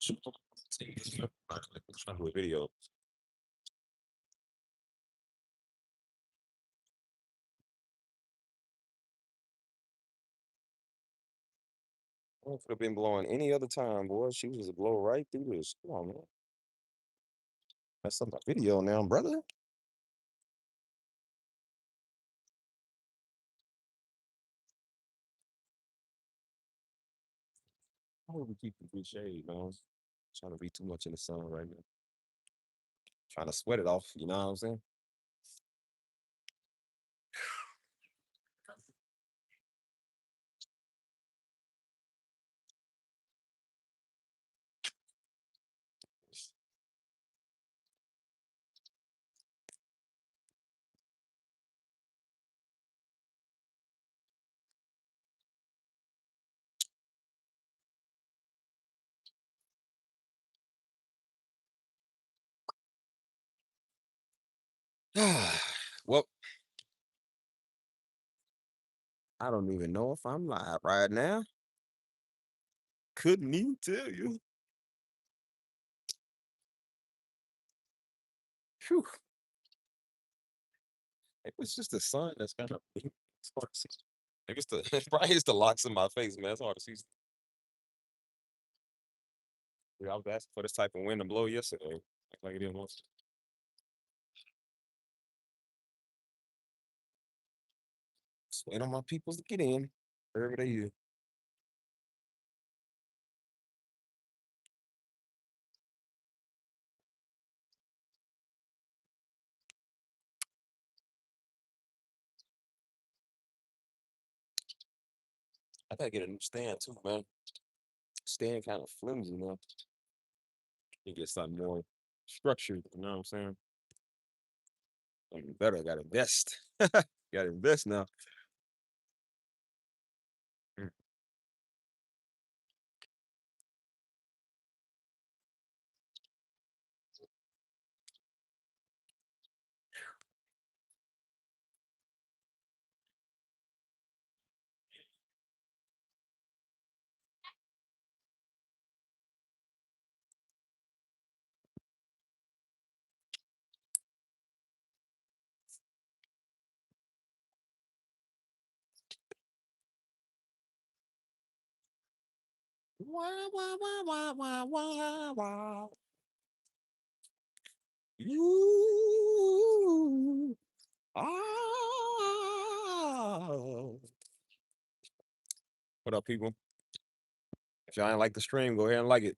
Trying to do a video. I could have been blowing any other time, boy. She was just blow right through this. Come on, man. That's my video now, brother. I hope we keep the good shade, man. Trying to be too much in the sun right now. Trying to sweat it off, you know what I'm saying? Well, I don't even know if I'm live right now. Couldn't even tell you. Phew. It was just the sun that's kind of it's hard to see. Maybe it's the it's probably it's the locks in my face, man. It's hard to see. Yeah, I was asking for this type of wind to blow yesterday. Like it didn't want to. Just wait on my peoples to get in. Wherever they is. I gotta get a new stand too, man. Stand kind of flimsy now. You get something more structured, you know what I'm saying? Something better, I gotta invest. Gotta invest now. Mm. Wah, wah, wah, wah, wah, wah, wah. You are. What up, people? If y'all ain't like the stream, go ahead and like it.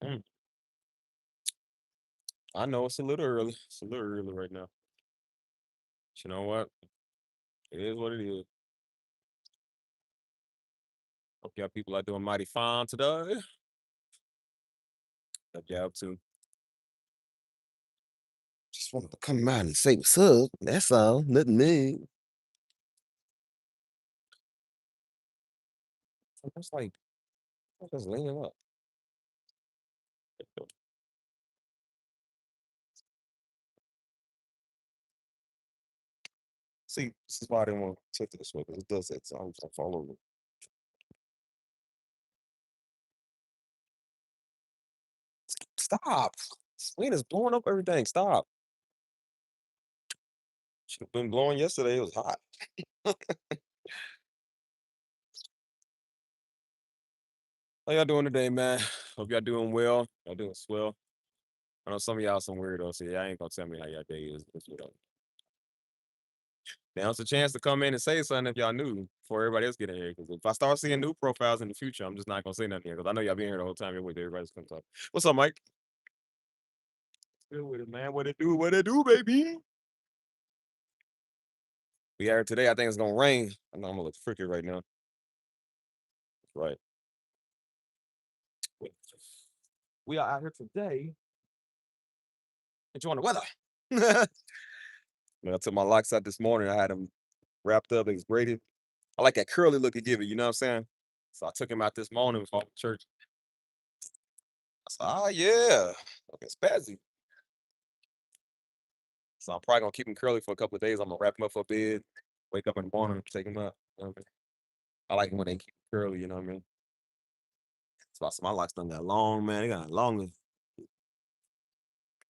Mm, I know it's a little early. It's a little early right now. But you know what? It is what it is. Hope y'all people are doing mighty fine today. Hope y'all up to. Just wanted to come out and say what's up. That's all. Nothing new. It's like, I'm just leaning up. See, this is why I didn't want to take it this way because it does that. So I'm just follow it. Stop. This wind is blowing up everything. Stop. Should have been blowing yesterday. It was hot. How y'all doing today, man? Hope y'all doing well. Y'all doing swell. I know some of y'all some weirdos, so y'all ain't gonna tell me how y'all day is. It's whatever. Now's a chance to come in and say something if y'all new before everybody else get in here. Because if I start seeing new profiles in the future, I'm just not gonna say nothing here. Because I know y'all been here the whole time. You're with everybody's come talk. What's up, Mike? Good with it, man. What it do? What it do, baby? We are today. I think it's gonna rain. I know I'm gonna look freaky right now. Right. We are out here today enjoying the weather. When I took my locks out this morning, I had them wrapped up, they was braided. I like that curly look it give it, you know what I'm saying? So I took him out this morning before church. I said, "Oh yeah, okay, spazzy." So I'm probably gonna keep him curly for a couple of days. I'm gonna wrap him up for bed, wake up in the morning, take him out. You know what I mean? I like it when they keep curly, you know what I mean? So my locks done got long, man. They got longer.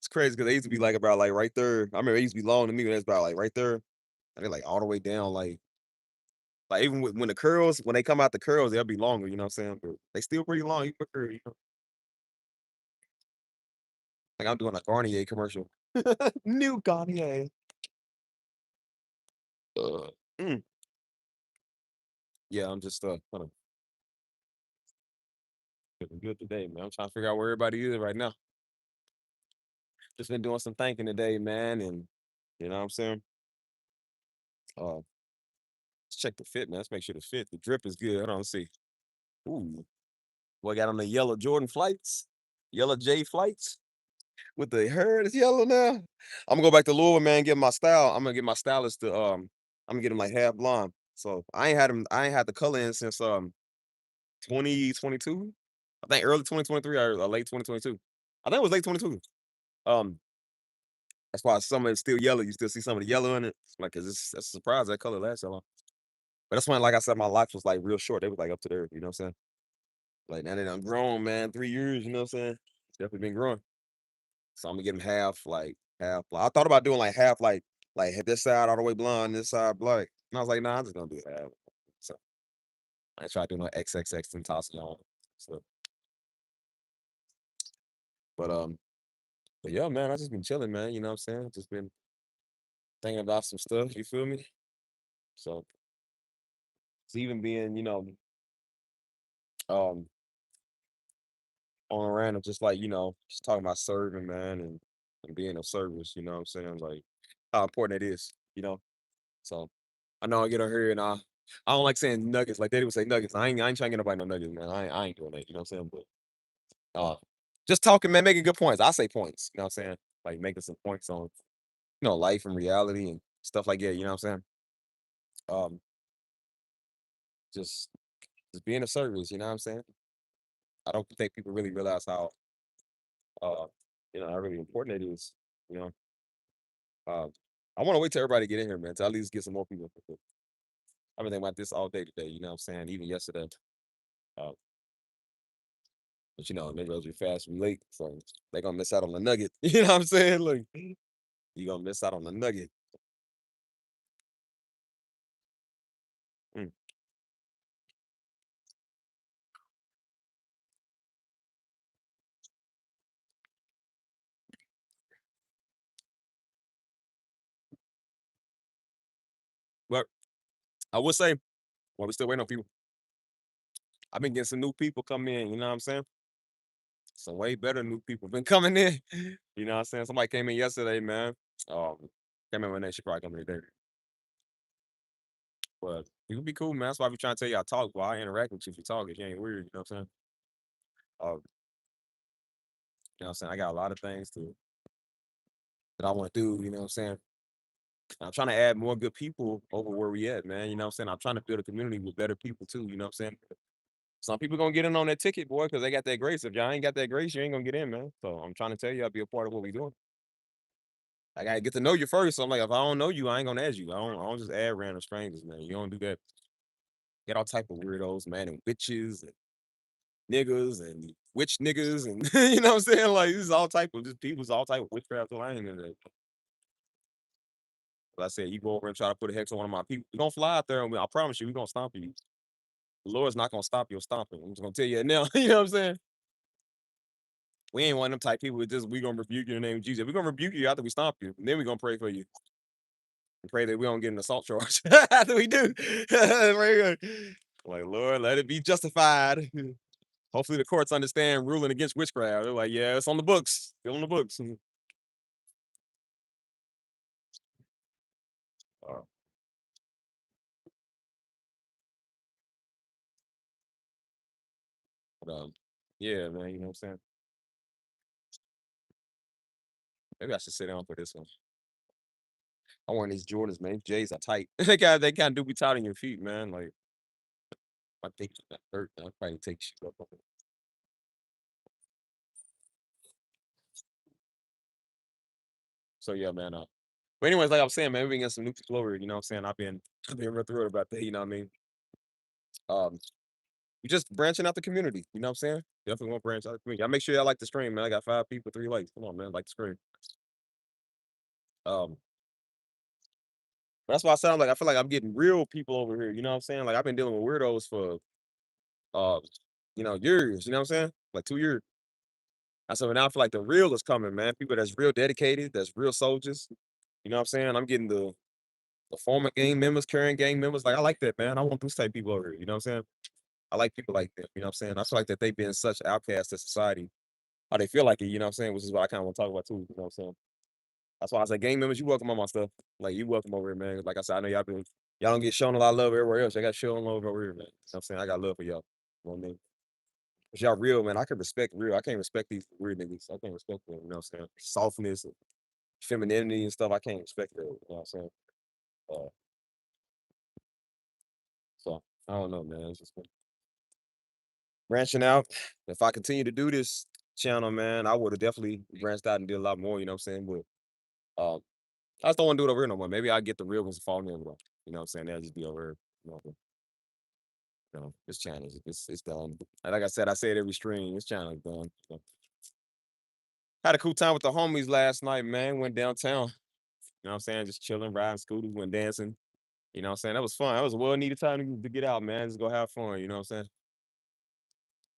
It's crazy because they used to be like about like right there. I remember they used to be long to me, but it's about like right there. And they're like all the way down, like even when the curls, when they come out the curls, they'll be longer, you know what I'm saying? But they still pretty long, even for curly, you know? Like I'm doing a Garnier commercial. New Garnier. Uh, mm. Yeah, I'm just kind of feeling good today, man. I'm trying to figure out where everybody is right now. Just been doing some thinking today, man, and you know what I'm saying? Uh, let's check the fit, man. Let's make sure the fit, the drip is good. Hold on, let's see. Ooh, boy, got on the yellow Jordan flights, yellow J flights with the hair that's yellow now. I'm gonna go back to Louisville, man. Get my style. I'm gonna get my stylist to I'm gonna get him like half blonde. So I ain't had him. I ain't had the color in since 2022. I think early 2023 or late 2022. I think it was late 22. Um, that's why some of it's still yellow. You still see some of the yellow in it. Like, cause that's a surprise that color lasts so long. But that's when, like I said, my locks was like real short. They was like up to there. You know what I'm saying? Like now they done grown, man. 3 years. You know what I'm saying? It's definitely been growing. So I'm gonna get them half, like half. I thought about doing like half, like this side all the way blonde, this side black. And I was like, nah, I'm just gonna do half. So I ain't try to do no XXX and toss it on. So, but but yeah, man, I just been chilling, man. You know what I'm saying? Just been thinking about some stuff. You feel me? So it's even being, um, on a random, just like just talking about serving, man, and being of service. You know what I'm saying? Like how important it is. So I know I get on here and I don't like saying nuggets. Like they would say nuggets. I ain't trying to get nobody no nuggets, man. I ain't doing that. You know what I'm saying? But just talking, man, making good points. I say points. You know what I'm saying? Like making some points on life and reality and stuff like that. You know what I'm saying? Um, just just being of service. You know what I'm saying? I don't think people really realize how uh how really important it is. You know, um, I want to wait till everybody get in here, man. To at least get some more people. I've been thinking about this all day today. You know what I'm saying? Even yesterday. Uh, but maybe those be fast and late, so they gonna miss out on the nugget. You know what I'm saying? Like you gonna miss out on the nugget. Mm. But I would say, while we still waiting on people, I've been getting some new people come in. You know what I'm saying? Some way better new people been coming in. You know what I'm saying? Somebody came in yesterday, man. Um, can't remember her name. She probably coming in today. But you can be cool, man. That's why we trying to tell you I talk. Well, I interact with you if you talk. If you ain't weird, you know what I'm saying? You know what I'm saying? I got a lot of things that I want to do. You know what I'm saying? I'm trying to add more good people over where we at, man. You know what I'm saying? I'm trying to build a community with better people too. You know what I'm saying? Some people gonna get in on that ticket, boy, because they got that grace. If y'all ain't got that grace, you ain't gonna get in, man. So I'm trying to tell you, I'll be a part of what we doing. I gotta get to know you first. So I'm like, if I don't know you, I ain't gonna ask you. I don't just add random strangers, man. You don't do that. Get all type of weirdos, man, and witches and niggas and witch niggas and you know what I'm saying? Like this is all type of just people's all type of witchcraft. So I ain't in that. Like I said, you go over and try to put a hex on one of my people. We're gonna fly out there and I promise you, we're gonna stomp you. The Lord's not gonna stop your stomping. I'm just gonna tell you that now. You know what I'm saying? We ain't one of them type people with just we gonna rebuke you in the name of Jesus. We're gonna rebuke you after we stomp you. And then we're gonna pray for you. And pray that we don't get an assault charge. After we do. Very good. Like, Lord, let it be justified. Hopefully the courts understand ruling against witchcraft. They're like, yeah, it's on the books. Still on the books. Uh, but, yeah, man, you know what I'm saying? Maybe I should sit down for this one. I want these Jordans, man. J's are tight. They kind of do be tight on your feet, man. Like I think that hurt. I probably take shit up on it. So yeah, man. But anyways, like I was saying, man, we been getting some new people over. You know what I'm saying? I've been real thrilled about that. You know what I mean? Um, we just branching out the community. You know what I'm saying? Definitely want to branch out the community. I make sure y'all like the stream, man. I got 5 people, 3 likes. Come on, man, like the stream. Um, but that's why I sound like I feel like I'm getting real people over here. You know what I'm saying? Like I've been dealing with weirdos for uh, years. You know what I'm saying? Like 2 years. I said, now I feel like the real is coming, man. People that's real dedicated, that's real soldiers. You know what I'm saying? I'm getting the former gang members, current gang members. Like I like that, man. I want those type of people over here. You know what I'm saying? I like people like that. You know what I'm saying? I feel like that they've been such outcasts to society. How they feel like it, you know what I'm saying? Which is what I kind of want to talk about too. You know what I'm saying? That's why I say gang members, you welcome on my stuff. Like you welcome over here, man. Like I said, I know y'all don't get shown a lot of love everywhere else. I got shown love over here, man. You know what I'm saying? I got love for y'all. You know what I mean? Cause y'all real, man. I can respect real. I can't respect these weird niggas. I can't respect them. You know what I'm saying? Softness, and femininity and stuff. I can't respect that. You know what I'm saying? Uh, so I don't know, man. It's just been branching out. If I continue to do this channel, man, I would have definitely branched out and did a lot more. You know what I'm saying? But I just don't want to do it over here no more. Maybe I get the real ones to follow me over. You know what I'm saying? They'll just be over here. This channel it's done. And like I said, I say it every stream. This channel is done. Had a cool time with the homies last night, man. Went downtown. You know what I'm saying? Just chilling, riding scooters, went dancing. You know what I'm saying? That was fun. That was a well needed time to get out, man. Just go have fun. You know what I'm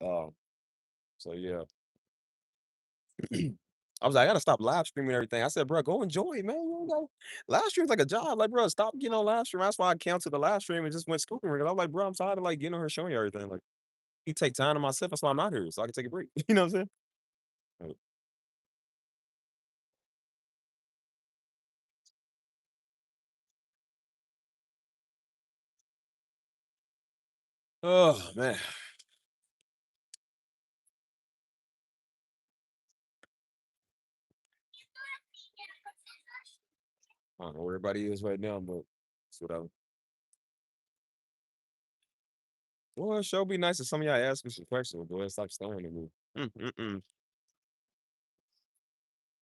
saying? Um, so yeah. I was like, I gotta stop live streaming everything. I said, bro, go enjoy it, man. You don't go live stream's like a job. Like, bro, stop getting on live stream. That's why I canceled the live stream and just went scooping. I was like, bro, I'm tired of like getting on here showing you everything. Like, you take time to myself. That's why I'm not here, so I can take a break. You know what I'm saying? Like, oh man, I don't know where everybody is right now, but it's whatever. Well, it sure be nice if some of y'all ask me some questions, boy. Stop staring at me. Mm-mm-mm.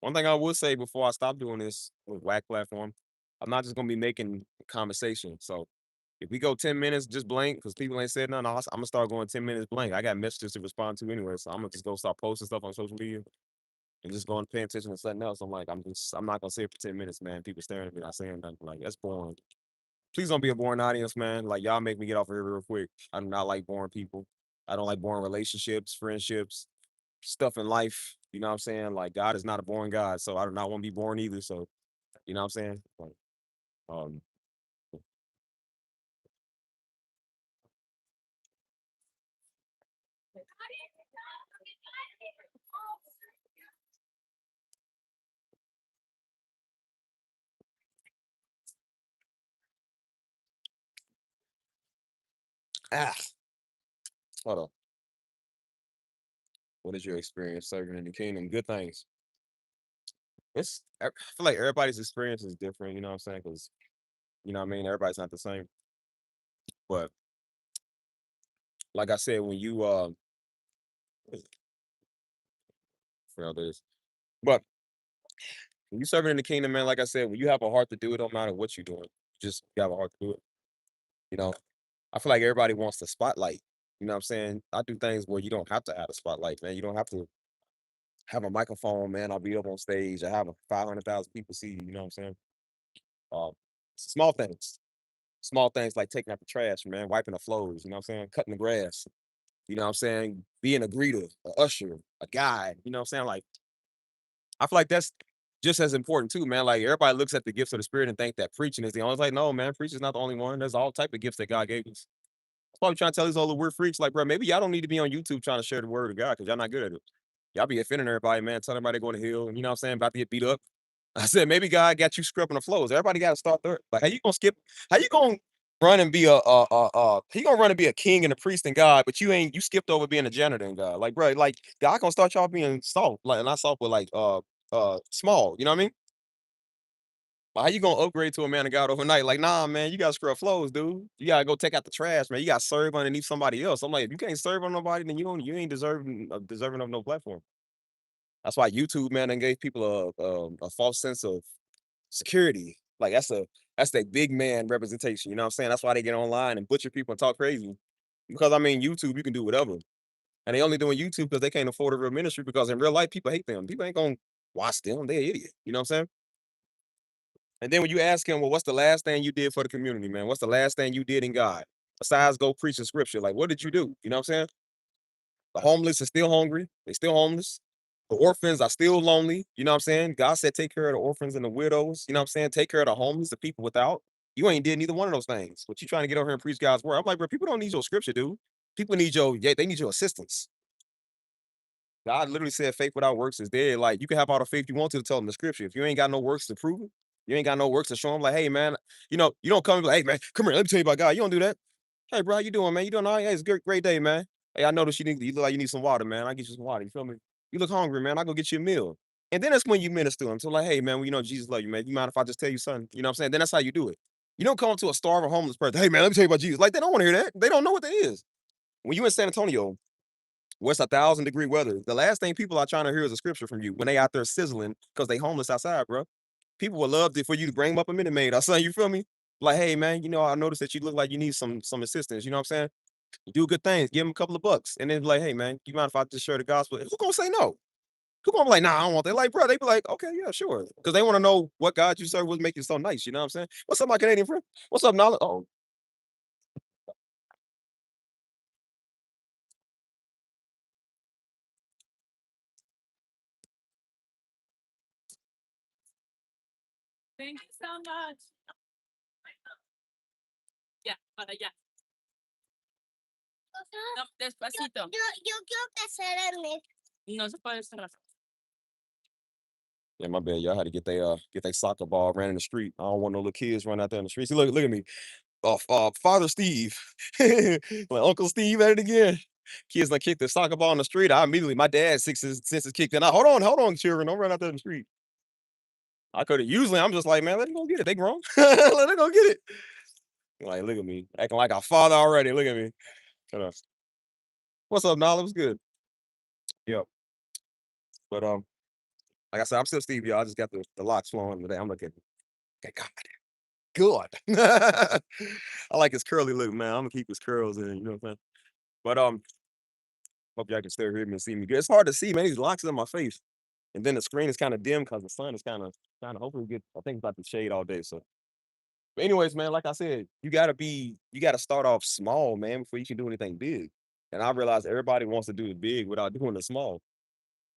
One thing I would say before I stop doing this with whack platform, I'm not just gonna be making conversation. So if we go 10 minutes just blank because people ain't said nothing, I'm gonna start going 10 minutes blank. I got messages to respond to anyway, so I'm gonna just go start posting stuff on social media and just going to pay attention to something else. I'm not gonna sit for 10 minutes, man. People staring at me, not saying nothing. Like that's boring. Please don't be a boring audience, man. Like y'all make me get off of here real quick. I do not like boring people. I don't like boring relationships, friendships, stuff in life. You know what I'm saying? Like God is not a boring God, so I do not want to be boring either. So you know what I'm saying? Like, um, ah, hold on. What is your experience serving in the kingdom? Good things. I feel like everybody's experience is different. You know what I'm saying? Because you know what I mean. Everybody's not the same. But like I said, when you for this, but when you serving in the kingdom, man, like I said, when you have a heart to do it, don't matter what you're doing. Just you have a heart to do it. You know, I feel like everybody wants the spotlight. You know what I'm saying? I do things where you don't have to have a spotlight, man. You don't have to have a microphone, man. I'll be up on stage. I have a 500,000 people see you. You know what I'm saying? Um, small things, small things like taking out the trash, man, wiping the floors. You know what I'm saying? Cutting the grass. You know what I'm saying? Being a greeter, a usher, a guide. You know what I'm saying? Like I feel like that's just as important too, man. Like everybody looks at the gifts of the spirit and think that preaching is the only. Like, no, man, preaching is not the only one. There's all type of gifts that God gave us. That's why we trying to tell these all the weird freaks, like, bro, maybe y'all don't need to be on YouTube trying to share the word of God because y'all not good at it. Y'all be offending everybody, man. Telling everybody to go to hell. You know what I'm saying? About to get beat up. I said, maybe God got you scrubbing the floors. Everybody got to start there. Like, how you gonna skip? How you gonna run and be he gonna run and be a king and a priest and God, but you skipped over being a janitor and God. Like, bro, like God gonna start y'all being soft, like not soft, but like small. You know what I mean? How you gonna upgrade to a man of God overnight? Like, nah, man, you gotta scrub floors, dude. You gotta go take out the trash, man. You gotta serve underneath somebody else. I'm like, if you can't serve on nobody, then you ain't deserving of no platform. That's why YouTube, man, and gave people a false sense of security. Like that's that big man representation. You know what I'm saying? That's why they get online and butcher people and talk crazy. Because I mean, YouTube, you can do whatever. And they only doing YouTube because they can't afford a real ministry because in real life, people hate them. People ain't gonna watch them. They're idiot. You know what I'm saying? And then when you ask him, well, what's the last thing you did for the community, man? What's the last thing you did in God? Besides go preach the scripture. Like, what did you do? You know what I'm saying? The homeless are still hungry. They still homeless. The orphans are still lonely. You know what I'm saying? God said, take care of the orphans and the widows. You know what I'm saying? Take care of the homeless, the people without. You ain't did neither one of those things. But you trying to get over here and preach God's word. I'm like, bro, people don't need your scripture, dude. People need yeah, they need your assistance. God literally said faith without works is dead. Like you can have all the faith you want to tell them the scripture. If you ain't got no works to prove it, you ain't got no works to show them. Like, hey man, you don't come and be like, hey man, come here, let me tell you about God. You don't do that. Hey bro, how you doing, man? You doing all right? Hey, it's a great day, man. Hey, I noticed you look like you need some water, man. I get you some water. You feel me? You look hungry, man. I go get you a meal. And then that's when you minister to them. So like, hey man, well, Jesus love you, man. You mind if I just tell you something? You know what I'm saying? Then that's how you do it. You don't come up to a starving homeless person. Hey man, let me tell you about Jesus. Like they don't want to hear that. They don't know what that is. When you in San Antonio, where it's 1,000-degree weather, the last thing people are trying to hear is a scripture from you when they out there sizzling because they homeless outside, bro. People would love for you to bring them up a Minute Maid or something. You feel me? Like, hey man, I noticed that you look like you need some assistance. You know what I'm saying? You do good things, give them a couple of bucks, and then be like, hey man, you mind if I just share the gospel? Who gonna say no? Who gonna be like, nah, I don't want that? Like, bro, they be like, okay, yeah, sure, because they want to know what God you serve was making so nice. You know what I'm saying? What's up, my Canadian friend? What's up, Nala? Oh, Thank you so much. Ya, para allá. No, despacito. Yo quiero que cerren. No se puede cerrar. yeah, my bad. Y'all had to get their soccer ball ran in the street. I don't want no little kids run out there in the street. See, look at me. Father Steve, like Uncle Steve at it again. Kids like kick the soccer ball in the street. My dad senses kicked in. Hold on, children, don't run out there in the street. I could have usually. I'm just like, man, let them go get it. They grown. Let them go get it. Like, look at me, acting like a father already. Look at me. Shut up. What's up, Nala? What's good? Yep. But like I said, I'm still Steve, y'all. I just got the locks flowing today. I'm looking. Okay, God, good. I like his curly look, man. I'm gonna keep his curls in. You know what I'm saying? But hope y'all can still hear me and see me good. It's hard to see, man. These locks in my face. And then the screen is kind of dim because the sun is kind of hopefully get I think it's about to shade all day. So but anyways, man, like I said, you gotta start off small, man, before you can do anything big. And I realize everybody wants to do the big without doing the small.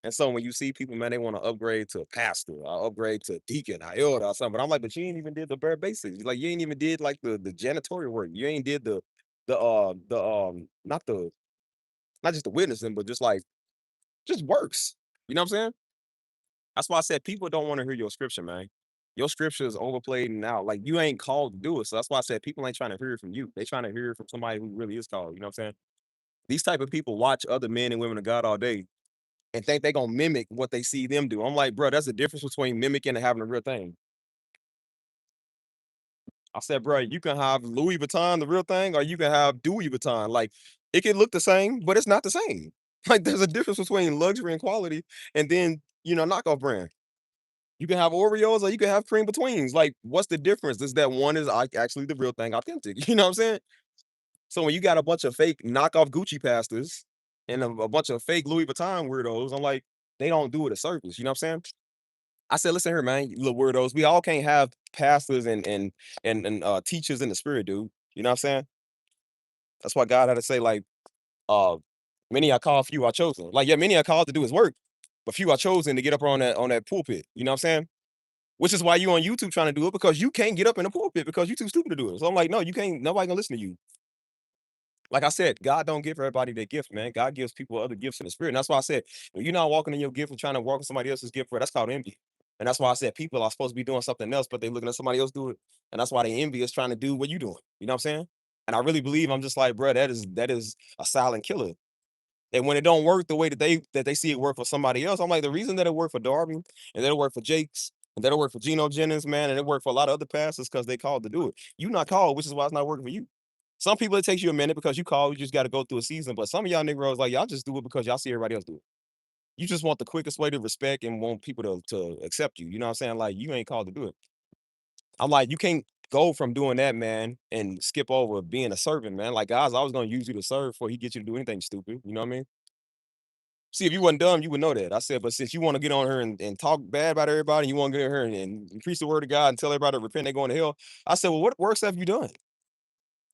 And so when you see people, man, they want to upgrade to pastor or upgrade to deacon, iota or something. But I'm like, but you ain't even did the bare basics. Like you ain't even did like the janitorial work. You ain't did the not just the witnessing, but just works. You know what I'm saying? That's why I said people don't want to hear your scripture, man. Your scripture is overplayed and out. Like you ain't called to do it. So that's why I said people ain't trying to hear it from you. They trying to hear it from somebody who really is called. You know what I'm saying? These type of people watch other men and women of God all day and think they gonna mimic what they see them do. I'm like, bro, that's the difference between mimicking and having a real thing. I said, bro, you can have Louis Vuitton, the real thing, or you can have Dewey Vuitton. Like it can look the same, but it's not the same. Like there's a difference between luxury and quality, and then knockoff brand. You can have Oreos or you can have cream betweens. Like, what's the difference? Is that one is actually the real thing, authentic. You know what I'm saying? So when you got a bunch of fake knockoff Gucci pastors and a bunch of fake Louis Vuitton weirdos, I'm like, they don't do it a service. You know what I'm saying? I said, listen here, man, you little weirdos. We all can't have pastors and teachers in the spirit, dude. You know what I'm saying? That's why God had to say, like, uh, many are called, few are chosen. Like, yeah, many are called to do his work, but few are chosen to get up on that pulpit. You know what I'm saying? Which is why you on YouTube trying to do it because you can't get up in the pulpit because you too stupid to do it. So I'm like, no, you can't. Nobody gonna listen to you. Like I said, God don't give everybody their gift, man. God gives people other gifts in the spirit. And that's why I said, when you're not walking in your gift and trying to walk in somebody else's gift, bro, that's called envy. And that's why I said people are supposed to be doing something else, but they looking at somebody else do it. And that's why they envy is trying to do what you doing. You know what I'm saying? And I really believe I'm just like, bro, that is a silent killer. And when it don't work the way that they see it work for somebody else, I'm like, the reason that it worked for Darby and that it worked for Jakes And that'll work for Geno Jennings, man, and it worked for a lot of other pastors because they called to do it. You not called, which is why it's not working for you. Some people it takes you a minute because you call, you just got to go through a season. But some of y'all niggas like y'all just do it because y'all see everybody else do it. You just want the quickest way to respect and want people to accept you. You know what I'm saying? Like you ain't called to do it. I'm like, you can't go from doing that, man, and skip over being a servant, man. Like God's always gonna use you to serve before he gets you to do anything stupid. You know what I mean? See, if you wasn't dumb, you would know that. I said, but since you want to get on her and talk bad about everybody, you want to get on her and preach the word of God and tell everybody to repent, they going to hell. I said, well, what works have you done?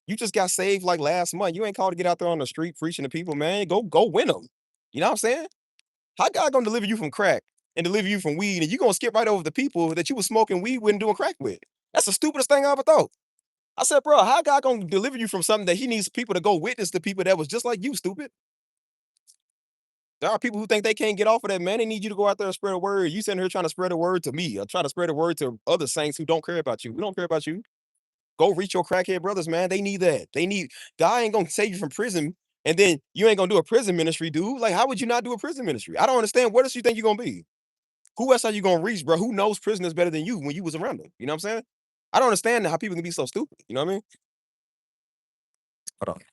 You just got saved like last month. You ain't called to get out there on the street preaching to people, man. Go win them. You know what I'm saying? How God gonna deliver you from crack and deliver you from weed, and you gonna skip right over the people that you was smoking weed with and doing crack with? That's the stupidest thing I ever thought. I said, bro, how God gonna deliver you from something that he needs people to go witness to people that was just like you, stupid? There are people who think they can't get off of that, man. They need you to go out there and spread a word. You sitting here trying to spread a word to me. I'm trying to spread a word to other saints who don't care about you. We don't care about you. Go reach your crackhead brothers, man. They need that. They need God ain't gonna save you from prison, and then you ain't gonna do a prison ministry, dude. Like, how would you not do a prison ministry? I don't understand. What else you think you're gonna be? Who else are you gonna reach, bro? Who knows prisoners better than you when you was around them? You know what I'm saying? I don't understand how people can be so stupid. You know what I mean? Hold on.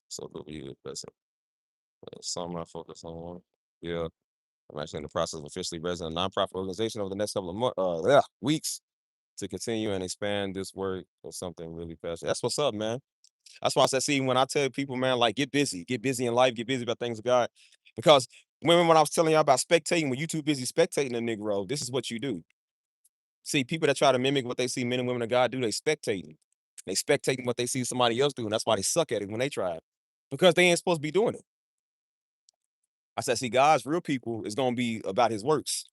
So good for you, person. Something I focus on. Yeah. I'm actually in the process of officially raising a nonprofit organization over the next couple of weeks to continue and expand this work or something really fast. That's what's up, man. That's why I said, see, when I tell people, man, like get busy in life, get busy about things of God. Because when I was telling y'all about spectating, when you too busy spectating a Negro, this is what you do. See, people that try to mimic what they see men and women of God do, they spectating. They spectating what they see somebody else do, and that's why they suck at it when they try it. Because they ain't supposed to be doing it. I said, see, God's real people is gonna be about his works.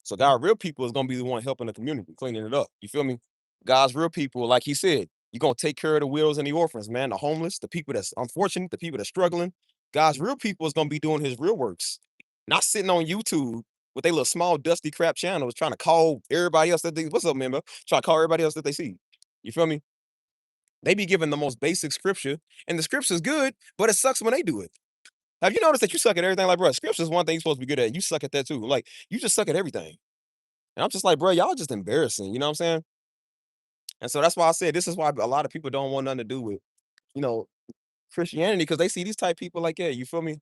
So God's real people is gonna be the one helping the community, cleaning it up. You feel me? God's real people, like he said, you're gonna take care of the widows and the orphans, man, the homeless, the people that's unfortunate, the people that's struggling. God's real people is gonna be doing his real works, not sitting on YouTube with their little small dusty crap channels trying to call everybody else that they what's up, member? Try to call everybody else that they see. You feel me? They be given the most basic scripture, and the scripture's good, but it sucks when they do it. Have you noticed that you suck at everything? Like, bro, scripture is one thing you're supposed to be good at. You suck at that too. Like, you just suck at everything. And I'm just like, bro, y'all just embarrassing. You know what I'm saying? And so that's why I said this is why a lot of people don't want nothing to do with, you know, Christianity because they see these type people like, yeah, you feel me?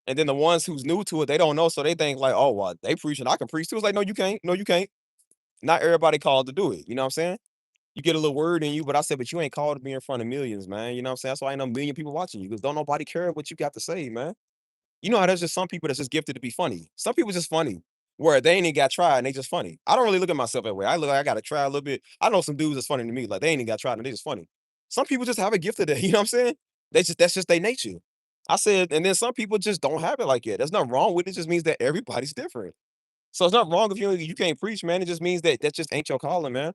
And then the ones who's new to it, they don't know, so they think like, oh, well, they preaching, I can preach too. It's like, no, you can't. No, you can't. Not everybody called to do it. You know what I'm saying? You get a little word in you, but I said, but you ain't called to be in front of millions, man. You know what I'm saying? That's why ain't a million people watching you because don't nobody care what you got to say, man. You know how there's just some people that's just gifted to be funny. Some people just funny, where they ain't even got tried and they just funny. I don't really look at myself that way. I look like I gotta try a little bit. I know some dudes that's funny to me, like they ain't even got tried and they just funny. Some people just have a gift of that, you know what I'm saying? That's just their nature. I said, and then some people just don't have it like that. There's nothing wrong with it. It just means that everybody's different. So it's not wrong if you can't preach, man. It just means that that just ain't your calling, man.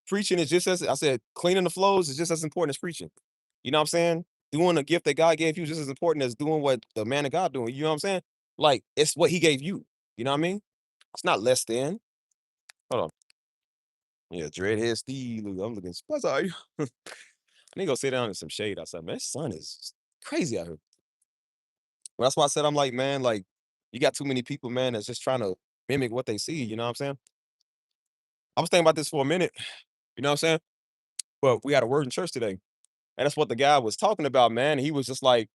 Preaching is just as I said, cleaning the flows is just as important as preaching. You know what I'm saying? Doing a gift that God gave you is just as important as doing what the man of God doing. You know what I'm saying? Like it's what he gave you. You know what I mean? It's not less than. Hold on. Yeah, Dreadhead Steve. I'm looking. What's are you? I need to go sit down in some shade outside. Man, sun is crazy out here. But that's why I said I'm like, man, like you got too many people, man, that's just trying to mimic what they see. You know what I'm saying? I was thinking about this for a minute. You know what I'm saying? But we had a word in church today. And that's what the guy was talking about, man. He was just like,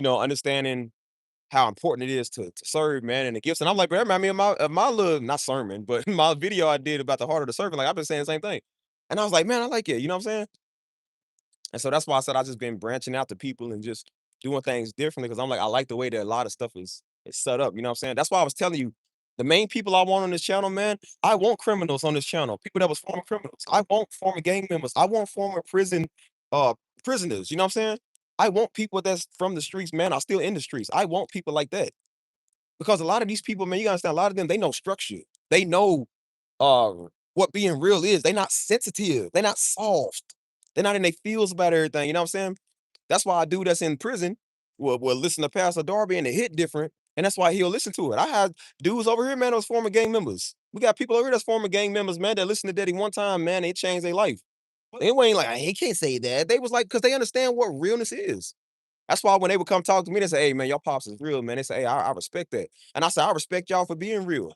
understanding how important it is to serve, man, and the gifts. And I'm like, bro, that remind me of my little not sermon, but my video I did about the heart of the servant. Like I've been saying the same thing. And I was like, man, I like it. You know what I'm saying? And so that's why I said I just been branching out to people and just doing things differently because I'm like, I like the way that a lot of stuff is set up. You know what I'm saying? That's why I was telling you, the main people I want on this channel, man, I want criminals on this channel. People that was former criminals. I want former gang members. I want former uh prisoners. You know what I'm saying? I want people that's from the streets, man. Are still in the streets. I want people like that. Because a lot of these people, man, you gotta understand, a lot of them, they know structure. They know uh what being real is. They not sensitive. They not soft. They're not in their feels about everything. You know what I'm saying? That's why a dude that's in prison will listen to Pastor Darby and it hit different. And that's why he'll listen to it. I had dudes over here, man, those former gang members. We got people over here that's former gang members, man, that listen to Daddy one time, man, it changed their life. They ain't like, he can't say that. They was like, because they understand what realness is. That's why when they would come talk to me, they say, hey, man, your pops is real, man. They say, hey, I respect that. And I say, I respect y'all for being real.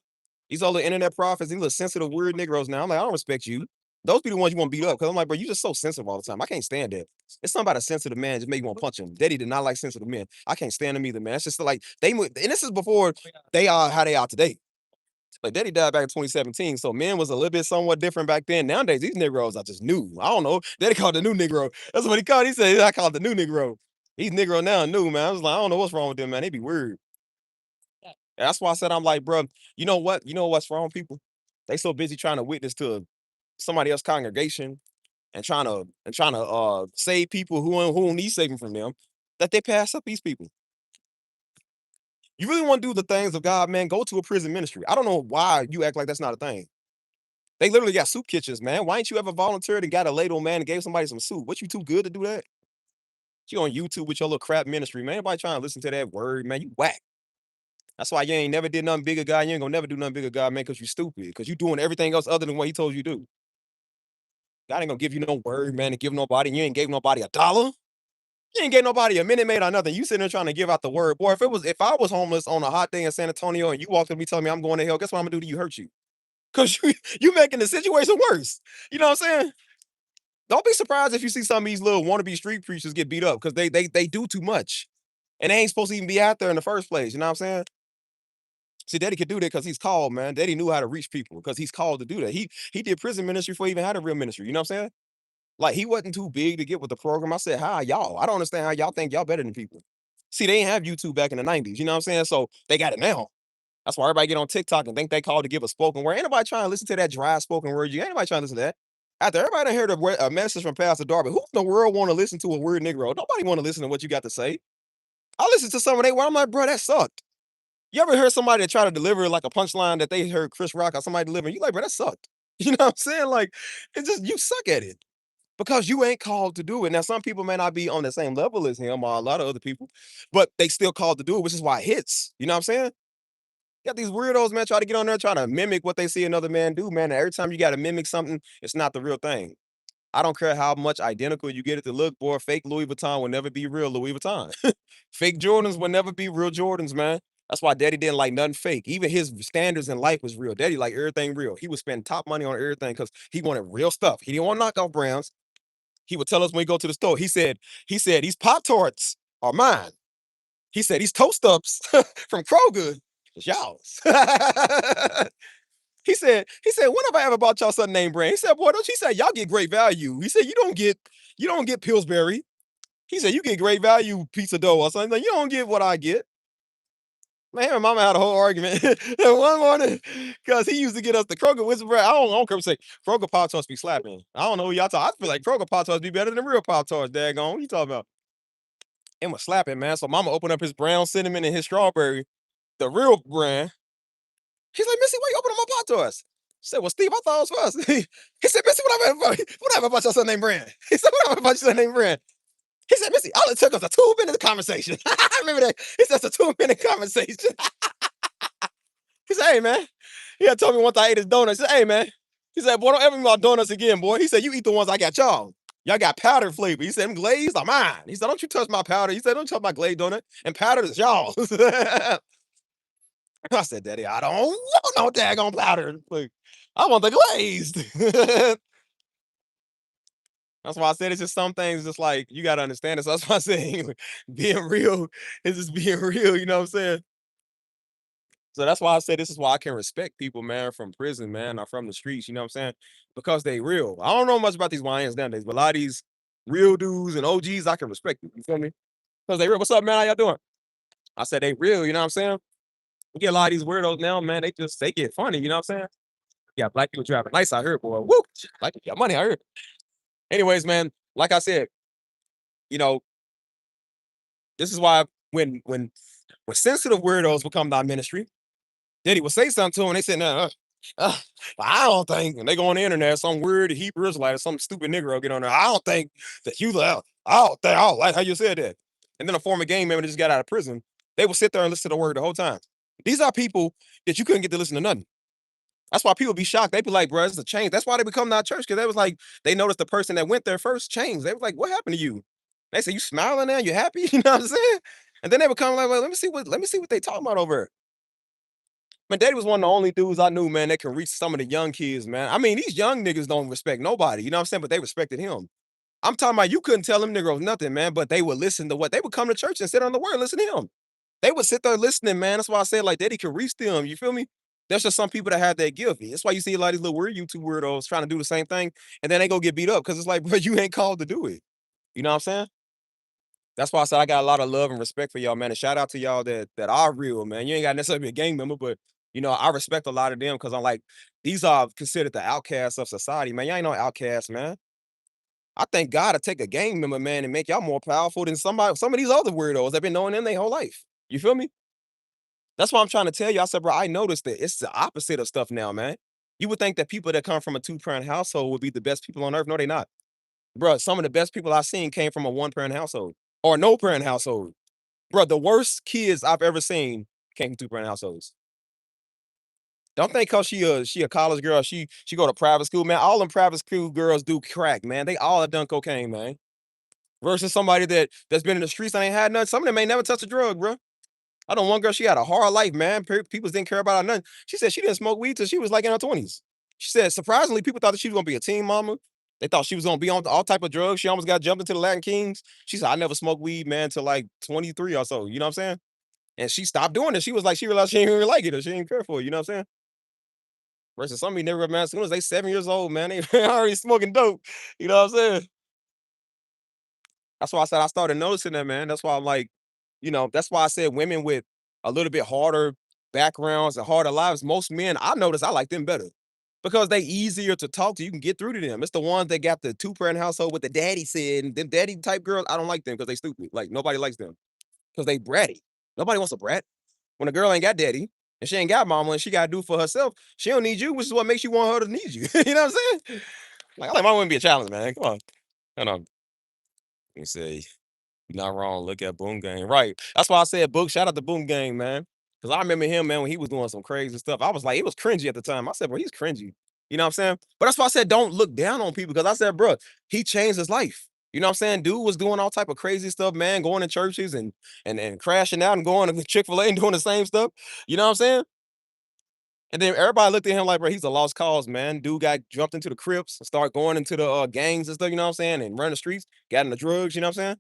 These all the internet prophets, these little sensitive, weird Negroes now. I'm like, I don't respect you. Those be the ones you want to beat up. Cause I'm like, bro, you just so sensitive all the time. I can't stand that. It's something about a sensitive man just make you want to punch him. Daddy did not like sensitive men. I can't stand them either, man. It's just like and this is before they are how they are today. Like Daddy died back in 2017, so men was a little bit somewhat different back then. Nowadays, these Negroes are just new. I don't know. Daddy called the new Negro. That's what he called. He said I called the new Negro. He's Negro now, new man. I was like, I don't know what's wrong with them, man. They be weird. And that's why I said I'm like, bro, you know what? You know what's wrong with people? They so busy trying to witness to somebody else's congregation and trying to save people who don't need saving from them, that they pass up these people. You really want to do the things of God, man? Go to a prison ministry. I don't know why you act like that's not a thing. They literally got soup kitchens, man. Why ain't you ever volunteered and got a ladle, man, and gave somebody some soup? What you too good to do that? You on YouTube with your little crap ministry, man. Anybody trying to listen to that word, man? You whack. That's why you ain't never did nothing bigger, God. You ain't gonna never do nothing bigger, God, man, because you stupid. Because you doing everything else other than what he told you to do. God ain't gonna give you no word, man, to give nobody. You ain't gave nobody $1. You ain't gave nobody a minute made or nothing. You sitting there trying to give out the word. Boy, if I was homeless on a hot day in San Antonio and you walked up to me telling me I'm going to hell, guess what I'm gonna do to you? Hurt you. Cause you making the situation worse. You know what I'm saying? Don't be surprised if you see some of these little wannabe street preachers get beat up because they do too much. And they ain't supposed to even be out there in the first place. You know what I'm saying? See, Daddy could do that because he's called, man. Daddy knew how to reach people because he's called to do that. He did prison ministry before he even had a real ministry. You know what I'm saying? Like he wasn't too big to get with the program. I said, "Hi, y'all. I don't understand how y'all think y'all better than people." See, they ain't have YouTube back in the 90s. You know what I'm saying? So they got it now. That's why everybody get on TikTok and think they called to give a spoken word. Ain't nobody trying to listen to that dry spoken word. You ain't nobody trying to listen to that. After everybody done heard a message from Pastor Darby, who in the world want to listen to a weird Negro? Nobody want to listen to what you got to say. I listened to some of they where I'm like, bro, that sucked. You ever heard somebody that try to deliver like a punchline that they heard Chris Rock or somebody delivering? You like, bro, that sucked. You know what I'm saying? Like, it's just you suck at it because you ain't called to do it. Now, some people may not be on the same level as him or a lot of other people, but they still called to do it, which is why it hits. You know what I'm saying? You got these weirdos, man, try to get on there, try to mimic what they see another man do, man. And every time you got to mimic something, it's not the real thing. I don't care how much identical you get it to look, boy. Fake Louis Vuitton will never be real Louis Vuitton. Fake Jordans will never be real Jordans, man. That's why Daddy didn't like nothing fake. Even his standards in life was real. Daddy liked everything real. He would spend top money on everything because he wanted real stuff. He didn't want knockoff brands. He would tell us when we go to the store. He said, these Pop Tarts are mine. He said, these Toast Ups from Kroger is y'all's. He said, when have I ever bought y'all something name brand? He said, boy, don't you say y'all get great value. He said, you don't get Pillsbury. He said, you get great value pizza dough or something. Like, you don't get what I get. Man, him and mama had a whole argument one morning because he used to get us the Kroger whistle bread. I don't care say Kroger Pop Tarts be slapping. I don't know who y'all talk. I feel like Kroger Pop Tarts be better than real Pop Tarts, daggone. What you talking about? It was slapping, man. So mama opened up his brown cinnamon and his strawberry, the real brand. He's like, Missy, why you open up my Pop Tarts? She said, well, Steve, I thought it was for us. He said, Missy, what have I about your son named Brand? He said, what have I about your son named Brand? He said, Missy, all it took us a 2-minute conversation. I remember that. He said, it's a 2-minute conversation. He said, hey, man. He had told me once I ate his donuts. He said, hey, man. He said, boy, don't ever eat my donuts again, boy. He said, you eat the ones I got y'all. Y'all got powdered flavor. He said, them glazed are mine. He said, don't you touch my powder. He said, don't touch my glazed donut. And powdered is y'all. I said, Daddy, I don't want no daggone powder. Like, I want the glazed. That's why I said it's just some things just like you gotta understand it. So that's why I said being real is just being real, you know what I'm saying? So that's why I say this is why I can respect people, man, from prison, man, or from the streets, you know what I'm saying? Because they real. I don't know much about these YNs nowadays, but a lot of these real dudes and OGs, I can respect them. You feel me? Because they real. What's up, man? How y'all doing? I said they real, you know what I'm saying? You get a lot of these weirdos now, man, they get funny, you know what I'm saying? Yeah, black people driving nice out here, boy. Woo! Like you got money out here. Anyways, man, like I said, you know, this is why when sensitive weirdos become our ministry, Daddy will say something to them, and they say, no, I don't think, and they go on the internet, some weird Hebrew Israelite or some stupid Negro get on there. I don't think that I don't like how you said that. And then a former gang member that just got out of prison, they will sit there and listen to the word the whole time. These are people that you couldn't get to listen to nothing. That's why people be shocked. They be like, bro, it's a change. That's why they become our church, because they was like, they noticed the person that went there first changed. They was like, what happened to you? They say, you smiling now? You happy? You know what I'm saying? And then they would come like, well, let me see what they talking about over here. Man, Daddy was one of the only dudes I knew, man, that can reach some of the young kids, man. I mean, these young niggas don't respect nobody, you know what I'm saying? But they respected him. I'm talking about you couldn't tell them niggas nothing, man, but they would listen to what they would come to church and sit on the word and listen to him. They would sit there listening, man. That's why I said like Daddy could reach them. You feel me? There's just some people that have that gift. That's why you see a lot of these little weird YouTube weirdos trying to do the same thing, and then they go get beat up because it's like, bro, you ain't called to do it. You know what I'm saying? That's why I said I got a lot of love and respect for y'all, man. And shout out to y'all that are real, man. You ain't got necessarily be a gang member, but I respect a lot of them because I'm like, these are considered the outcasts of society, man. Y'all ain't no outcasts, man. I thank God to take a gang member, man, and make y'all more powerful than some of these other weirdos that been knowing them their whole life. You feel me? That's why I'm trying to tell you. I said, bro, I noticed that it's the opposite of stuff now, man. You would think that people that come from a two-parent household would be the best people on earth. No, they not. Bro, some of the best people I've seen came from a one-parent household or no parent household. Bro, the worst kids I've ever seen came from two-parent households. Don't think cause she a college girl, she go to private school, man. All them private school girls do crack, man. They all have done cocaine, man. Versus somebody that's been in the streets and ain't had nothing. Some of them ain't never touched a drug, bro. I know one girl, she had a hard life, man. People didn't care about her nothing. She said she didn't smoke weed till she was like in her 20s. She said surprisingly, people thought that she was gonna be a teen mama. They thought she was gonna be on all type of drugs. She almost got jumped into the Latin Kings. She said, I never smoked weed, man, till like 23 or so. You know what I'm saying? And she stopped doing it. She was like, she realized she didn't really like it or she didn't care for it. You know what I'm saying? Versus some of you never, man, as soon as they 7 years old, man, they already smoking dope. You know what I'm saying? That's why I said I started noticing that, man. That's why I'm like, that's why I said women with a little bit harder backgrounds and harder lives, most men, I notice I like them better because they easier to talk to. You can get through to them. It's the ones that got the two-parent household with the daddy said and them daddy type girls. I don't like them because they stupid. Like nobody likes them because they bratty. Nobody wants a brat. When a girl ain't got daddy and she ain't got mama and she gotta do for herself, she don't need you, which is what makes you want her to need you. You know what I'm saying? Like I like my woman be a challenge, man. Come on. Hold on. Let me see. You're not wrong. Look at Boom Gang. Right. That's why I said book. Shout out to Boom Gang, man. Because I remember him, man, when he was doing some crazy stuff. I was like, it was cringy at the time. I said, bro, he's cringy. You know what I'm saying? But that's why I said don't look down on people. Because I said, bro, he changed his life. You know what I'm saying? Dude was doing all type of crazy stuff, man, going to churches and crashing out and going to Chick-fil-A and doing the same stuff. You know what I'm saying? And then everybody looked at him like, bro, he's a lost cause, man. Dude got jumped into the Crips and started going into the gangs and stuff, you know what I'm saying? And running the streets, got into drugs, you know what I'm saying?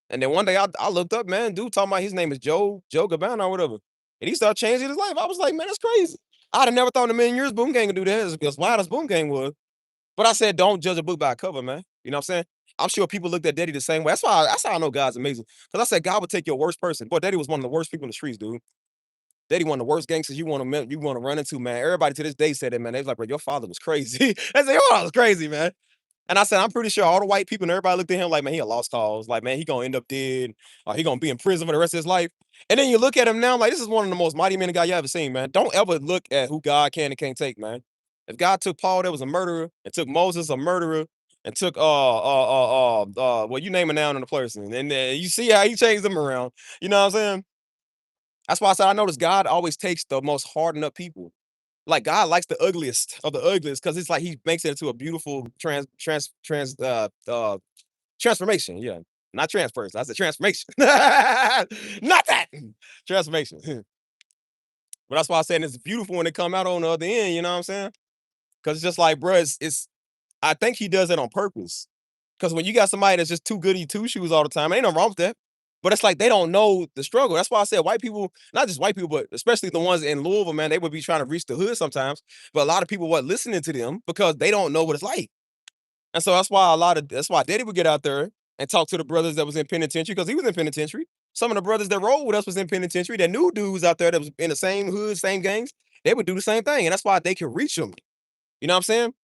And then one day I looked up, man, dude talking about his name is Joe Gabbana or whatever. And he started changing his life. I was like, man, that's crazy. I'd have never thought in a million years Boom Gang would do that as wild as Boom Gang was. But I said, don't judge a book by a cover, man. You know what I'm saying? I'm sure people looked at Daddy the same way. That's how I know God's amazing. Because I said God would take your worst person. Boy, Daddy was one of the worst people in the streets, dude. Daddy one of the worst gangsters you want to run into, man. Everybody to this day said that, man. They was like, bro, your father was crazy. They said, your father was crazy, man. And I said, I'm pretty sure all the white people and everybody looked at him like, man, he a lost cause. Like, man, he gonna end up dead, or he gonna be in prison for the rest of his life. And then you look at him now, like, this is one of the most mighty men of God you ever seen, man. Don't ever look at who God can and can't take, man. If God took Paul, that was a murderer, and took Moses, a murderer, and took well, you name it now in the person, and you see how he changed them around. You know what I'm saying? That's why I said I notice God always takes the most hardened up people. Like God likes the ugliest of the ugliest because it's like he makes it into a beautiful transformation. Yeah, not transfers. I said transformation. Not that transformation. But that's why I said it's beautiful when it come out on the other end. You know what I'm saying? Because it's just like, bro, it's. I think he does it on purpose. Because when you got somebody that's just too goody two shoes all the time, ain't no wrong with that. But it's like they don't know the struggle. That's why I said white people, not just white people, but especially the ones in Louisville, man, they would be trying to reach the hood sometimes. But a lot of people weren't listening to them because they don't know what it's like. And so that's why Daddy would get out there and talk to the brothers that was in penitentiary because he was in penitentiary. Some of the brothers that rolled with us was in penitentiary. That knew dudes out there that was in the same hood, same gangs. They would do the same thing, and that's why they could reach them. You know what I'm saying?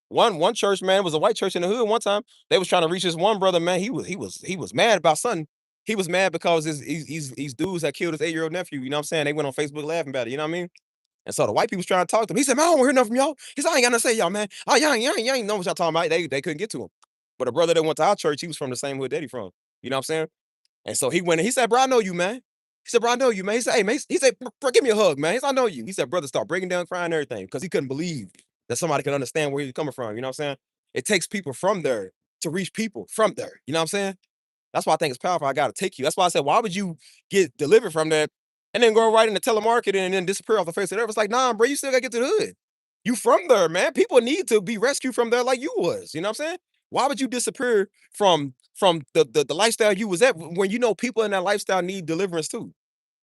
One church, man, was a white church in the hood. One time they was trying to reach this one brother, man. He was mad about something. He was mad because these dudes that killed his 8-year-old nephew. You know what I'm saying? They went on Facebook laughing about it. You know what I mean? And so the white people was trying to talk to him. He said, man, I don't want to hear nothing from y'all. He said, I ain't got nothing to say, y'all, man. Oh, y'all ain't know what y'all talking about. They couldn't get to him. But a brother that went to our church, he was from the same hood that he from. You know what I'm saying? And so he went and he said, bro, I know you, man. He said, bro, I know you, man. He said, hey, man. He said, bro, give me a hug, man. He said, I know you. He said, brother, start breaking down, crying, and everything, because he couldn't believe that somebody could understand where he's coming from. You know what I'm saying? It takes people from there to reach people from there. You know what I'm saying? That's why I think it's powerful. I got to take you. That's why I said, why would you get delivered from that? and then go right into telemarketing and then disappear off the face of the earth. It's like, nah, bro, you still gotta get to the hood. You from there, man. People need to be rescued from there like you was. You know what I'm saying? Why would you disappear from the lifestyle you was at when you know people in that lifestyle need deliverance too?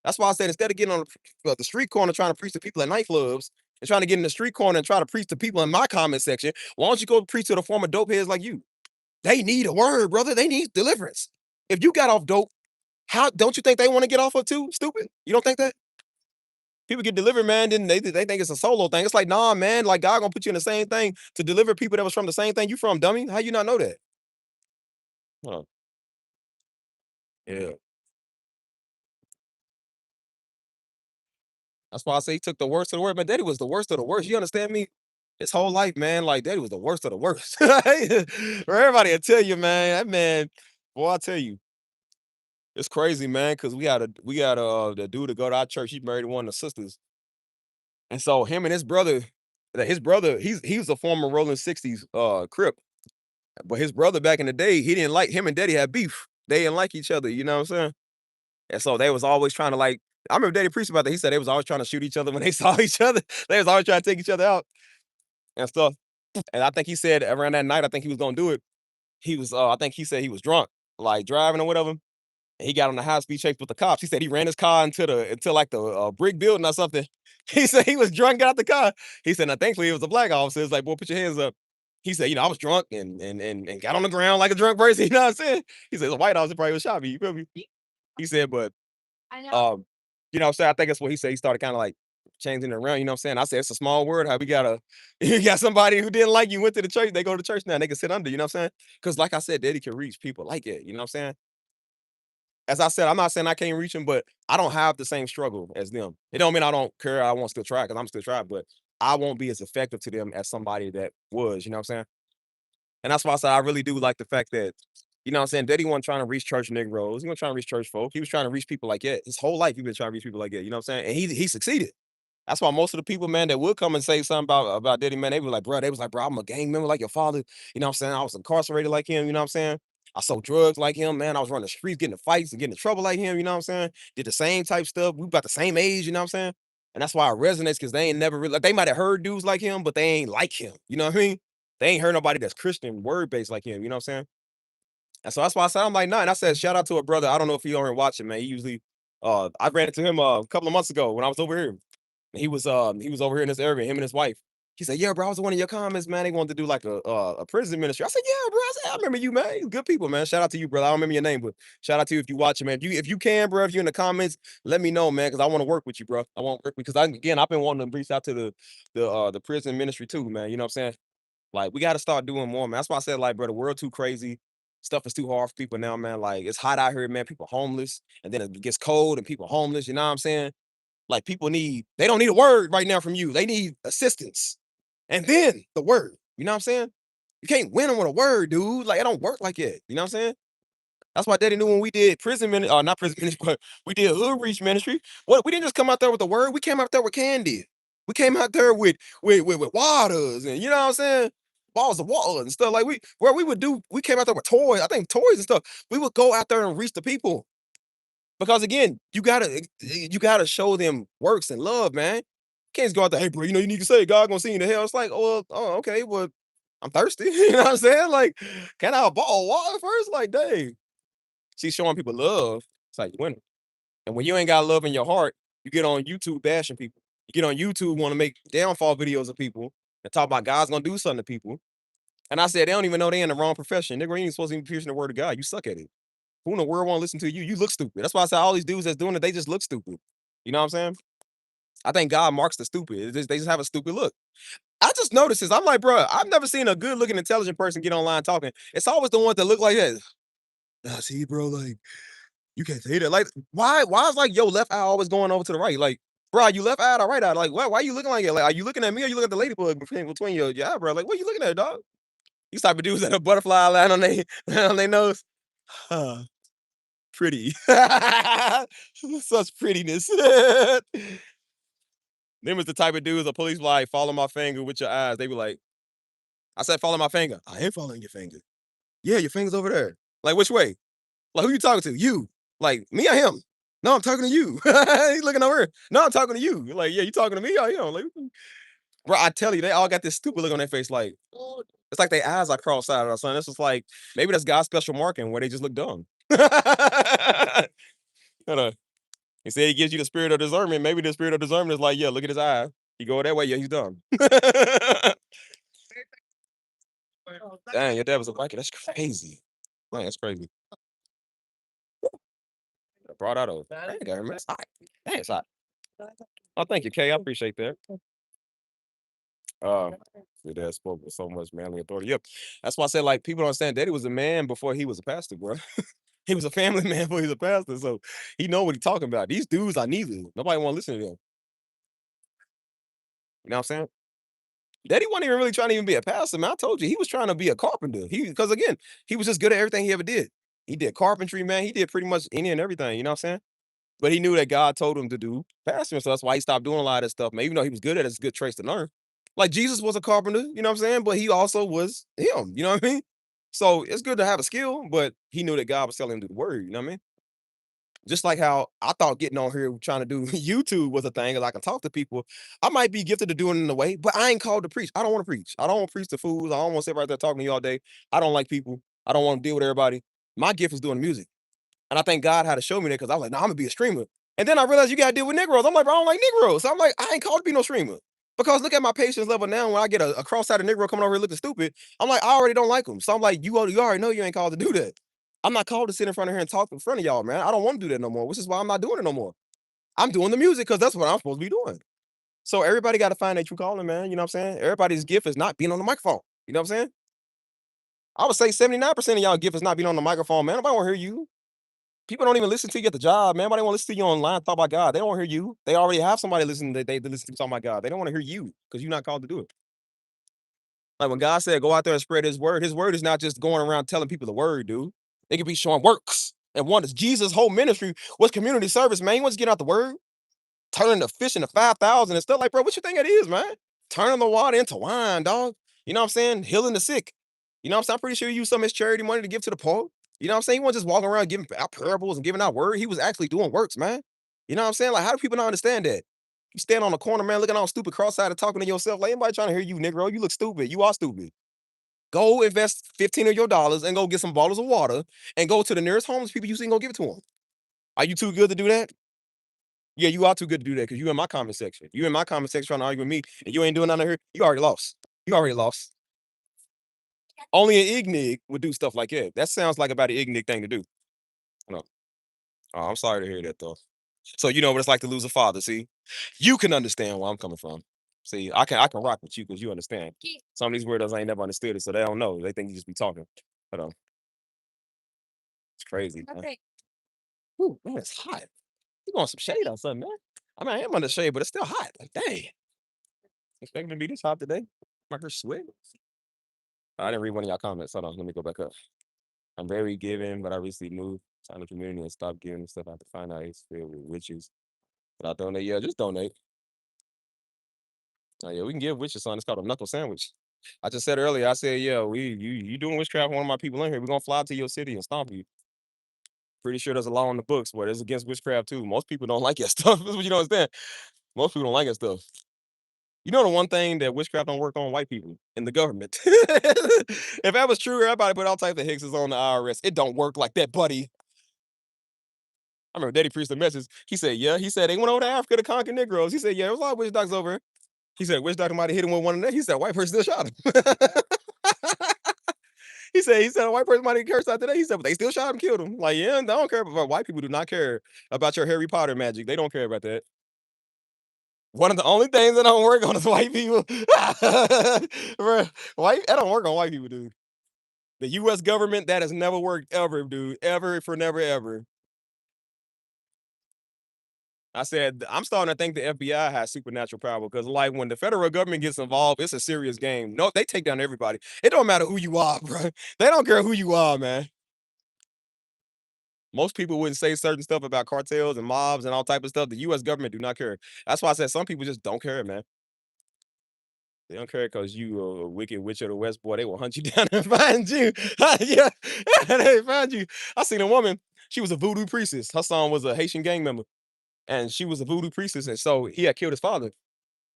That's why I said instead of getting on the street corner trying to preach to people at nightclubs and trying to get in the street corner and try to preach to people in my comment section, why don't you go preach to the former dope heads like you? They need a word, brother. They need deliverance. If you got off dope, how don't you think they want to get off of too? Stupid. You don't think that? People get delivered, man, then they think it's a solo thing. It's like, nah, man, like God gonna put you in the same thing to deliver people that was from the same thing you from, dummy. How you not know that? Huh. Yeah. That's why I say he took the worst of the worst. Man, daddy was the worst of the worst. You understand me? His whole life, man, like daddy was the worst of the worst. For everybody will tell you, man, that man, boy, I tell you, it's crazy, man, because we got the dude to go to our church. He married one of the sisters. And so him and his brother, he was a former Rolling 60s Crip. But his brother back in the day, he didn't like him and Daddy had beef. They didn't like each other, you know what I'm saying? And so they was always trying to like I remember Daddy preached about that. He said they was always trying to shoot each other when they saw each other. They was always trying to take each other out and stuff. And I think he said around that night, I think he was gonna do it. He was I think he said he was drunk, like driving or whatever. And he got on the high speed chase with the cops. He said he ran his car into like the brick building or something. He said he was drunk, got out the car. He said, now thankfully it was a black officer. It's like, boy, put your hands up. He said, I was drunk and got on the ground like a drunk person. You know what I'm saying? He said the white officer probably was shot me. You feel me? He said, but I know. you know what I'm saying? I think that's what he said. He started kind of like changing it around. You know what I'm saying? I said it's a small word. How we got you got somebody who didn't like you, went to the church, they go to church now, they can sit under, you know what I'm saying? Because like I said, Daddy can reach people like it. You know what I'm saying? As I said, I'm not saying I can't reach them, but I don't have the same struggle as them. It don't mean I don't care. I won't still try because I'm still trying, but I won't be as effective to them as somebody that was. You know what I'm saying? And that's why I said I really do like the fact that, you know what I'm saying, Daddy wasn't trying to reach church Negroes. He wasn't trying to reach church folk. He was trying to reach people like that. His whole life, he been trying to reach people like that. You know what I'm saying? And he succeeded. That's why most of the people, man, that would come and say something about Diddy, man, they were like, bro, they was like, bro, I'm a gang member like your father. You know what I'm saying? I was incarcerated like him. You know what I'm saying? I sold drugs like him, man. I was running the streets, getting in fights and getting in trouble like him. You know what I'm saying? Did the same type stuff. We about the same age. You know what I'm saying? And that's why it resonates because they ain't never really, like, they might have heard dudes like him, but they ain't like him. You know what I mean? They ain't heard nobody that's Christian word based like him. You know what I'm saying? And so that's why I said, I'm like, nah. And I said, shout out to a brother. I don't know if he on here watching, man. He usually, I ran into him a couple of months ago when I was over here. He was over here in this area, him and his wife. He said, "Yeah, bro, I was in one of your comments, man. They wanted to do like a prison ministry." I said, "Yeah, bro." I said, "I remember you, man. You good people, man. Shout out to you, brother. I don't remember your name, but shout out to you if you watching, man. If you can, bro, if you're in the comments, let me know, man, because I want to work with you, bro. I want to work because again, I've been wanting to reach out to the prison ministry too, man. You know what I'm saying? Like we got to start doing more, man. That's why I said, like, bro, the world too crazy. Stuff is too hard for people now, man. Like it's hot out here, man. People homeless, and then it gets cold and people homeless. You know what I'm saying? Like people they don't need a word right now from you. They need assistance. And then the word. You know what I'm saying? You can't win them with a word, dude. Like it don't work like that. You know what I'm saying? That's why Daddy knew when we did prison ministry, not prison ministry, but we did hood reach ministry. What we didn't just come out there with the word, we came out there with candy. We came out there with waters and you know what I'm saying? Balls of water and stuff. Like we came out there with toys, I think toys and stuff. We would go out there and reach the people. Because again, you gotta show them works and love, man. Can't just go out there, hey, bro, you need to say God gonna send you to hell. It's like, oh, okay, well, I'm thirsty. You know what I'm saying? Like, can I have a bottle of water first? Like, dang. See, showing people love, it's like winning. And when you ain't got love in your heart, you get on YouTube bashing people. You get on YouTube, want to make downfall videos of people and talk about God's gonna do something to people. And I said, they don't even know they in the wrong profession. Nigga, you ain't supposed to be preaching the word of God. You suck at it. Who in the world want to listen to you? You look stupid. That's why I say all these dudes that's doing it, they just look stupid. You know what I'm saying? I think God marks the stupid. They just have a stupid look. I just noticed this. I'm like, bro, I've never seen a good looking, intelligent person get online talking. It's always the ones that look like that. Nah, see, bro, like, you can't say that. Like, why is like your left eye always going over to the right? Like, bro, you left eye or right eye? Like, why are you looking like that? Like, are you looking at me or you looking at the ladybug between your eye, bro? Like, what are you looking at, dog? These type of dudes that a butterfly line on they on their nose. Pretty. Such prettiness. Them is the type of dudes the police like, follow my finger with your eyes. They be like, I said, follow my finger. I ain't following your finger. Yeah, your finger's over there. Like, which way? Like, who you talking to? You. Like, me or him? No, I'm talking to you. He's looking over here. No, I'm talking to you. Like, yeah, you talking to me? Oh, you know, like, bro, I tell you, they all got this stupid look on their face, like, it's like their eyes are cross-eyed or something. It's just like, maybe that's God's special marking where they just look dumb. Hold on. He said he gives you the spirit of discernment. Maybe the spirit of discernment is like, yeah, look at his eye. He go that way, yeah, he's dumb. Dang, your dad was a biker. That's crazy. Man, that's crazy. I brought out a dang, it's hot. Dang, it's hot. Oh, thank you, Kay. I appreciate that. Uh, your dad spoke with so much manly authority. Yep. That's why I said, like, people don't understand Daddy was a man before he was a pastor, bro. He was a family man before he was a pastor. So he know what he talking about. These dudes are neither. Nobody want to listen to them. You know what I'm saying? Daddy wasn't even really trying to even be a pastor, man. I told you he was trying to be a carpenter. He because again, he was just good at everything he ever did. He did carpentry, man. He did pretty much any and everything. You know what I'm saying? But he knew that God told him to do pastoring, so that's why he stopped doing a lot of that stuff. Man, even though he was good at it, it's a good trace to learn. Like Jesus was a carpenter, you know what I'm saying? But he also was him, you know what I mean? So it's good to have a skill, but he knew that God was telling him to do the word, you know what I mean? Just like how I thought getting on here trying to do YouTube was a thing, and I can talk to people. I might be gifted to doing it in a way, but I ain't called to preach. I don't want to preach. I don't want to preach to fools. I don't want to sit right there talking to you all day. I don't like people. I don't want to deal with everybody. My gift is doing music. And I think God had to show me that because I was like, no, I'm gonna be a streamer. And then I realized you gotta deal with Negroes. I'm like, bro, I don't like Negroes. So I'm like, I ain't called to be no streamer. Because look at my patience level now. When I get a cross-eyed Negro coming over here looking stupid, I'm like, I already don't like him. So I'm like, you already know you ain't called to do that. I'm not called to sit in front of here and talk in front of y'all, man. I don't want to do that no more, which is why I'm not doing it no more. I'm doing the music because that's what I'm supposed to be doing. So everybody got to find that true calling, man. You know what I'm saying? Everybody's gift is not being on the microphone. You know what I'm saying? I would say 79% of y'all gift is not being on the microphone, man. Nobody want to hear you. People don't even listen to you at the job, man. Nobody want to listen to you online, talk about God. They don't want to hear you. They already have somebody listening that they listen to talk about God. They don't want to hear you because you're not called to do it. Like when God said, go out there and spread his word is not just going around telling people the word, dude. It could be showing works and wonders. Jesus' whole ministry was community service, man. He wants to get out the word, turning the fish into 5,000 and stuff. Like, bro, what you think it is, man? Turning the water into wine, dog. You know what I'm saying? Healing the sick. You know what I'm saying? I'm pretty sure he used some of his charity money to give to the poor. You know what I'm saying? He wasn't just walking around giving out parables and giving out word. He was actually doing works, man. You know what I'm saying? Like, how do people not understand that? You stand on the corner, man, looking all stupid, cross-eyed and talking to yourself. Like, anybody trying to hear you, Negro? You look stupid. You are stupid. Go invest 15 of your dollars and go get some bottles of water and go to the nearest homeless people you see and go give it to them. Are you too good to do that? Yeah, you are too good to do that because you in my comment section. You in my comment section trying to argue with me and you ain't doing nothing here. You already lost. You already lost. Only an ignig would do stuff like that. That sounds like about an ignig thing to do. No. Oh, I'm sorry to hear that though. So you know what it's like to lose a father. See, you can understand where I'm coming from. See, I can rock with you because you understand. Some of these weirdos ain't never understood it, so they don't know. They think you just be talking. Hold on, it's crazy. Man. Okay. Ooh, man, it's hot. You want some shade or something, man? I mean, I am under shade, but it's still hot. Like, dang, expecting to be this hot today? My her sweat. I didn't read one of y'all comments. Hold on, let me go back up. I'm very giving, but I recently moved to the community and stopped giving stuff. I have to find out it's filled with witches. But I donate. Yeah, just donate. Oh, yeah, we can give witches something. It's called a knuckle sandwich. I just said earlier, I said, yeah, you doing witchcraft, one of my people in here. We're gonna fly to your city and stomp you. Pretty sure there's a law in the books where it's against witchcraft too. Most people don't like that stuff. That's what you don't understand. Most people don't like that stuff. You know the one thing that witchcraft don't work on white people in the government. If that was true, everybody put all types of hexes on the IRS. It don't work like that, buddy. I remember Daddy preached a message. He said, yeah. He said they went over to Africa to conquer Negroes. He said, yeah, there was a lot of witch doctors over here. He said, witch doctor might have hit him with one of them. He said, white person still shot him. he said a white person might have cursed out today. He said, but they still shot him, killed him. Like, yeah, they don't care about white people do not care about your Harry Potter magic. They don't care about that. One of the only things that don't work on is white people. Bruh, white that don't work on white people, dude. The US government, that has never worked ever, dude. Ever for never ever. I said, I'm starting to think the FBI has supernatural power because, like, when the federal government gets involved, it's a serious game. No, they take down everybody. It don't matter who you are, bro. They don't care who you are, man. Most people wouldn't say certain stuff about cartels and mobs and all type of stuff. The U.S. government do not care. That's why I said some people just don't care, man. They don't care because you a wicked witch of the West, boy. They will hunt you down and find you. Yeah, they find you. I seen a woman. She was a voodoo priestess. Her son was a Haitian gang member, and she was a voodoo priestess, and so he had killed his father.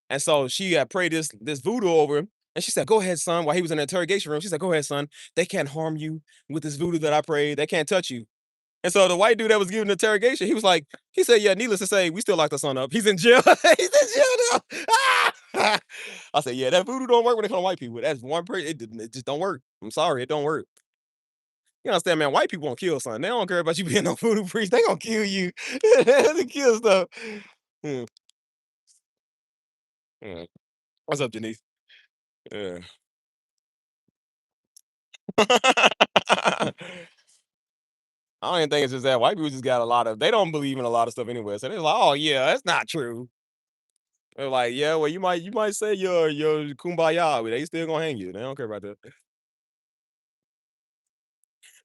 And so she had prayed this voodoo over him. And she said, "Go ahead, son." While he was in the interrogation room, she said, "Go ahead, son. They can't harm you with this voodoo that I prayed. They can't touch you." And so the white dude that was giving the interrogation, he was like, he said, "Yeah, needless to say, we still locked the son up. He's in jail. He's in jail now." Ah! I said, "Yeah, that voodoo don't work when it comes to white people. That's one person. It just don't work. I'm sorry, it don't work. You understand, man? White people won't kill son. They don't care about you being no voodoo priest. They gonna kill you. They kill stuff." Hmm, hmm. What's up, Janice? Yeah. I don't even think it's just that white people just got a lot of. They don't believe in a lot of stuff anyway. So they're like, "Oh yeah, that's not true." They're like, "Yeah, well, you might say your kumbaya, but they still gonna hang you. They don't care about that."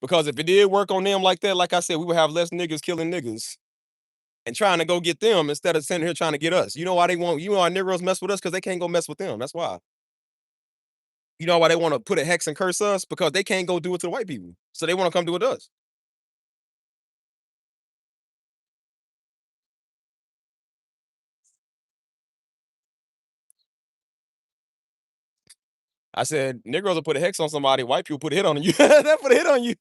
Because if it did work on them like that, like I said, we would have less niggas killing niggas and trying to go get them instead of sitting here trying to get us. You know why they want? You know why Negroes mess with us? Because they can't go mess with them. That's why. You know why they want to put a hex and curse us? Because they can't go do it to the white people. So they want to come do it to us. I said, Negroes will put a hex on somebody, white people put a hit on you. They put a hit on you.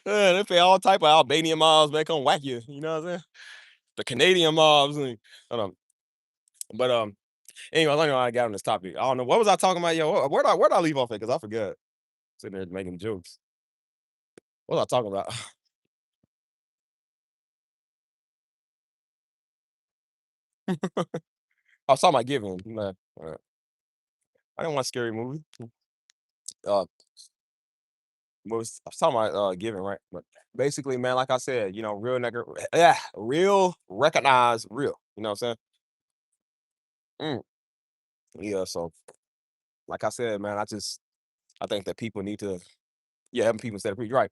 They pay all type of Albanian mobs, man, come whack you. You know what I'm saying? The Canadian mobs. Hold on. But anyway, I don't know how I got on this topic. I don't know. What was I talking about? Yo, where'd I leave off at? Because I forgot. Sitting there making jokes. What was I talking about? I was talking about giving. Nah, I didn't want a scary movie. Uh I was talking about giving, right? But basically, man, like I said, real nigga, yeah, real recognize real. You know what I'm saying? Yeah, so like I said, man, I think that people need to, yeah, having people instead of preach, right?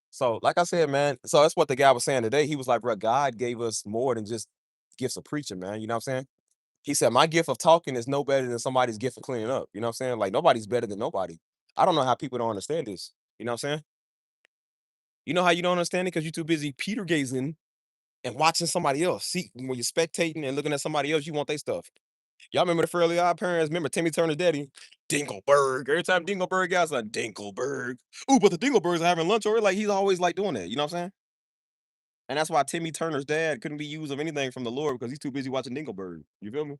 So like I said, man, so that's what the guy was saying today. He was like, bro, God gave us more than just gifts of preaching, man. You know what I'm saying? He said, my gift of talking is no better than somebody's gift of cleaning up. You know what I'm saying? Like nobody's better than nobody. I don't know how people don't understand this. You know what I'm saying? You know how you don't understand it? Because you're too busy Peter gazing and watching somebody else. See, when you're spectating and looking at somebody else, you want their stuff. Y'all remember the Fairly Odd Parents? Remember Timmy Turner's daddy? Dingleberg. Every time Dingleberg got like Dingleberg. Ooh, but the Dinglebergs are having lunch, or like he's always like doing that. You know what I'm saying? And that's why Timmy Turner's dad couldn't be used of anything from the Lord because he's too busy watching Dingleberg. You feel me?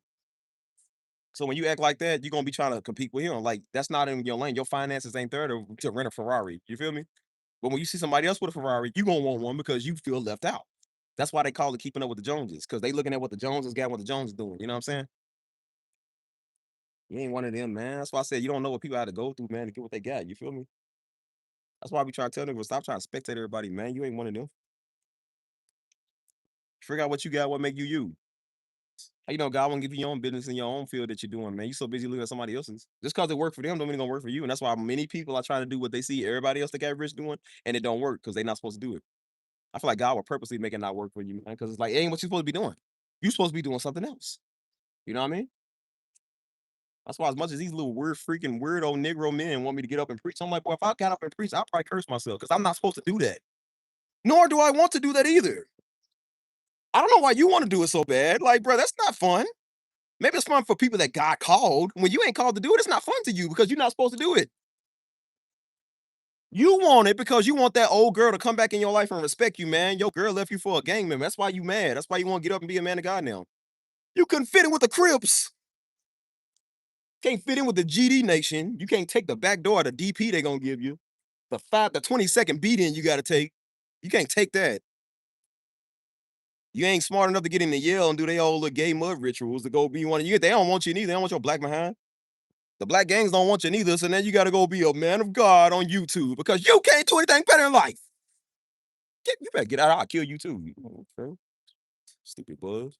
So when you act like that, you're gonna be trying to compete with him. Like that's not in your lane. Your finances ain't there to rent a Ferrari. You feel me? But when you see somebody else with a Ferrari, you gonna want one because you feel left out. That's why they call it keeping up with the Joneses, because they looking at what the Joneses got, what the Joneses doing. You know what I'm saying? You ain't one of them, man. That's why I said you don't know what people had to go through, man, to get what they got. You feel me? That's why we try to tell them, stop trying to spectate everybody, man. You ain't one of them. Figure out what you got, what make you you. How you know God won't give you your own business in your own field that you're doing, man? You so busy looking at somebody else's. Just because it worked for them, don't mean it's gonna work for you. And that's why many people are trying to do what they see everybody else that got rich doing, and it don't work because they're not supposed to do it. I feel like God will purposely make it not work for you, man, because it's like it ain't what you're supposed to be doing. You're supposed to be doing something else. You know what I mean? That's why as much as these little weird freaking weirdo Negro men want me to get up and preach, I'm like, boy, if I got up and preach, I'll probably curse myself because I'm not supposed to do that. Nor do I want to do that either. I don't know why you want to do it so bad. Like, bro, that's not fun. Maybe it's fun for people that God called. When you ain't called to do it, it's not fun to you because you're not supposed to do it. You want it because you want that old girl to come back in your life and respect you, man. Your girl left you for a gang member. That's why you mad. That's why you want to get up and be a man of God now. You couldn't fit in with the Crips. Can't fit in with the GD Nation. You can't take the back door of the DP they're gonna give you. The 20-second beat in you gotta take. You can't take that. You ain't smart enough to get in the Yale and do their old little gay mud rituals to go be one of you. They don't want you neither. They don't want your black behind. The black gangs don't want you neither. So now you gotta go be a man of God on YouTube because you can't do anything better in life. You better get out. I'll kill you too. Okay. Stupid buzz.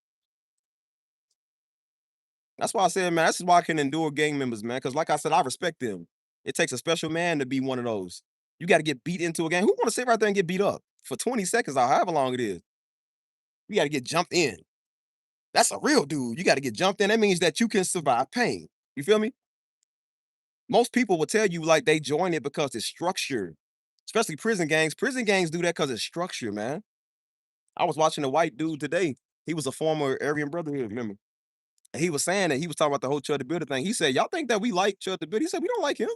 That's why I said, man, that's why I can endure gang members, man. Because like I said, I respect them. It takes a special man to be one of those. You got to get beat into a game. Who want to sit right there and get beat up for 20 seconds or however long it is? You got to get jumped in. That's a real dude. You got to get jumped in. That means that you can survive pain. You feel me? Most people will tell you like they join it because it's structured. especially prison gangs. Prison gangs do that because it's structure, man. I was watching a white dude today. He was a former Aryan Brotherhood member. And he was saying that he was talking about the whole Chud the Builder thing. He said, y'all think that we like Chud the Builder? He said, we don't like him.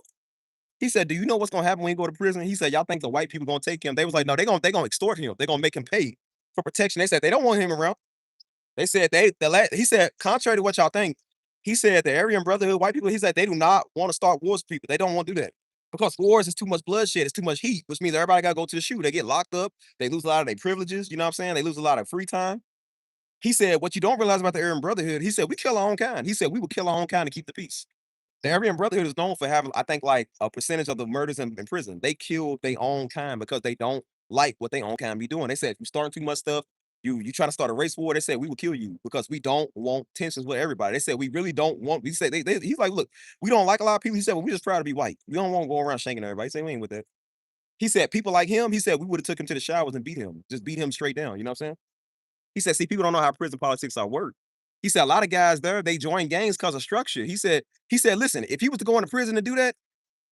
He said, do you know what's gonna happen when he go to prison? He said, y'all think the white people gonna take him? They was like, no, they gonna extort him. They're gonna make him pay for protection. They said they don't want him around. They said he said, contrary to what y'all think, he said the Aryan Brotherhood, white people, he said they do not want to start wars with people. They don't want to do that. Because wars is too much bloodshed, it's too much heat, which means everybody gotta go to the shoe. They get locked up, they lose a lot of their privileges, you know what I'm saying? They lose a lot of free time. He said, what you don't realize about the Aryan Brotherhood, he said, we kill our own kind. He said, we would kill our own kind to keep the peace. The Aryan Brotherhood is known for having, I think, like a percentage of the murders in prison. They kill their own kind because they don't like what their own kind be doing. They said, if you starting too much stuff, you try to start a race war, they said we will kill you because we don't want tensions with everybody. They said we really don't want. We said he's like, look, we don't like a lot of people. He said, well, we just proud to be white. We don't want to go around shanking everybody. He said we ain't with that. He said people like him. He said we would have took him to the showers and beat him, just beat him straight down. You know what I'm saying? He said, see, people don't know how prison politics are work. He said a lot of guys there they join gangs because of structure. He said, listen, if he was to go into prison and do that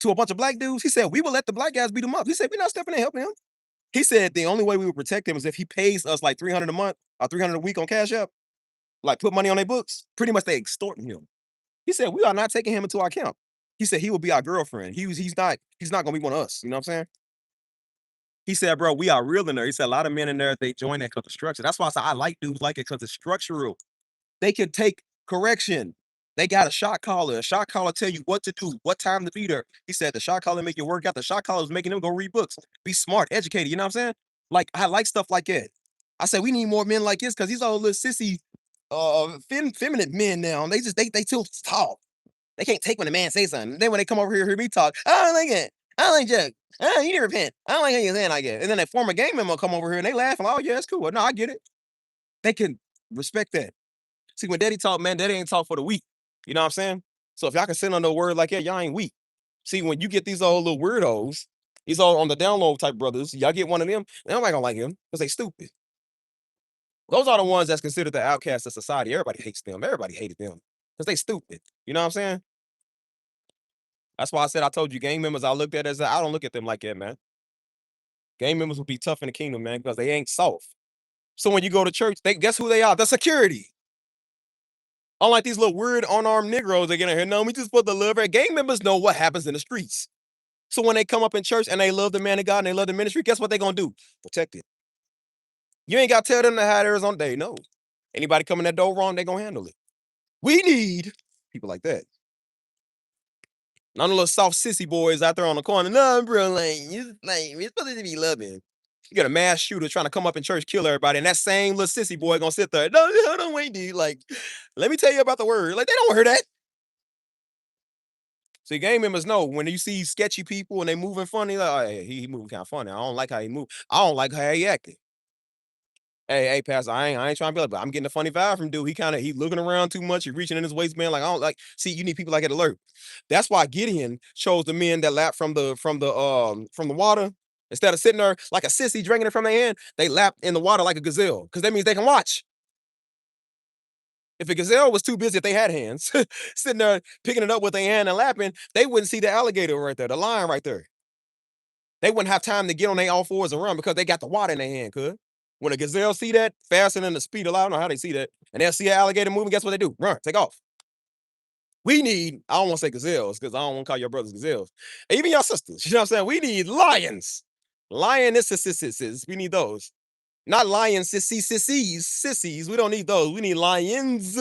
to a bunch of black dudes, he said we would let the black guys beat him up. He said we're not stepping in helping him. He said the only way we would protect him is if he pays us like $300 a month or $300 a week on Cash App, like put money on their books. Pretty much they extorting him. He said we are not taking him into our camp. He said he will be our girlfriend. He's not gonna be one of us. You know what I'm saying? He said, bro, we are real in there. He said a lot of men in there they join that because of structure. That's why I said I like dudes like it because it's structural. They can take correction. They got a shot caller. A shot caller tell you what to do, what time to be there. He said the shot caller make you work out. The shot caller is making them go read books, be smart, educated. You know what I'm saying? Like I like stuff like that. I said we need more men like this because these old little sissy, feminine men now. And they too tall. They can't take when a man say something. Then when they come over here hear me talk, I don't like it. I don't like joke. You need to repent. I don't like how you're saying like that. And then that former gang member come over here and they laugh and oh yeah, it's cool. No, I get it. They can respect that. See, when daddy talk, man, daddy ain't talk for the weak. You know what I'm saying? So if y'all can send on no word like that, y'all ain't weak. See, when you get these old little weirdos, these all on the download type brothers, y'all get one of them, nobody gonna like him because they stupid. Those are the ones that's considered the outcasts of society. Everybody hates them. Everybody hated them because they stupid. You know what I'm saying? That's why I said I told you gang members I looked at as I don't look at them like that, man. Gang members will be tough in the kingdom, man, because they ain't soft. So when you go to church, they guess who they are? The security. Unlike these little weird unarmed Negroes that get in here, no, we just put the love right. Gang members know what happens in the streets. So when they come up in church and they love the man of God and they love the ministry, guess what they gonna do? Protect it. You ain't gotta tell them to hide theirs on day. No. Anybody coming that door wrong, they gonna handle it. We need people like that. None of little soft sissy boys out there on the corner. No, bro, we're supposed to be loving. You got a mass shooter trying to come up in church, kill everybody, and that same little sissy boy gonna sit there. No, don't wait, dude. Like, let me tell you about the word. Like, they don't hear that. See, gang members know when you see sketchy people and they moving funny, like, oh, hey, he moving kind of funny. I don't like how he move. I don't like how he acting. Hey, Pastor, I ain't trying to be like, but I'm getting a funny vibe from dude. He looking around too much. He reaching in his waistband. Like, I don't like, see, you need people like that alert. That's why Gideon chose the men that lap from the water. Instead of sitting there like a sissy drinking it from their hand, they lap in the water like a gazelle. Because that means they can watch. If a gazelle was too busy, if they had hands, sitting there picking it up with their hand and lapping, they wouldn't see the alligator right there, the lion right there. They wouldn't have time to get on their all fours and run because they got the water in their hand, cuz. When a gazelle see that, faster than the speed of light, I don't know how they see that, and they'll see an alligator moving, guess what they do? Run, take off. We need, I don't want to say gazelles, because I don't want to call your brothers gazelles. Even your sisters, you know what I'm saying? We need lions. Lionesses. We need those. Not lions, sissies. We don't need those. We need lions.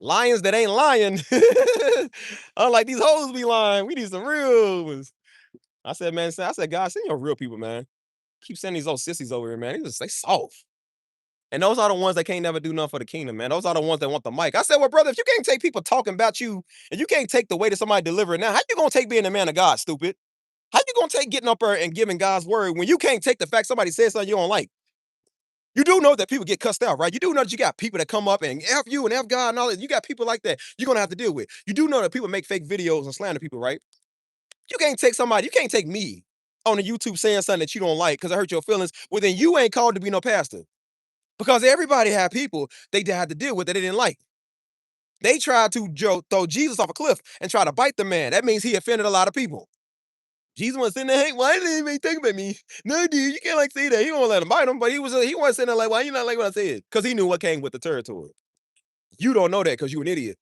Lions that ain't lying. Unlike these hoes be lying. We need some real ones. I said, God, send your real people, man. Keep sending these old sissies over here, man. They soft. And those are the ones that can't never do nothing for the kingdom, man. Those are the ones that want the mic. I said, well, brother, if you can't take people talking about you and you can't take the way that somebody deliver it now, how you gonna take being a man of God, stupid? How you gonna take getting up there and giving God's word when you can't take the fact somebody says something you don't like? You do know that people get cussed out, right? You do know that you got people that come up and F you and F God and all that. You got people like that you're gonna have to deal with. You do know that people make fake videos and slander people, right? You can't take me on a YouTube saying something that you don't like because I hurt your feelings. Well, then you ain't called to be no pastor. Because everybody had people they had to deal with that they didn't like. They tried to throw Jesus off a cliff and try to bite the man. That means he offended a lot of people. Jesus was sitting there, hey, why didn't anybody think about me? No, dude, you can't like say that. He won't let him bite him, but he wasn't sitting there like, why you not like what I said? Because he knew what came with the territory. You don't know that because you an idiot.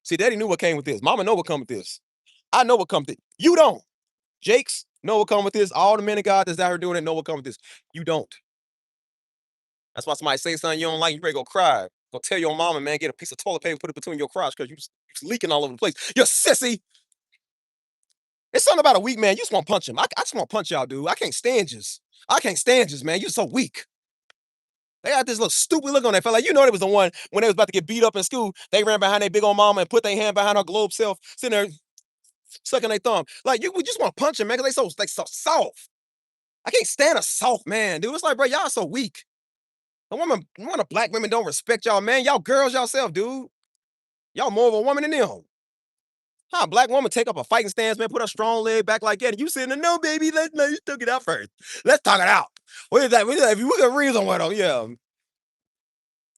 See, Daddy knew what came with this. Mama know what come with this. I know what come with it. You don't. Jakes know what come with this. All the men of God that's out here doing it know what come with this. You don't. That's why somebody say something you don't like, you ready to go cry. Go tell your mama, man, get a piece of toilet paper, put it between your crotch because you're leaking all over the place. You sissy. It's something about a weak man. You just want to punch him. I just want to punch y'all, dude. I can't stand you. I can't stand you, man. You're so weak. They got this little stupid look on that fella. Like, you know, they was the one when they was about to get beat up in school. They ran behind their big old mama and put their hand behind her globe self, sitting there sucking their thumb. Like, we just want to punch him, man, because they so soft. I can't stand a soft man, dude. It's like, bro, y'all so weak. The black women don't respect y'all, man. Y'all girls yourself, dude. Y'all more of a woman than them. How a black woman take up a fighting stance, man, put her strong leg back like that, and you sitting there, no, baby, you took it out first. Let's talk it out. What is that? If we can reason with them, yeah.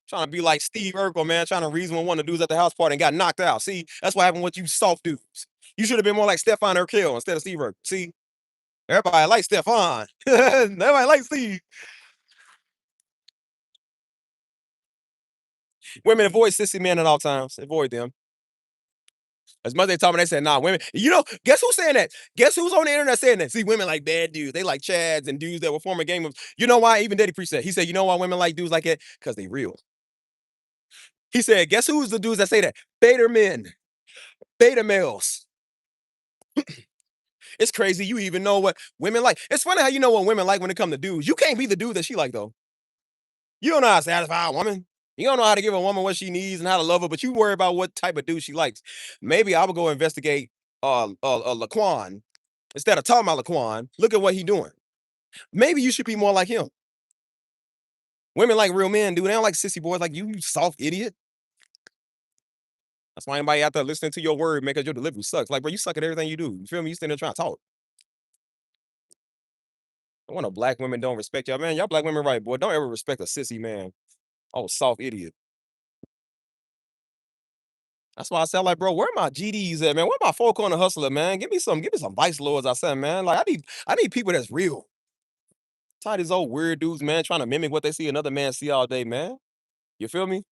Trying to be like Steve Urkel, man, trying to reason with one of the dudes at the house party and got knocked out. See, that's what happened with you soft dudes. You should have been more like Stefan Urkel instead of Steve Urkel. See, everybody likes Stefan. Everybody likes Steve. Women avoid sissy men at all times. Avoid them. As much as they told me, they said, nah, women. You know, guess who's saying that? Guess who's on the internet saying that? See, women like bad dudes. They like Chads and dudes that were former game of. You know why? Even Daddy Priest said. He said, you know why women like dudes like that? Because they real. He said, guess who's the dudes that say that? Beta men. Beta males. It's crazy. You even know what women like. It's funny how you know what women like when it comes to dudes. You can't be the dude that she like, though. You don't know how to satisfy a woman. You don't know how to give a woman what she needs and how to love her, but you worry about what type of dude she likes. Maybe I would go investigate Laquan instead of talking about Laquan. Look at what he doing. Maybe you should be more like him. Women like real men, dude. They don't like sissy boys like you soft idiot. That's why anybody out there listening to your word, man, because your delivery sucks. Like, bro, you suck at everything you do. You feel me? You sitting there trying to talk. I want a black women don't respect y'all, man. Y'all black women, right, boy. Don't ever respect a sissy man. Oh, soft idiot. That's why I said, like, bro, where my GDs at, man? Where my four corner hustler, man? Give me some vice lords. I said, man. Like, I need people that's real. Tired of these old weird dudes, man, trying to mimic what they see another man see all day, man. You feel me?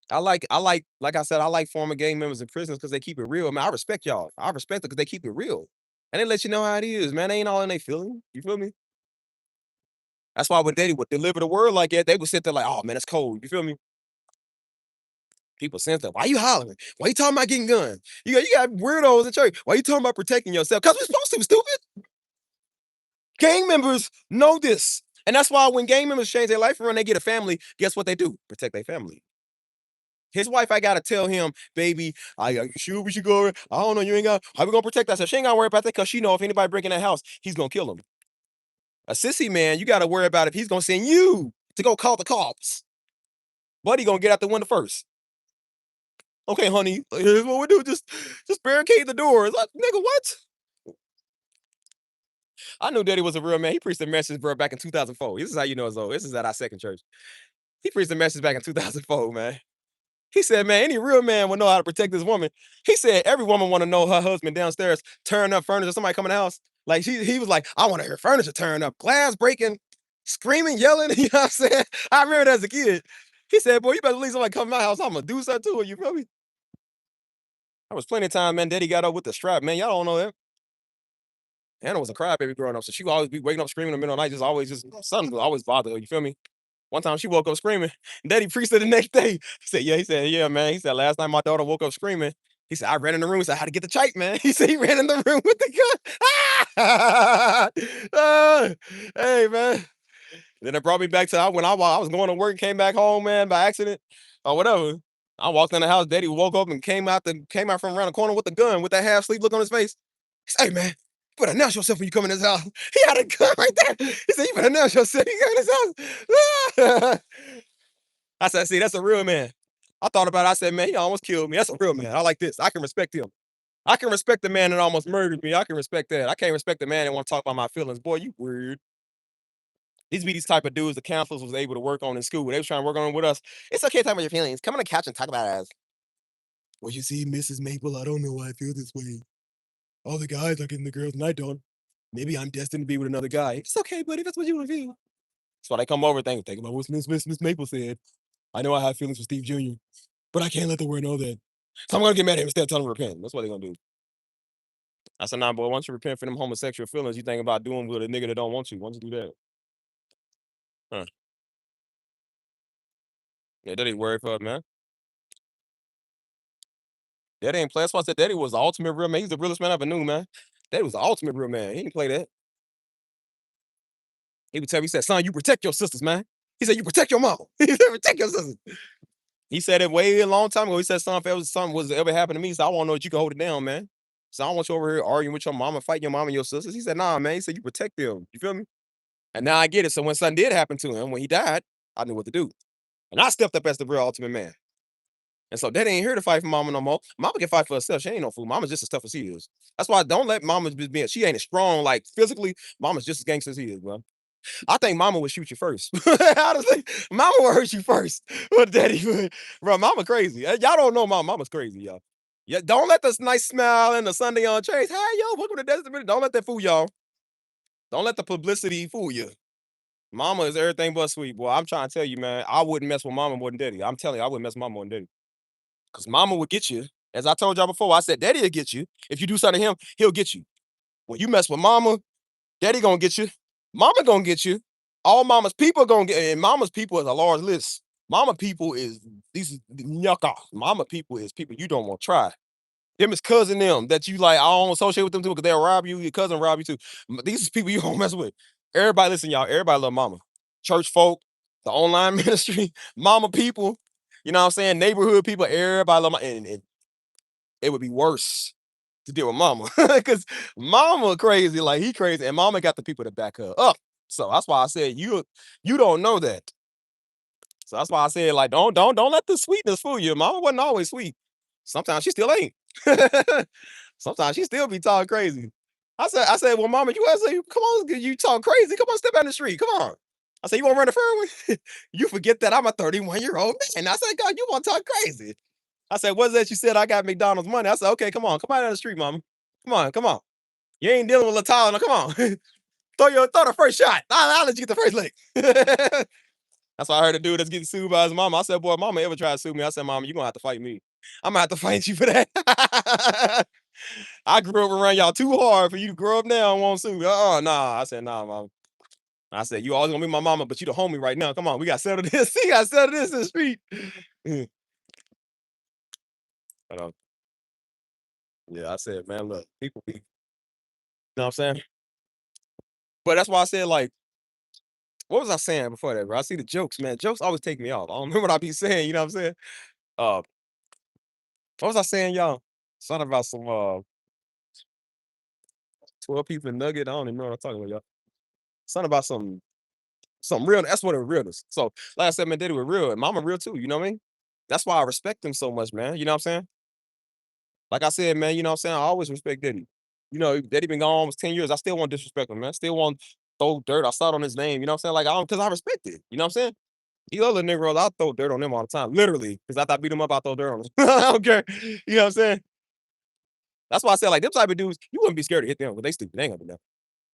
Like I said, I like former gang members in prisons because they keep it real, man. I respect y'all. I respect it because they keep it real. And they let you know how it is, man. They ain't all in their feeling. You feel me? That's why when they would deliver the word like that, they would sit there like, oh man, it's cold. You feel me? People sense that. Why you hollering? Why you talking about getting guns? You got weirdos in church. Why you talking about protecting yourself? Because we're supposed to, stupid. Gang members know this. And that's why when gang members change their life around, they get a family, guess what they do? Protect their family. His wife, I gotta tell him, baby, you sure we should go? I don't know, you ain't got, how we gonna protect ourselves? She ain't gotta worry about that because she know if anybody break in that house, he's gonna kill him. A sissy man, you gotta worry about if he's gonna send you to go call the cops. Buddy gonna get out the window first. Okay, honey, here's what we do. Just barricade the doors. Like, nigga, what? I knew Daddy was a real man. He preached a message, bro, back in 2004. This is how you know it's old. This is at our second church. He preached a message back in 2004, man. He said, man, any real man would know how to protect this woman. He said every woman want to know her husband downstairs turn up furniture. Somebody come in the house. Like he was like, I want to hear furniture turn up, glass breaking, screaming, yelling. You know what I'm saying? I remember that as a kid. He said, boy, you better leave somebody come to my house. I'm gonna do something to her. You feel me? There was plenty of time, man. Daddy got up with the strap, man. Y'all don't know that. Hannah was a crybaby growing up, so she would always be waking up screaming in the middle of the night, just something would always bother her. You feel me? One time she woke up screaming. Daddy preached it the next day. He said, yeah, man. He said, last night my daughter woke up screaming. He said, I ran in the room. He said, how to get the chipe, man. He said he ran in the room with the gun. Hey, man. Then it brought me back to when I was going to work, came back home, man, by accident or whatever. I walked in the house. Daddy woke up and came out from around the corner with the gun, with that half sleep look on his face. He said, hey, man, you better announce yourself when you come in this house. He had a gun right there. He said, you better announce yourself. You come in this house. I said, see, that's a real man. I thought about it. I said, man, he almost killed me. That's a real man. I like this. I can respect him. I can respect the man that almost murdered me. I can respect that. I can't respect the man that want to talk about my feelings. Boy, you weird. These be these type of dudes the counselors was able to work on in school. They was trying to work on with us. It's okay to talk about your feelings. Come on the couch and talk about us. Well, you see, Mrs. Maple, I don't know why I feel this way. All the guys are getting the girls, and I don't. Maybe I'm destined to be with another guy. It's okay, buddy. That's what you want to feel. That's why they come over thinking about what Miss Maple said. I know I have feelings for Steve Jr., but I can't let the world know that. So I'm gonna get mad at him instead of telling him to repent. That's what they're gonna do. I said, nah, boy, once you repent for them homosexual feelings, you think about doing with a nigga that don't want you. Once you do that. Huh. Yeah, that ain't worried for it, man. That ain't play. That's why I said Daddy was the ultimate real man. He's the realest man I ever knew, man. Daddy was the ultimate real man. He didn't play that. He would tell me, he said, son, you protect your sisters, man. He said, you protect your mom. He said, protect your sisters. He said it way a long time ago. He said, son, if ever something was ever happen to me, so I want to know that you can hold it down, man. So I don't want you over here arguing with your mama, fighting your mom and your sisters. He said, nah, man. He said, you protect them. You feel me? And now I get it. So when something did happen to him, when he died, I knew what to do. And I stepped up as the real ultimate man. And so Daddy ain't here to fight for mama no more. Mama can fight for herself. She ain't no fool. Mama's just as tough as he is. That's why don't let mama just be. She ain't as strong, like physically. Mama's just as gangster as he is, bro. I think mama would shoot you first. Honestly, mama would hurt you first. But daddy would. Bro, mama crazy. Y'all don't know mama's crazy, y'all. Yeah, don't let this nice smile and the Sunday on chase. Hey, yo, welcome to Desert. Don't let that fool y'all. Don't let the publicity fool you. Mama is everything but sweet, boy. I'm trying to tell you, man. I wouldn't mess with mama more than daddy. I'm telling you, I wouldn't mess with mama more than daddy. Because mama would get you. As I told y'all before, I said daddy will get you. If you do something to him, he'll get you. When you mess with mama, daddy gonna get you. Mama gonna get you. All mama's people gonna get, and mama's people is a large list. Mama people is these yucca. Mama people is people you don't want to try. Them is cousin them that you like. I don't associate with them too because they'll rob you. Your cousin rob you too. These is people you don't mess with. Everybody listen, y'all. Everybody love mama. Church folk, the online ministry, mama people. You know what I'm saying? Neighborhood people. Everybody love and it would be worse to deal with mama because mama crazy, like he crazy, and mama got the people to back her up. So that's why I said you don't know that. So that's why I said like don't let the sweetness fool you. Mama wasn't always sweet. Sometimes she still ain't. Sometimes she still be talking crazy. I said, well, mama, you I say, come on, you talk crazy. Come on, step out in the street. Come on. I said, you want to run the fairway? You forget that I'm a 31-year-old man. I said, God, you want to talk crazy. I said, what's that you said? I got McDonald's money. I said, okay, come on. Come out of the street, mama. Come on, come on. You ain't dealing with Latal. Now, come on. throw the first shot. I'll let you get the first lick. That's why I heard a dude that's getting sued by his mama. I said, boy, mama ever try to sue me? I said, mama, you're going to have to fight me. I'm going to have to fight you for that. I grew up around y'all too hard for you to grow up now and won't sue me. Nah. I said, nah, mama. I said, you always going to be my mama, but you the homie right now. Come on, we got to settle this. We got to settle this in the street. But, yeah, I said, man, look, people be, you know what I'm saying? But that's why I said, like, what was I saying before that, bro? I see the jokes, man. Jokes always take me off. I don't remember what I be saying, you know what I'm saying? Uh, what was I saying, y'all? Something about some 12 people in Nugget. I don't even know what I'm talking about, y'all. Something about some real. That's what it realness. So, like I said, man, Daddy was real, and Mama real too. You know what I mean? That's why I respect him so much, man. You know what I'm saying? Like I said, man, you know what I'm saying? I always respect Daddy. You know, Daddy been gone almost 10 years. I still want to disrespect him, man. Still want to throw dirt. I saw it on his name. You know what I'm saying? Like, I don't, because I respect it. You know what I'm saying? These other niggas, I throw dirt on them all the time. Literally. Because after I beat them up, I throw dirt on them. I don't care. You know what I'm saying? That's why I said, like, them type of dudes, you wouldn't be scared to hit them, but they stupid. They ain't gonna do that.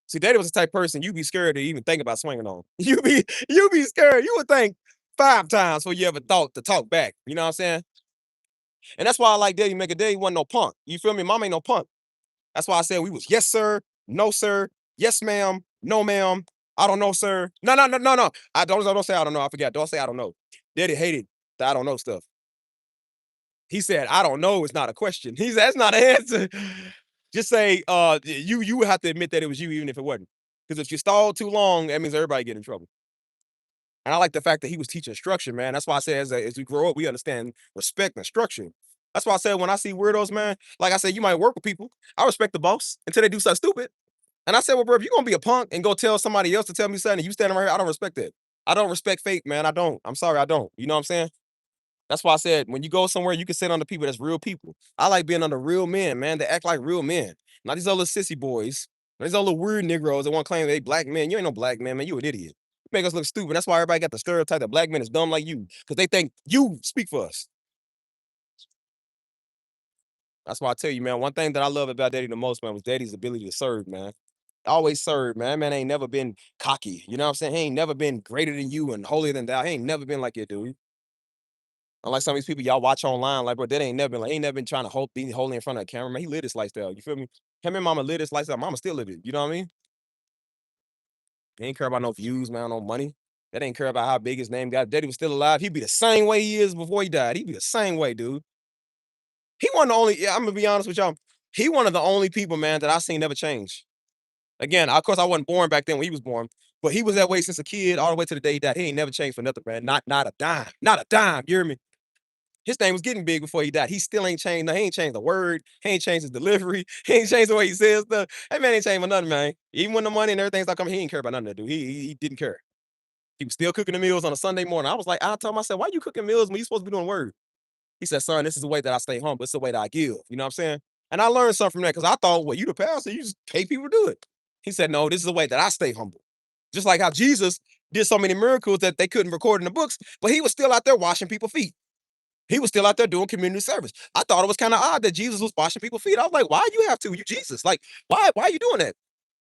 See, Daddy was the type of person you'd be scared to even think about swinging on. You be scared. You would think 5 times before you ever thought to talk back. You know what I'm saying? And that's why I like Daddy make a Daddy wasn't no punk. You feel me? Mom ain't no punk. That's why I said we was yes, sir, no, sir, yes, ma'am, no, ma'am. I don't know, sir. No. I don't say I don't know. I forget. Don't say I don't know. Daddy hated the I don't know stuff. He said, I don't know. It's not a question. He said, that's not an answer. Just say, you would have to admit that it was you, even if it wasn't. Because if you stall too long, that means everybody get in trouble. And I like the fact that he was teaching structure, man. That's why I said as we grow up, we understand respect and structure. That's why I said when I see weirdos, man, like I said, you might work with people. I respect the boss until they do something stupid. And I said, well, bro, if you're gonna be a punk and go tell somebody else to tell me something, and you standing right here, I don't respect that. I don't respect fake, man. I don't. I'm sorry, I don't. You know what I'm saying? That's why I said when you go somewhere, you can sit under people that's real people. I like being under real men, man. They act like real men. Not these other sissy boys. These other weird Negroes that want to claim they black men. You ain't no black man, man. You an idiot. You make us look stupid. That's why everybody got the stereotype that black men is dumb like you. Because they think you speak for us. That's why I tell you, man, one thing that I love about Daddy the most, man, was Daddy's ability to serve, man. Always serve, man. Man ain't never been cocky. You know what I'm saying? He ain't never been greater than you and holier than thou. He ain't never been like you, dude. Unlike some of these people y'all watch online, like, bro, that ain't never been like, he ain't never been trying to be holy in front of a camera, man. He lived this lifestyle. You feel me? Him and mama lived this lifestyle. Mama still live it. You know what I mean? He ain't care about no views, man, no money. That ain't care about how big his name got. Daddy was still alive. He'd be the same way he is before he died. He'd be the same way, dude. He one of the only, yeah, I'm gonna be honest with y'all. He one of the only people, man, that I seen never change. Again, of course, I wasn't born back then when he was born, but he was that way since a kid all the way to the day he died. He ain't never changed for nothing, man. Not a dime. Not a dime. You hear me? His name was getting big before he died. He still ain't changed. He ain't changed the word. He ain't changed his delivery. He ain't changed the way he says stuff. That man ain't changed for nothing, man. Even when the money and everything's not coming, he ain't care about none of that, dude. He didn't care. He was still cooking the meals on a Sunday morning. I was like, I told him, I said, why you cooking meals when you supposed to be doing word? He said, son, this is the way that I stay humble. It's the way that I give. You know what I'm saying? And I learned something from that because I thought, well, you the pastor, you just pay people to do it. He said, no, this is the way that I stay humble. Just like how Jesus did so many miracles that they couldn't record in the books, but he was still out there washing people's feet. He was still out there doing community service. I thought it was kind of odd that Jesus was washing people's feet. I was like, why you have to? You Jesus. Like, why are you doing that?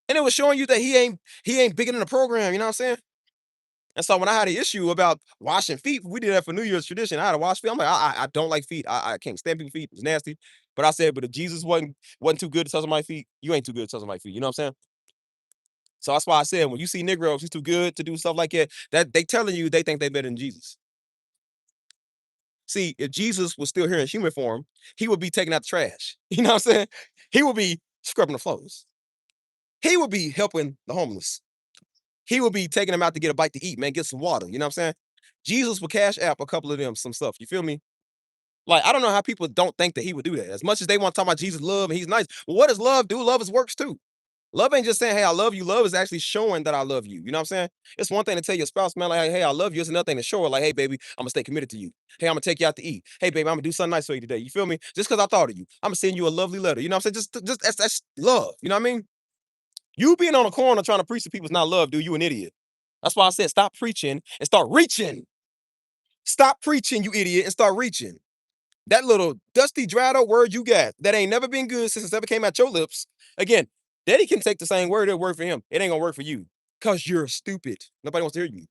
And it was showing you that he ain't bigger than the program, you know what I'm saying? And so when I had an issue about washing feet, we did that for New Year's tradition. I had to wash feet. I'm like, I don't like feet. I can't stand people's feet. It's nasty. But I said, but if Jesus wasn't too good to touch my feet, you ain't too good to touch my feet. You know what I'm saying? So that's why I said when you see Negroes who's too good to do stuff like that they telling you they think they better than Jesus. See, if Jesus was still here in human form, he would be taking out the trash. You know what I'm saying? He would be scrubbing the floors. He would be helping the homeless. He would be taking them out to get a bite to eat, man, get some water. You know what I'm saying? Jesus would cash app a couple of them some stuff. You feel me? Like, I don't know how people don't think that he would do that. As much as they want to talk about Jesus' love and he's nice. Well, what does love do? Love is works too. Love ain't just saying, hey, I love you. Love is actually showing that I love you. You know what I'm saying? It's one thing to tell your spouse, man, like, hey, I love you. It's another thing to show her, like, hey, baby, I'm gonna stay committed to you. Hey, I'm gonna take you out to eat. Hey, baby, I'm gonna do something nice for you today. You feel me? Just because I thought of you, I'm gonna send you a lovely letter. You know what I'm saying? Just that's love. You know what I mean? You being on a corner trying to preach to people is not love, dude. You an idiot. That's why I said stop preaching and start reaching. Stop preaching, you idiot, and start reaching. That little dusty, dried up word you got that ain't never been good since it's ever came out your lips. Again, Daddy can take the same word, it'll work for him. It ain't gonna work for you. Cause you're stupid. Nobody wants to hear you.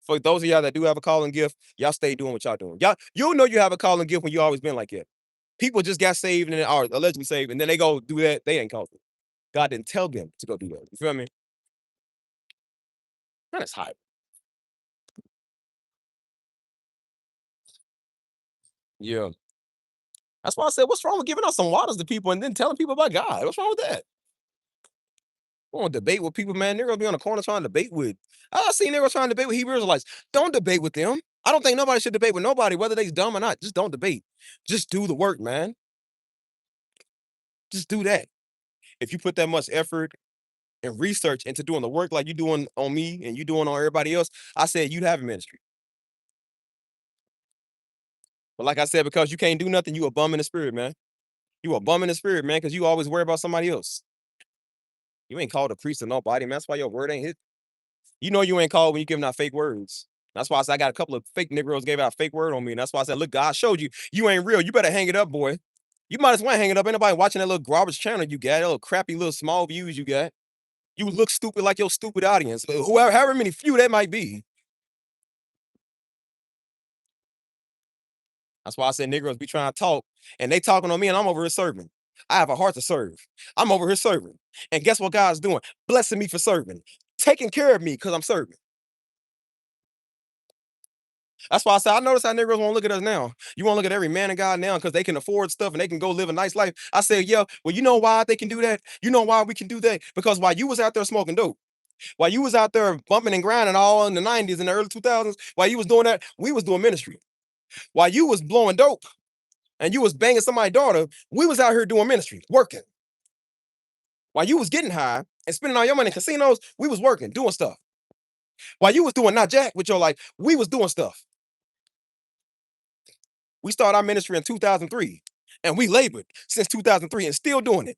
For those of y'all that do have a calling gift, y'all stay doing what y'all doing. You'll know you have a calling gift when you always been like that. People just got saved and are allegedly saved, and then they go do that. They ain't called it. God didn't tell them to go do that. You feel me? That's hype. Yeah. That's why I said, what's wrong with giving out some waters to people and then telling people about God? What's wrong with that? I want to debate with people, man. They're gonna be on the corner trying to debate with. I seen niggas trying to debate with Hebrew Israelites. Don't debate with them. I don't think nobody should debate with nobody, whether they's dumb or not. Just don't debate. Just do the work, man. Just do that. If you put that much effort and research into doing the work like you doing on me and you doing on everybody else, I said you'd have a ministry. But like I said, because you can't do nothing, you a bum in the spirit, man. You a bum in the spirit, man, because you always worry about somebody else. You ain't called a priest to nobody, man. That's why your word ain't hit. You know you ain't called when you giving out fake words. That's why I said I got a couple of fake Negroes gave out a fake word on me. And that's why I said, look, God showed you, you ain't real. You better hang it up, boy. You might as well hang it up. Ain't nobody watching that little garbage channel you got, that little crappy little small views you got. You look stupid like your stupid audience. Whoever, however many few that might be. That's why I said Negroes be trying to talk and they talking on me and I'm over here serving. I have a heart to serve. I'm over here serving. And guess what God's doing? Blessing me for serving. Taking care of me because I'm serving. That's why I said I notice how Negroes won't look at us now. You want to look at every man and God now because they can afford stuff and they can go live a nice life. I said, yeah, well, you know why they can do that? You know why we can do that? Because while you was out there smoking dope, while you was out there bumping and grinding all in the 90s and the early 2000s, while you was doing that, we was doing ministry. While you was blowing dope and you was banging somebody's daughter, we was out here doing ministry, working. While you was getting high and spending all your money in casinos, we was working, doing stuff. While you was doing not jack with your life, we was doing stuff. We started our ministry in 2003 and we labored since 2003 and still doing it.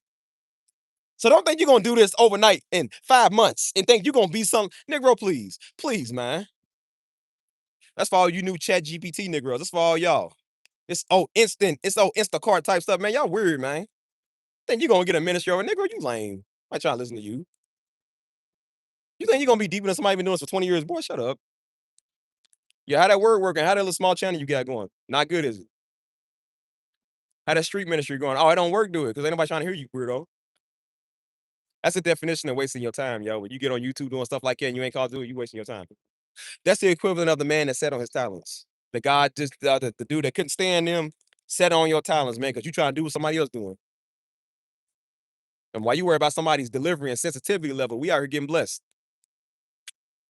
So don't think you're going to do this overnight in 5 months and think you're going to be some Negro, please. Please, man. That's for all you new chat GPT Negroes. That's for all y'all. It's Instacart type stuff, man. Y'all weird, man. Think you gonna get a ministry over, nigga? You lame. I try to listen to you. You think you gonna be deeper than somebody been doing this for 20 years? Boy, shut up. Yeah, how that word working? How that little small channel you got going? Not good, is it? How that street ministry going? Oh, it don't work, do it, because ain't nobody trying to hear you, weirdo. That's the definition of wasting your time, yo. When you get on YouTube doing stuff like that and you ain't called to do it, you wasting your time. That's the equivalent of the man that sat on his talents. The guy just the dude that couldn't stand them sat on your talents, man, because you trying to do what somebody else doing. And while you worry about somebody's delivery and sensitivity level, we out here getting blessed.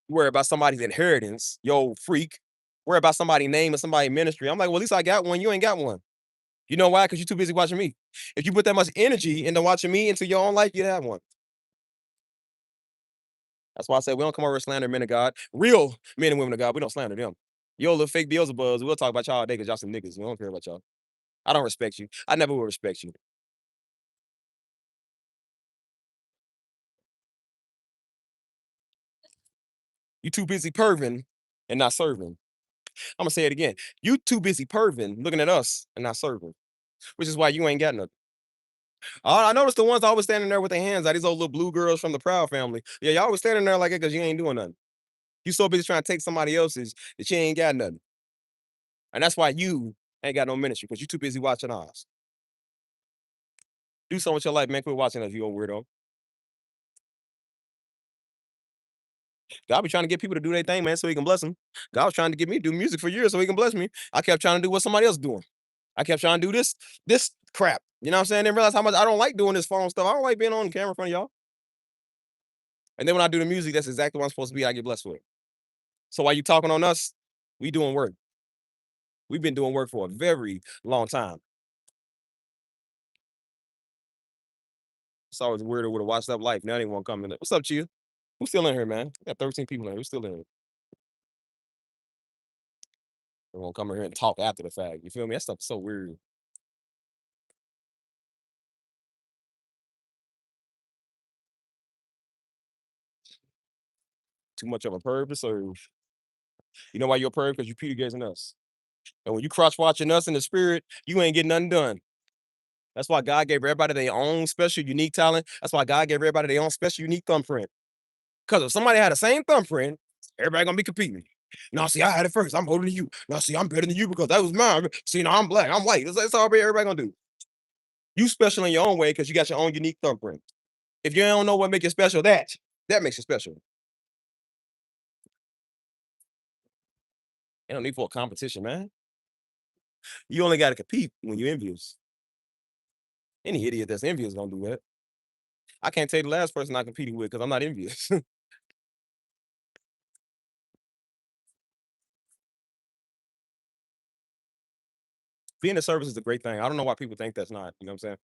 You worry about somebody's inheritance, yo, freak. Worry about somebody's name and somebody's ministry. I'm like, well, at least I got one. You ain't got one. You know why? Because you're too busy watching me. If you put that much energy into watching me into your own life, you'd have one. That's why I said we don't come over and slander men of God. Real men and women of God, we don't slander them. Yo, little fake Beelzebubs, we'll talk about y'all all day because y'all some niggas. We don't care about y'all. I don't respect you. I never will respect you. You too busy perving and not serving. I'm gonna say it again. You too busy perving, looking at us and not serving, which is why you ain't got nothing. I noticed the ones always standing there with their hands out. These old little blue girls from the Proud family. Yeah, y'all always standing there like it because you ain't doing nothing. You so busy trying to take somebody else's that you ain't got nothing. And that's why you ain't got no ministry because you too busy watching ours. Do something with your life, man. Quit watching us, you old weirdo. God be trying to get people to do their thing, man, so he can bless them. God was trying to get me to do music for years so he can bless me. I kept trying to do what somebody else doing. I kept trying to do this crap. You know what I'm saying? Didn't realize how much I don't like doing this phone stuff. I don't like being on camera in front of y'all. And then when I do the music, that's exactly what I'm supposed to be. I get blessed with it. So while you talking on us, we doing work. We've been doing work for a very long time. It's always weirder with a washed up life. Now they won't come in there. What's up, Chia? Who's still in here, man? We got 13 people in here. Who's still in here? They won't come in here and talk after the fact. You feel me? That stuff's so weird. Too much of a purpose, or you know why you're a perv? Because you Peter gazing us. And when you cross watching us in the spirit, you ain't getting nothing done. That's why God gave everybody their own special, unique talent. That's why God gave everybody their own special, unique thumbprint. Because if somebody had the same thumbprint, everybody gonna be competing. Now, see, I had it first. I'm older than you. Now, see, I'm better than you because that was mine. See, now I'm black. I'm white. That's all everybody gonna do. You special in your own way because you got your own unique thumbprint. If you don't know what makes you special, that makes you special. Ain't no need for a competition, man. You only got to compete when you're envious. Any idiot that's envious gonna do that. I can't tell you the last person I competed with because I'm not envious. Being a service is a great thing. I don't know why people think that's not. You know what I'm saying?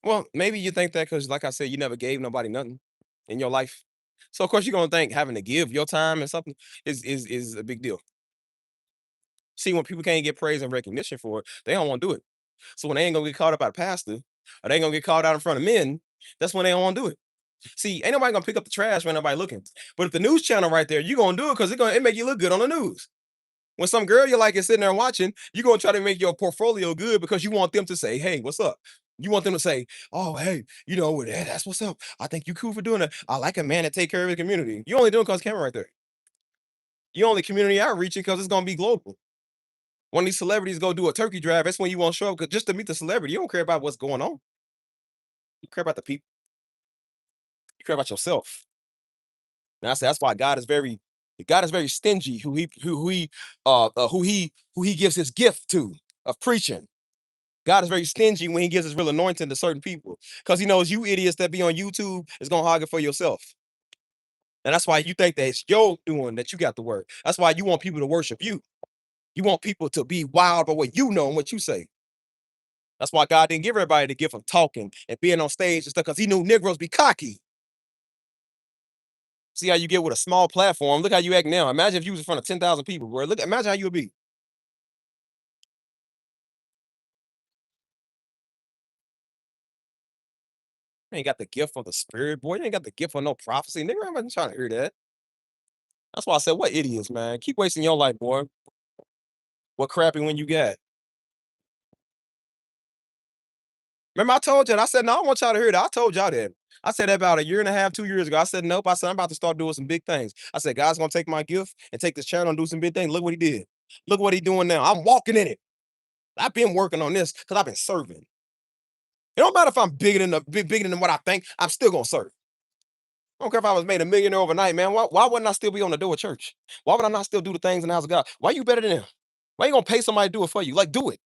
Well, maybe you think that because, like I said, you never gave nobody nothing in your life. So of course you're gonna think having to give your time and something is a big deal. See, when people can't get praise and recognition for it, they don't want to do it. So when they ain't gonna get called up by the pastor, or they ain't gonna get called out in front of men, that's when they don't want to do it. See, ain't nobody gonna pick up the trash when nobody looking. But if the news channel right there, you gonna do it because it make you look good on the news. When some girl you like is sitting there watching, you're gonna try to make your portfolio good because you want them to say, "Hey, what's up?" You want them to say, "Oh, hey, that's what's up. I think you cool for doing that. I like a man that take care of his community." You only doing because camera right there. You only community outreaching because it's gonna be global. When these celebrities go do a turkey drive, that's when you won't show up because just to meet the celebrity, you don't care about what's going on. You care about the people. You care about yourself. And I say that's why God is very stingy who he gives his gift to of preaching. God is very stingy when he gives his real anointing to certain people. Because he knows you idiots that be on YouTube is gonna hog it for yourself. And that's why you think that it's your doing that you got the word. That's why you want people to worship you. You want people to be wild by what you know and what you say. That's why God didn't give everybody the gift of talking and being on stage and stuff, because he knew Negroes be cocky. See how you get with a small platform. Look how you act now. Imagine if you was in front of 10,000 people, bro. Imagine how you would be. You ain't got the gift of the spirit, boy. You ain't got the gift of no prophecy. Nigga, I'm not trying to hear that. That's why I said, what idiots, man. Keep wasting your life, boy. What crappy one you got? Remember I told you that? I said, no, I don't want y'all to hear that. I told y'all that. I said that about a year and a half, 2 years ago. I said, nope. I said, I'm about to start doing some big things. I said, God's gonna take my gift and take this channel and do some big things. Look what he did. Look what he doing now. I'm walking in it. I've been working on this because I've been serving. It don't matter if I'm bigger than what I think, I'm still gonna serve. I don't care if I was made a millionaire overnight, man. Why wouldn't I still be on the door of church? Why would I not still do the things in the house of God? Why you better than them? Why you gonna pay somebody to do it for you? Like, do it.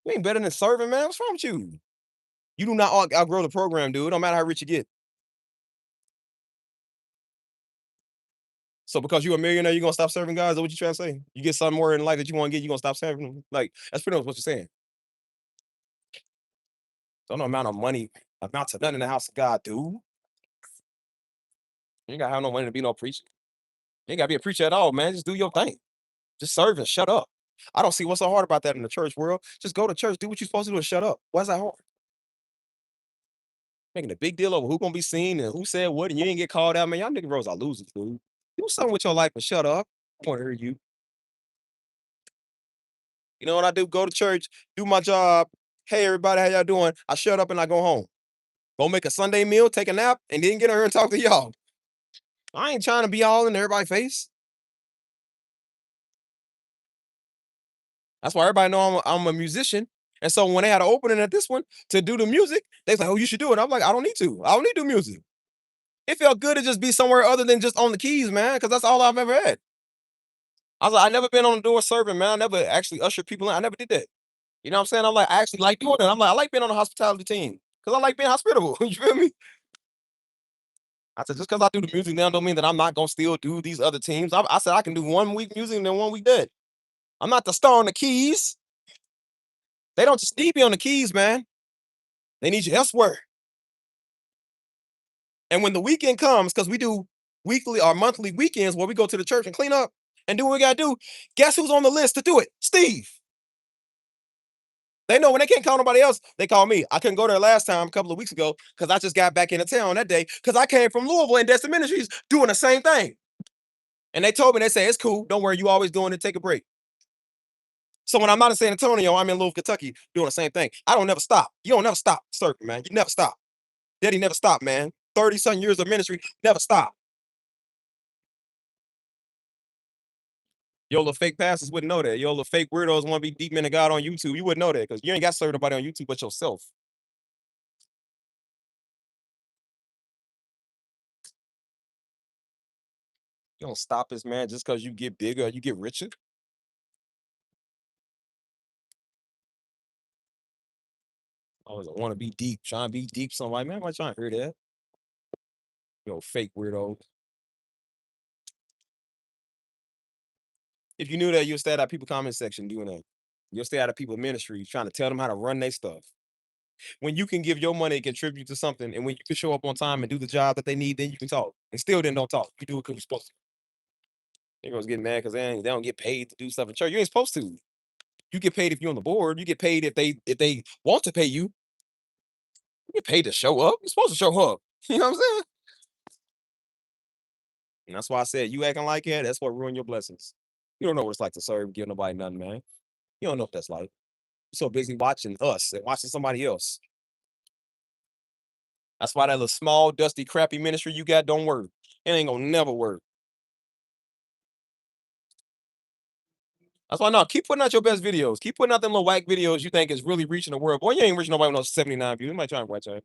You ain't better than serving, man. What's wrong with you? You do not outgrow the program, dude. It don't matter how rich you get. So because you're a millionaire, you're gonna stop serving God? Is that what you trying to say? You get something more in life that you want to get, you're gonna stop serving them? Like, that's pretty much what you're saying. Don't no amount of money amounts to nothing in the house of God, dude. You ain't gotta have no money to be no preacher. You ain't gotta be a preacher at all, man. Just do your thing. Just serve and shut up. I don't see what's so hard about that in the church world. Just go to church, do what you're supposed to do, and shut up. Why's that hard? Making a big deal over who gonna be seen and who said what, and you ain't get called out, man. Y'all nigga bros are losers, dude. Do something with your life and shut up. I want to hear you. You know what I do? Go to church, do my job. Hey, everybody, how y'all doing? I shut up and I go home. Go make a Sunday meal, take a nap, and then get on here and talk to y'all. I ain't trying to be all in everybody's face. That's why everybody know I'm a musician. And so when they had an opening at this one to do the music, they was like, oh, you should do it. I'm like, I don't need to. I don't need to do music. It felt good to just be somewhere other than just on the keys, man, because that's all I've ever had. I was like, I never been on the door serving, man. I never actually ushered people in. I never did that. You know what I'm saying? I'm like, I actually like doing it. I'm like, I like being on the hospitality team because I like being hospitable. You feel me? I said, just because I do the music now don't mean that I'm not going to still do these other teams. I said, I can do 1 week music and then 1 week dead. I'm not the star on the keys. They don't just need me on the keys, man. They need you elsewhere. And when the weekend comes, because we do weekly or monthly weekends where we go to the church and clean up and do what we got to do, guess who's on the list to do it? Steve. They know when they can't call nobody else, they call me. I couldn't go there last time a couple of weeks ago because I just got back into town that day because I came from Louisville and Destin Ministries doing the same thing. And they told me, they say, it's cool. Don't worry. You always doing it. Take a break. So when I'm not in San Antonio, I'm in Louisville, Kentucky doing the same thing. I don't never stop. You don't never stop serving, man. You never stop. Daddy never stopped, man. 30-some years of ministry, never stop. Yo, little fake pastors wouldn't know that. Yo, little fake weirdos want to be deep into God on YouTube. You wouldn't know that because you ain't got to serve nobody on YouTube but yourself. You don't stop this, man, just because you get bigger, you get richer. Always want to be deep, trying to be deep. Somebody, man, I'm trying to hear that. Yo, fake weirdo. If you knew that, you'll stay out of people comment section doing that. You'll stay out of people ministry trying to tell them how to run their stuff. When you can give your money and contribute to something, and when you can show up on time and do the job that they need, then you can talk. And still, then don't talk. You do it because you're supposed to. Niggas get mad because they don't get paid to do stuff in church. You ain't supposed to. You get paid if you're on the board. You get paid if they want to pay you. You get paid to show up. You're supposed to show up. You know what I'm saying? And that's why I said you acting like that. That's what ruined your blessings. You don't know what it's like to serve, give nobody nothing, man. You don't know what that's like. You're so busy watching us and watching somebody else. That's why that little small, dusty, crappy ministry you got don't work. It ain't gonna never work. That's why no, keep putting out your best videos. Keep putting out them little whack videos you think is really reaching the world. Boy, you ain't reaching nobody with no 79 views. You might try and watch that.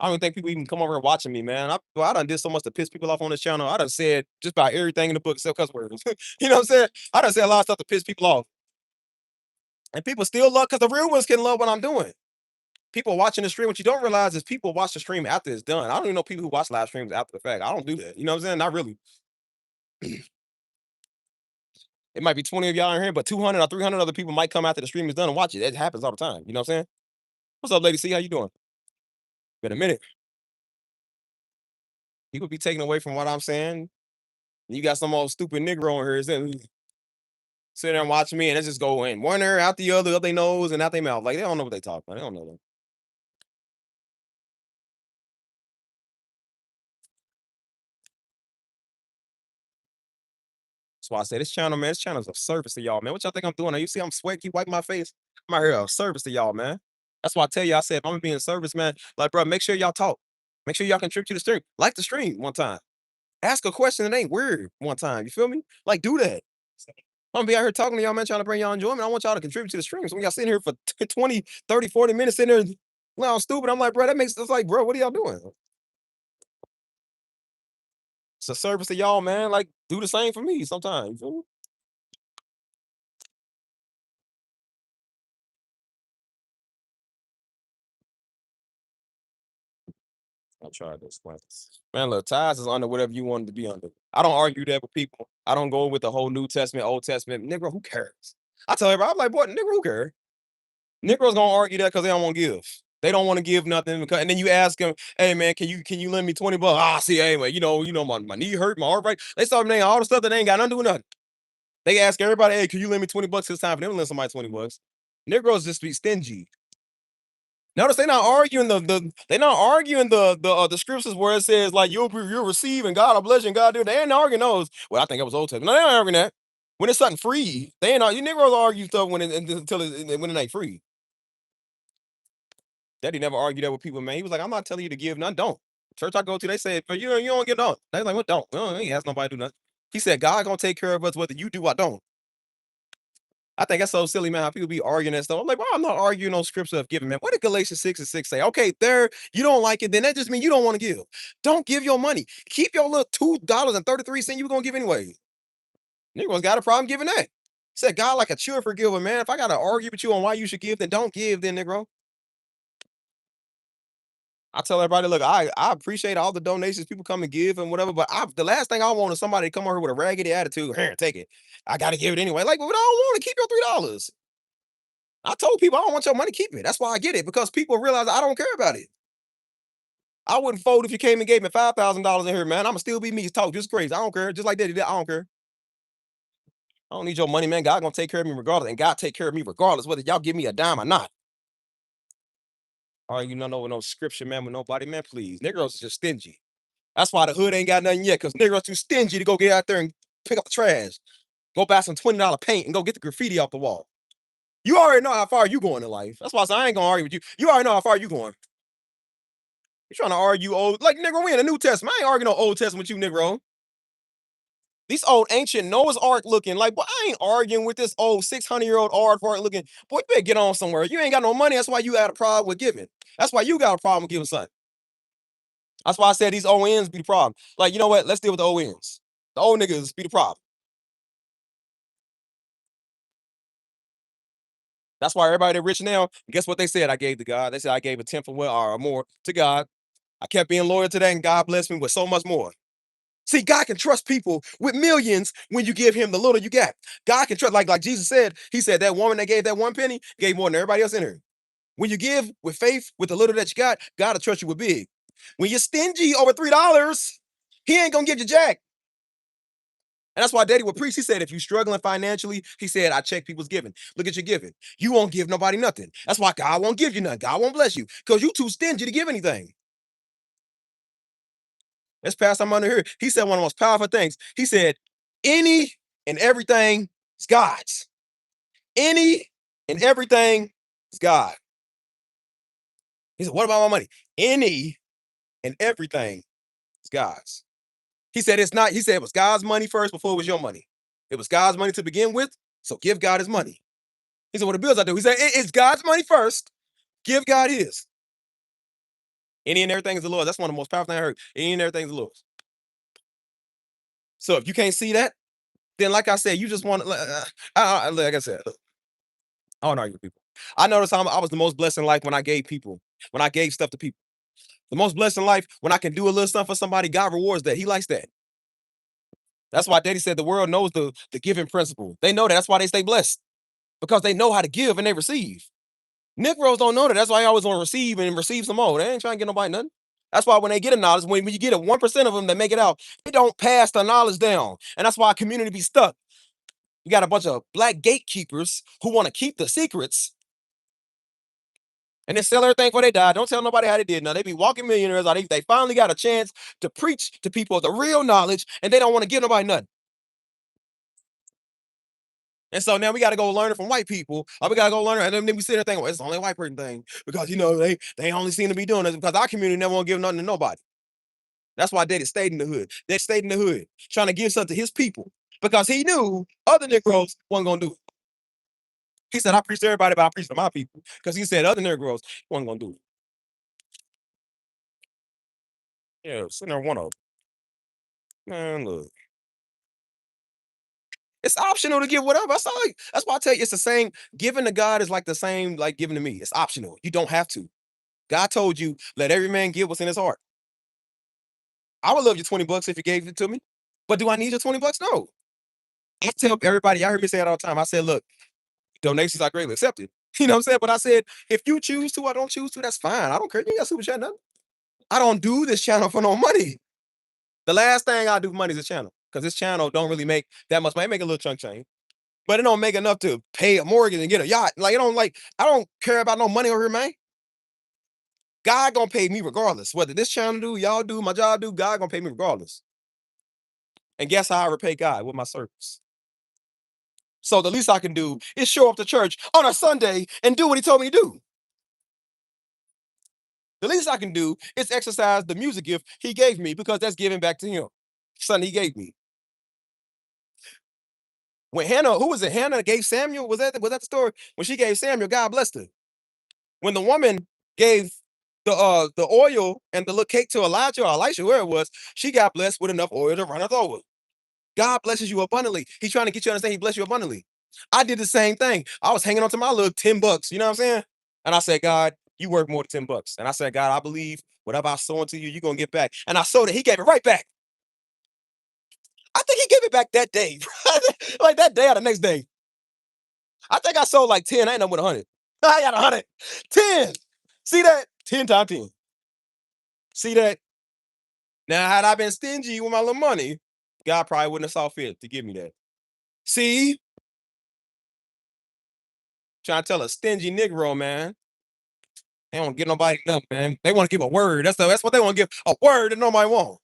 I don't even think people even come over here watching me, man. I done did so much to piss people off on this channel. I done said just about everything in the book except cuss words. You know what I'm saying? I done said a lot of stuff to piss people off. And people still love, because the real ones can love what I'm doing. People watching the stream, what you don't realize is people watch the stream after it's done. I don't even know people who watch live streams after the fact. I don't do that. You know what I'm saying? Not really. It might be 20 of y'all in here, but 200 or 300 other people might come after the stream is done and watch it. It happens all the time. You know what I'm saying? What's up, lady C? How you doing? Been a minute. People be taken away from what I'm saying. You got some old stupid nigga on here sitting there and watching me, and it's just go in one ear, out the other, up their nose and out their mouth. Like, they don't know what they talk about. They don't know that. That's why I say this channel, man. This channel's a service to y'all, man. What y'all think I'm doing? Now, you see I'm sweating, keep wiping my face. I'm out here a service to y'all, man. That's why I tell you, I said, if I'm gonna be in service, man, like, bro, make sure y'all talk. Make sure y'all contribute to the stream. Like the stream one time. Ask a question that ain't weird one time. You feel me? Like, do that. I'm gonna be out here talking to y'all, man, trying to bring y'all enjoyment. I want y'all to contribute to the stream. So when y'all sitting here for 20, 30, 40 minutes sitting there, well, stupid. I'm like, bro, that makes it's like, bro, what are y'all doing? It's a service to y'all, man. Like, do the same for me sometimes. You feel me? I tried to explain. Man, look, ties is under whatever you want it to be under. I don't argue that with people. I don't go with the whole New Testament, Old Testament. Nigga, who cares? I tell everybody, I'm like, boy, nigga, who cares? Negroes gonna argue that because they don't want to give. They don't want to give nothing. Because, and then you ask them, hey man, can you lend me 20 bucks? Ah, see, hey man, my knee hurt, my heart break. They start naming all the stuff that they ain't got nothing to do with nothing. They ask everybody, hey, can you lend me 20 bucks? It's time for them to lend somebody 20 bucks. Negroes just be stingy. Notice they're not arguing they're not arguing the scriptures where it says like you'll receive and God will bless you and God do. They ain't arguing those. Well, I think it was Old Testament. No, they ain't arguing that. When it's something free, they ain't you Negroes argue stuff when it ain't free. Daddy never argued that with people, man. He was like, I'm not telling you to give none, don't. Church I go to, they said, but you don't get none. They like, what don't? Well, I ain't ask nobody to do nothing. He said, God gonna take care of us whether you do or don't. I think that's so silly, man. How people be arguing that stuff. I'm like, well, I'm not arguing no scripture of giving, man. What did Galatians 6 and 6 say? Okay, there, you don't like it, then that just means you don't want to give. Don't give your money. Keep your little $2.33 you were gonna give anyway. Niggas got a problem giving that. Said God like a cheer forgiver, man. If I gotta argue with you on why you should give, then don't give, then nigga. I tell everybody, look, I appreciate all the donations people come and give and whatever, but the last thing I want is somebody to come over here with a raggedy attitude. Here, take it. I got to give it anyway. Like, but I don't want to keep your $3. I told people I don't want your money. Keep it. That's why I get it because people realize I don't care about it. I wouldn't fold if you came and gave me $5,000 in here, man. I'ma still be me. Talk just crazy. I don't care. Just like that. I don't care. I don't need your money, man. God gonna take care of me regardless, and God take care of me regardless whether y'all give me a dime or not. All right, you don't know no scripture, man, with nobody, man. Please, Negroes is just stingy. That's why the hood ain't got nothing yet, because niggas too stingy to go get out there and pick up the trash. Go buy some $20 paint and go get the graffiti off the wall. You already know how far you going in life. That's why I say I ain't gonna argue with you. You already know how far you going. You trying to argue old, like nigga, we in the New Testament. I ain't arguing no Old Testament with you, nigga. These old ancient Noah's Ark looking like, boy, I ain't arguing with this old 600-year-old Ark looking. Boy, you better get on somewhere. You ain't got no money. That's why you got a problem with giving. That's why you got a problem with giving something. That's why I said these ONs be the problem. Like, you know what? Let's deal with the ONs. The old niggas be the problem. That's why everybody that rich now, guess what they said I gave to God? They said I gave a tenth of what or more to God. I kept being loyal to that, and God blessed me with so much more. See, God can trust people with millions when you give him the little you got. God can trust, like Jesus said, he said that woman that gave that one penny gave more than everybody else in her. When you give with faith, with the little that you got, God will trust you with big. When you're stingy over $3, he ain't gonna give you jack. And that's why Daddy would preach. He said, if you're struggling financially, he said, I check people's giving. Look at your giving. You won't give nobody nothing. That's why God won't give you nothing. God won't bless you because you too stingy to give anything. Let's pass time under here. He said one of the most powerful things. He said, any and everything is God's. Any and everything is God. He said, what about my money? Any and everything is God's. He said, it's not, he said it was God's money first before it was your money. It was God's money to begin with, so give God his money. He said, what the bills I do? He said, it's God's money first. Give God his. Any and everything is the Lord's. That's one of the most powerful things I heard. Any and everything is the Lord's. So if you can't see that, then like I said, you just want to, like I said, look, I don't argue with people. I noticed I was the most blessed in life when I gave stuff to people. The most blessed in life when I can do a little stuff for somebody, God rewards that. He likes that. That's why Daddy said the world knows the giving principle. They know that. That's why they stay blessed. Because they know how to give and they receive. Negroes don't know that. That's why I always want to receive some more. They ain't trying to get nobody nothing. That's why when they get a knowledge, when you get a 1% of them that make it out, they don't pass the knowledge down. And that's why our community be stuck. You got a bunch of black gatekeepers who want to keep the secrets and then sell everything before they die. Don't tell nobody how they did. Now they be walking millionaires. They finally got a chance to preach to people the real knowledge, and they don't want to give nobody nothing. And so now we got to go learn it from white people. We got to go learn it. And then we sit there thinking, well, it's only a white person thing because, they only seem to be doing this because our community never want to give nothing to nobody. That's why Daddy stayed in the hood. Daddy stayed in the hood trying to give something to his people because he knew other Negroes wasn't going to do it. He said, I preach to everybody, but I preach to my people because he said other Negroes wasn't going to do it. Yeah, sitting there one of them. Man, look. It's optional to give whatever. That's why I tell you it's the same. Giving to God is like the same like giving to me. It's optional. You don't have to. God told you, let every man give what's in his heart. I would love your 20 bucks if you gave it to me. But do I need your 20 bucks? No. I tell everybody, I heard me say it all the time. I said, look, donations are greatly accepted. You know what I'm saying? But I said, if you choose to, I don't choose to, that's fine. I don't care. You got super chat nothing. I don't do this channel for no money. The last thing I do for money is this channel. Because this channel don't really make that much money. It make a little chunk change. But it don't make enough to pay a mortgage and get a yacht. I don't care about no money over here, man. God gonna pay me regardless. Whether this channel do, y'all do, my job do, God gonna pay me regardless. And guess how I repay God? With my service. So the least I can do is show up to church on a Sunday and do what he told me to do. The least I can do is exercise the music gift he gave me because that's giving back to him. Something he gave me. When Hannah, who was it? Hannah gave Samuel. Was that the story? When she gave Samuel, God blessed her. When the woman gave the oil and the little cake to Elijah or Elisha, where it was, she got blessed with enough oil to run us over. God blesses you abundantly. He's trying to get you to understand he bless you abundantly. I did the same thing. I was hanging on to my little 10 bucks, you know what I'm saying? And I said, God, you worth more than 10 bucks. And I said, God, I believe whatever I sow into you, you're gonna get back. And I sowed it, he gave it right back. I think he gave it back that day. Like that day or the next day. I think I sold like 10. I ain't up with 100. I got 100. 10. See that? 10 times 10. See that? Now, had I been stingy with my little money, God probably wouldn't have saw fit to give me that. See? Trying to tell a stingy Negro, man. They don't give nobody nothing, man. They want to give a word. That's what they want to give. A word that nobody wants.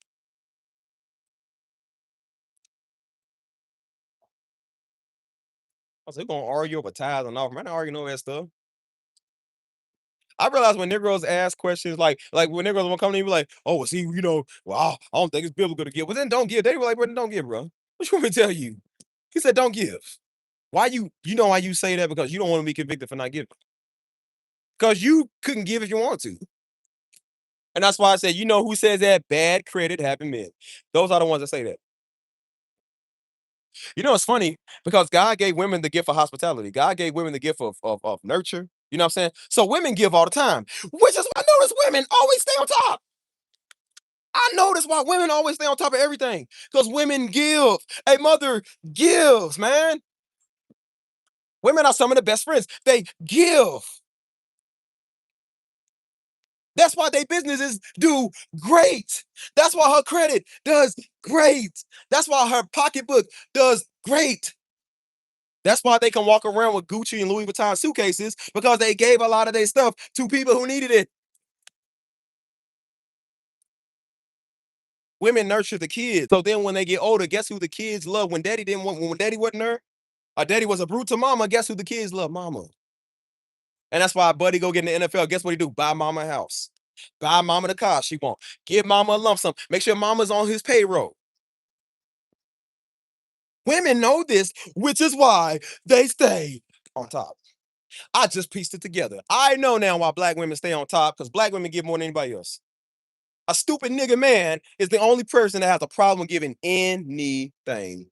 I was like, they're gonna argue over tithes and offering. I don't argue no that stuff. I realize when Negroes ask questions like when Negroes will come to me be like, oh, well, see, well, I don't think it's biblical to give. Well, then don't give. They were like, well, then don't give, bro. What you want me to tell you? He said, don't give. Why you know why you say that? Because you don't want to be convicted for not giving. Because you couldn't give if you want to. And that's why I said, you know who says that? Bad credit happen men. Those are the ones that say that. You know, it's funny because God gave women the gift of hospitality. God gave women the gift of nurture. You know what I'm saying? So women give all the time, which is why I notice women always stay on top. I notice why women always stay on top of everything because women give. A mother gives, man. Women are some of the best friends. They give. That's why their businesses do great. That's why her credit does great. That's why her pocketbook does great. That's why they can walk around with Gucci and Louis Vuitton suitcases because they gave a lot of their stuff to people who needed it. Women nurture the kids. So then when they get older, guess who the kids love? When daddy wasn't there, or daddy was a brute to mama, guess who the kids love? Mama. And that's why Buddy go get in the NFL. Guess what he do? Buy mama a house. Buy mama the car she want. Give mama a lump sum. Make sure mama's on his payroll. Women know this, which is why they stay on top. I just pieced it together. I know now why black women stay on top because black women give more than anybody else. A stupid nigga man is the only person that has a problem giving anything.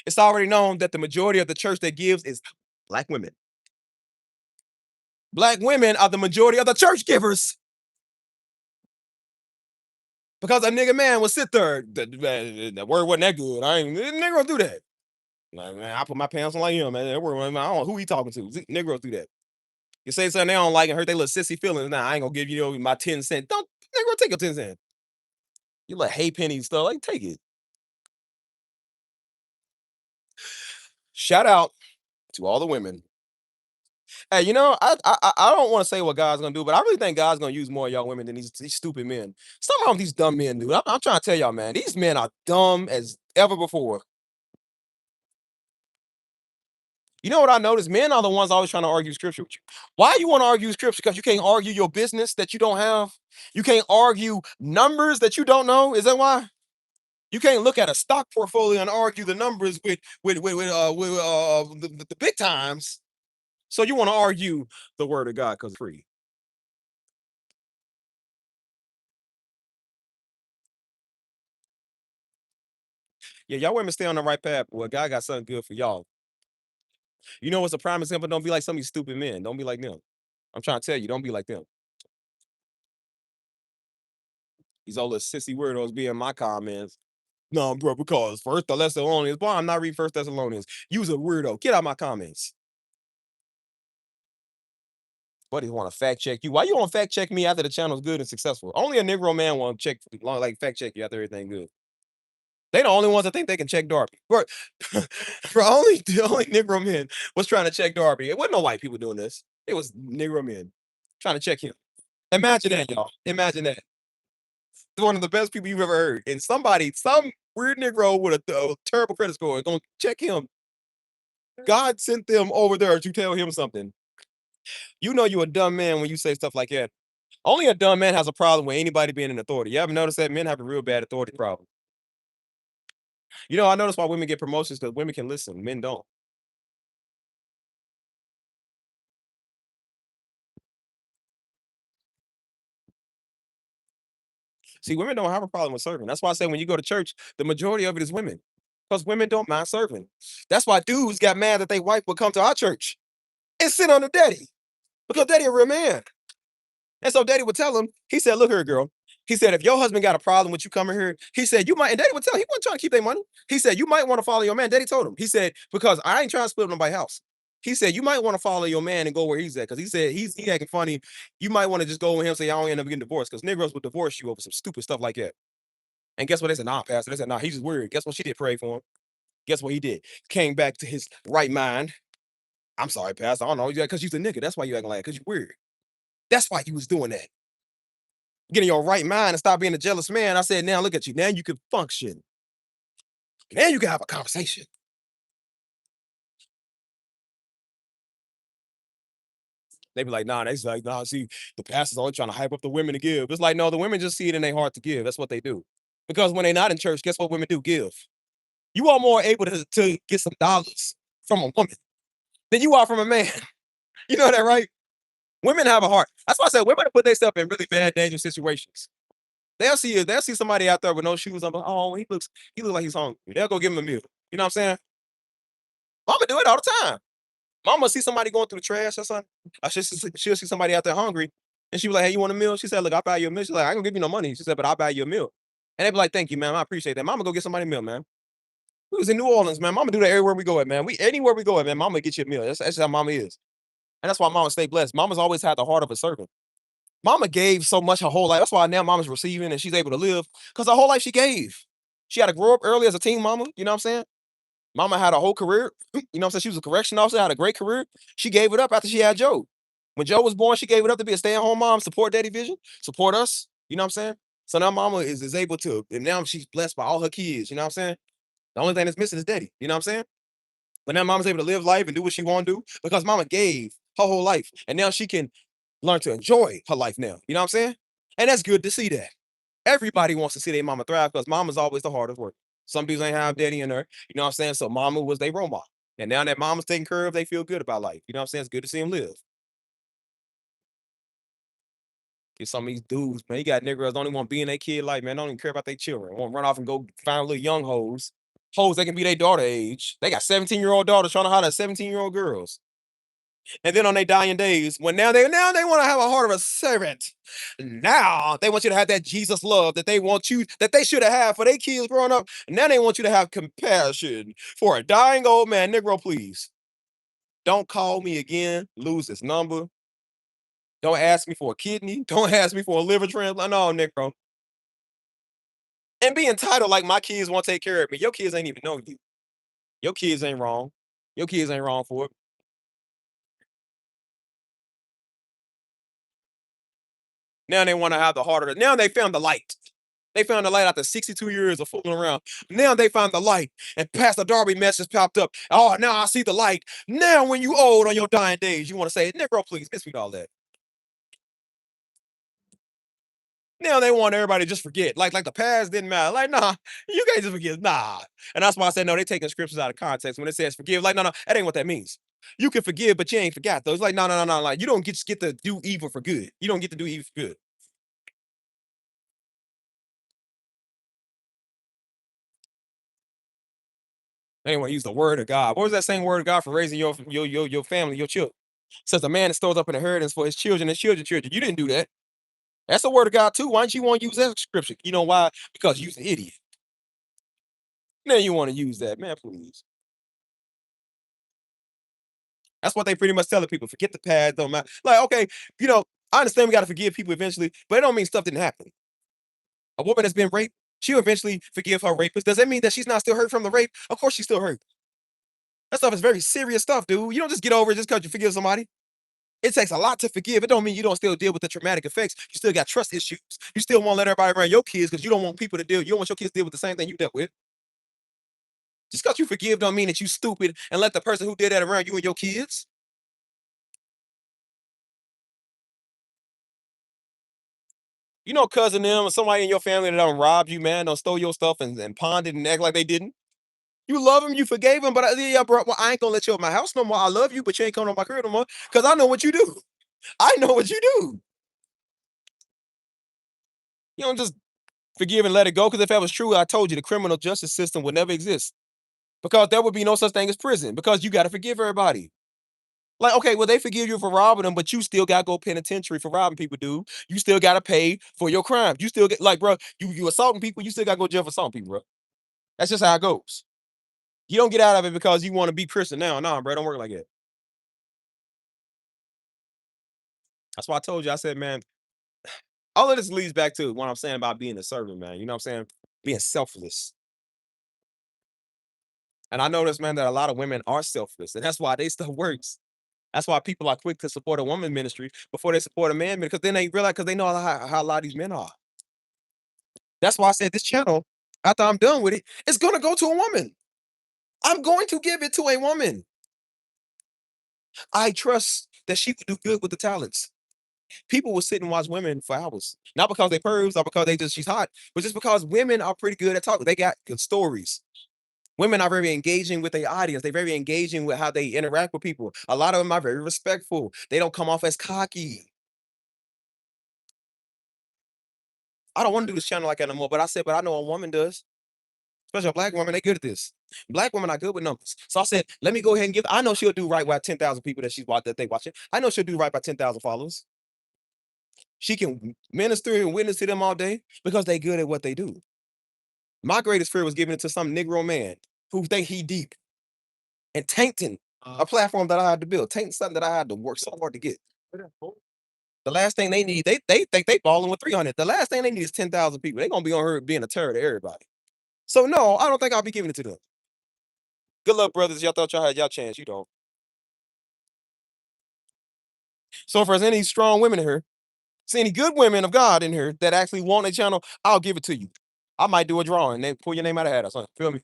It's already known that the majority of the church that gives is black women. Black women are the majority of the church givers. Because a nigga man will sit there. The word wasn't that good. I ain't nigga gonna do that. Like, man, I put my pants on like him, man. That word, I don't know who he talking to. Niggas do that. You say something they don't like and hurt their little sissy feelings. Nah, I ain't gonna give you my 10 cents. Don't nigga take your 10 cents. You like hay penny stuff. Like, take it. Shout out to all the women. Hey, I don't want to say what God's gonna do, but I really think God's gonna use more of y'all women than these stupid men. Something wrong with these dumb men, dude. I'm trying to tell y'all, man. These men are dumb as ever before. You know what I noticed? Men are the ones always trying to argue scripture with you. Why you want to argue scripture? Because you can't argue your business that you don't have. You can't argue numbers that you don't know. Is that why? You can't look at a stock portfolio and argue the numbers with the big times. So you want to argue the word of God because it's free. Yeah, y'all women stay on the right path. Well, God got something good for y'all. You know what's a prime example? Don't be like some of these stupid men. Don't be like them. I'm trying to tell you, don't be like them. These all little sissy weirdos be in my comments. No, bro, because First Thessalonians. Boy, I'm not reading First Thessalonians. You's a weirdo. Get out of my comments. Buddies want to fact check you. Why you want to fact check me after the channel's good and successful? Only a Negro man want to check, like fact check you after everything good. They the only ones that think they can check Darby. Bro, bro, only the only Negro men was trying to check Darby. It wasn't no white people doing this. It was Negro men trying to check him. Imagine that, y'all. Imagine that. One of the best people you've ever heard. And somebody, some weird Negro with a terrible credit score, is gonna check him. God sent them over there to tell him something. You know you're a dumb man when you say stuff like that. Only a dumb man has a problem with anybody being in authority. You ever noticed that men have a real bad authority problem? You know, I notice why women get promotions because women can listen, men don't. See, women don't have a problem with serving. That's why I say when you go to church, the majority of it is women. Because women don't mind serving. That's why dudes got mad that their wife would come to our church and sit under daddy. Because daddy a real man. And so daddy would tell him, he said, look here, girl. He said, if your husband got a problem with you coming here, he said, you might, and daddy would tell him, he wasn't trying to keep their money. He said, you might want to follow your man. Daddy told him, he said, because I ain't trying to split up nobody's house. He said, you might want to follow your man and go where he's at. Because he said, he acting funny. You might want to just go with him and say, I don't end up getting divorced. Because Negroes would divorce you over some stupid stuff like that. And guess what? They said, nah, Pastor. They said, nah, he's just weird. Guess what? She did pray for him. Guess what he did? Came back to his right mind. I'm sorry, Pastor. I don't know. Yeah, because you're a nigga. That's why you acting like that. Because you're weird. That's why you was doing that. Get in your right mind and stop being a jealous man. I said, now look at you. Now you can function. Now you can have a conversation. They be like, nah, that's like, nah, see, the pastor's only trying to hype up the women to give. It's like, no, the women just see it in their heart to give. That's what they do. Because when they're not in church, guess what women do? Give. You are more able to get some dollars from a woman than you are from a man. You know that, right? Women have a heart. That's why I said women put themselves in really bad, dangerous situations. They'll see somebody out there with no shoes on. Oh, he looks like he's hungry. They'll go give him a meal. You know what I'm saying? Mama do it all the time. Mama see somebody going through the trash or something. She'll see somebody out there hungry, and she be like, "Hey, you want a meal?" She said, "Look, I'll buy you a meal." She's like, "I ain't gonna give you no money." She said, "But I'll buy you a meal." And they be like, "Thank you, man. I appreciate that." Mama go get somebody a meal, man. We was in New Orleans, man. Mama do that everywhere we go at, man. We anywhere we go at, man. Mama get you a meal. That's how Mama is, and that's why Mama stay blessed. Mama's always had the heart of a servant. Mama gave so much her whole life. That's why now Mama's receiving and she's able to live because her whole life she gave. She had to grow up early as a teen mama. You know what I'm saying? Mama had a whole career. You know what I'm saying? She was a correction officer, had a great career. She gave it up after she had Joe. When Joe was born, she gave it up to be a stay-at-home mom, support Daddy Vision, support us. You know what I'm saying? So now Mama is able to, and now she's blessed by all her kids. You know what I'm saying? The only thing that's missing is Daddy. You know what I'm saying? But now Mama's able to live life and do what she want to do because Mama gave her whole life, and now she can learn to enjoy her life now. You know what I'm saying? And that's good to see that. Everybody wants to see their mama thrive because mama's always the hardest work. Some people ain't have daddy in her. You know what I'm saying? So mama was their role model. And now that mama's taken care of, they feel good about life. You know what I'm saying? It's good to see them live. Get some of these dudes, man. You got niggas don't even want to be in their kid life, man. Don't even care about their children. Want to run off and go find little young hoes. Hoes that can be their daughter age. They got 17-year-old daughters trying to holler at 17-year-old girls. And then on their dying days, when now they want to have a heart of a servant. Now they want you to have that Jesus love that they want you that they should have had for their kids growing up. And now they want you to have compassion for a dying old man. Negro, please don't call me again. Lose this number. Don't ask me for a kidney. Don't ask me for a liver transplant. No, Negro. And be entitled like my kids won't take care of me. Your kids ain't even know you. Your kids ain't wrong. Your kids ain't wrong for it. Now they want to have the heart of it. Now they found the light. They found the light after 62 years of fooling around. Now they found the light, and Pastor Darby message popped up. Oh, now I see the light. Now, when you old on your dying days, you want to say, Negro, please, miss me all that. Now they want everybody to just forget. Like the past didn't matter. Like, nah, you can't just forget. Nah. And that's why I said, no, they taking scriptures out of context. When it says forgive, like, no, that ain't what that means. You can forgive, but you ain't forgot though. It's like, no. Like, you don't get to do evil for good. You don't get to do evil for good. They didn't want to use the word of God. What was that same word of God for raising your family, your children? Says the man that stores up an inheritance for his children and children. You didn't do that. That's the word of God too. Why don't you want to use that scripture? You know why? Because you're an idiot. Now you want to use that, man, please. That's what they pretty much telling people. Forget the past, don't matter. Like, okay, I understand we got to forgive people eventually, but it don't mean stuff didn't happen. A woman that's been raped, she'll eventually forgive her rapist. Does that mean that she's not still hurt from the rape? Of course she's still hurt. That stuff is very serious stuff, dude. You don't just get over it just because you forgive somebody. It takes a lot to forgive. It don't mean you don't still deal with the traumatic effects. You still got trust issues. You still want to let everybody around your kids because you don't want people to deal. You don't want your kids to deal with the same thing you dealt with. Just because you forgive don't mean that you stupid and let the person who did that around you and your kids. You know, cousin them or somebody in your family that don't rob you, man, don't stole your stuff and pawned it and act like they didn't. You love him, you forgave him, but yeah, bro, well, I ain't gonna let you in my house no more. I love you, but you ain't coming to my crib no more because I know what you do. I know what you do. You don't just forgive and let it go because if that was true, I told you the criminal justice system would never exist because there would be no such thing as prison because you got to forgive everybody. Like, okay, well, they forgive you for robbing them, but you still got to go penitentiary for robbing people, dude. You still got to pay for your crimes. You still get, like, bro, you assaulting people, you still got to go to jail for assaulting people, bro. That's just how it goes. You don't get out of it because you want to be Christian now. Nah, bro, don't work like that. That's why I told you, I said, man, all of this leads back to what I'm saying about being a servant, man. You know what I'm saying? Being selfless. And I noticed, man, that a lot of women are selfless, and that's why they stuff works. That's why people are quick to support a woman ministry before they support a man because then they realize because they know how a lot of these men are. That's why I said this channel, after I'm done with it, it's gonna go to a woman. I'm going to give it to a woman. I trust that she would do good with the talents. People will sit and watch women for hours. Not because they pervs or because she's hot, but just because women are pretty good at talking. They got good stories. Women are very engaging with their audience. They're very engaging with how they interact with people. A lot of them are very respectful. They don't come off as cocky. I don't want to do this channel like that no more, but I said, but I know a woman does. Especially a black woman, they good at this. Black women are good with numbers. So I said, let me go ahead and give. I know she'll do right by 10,000 people that they watching. I know she'll do right by 10,000 followers. She can minister and witness to them all day because they good at what they do. My greatest fear was giving it to some Negro man who think he deep and tainting a platform that I had to build, tainting something that I had to work so hard to get. The last thing they need, they think they balling with 300. The last thing they need is 10,000 people. They're gonna be on her being a terror to everybody. So no, I don't think I'll be giving it to them. Good luck, brothers. Y'all thought y'all had y'all chance. You don't. So if there's any strong women in here, see any good women of God in here that actually want a channel, I'll give it to you. I might do a drawing. They pull your name out of hat or something. Feel me?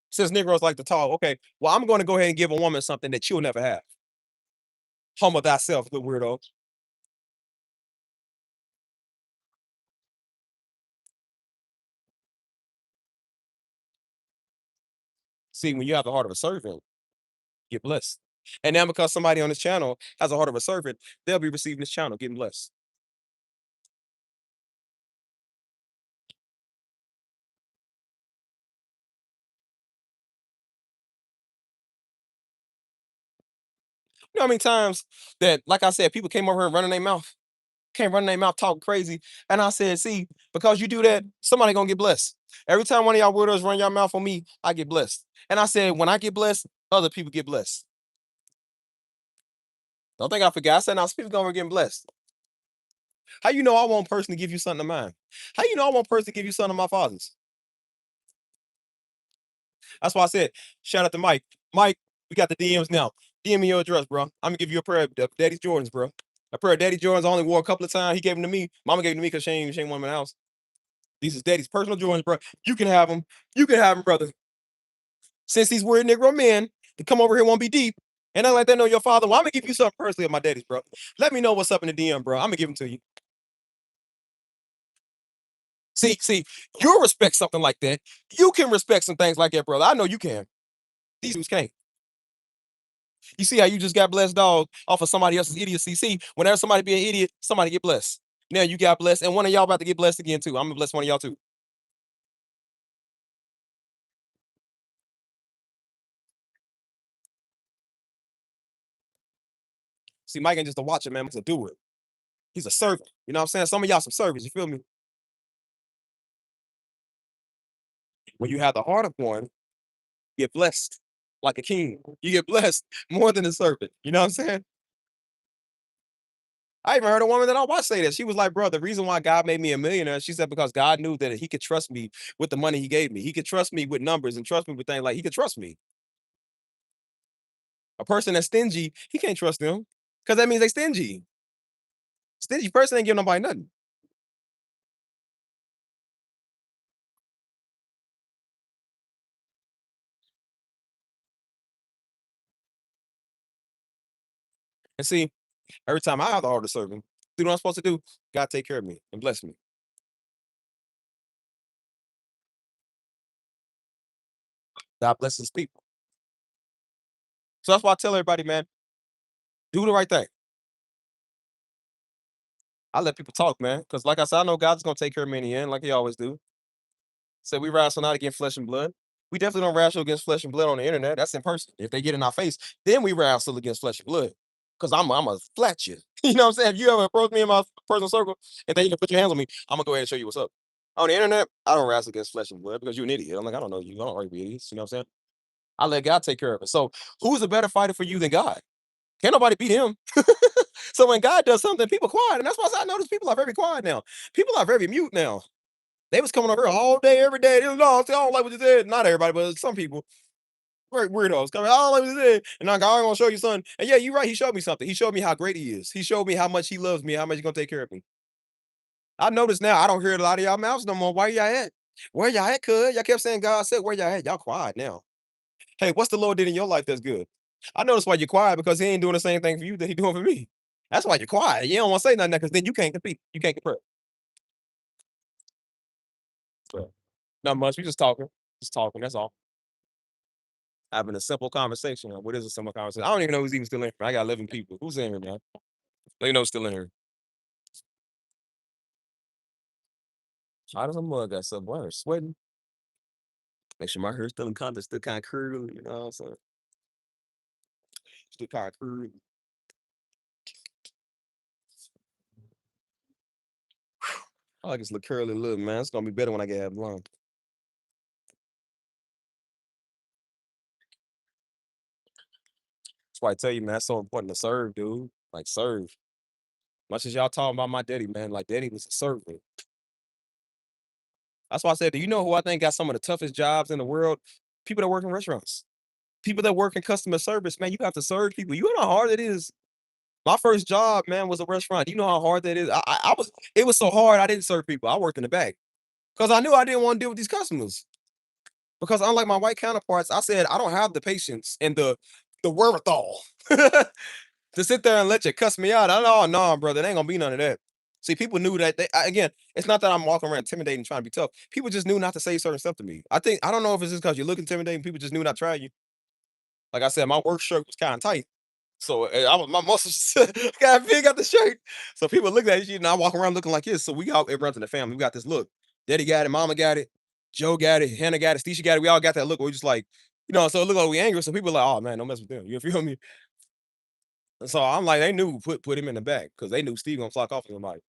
Since Negroes like to talk, okay. Well, I'm going to go ahead and give a woman something that you'll never have. Humble thyself, little weirdo. See, when you have the heart of a servant, get blessed. And now because somebody on this channel has a heart of a servant, they'll be receiving this channel, getting blessed. You know how many times that, like I said, people came over here running their mouth, came running their mouth, talking crazy. And I said, see, because you do that, somebody gonna get blessed. Every time one of y'all weirdos run your mouth on me, I get blessed. And I said, when I get blessed, other people get blessed. Don't think I forgot. I said, now people gonna get blessed. How you know I want a person to give you something of mine? How you know I want a person to give you something of my father's? That's why I said, shout out to Mike. Mike, we got the DMs now. DM me your address, bro. I'm gonna give you a pair of Daddy Jordans, bro. A pair of Daddy Jordans I only wore a couple of times. He gave them to me. Mama gave them to me because she ain't want them in the house. These is daddy's personal drawings, bro. You can have them. You can have them, brother. Since these weird Negro men to come over here won't be deep, and I let that know your father. Well, I'm gonna give you something personally of my daddy's, bro. Let me know what's up in the DM, bro. I'm gonna give them to you. See, you'll respect something like that. You can respect some things like that, brother. I know you can. These dudes can't. You see how you just got blessed, dog, off of somebody else's idiocy. See, whenever somebody be an idiot, somebody get blessed. Now you got blessed, and one of y'all about to get blessed again too. I'm gonna bless one of y'all too. See, Mike ain't just a watcher, man. He's a doer. He's a servant. You know what I'm saying? Some of y'all some servants. You feel me? When you have the heart of one, you get blessed like a king. You get blessed more than a servant. You know what I'm saying? I even heard a woman that I watched say that. She was like, bro, the reason why God made me a millionaire, she said, because God knew that he could trust me with the money he gave me. He could trust me with numbers and trust me with things like he could trust me. A person that's stingy, he can't trust them because that means they stingy. Stingy person ain't giving nobody nothing. And see, every time I have the heart to serve him, do what I'm supposed to do, God take care of me and bless me. God bless his people. So that's why I tell everybody, man, do the right thing. I let people talk, man, because like I said, I know God's gonna take care of me in the end, like he always do. So we wrestle not against flesh and blood. We definitely don't wrestle against flesh and blood on the internet. That's in person. If they get in our face, then we wrestle against flesh and blood. Cause I'm a flat you. You know what I'm saying? If you ever approach me in my personal circle and then you can put your hands on me, I'm gonna go ahead and show you what's up. On the internet, I don't wrestle against flesh and blood because you're an idiot. I'm like, I don't know you. I don't argue with idiots. You know what I'm saying? I let God take care of it. So who's a better fighter for you than God? Can't nobody beat him. So when God does something, people quiet. And that's why I notice people are very quiet now. People are very mute now. They was coming over here all day, every day. They was, no, I don't like what you said. Not everybody, but some people. Very weirdos coming. I don't like what you said. And I'm gonna show you something. And yeah, you're right. He showed me something. He showed me how great he is. He showed me how much he loves me, how much he's gonna take care of me. I notice now I don't hear a lot of y'all mouths no more. Where y'all at? Where y'all at, cuz? Y'all kept saying God said, where y'all at? Y'all quiet now. Hey, what's the Lord did in your life that's good? I notice why you're quiet because he ain't doing the same thing for you that he doing for me. That's why you're quiet. You don't want to say nothing because then you can't compete. You can't compare. So, not much. We just talking. Just talking. That's all. Having a simple conversation. What is a simple conversation? I don't even know who's even still in here. I got 11 people. Who's in here, man? Let me know who's still in here. Hot as a mug. Got some boy. Sweating. Make sure my hair's still in contact. Still kind of curly. You know what I'm saying? Still kind of curly. I like this little curly look, man. It's gonna be better when I get half blonde. That's why I tell you, man, it's so important to serve, dude. Like serve. Much as y'all talking about my daddy, man, like daddy was a servant. That's why I said, do you know who I think got some of the toughest jobs in the world? People that work in restaurants. People that work in customer service, man, you have to serve people. You know how hard it is. My first job, man, was a restaurant. You know how hard that is. I was. It was so hard. I didn't serve people. I worked in the back because I knew I didn't want to deal with these customers. Because unlike my white counterparts, I said I don't have the patience and the wherewithal to sit there and let you cuss me out. I know, no, brother, it ain't gonna be none of that. See, people knew that. Again, it's not that I'm walking around intimidating, trying to be tough. People just knew not to say certain stuff to me. I don't know if it's just because you look intimidating. People just knew not to try you. Like I said, my work shirt was kind of tight, so I was my muscles got big out the shirt. So people look at you, and I walk around looking like this. So we all it runs in the family. We got this look. Daddy got it, Mama got it, Joe got it, Hannah got it, Stisha got it. We all got that look. We're just like, so it look like we angry. So people are like, oh man, don't mess with them. You feel me? So I'm like, they knew put him in the back because they knew Steve gonna flock off him. Like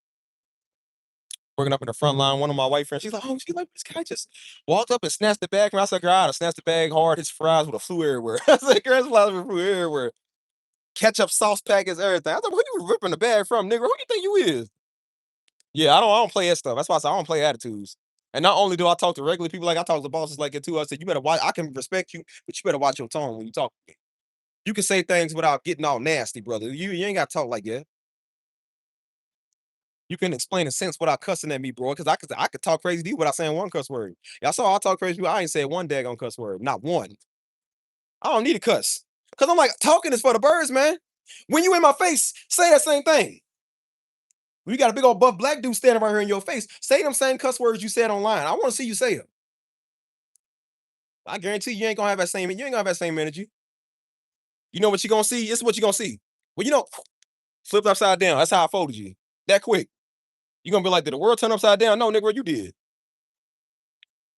working up in the front line, one of my white friends, she's like, oh, she's like, this guy just walked up and snatched the bag. And I said, girl, I'd have snatched the bag hard. His fries would have flew everywhere. I said, girl, his fries would have flew everywhere. Ketchup, sauce packets, everything. I said, who you ripping the bag from, nigga? Who you think you is? Yeah, I don't play that stuff. That's why I said I don't play attitudes. And not only do I talk to regular people, like I talk to bosses like it too. I said, you better watch. I can respect you, but you better watch your tone when you talk to me. You can say things without getting all nasty, brother. You ain't got to talk like that. You can explain a sense without cussing at me, bro. Because I could talk crazy to you without saying one cuss word. Y'all saw I talk crazy to you. I ain't said one daggone cuss word. Not one. I don't need a cuss. Because I'm like, talking is for the birds, man. When you in my face, say that same thing. When you got a big old buff black dude standing right here in your face, say them same cuss words you said online. I want to see you say them. I guarantee you ain't gonna have that same. You ain't gonna have that same energy. You know what you gonna see? This is what you gonna see. Well, flipped upside down. That's how I folded you. That quick. You gonna be like, did the world turn upside down? No, nigga, you did.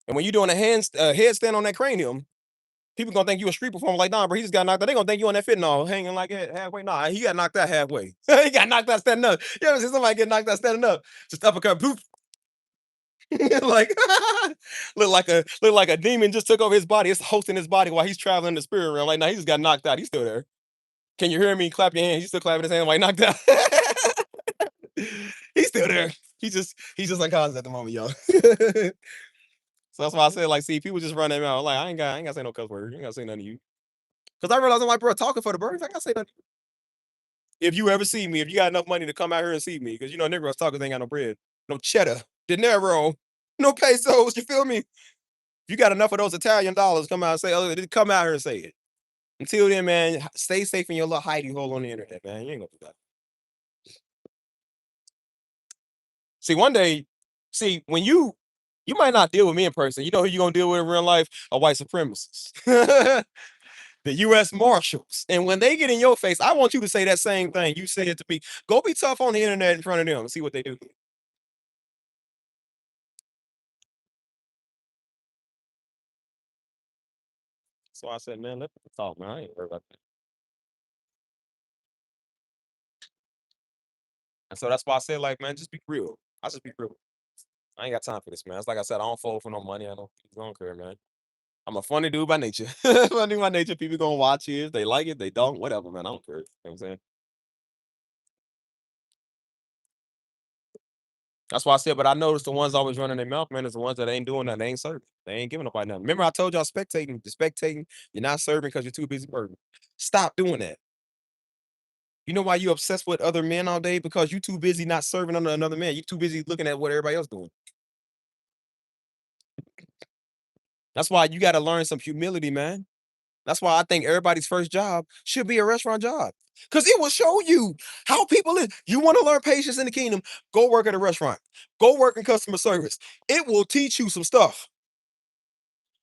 And when you doing a headstand on that cranium, people gonna think you a street performer. Like, nah, bro, he just got knocked out. They gonna think you on that fentanyl hanging like halfway. Nah, he got knocked out halfway. He got knocked out standing up. You ever see somebody get knocked out standing up? Just uppercut, poof. Like look like a demon just took over his body. It's hosting his body while he's traveling the spirit realm. Like, nah, he just got knocked out. He's still there. Can you hear me? Clap your hands. He's still clapping his hand while he knocked out. He's still there. He's just unconscious at the moment, y'all. So that's why I said, like, see, people just run their mouth. Like, I ain't gotta say no cuss word. I ain't gotta say nothing to you. Because I realize I'm like, bro, talking for the birds. I gotta say nothing. If you ever see me, if you got enough money to come out here and see me, because Negroes talkers ain't got no bread, no cheddar, dinero, no pesos. You feel me? If you got enough of those Italian dollars, come out and say, oh, come out here and say it. Until then, man, stay safe in your little hidey hole on the internet, man. You ain't gonna do that. See, one day, see, when you might not deal with me in person. You know who you gonna deal with in real life? A white supremacist. The US Marshals. And when they get in your face, I want you to say that same thing. You say it to me. Go be tough on the internet in front of them and see what they do. So I said, man, let's talk, man. I ain't worried about that. And so that's why I said, like, man, just be real. I just be real. I ain't got time for this, man. It's like I said, I don't fold for no money. I don't care, man. I'm a funny dude by nature. Funny by nature. People gonna watch it. If they like it, they don't. Whatever, man. I don't care. You know what I'm saying? That's why I said, but I noticed the ones always running their mouth, man, is the ones that ain't doing nothing. They ain't serving. They ain't giving nobody nothing. Remember, I told y'all spectating. The spectating, you're not serving because you're too busy working. Stop doing that. You know why you obsessed with other men all day? Because you too busy not serving under another man. You too busy looking at what everybody else doing. That's why you got to learn some humility, man. That's why I think everybody's first job should be a restaurant job. Because it will show you how people live. You want to learn patience in the kingdom, go work at a restaurant. Go work in customer service. It will teach you some stuff.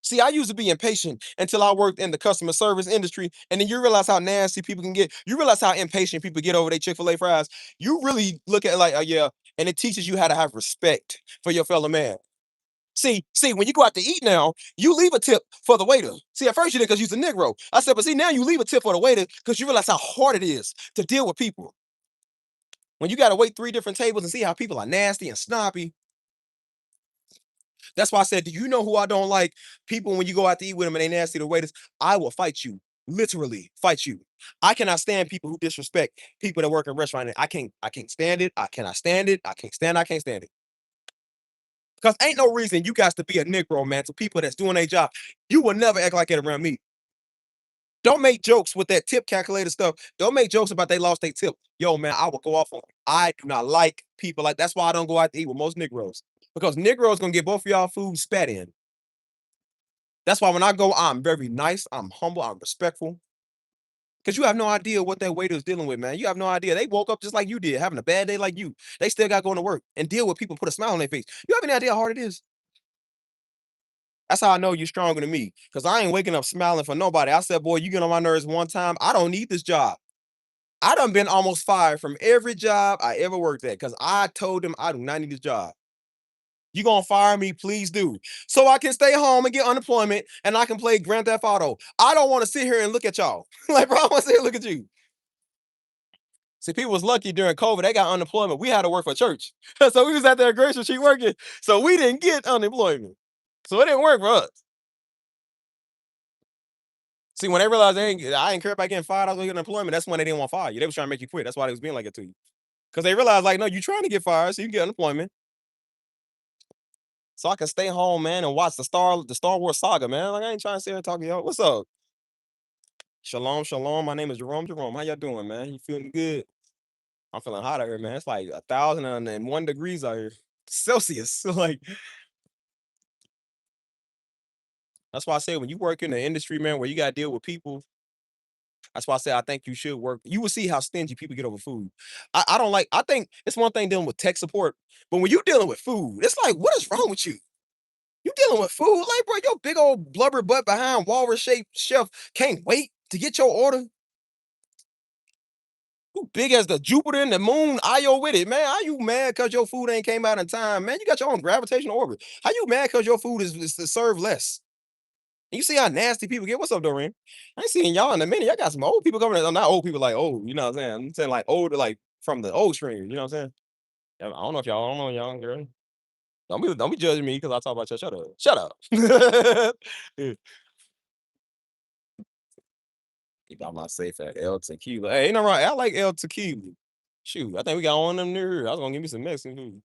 See, I used to be impatient until I worked in the customer service industry. And then you realize how nasty people can get. You realize how impatient people get over their Chick-fil-A fries. You really look at it like, oh, yeah. And it teaches you how to have respect for your fellow man. See, when you go out to eat now, you leave a tip for the waiter. See, at first you did because you're a Negro. I said, but see, now you leave a tip for the waiter because you realize how hard it is to deal with people. When you got to wait 3 different tables and see how people are nasty and snobby. That's why I said, do you know who I don't like? People when you go out to eat with them and they nasty to waiters, I will fight you. Literally fight you. I cannot stand people who disrespect people that work in restaurant. I can't stand it. I cannot stand it. I can't stand it. Because ain't no reason you guys to be a Negro, man, to people that's doing their job. You will never act like it around me. Don't make jokes with that tip calculator stuff. Don't make jokes about they lost their tip. Yo, man, I will go off on you. I do not like people like that's why I don't go out to eat with most Negroes. Because Negroes gonna get both of y'all food spat in. That's why when I go, I'm very nice, I'm humble, I'm respectful. Because you have no idea what that waiter is dealing with, man. You have no idea. They woke up just like you did, having a bad day like you. They still got going to work and deal with people, put a smile on their face. You have any idea how hard it is? That's how I know you're stronger than me. Because I ain't waking up smiling for nobody. I said, boy, you get on my nerves one time. I don't need this job. I done been almost fired from every job I ever worked at because I told them I do not need this job. You gonna fire me, please do. So I can stay home and get unemployment and I can play Grand Theft Auto. I don't want to sit here and look at y'all. Like, bro, I want to sit here and look at you. See, people was lucky during COVID. They got unemployment. We had to work for church. So we was at their grocery street working. So we didn't get unemployment. So it didn't work for us. See, when they realized I ain't care about getting fired, I was gonna get unemployment. That's when they didn't want to fire you. They was trying to make you quit. That's why they was being like it to you. Because they realized, like, no, you trying to get fired, so you can get unemployment. So I can stay home, man, and watch the Star Wars saga, man. Like I ain't trying to sit here and talk to y'all. What's up? Shalom, shalom. My name is Jerome. Jerome, how y'all doing, man? You feeling good? I'm feeling hot out here, man. It's like 1,001 degrees out here. Celsius. Like, that's why I say when you work in the industry, man, where you gotta deal with people, that's why I say I think you should work. You will see how stingy people get over food. I don't like, I think it's one thing dealing with tech support, but when you dealing with food, it's like, what is wrong with you? You dealing with food, like, bro, your big old blubber butt behind walrus shaped chef can't wait to get your order. You big as the Jupiter and the moon, Io with it, man. How you mad because your food ain't came out in time, man? You got your own gravitational orbit. How you mad because your food is served less? And you see how nasty people get. What's up, Doreen? I ain't seen y'all in a minute. Y'all got some old people coming in. Not old people like old, you know what I'm saying? I'm saying like older, like from the old stream, you know what I'm saying? I don't know if y'all I don't know y'all, girl. Don't be judging me because I talk about you. Shut up. Shut up. Keep out my safe at El Tequila. Hey, ain't no right. I like El Tequila. Shoot, I think we got one of them near here. I was gonna give me some Mexican food.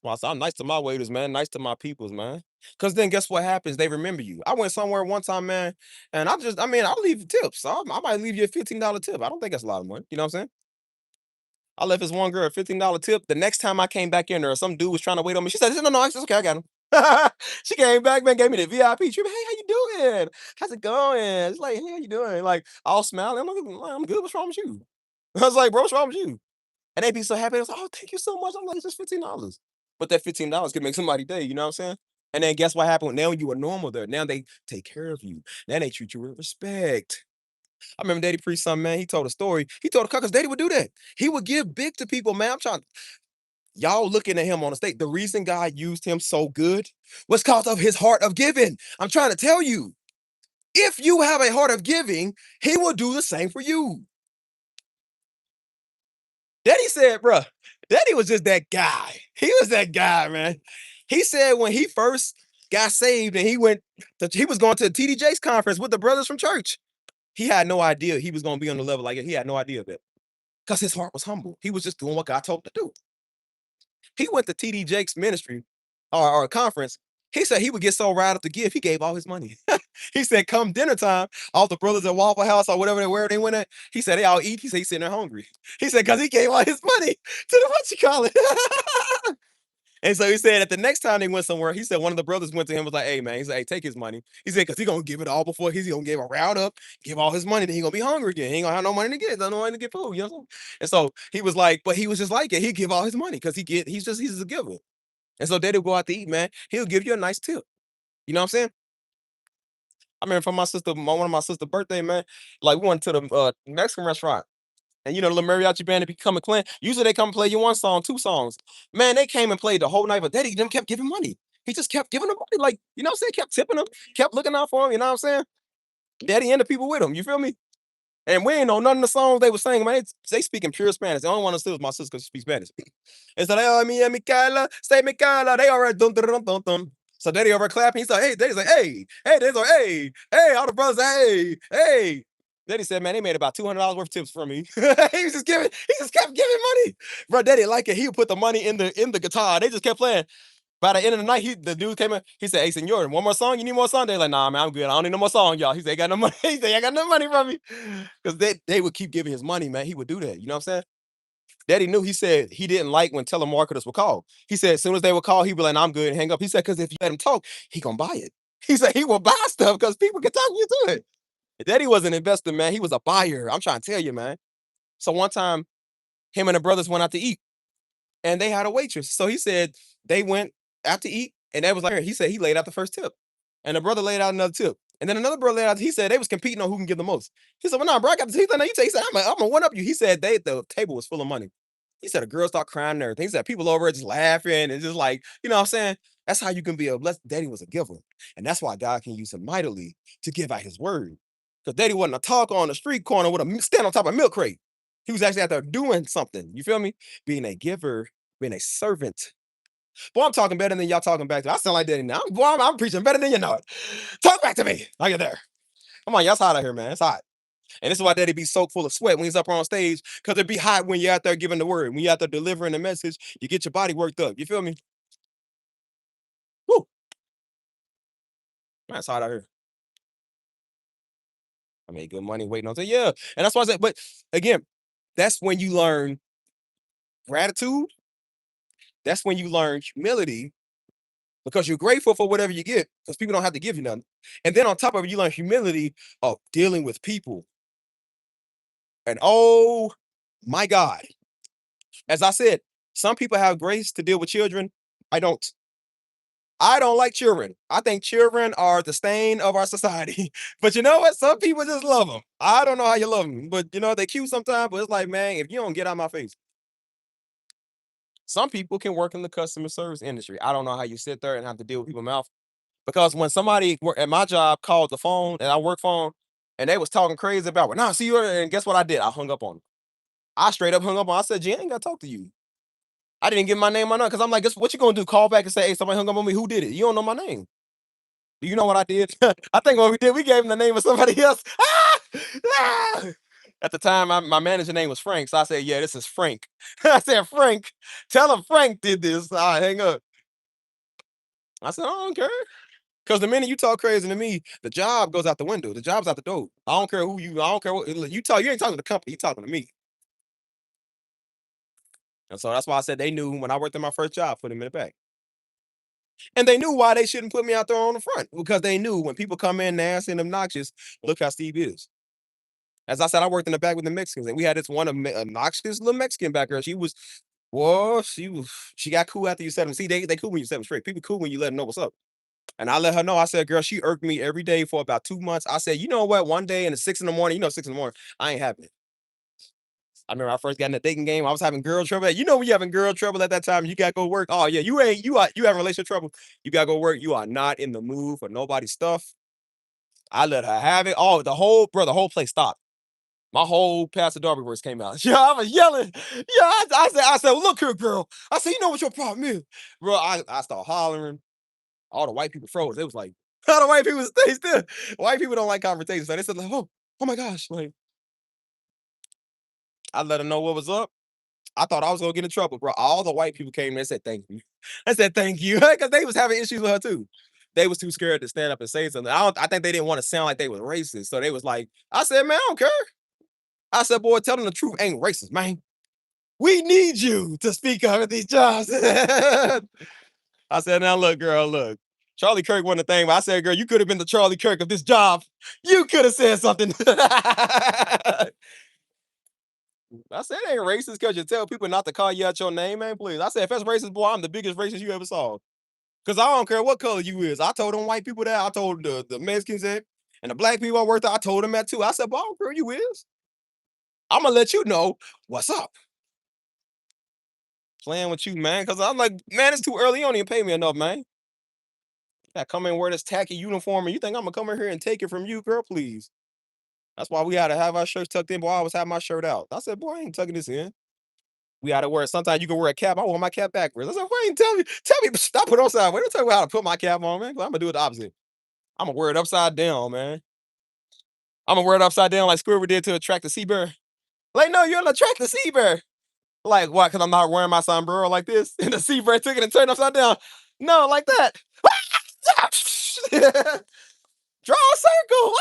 Well, I'm nice to my waiters, man. Nice to my peoples, man. Cause then guess what happens? They remember you. I went somewhere one time, man, and I mean, I'll leave tips. I might leave you a $15 tip. I don't think that's a lot of money. You know what I'm saying? I left this one girl a $15 tip. The next time I came back in there, some dude was trying to wait on me. She said, no, it's okay, I got him. She came back, man, gave me the VIP treatment. Hey, how you doing? How's it going? It's like, hey, how you doing? Like, all smiling. I'm good. What's wrong with you? I was like, bro, what's wrong with you? And they'd be so happy. I was like, oh, thank you so much. I'm like, it's just $15. But that $15 could make somebody's day, you know what I'm saying? And then guess what happened? Now you were normal there. Now they take care of you. Now they treat you with respect. I remember Daddy preached something, man. He told a story. He told a because Daddy would do that. He would give big to people, man. I'm trying. Y'all looking at him on the stage. The reason God used him so good was because of his heart of giving. I'm trying to tell you, if you have a heart of giving, he will do the same for you. Daddy said, bruh, Daddy was just that guy. He was that guy, man. He said when he first got saved and he was going to the TD Jakes conference with the brothers from church. He had no idea he was going to be on the level like it. He had no idea of it because his heart was humble. He was just doing what God told him to do. He went to TD Jakes ministry or conference. He said he would get so riled up to give, he gave all his money. He said, come dinner time, all the brothers at Waffle House or where they went at, he said they all eat. He said he's sitting there hungry. He said, because he gave all his money to the what you call it. And so he said that the next time they went somewhere, he said one of the brothers went to him was like, hey, man, he said, hey, take his money. He said, because he's going to give it all before he's going to give a round up, give all his money, then he's going to be hungry again. He ain't going to have no money to get, no money to get food, you know? And so he was like, but he was just like it. He'd give all his money because he's just a giver. And so they'll go out to eat, man. He'll give you a nice tip. You know what I'm saying? I remember from one of my sister's birthday, man. Like we went to the Mexican restaurant. And you know, the little mariachi band, if you come and play, usually they come and play you one song, two songs. Man, they came and played the whole night, but Daddy them kept giving money. He just kept giving them money. Like, you know what I'm saying? Kept tipping them, kept looking out for him, you know what I'm saying? Daddy and the people with him, you feel me? And we ain't know none of the songs they were singing, man. They speak in pure Spanish. The only one that still was my sister because she speaks Spanish. And so they all me and Micaela, say Micaela, they already dum dum dum dum dum. So Daddy over clapping. He's like, hey, Daddy's like, hey, Daddy's like, hey, all the brothers, hey. Daddy said, man, they made about $200 worth of tips from me. He just kept giving money. Bro, Daddy like it. He would put the money in the guitar. They just kept playing. By the end of the night, the dude came in. He said, hey, senor, one more song? You need more song? They're like, nah, man, I'm good. I don't need no more song, y'all. He said, I got no money. He said, I got no money from me. Because they would keep giving his money, man. He would do that. You know what I'm saying? Daddy knew. He said he didn't like when telemarketers would call. He said as soon as they would call, he'd be like, nah, I'm good, and hang up. He said, because if you let him talk, he gonna buy it. He said he will buy stuff because people can talk you through it. Daddy was an investor, man. He was a buyer. I'm trying to tell you, man. So one time, him and the brothers went out to eat, and they had a waitress. So he said they went out to eat, and they was like, he said he laid out the first tip, and the brother laid out another tip, and then another brother laid out. He said they was competing on who can give the most. He said, well, nah, bro, I got the tip. He said, I'm gonna one up you. He said the table was full of money. He said a girl start crying and everything. He said people over just laughing and just like, you know what I'm saying? That's how you can be a blessed. Daddy was a giver. And that's why God can use him mightily to give out his word. Because Daddy wasn't a talker on the street corner with a stand on top of a milk crate. He was actually out there doing something. You feel me? Being a giver, being a servant. Boy, I'm talking better than y'all talking back to me. I sound like Daddy now. Boy, I'm preaching better than you know it. Talk back to me. Like you're there. Come on, y'all, it's hot out here, man. It's hot. And this is why Daddy be soaked full of sweat when he's up on stage, because it be hot when you're out there giving the word. When you're out there delivering the message, you get your body worked up. You feel me? Woo! Man, it's hot out here. I made good money waiting on. Yeah. And that's why I said, but again, That's when you learn gratitude. That's when you learn humility because you're grateful for whatever you get because people don't have to give you nothing. And then on top of it, you learn humility of dealing with people. And oh my God, as I said, some people have grace to deal with children. I don't. I don't like children. I think children are the stain of our society. But you know what? Some people just love them. I don't know how you love them, but you know they cute sometimes. But it's like, man, if you don't get out of my face, some people can work in the customer service industry. I don't know how you sit there and have to deal with people's mouth because when somebody at my job called the phone and I work phone, and they was talking crazy about, well, nah, see you, and guess what I did? I hung up on them. I straight up hung up on. I said, G, I ain't gotta talk to you. I didn't give my name or nothing because I'm like, guess what you gonna do? Call back and say, hey, somebody hung up on me. Who did it? You don't know my name. Do you know what I did? I think what we did, we gave him the name of somebody else. Ah! Ah! At the time, my manager name was Frank, so I said, "Yeah, this is Frank." I said, "Frank, tell him Frank did this." I hang up. I said, "I don't care." Because the minute you talk crazy to me, the job goes out the window. The job's out the door. I don't care who you. I don't care what you talk. You ain't talking to the company. You talking to me. And so that's why I said they knew when I worked in my first job, put him in the back. And they knew why they shouldn't put me out there on the front because they knew when people come in nasty and obnoxious, look how Steve is. As I said, I worked in the back with the Mexicans, and we had this one obnoxious little Mexican back there. She was, well, she got cool after you set them. See, they cool when you set them straight. People cool when you let them know what's up. And I let her know. I said, girl, she irked me every day for about 2 months. I said, you know what? One day in the 6 in the morning, 6 in the morning, I ain't having it. I remember I first got in the dating game. I was having girl trouble. You know when you having girl trouble at that time, you gotta go work. Oh yeah, you having relationship trouble. You gotta go work. You are not in the mood for nobody's stuff. I let her have it. Oh, the whole place stopped. My whole Pastor Darby words came out. Yeah, I was yelling. Yeah, I said, well, look here, girl. I said, you know what your problem is, bro. I started hollering. All the white people froze. It was like, all the white people stay still. White people don't like confrontation, so they said, like, oh my gosh, like I let them know what was up. I thought I was gonna get in trouble, bro. All the white people came and said thank you. I said thank you because they was having issues with her too. They was too scared to stand up and say something. I think they didn't want to sound like they was racist, so they was like, I said, man, I don't care. I said, boy, tell them the truth ain't racist, man. We need you to speak up at these jobs. I said, now look, girl, look. Charlie Kirk wasn't a thing, but I said, girl, you could have been the Charlie Kirk of this job. You could have said something. I said, it ain't racist because you tell people not to call you out your name, man. Please. I said, if that's racist, boy, I'm the biggest racist you ever saw. Because I don't care what color you is. I told them white people that. I told the Mexicans that. And the black people I worked with, I told them that too. I said, boy, I don't care who you is. I'm going to let you know what's up. Playing with you, man. Because I'm like, man, it's too early. You don't even pay me enough, man. I come in and wear this tacky uniform and you think I'm going to come in here and take it from you, girl? Please. That's why we had to have our shirts tucked in. Boy, I always have my shirt out. I said, boy, I ain't tucking this in. We had to wear it. Sometimes you can wear a cap. I want my cap backwards. I said, wait, tell me, stop put it on side. Wait, don't tell me how to put my cap on, man. I'm gonna do it the opposite. I'm gonna wear it upside down, man. I'm gonna wear it upside down like Squidward did to attract the sea bear. Like, no, you're gonna attract the sea bear. Like, what? Because I'm not wearing my sombrero like this, and the sea bear took it and turned upside down. No, like that. Draw a circle.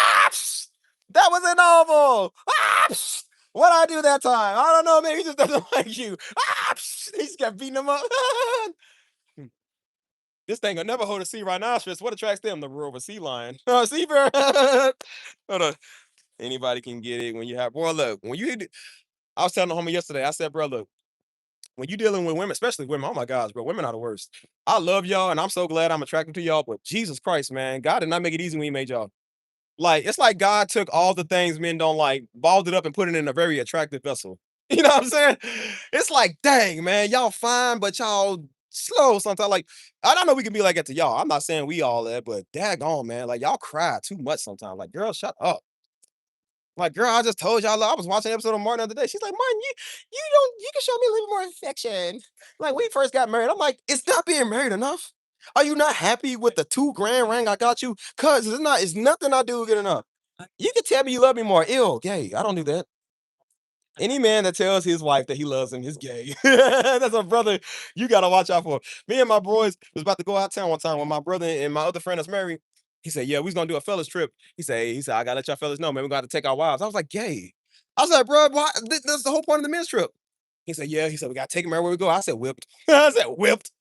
That was an oval. What I do that time? I don't know. Maybe he just doesn't like you. He just kept beating him up. This thing will never hold a sea rhinoceros. What attracts them? The roar of a sea lion. Sea bear. Hold on. Anybody can get it when you have. Boy, look. When you hit, I was telling the homie yesterday. I said, bro, look. When you dealing with women, especially women, oh my gosh, bro, women are the worst. I love y'all, and I'm so glad I'm attracted to y'all. But Jesus Christ, man, God did not make it easy when He made y'all. Like, it's like God took all the things men don't like, balled it up, and put it in a very attractive vessel. You know what I'm saying? It's like, dang, man, y'all fine, but y'all slow sometimes. Like, I don't know we can be like that to y'all. I'm not saying we all that, but daggone, man, like y'all cry too much sometimes. Like, girl, shut up. Like, girl, I just told y'all. I was watching an episode of Martin the other day. She's like, Martin, you can show me a little more affection. Like, we first got married. I'm like, it's not being married enough. Are you not happy with the 2 grand ring I got you? Cause it's nothing I do good enough. You can tell me you love me more. Ew, gay. I don't do that. Any man that tells his wife that he loves him is gay. That's a brother you gotta watch out for. Me and my boys was about to go out of town one time when my brother and my other friend that's married. He said, "Yeah, we was gonna do a fellas trip." He said, I gotta let y'all fellas know, man. We got to take our wives. I was like, "Gay." I was like, bro, why? That's the whole point of the men's trip. He said, yeah. He said, we got to take him everywhere we go. I said, whipped. I said, whipped.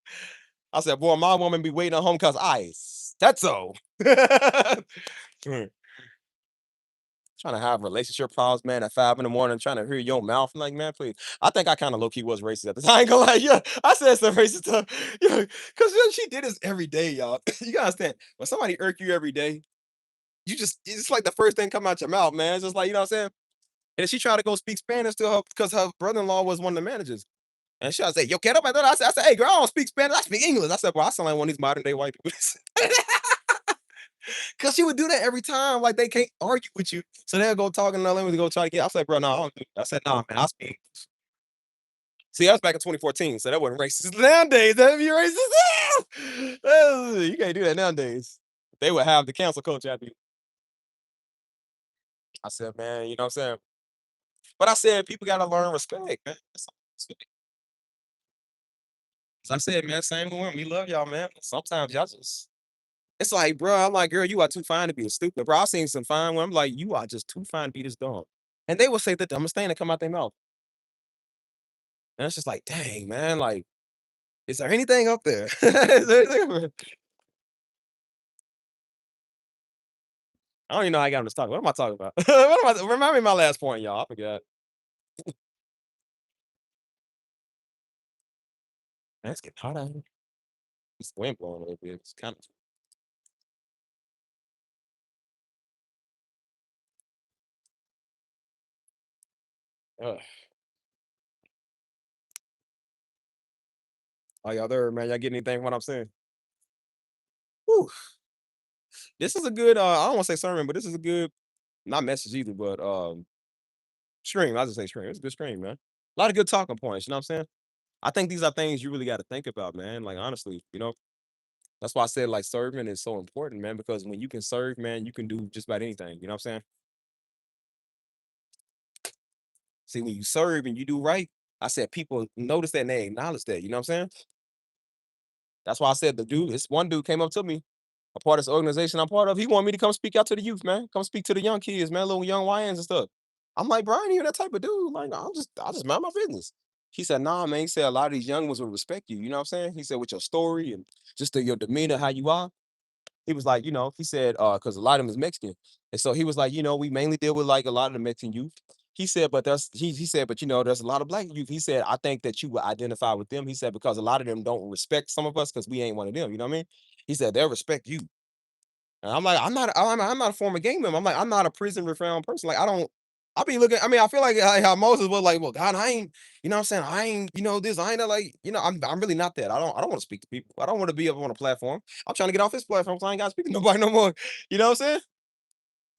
I said, boy, my woman be waiting at home because I said so. Trying to have relationship problems, man, at 5 in the morning, trying to hear your mouth. I'm like, man, please. I think I kind of low key was racist at the time. I ain't gonna lie, yeah. I said some racist stuff. Yeah, because she did this every day, y'all. You gotta understand, when somebody irk you every day, you just, it's like the first thing come out your mouth, man. It's just like, you know what I'm saying? And she tried to go speak Spanish to her because her brother-in-law was one of the managers. And she was like, yo, get up. I said, hey, girl, I don't speak Spanish. I speak English. I said, well, I sound like one of these modern day white people. Because she would do that every time. Like, they can't argue with you. So they'll go talk in another language to go try to get. I said, bro, no, I don't do that. I said, nah, man, I speak. See, that was back in 2014. So that wasn't racist. Nowadays, that'd be racist. You can't do that nowadays. They would have the cancel culture after you. I said, man, you know what I'm saying? But I said, people got to learn respect, man. That's all. As I said, man, same with women. We love y'all, man. Sometimes y'all just, it's like, bro, I'm like, girl, you are too fine to be stupid. Bro, I seen some fine women. I'm like, you are just too fine to be this dumb. And they will say the dumbest thing that come out their mouth. And it's just like, dang, man, like, is there anything up there? Is there anything up there? I don't even know how I got him to talk. What am I talking about? Remind me of my last point, y'all. I forgot. Man, it's getting hot out here. It's wind blowing a little bit. It's kind of, are y'all there, man? Y'all get anything from what I'm saying? Whew. This is a good, I don't want to say sermon, but this is a good, not message either, but stream. I just say stream. It's a good stream, man. A lot of good talking points. You know what I'm saying? I think these are things you really got to think about, man. Like honestly, you know, that's why I said like serving is so important, man. Because when you can serve, man, you can do just about anything. You know what I'm saying? See, when you serve and you do right, I said people notice that and they acknowledge that. You know what I'm saying? That's why I said the dude, this one dude came up to me, a part of this organization I'm part of. He wanted me to come speak out to the youth, man. Come speak to the young kids, man, little young YNs and stuff. I'm like, bro, I ain't even that type of dude. Like, I just mind my business. He said, nah, man. He said a lot of these young ones will respect you. You know what I'm saying? He said, with your story and just your demeanor, how you are. He was like, you know, he said, because a lot of them is Mexican. And so he was like, you know, we mainly deal with like a lot of the Mexican youth. He said, but he said, but you know, there's a lot of black youth. He said, I think that you will identify with them. He said, because a lot of them don't respect some of us because we ain't one of them. You know what I mean? He said, they'll respect you. And I'm like, I'm not a former gang member. I'm like, I'm not a prison reform person. Like, I don't, I'll be looking, I mean, I feel like how Moses was like, well, God, I ain't, you know what I'm saying? I ain't, you know, this, I ain't like, you know, I'm really not that. I don't want to speak to people. I don't want to be up on a platform. I'm trying to get off this platform, so I ain't got to speak to nobody no more. You know what I'm saying?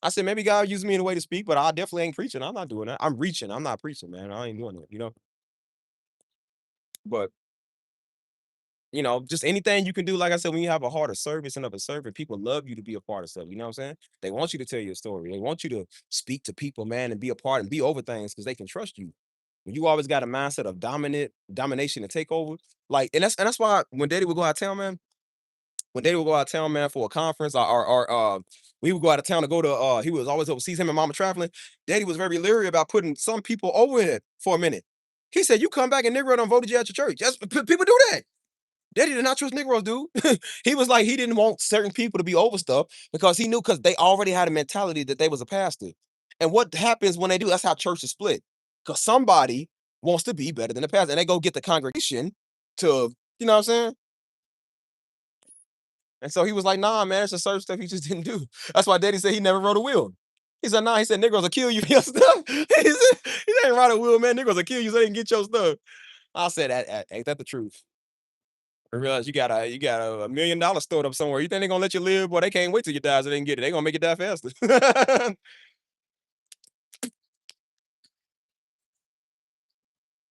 I said, maybe God used me in a way to speak, but I definitely ain't preaching. I'm not doing that. I'm reaching. I'm not preaching, man. I ain't doing that, you know? But you know, just anything you can do. Like I said, when you have a heart of service and of a servant, people love you to be a part of stuff. You know what I'm saying? They want you to tell your story. They want you to speak to people, man, and be a part and be over things because they can trust you. When you always got a mindset of domination and takeover, like, and that's why when Daddy would go out of town, man, when Daddy would go out of town, man, for a conference or we would go out of town to go to he was always overseas, him and mama traveling. Daddy was very leery about putting some people over it for a minute. He said, you come back and Negro done voted you at your church. Yes, people do that. Daddy did not trust Negroes, dude. He was like, he didn't want certain people to be over stuff because he knew because they already had a mentality that they was a pastor. And what happens when they do, that's how churches split. Because somebody wants to be better than the pastor. And they go get the congregation to, you know what I'm saying? And so he was like, nah, man, it's a certain stuff he just didn't do. That's why Daddy said he never wrote a will. He said, nah, he said, Negroes will kill you for your stuff. He didn't write a will, man. Negroes will kill you so they can get your stuff. I said, ain't that the truth? I realize you got a $1 million stored up somewhere. You think they're gonna let you live? Boy, they can't wait till you die so they can get it. They're gonna make you die faster.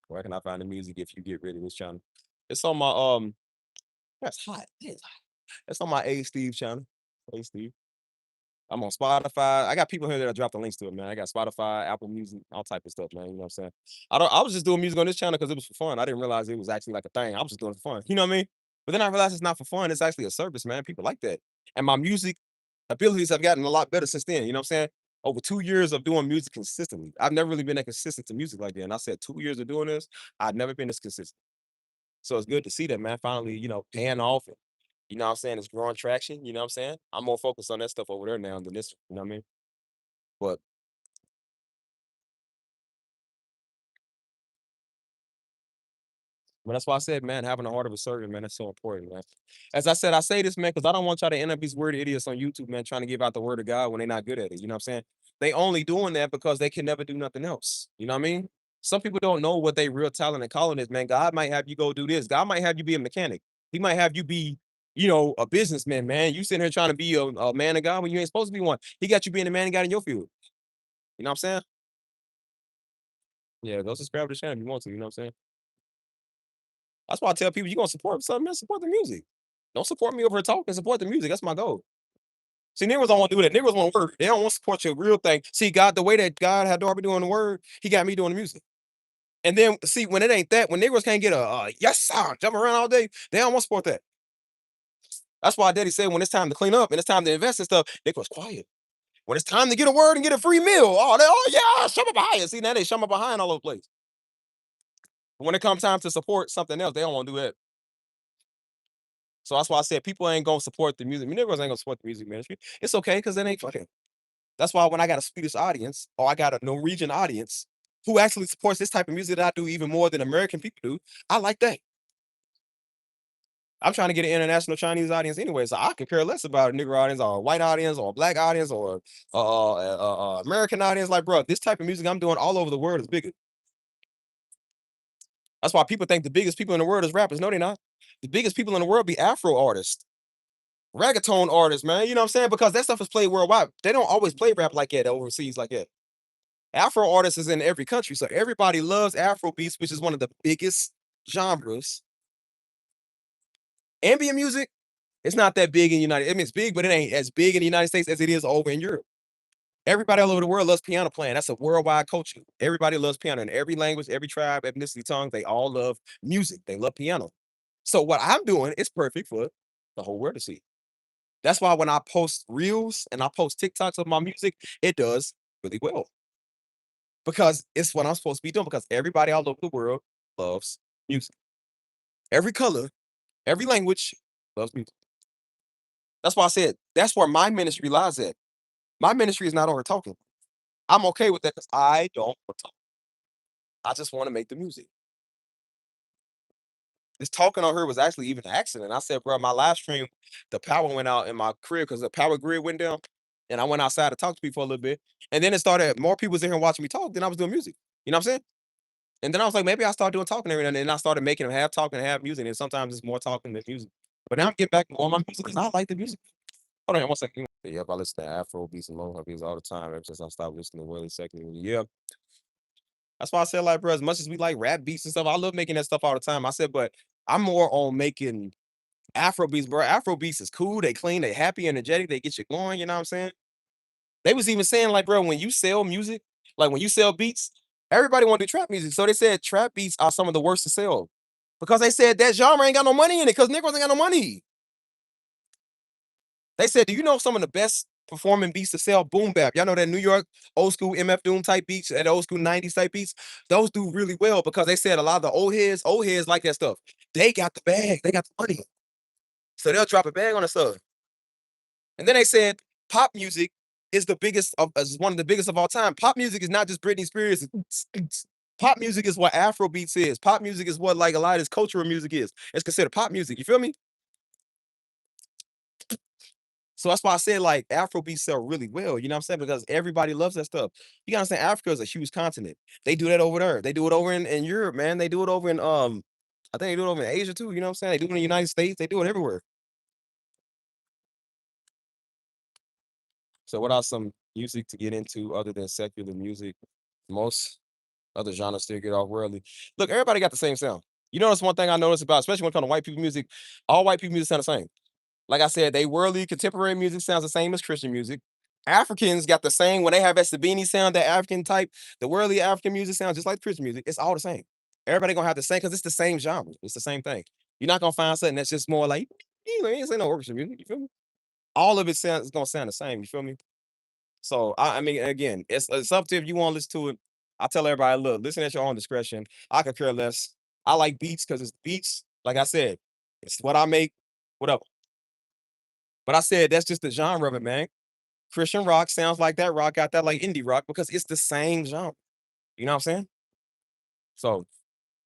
Where can I find the music if you get rid of this channel? It's on my that's hot. It's hot. It's on my A Steve channel. A Steve. I'm on Spotify. I got people here that I dropped the links to it, man. I got Spotify, Apple Music, all type of stuff, man. You know what I'm saying? I was just doing music on this channel because it was for fun. I didn't realize it was actually like a thing. I was just doing it for fun. You know what I mean? But then I realized it's not for fun. It's actually a service, man. People like that. And my music abilities have gotten a lot better since then. You know what I'm saying? Over 2 years of doing music consistently. I've never really been that consistent to music like that. And I said 2 years of doing this, I've never been this consistent. So it's good to see that, man. Finally, paying off. And, what I'm saying? It's growing traction. You know what I'm saying? I'm more focused on that stuff over there now than this. You know what I mean? But that's why I said, man, having a heart of a servant, man, that's so important, man. As I said, I say this, man, because I don't want y'all to end up these weird idiots on YouTube, man, trying to give out the word of God when they're not good at it. You know what I'm saying? They only doing that because they can never do nothing else. You know what I mean? Some people don't know what they real talent and calling is, man. God might have you go do this. God might have you be a mechanic. He might have you be, a businessman, man. You sitting here trying to be a man of God when you ain't supposed to be one. He got you being a man of God in your field. You know what I'm saying? Yeah, go subscribe to the channel if you want to. You know what I'm saying? That's why I tell people you gonna support something, man, support the music. Don't support me over here talking, support the music. That's my goal. See, niggas don't want to do that. Niggas want to work. They don't want to support your real thing. See, God, the way that God had Darby doing the word, he got me doing the music. And then see, when it ain't that, when niggas can't get a yes sir, jump around all day, they don't want to support that. That's why Daddy said when it's time to clean up and it's time to invest in stuff, they was quiet. When it's time to get a word and get a free meal, yeah, shove it behind. See, now they shove it behind all over the place. But when it comes time to support something else, they don't want to do that. So that's why I said people ain't gonna support the music. Niggas ain't gonna support the music ministry. It's okay because it ain't fucking. That's why when I got a Swedish audience or I got a Norwegian audience who actually supports this type of music that I do even more than American people do, I like that. I'm trying to get an international Chinese audience anyway, so I could care less about a nigger audience or a white audience or a black audience or American audience. Like, bro, this type of music I'm doing all over the world is bigger. That's why people think the biggest people in the world is rappers. No, they're not. The biggest people in the world be Afro artists, reggaeton artists, man. You know what I'm saying? Because that stuff is played worldwide. They don't always play rap like that overseas like that. Afro artists is in every country, so everybody loves Afro beats, which is one of the biggest genres. Ambient music, it's not that big in the United. I mean, it's big, but it ain't as big in the United States as it is over in Europe. Everybody all over the world loves piano playing. That's a worldwide culture. Everybody loves piano in every language, every tribe, ethnicity, tongue. They all love music. They love piano. So what I'm doing is perfect for the whole world to see. That's why when I post reels and I post TikToks of my music, it does really well because it's what I'm supposed to be doing. Because everybody all over the world loves music. Every color, every language loves music. That's why I said that's where my ministry lies at. My ministry is not over talking. I'm okay with that because I don't want to talk. I just want to make the music. This talking on her was actually even an accident. I said, bro, my live stream, the power went out in my crib because the power grid went down. And I went outside to talk to people for a little bit. And then it started, more people was in here watching me talk than I was doing music. You know what I'm saying? And then I was like, maybe I start doing talking every now and then. And I started making them have talking and have music. And sometimes it's more talking than music. But now I'm getting back on my music because I like the music. Hold on one second. Yep, I listen to Afro beats and low beats all the time ever since I stopped listening to Willie second. Yeah. That's why I said, like, bro, as much as we like rap beats and stuff, I love making that stuff all the time. I said, but I'm more on making Afro beats, bro. Afro beats is cool. They clean, they happy, energetic, they get you going. You know what I'm saying? They was even saying, like, bro, when you sell music, like when you sell beats, everybody want to do trap music. So they said trap beats are some of the worst to sell. Because they said that genre ain't got no money in it, because niggas ain't got no money. They said, do you know some of the best performing beats to sell? Boom bap. Y'all know that New York old school MF Doom type beats and old school 90s type beats? Those do really well because they said a lot of the old heads like that stuff. They got the bag, they got the money. So they'll drop a bag on the stuff. And then they said pop music is is one of the biggest of all time. Pop music is not just Britney Spears. Pop music is what Afro beats is. Pop music is what like a lot of this cultural music is. It's considered pop music. You feel me? So that's why I said like Afro beats sell really well. You know what I'm saying? Because everybody loves that stuff. You gotta understand Africa is a huge continent. They do that over there. They do it over in Europe, man. They do it over in I think they do it over in Asia too. You know what I'm saying? They do it in the United States. They do it everywhere. So what are some music to get into other than secular music? Most other genres still get off worldly. Look, everybody got the same sound. You notice one thing I noticed about, especially when it comes to white people music, all white people music sound the same. Like I said, they worldly contemporary music sounds the same as Christian music. Africans got the same when they have that Sabini sound, that African type, the worldly African music sounds just like Christian music. It's all the same. Everybody gonna have the same because it's the same genre. It's the same thing. You're not gonna find something that's just more like, ain't no orchestra music. You feel me? All of it sounds gonna sound the same. You feel me? So I mean, again, it's up to if you want to listen to it. I tell everybody, look, listen at your own discretion. I could care less. I like beats because it's beats. Like I said, it's what I make, whatever. But I said that's just the genre of it, man. Christian rock sounds like that rock, got that like indie rock because it's the same genre. You know what I'm saying? So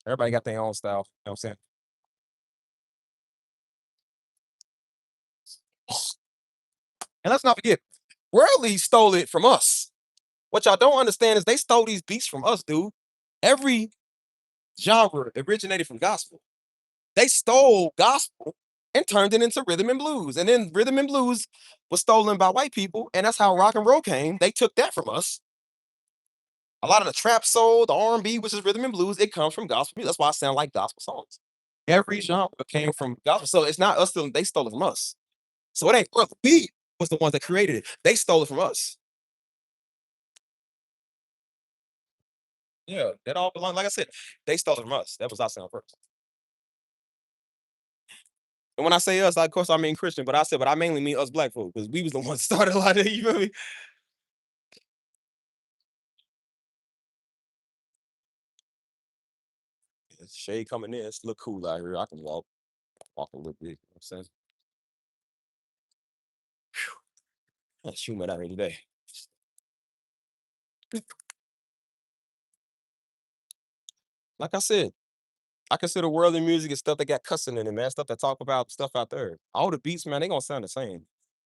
everybody got their own style. You know what I'm saying? And let's not forget, Worldly stole it from us. What y'all don't understand is they stole these beats from us, dude. Every genre originated from gospel. They stole gospel and turned it into rhythm and blues. And then rhythm and blues was stolen by white people, and that's how rock and roll came. They took that from us. A lot of the trap soul, the R&B, which is rhythm and blues, it comes from gospel music. That's why I sound like gospel songs. Every genre came from gospel. So it's not us stealing, they stole it from us. So it ain't us. We was the ones that created it. They stole it from us. Yeah, that all belong. Like I said, they stole it from us. That was our sound first. And when I say us, of course I mean Christian, but I said, but I mainly mean us black folk because we was the ones that started a lot of it. You feel me? It's shade coming in. It's look cool out here. I can walk a little bit. You know what I'm saying? It's humid out here today. Like I said, I consider worldly music is stuff that got cussing in it, man. Stuff that talk about stuff out there. All the beats, man, they gonna sound the same.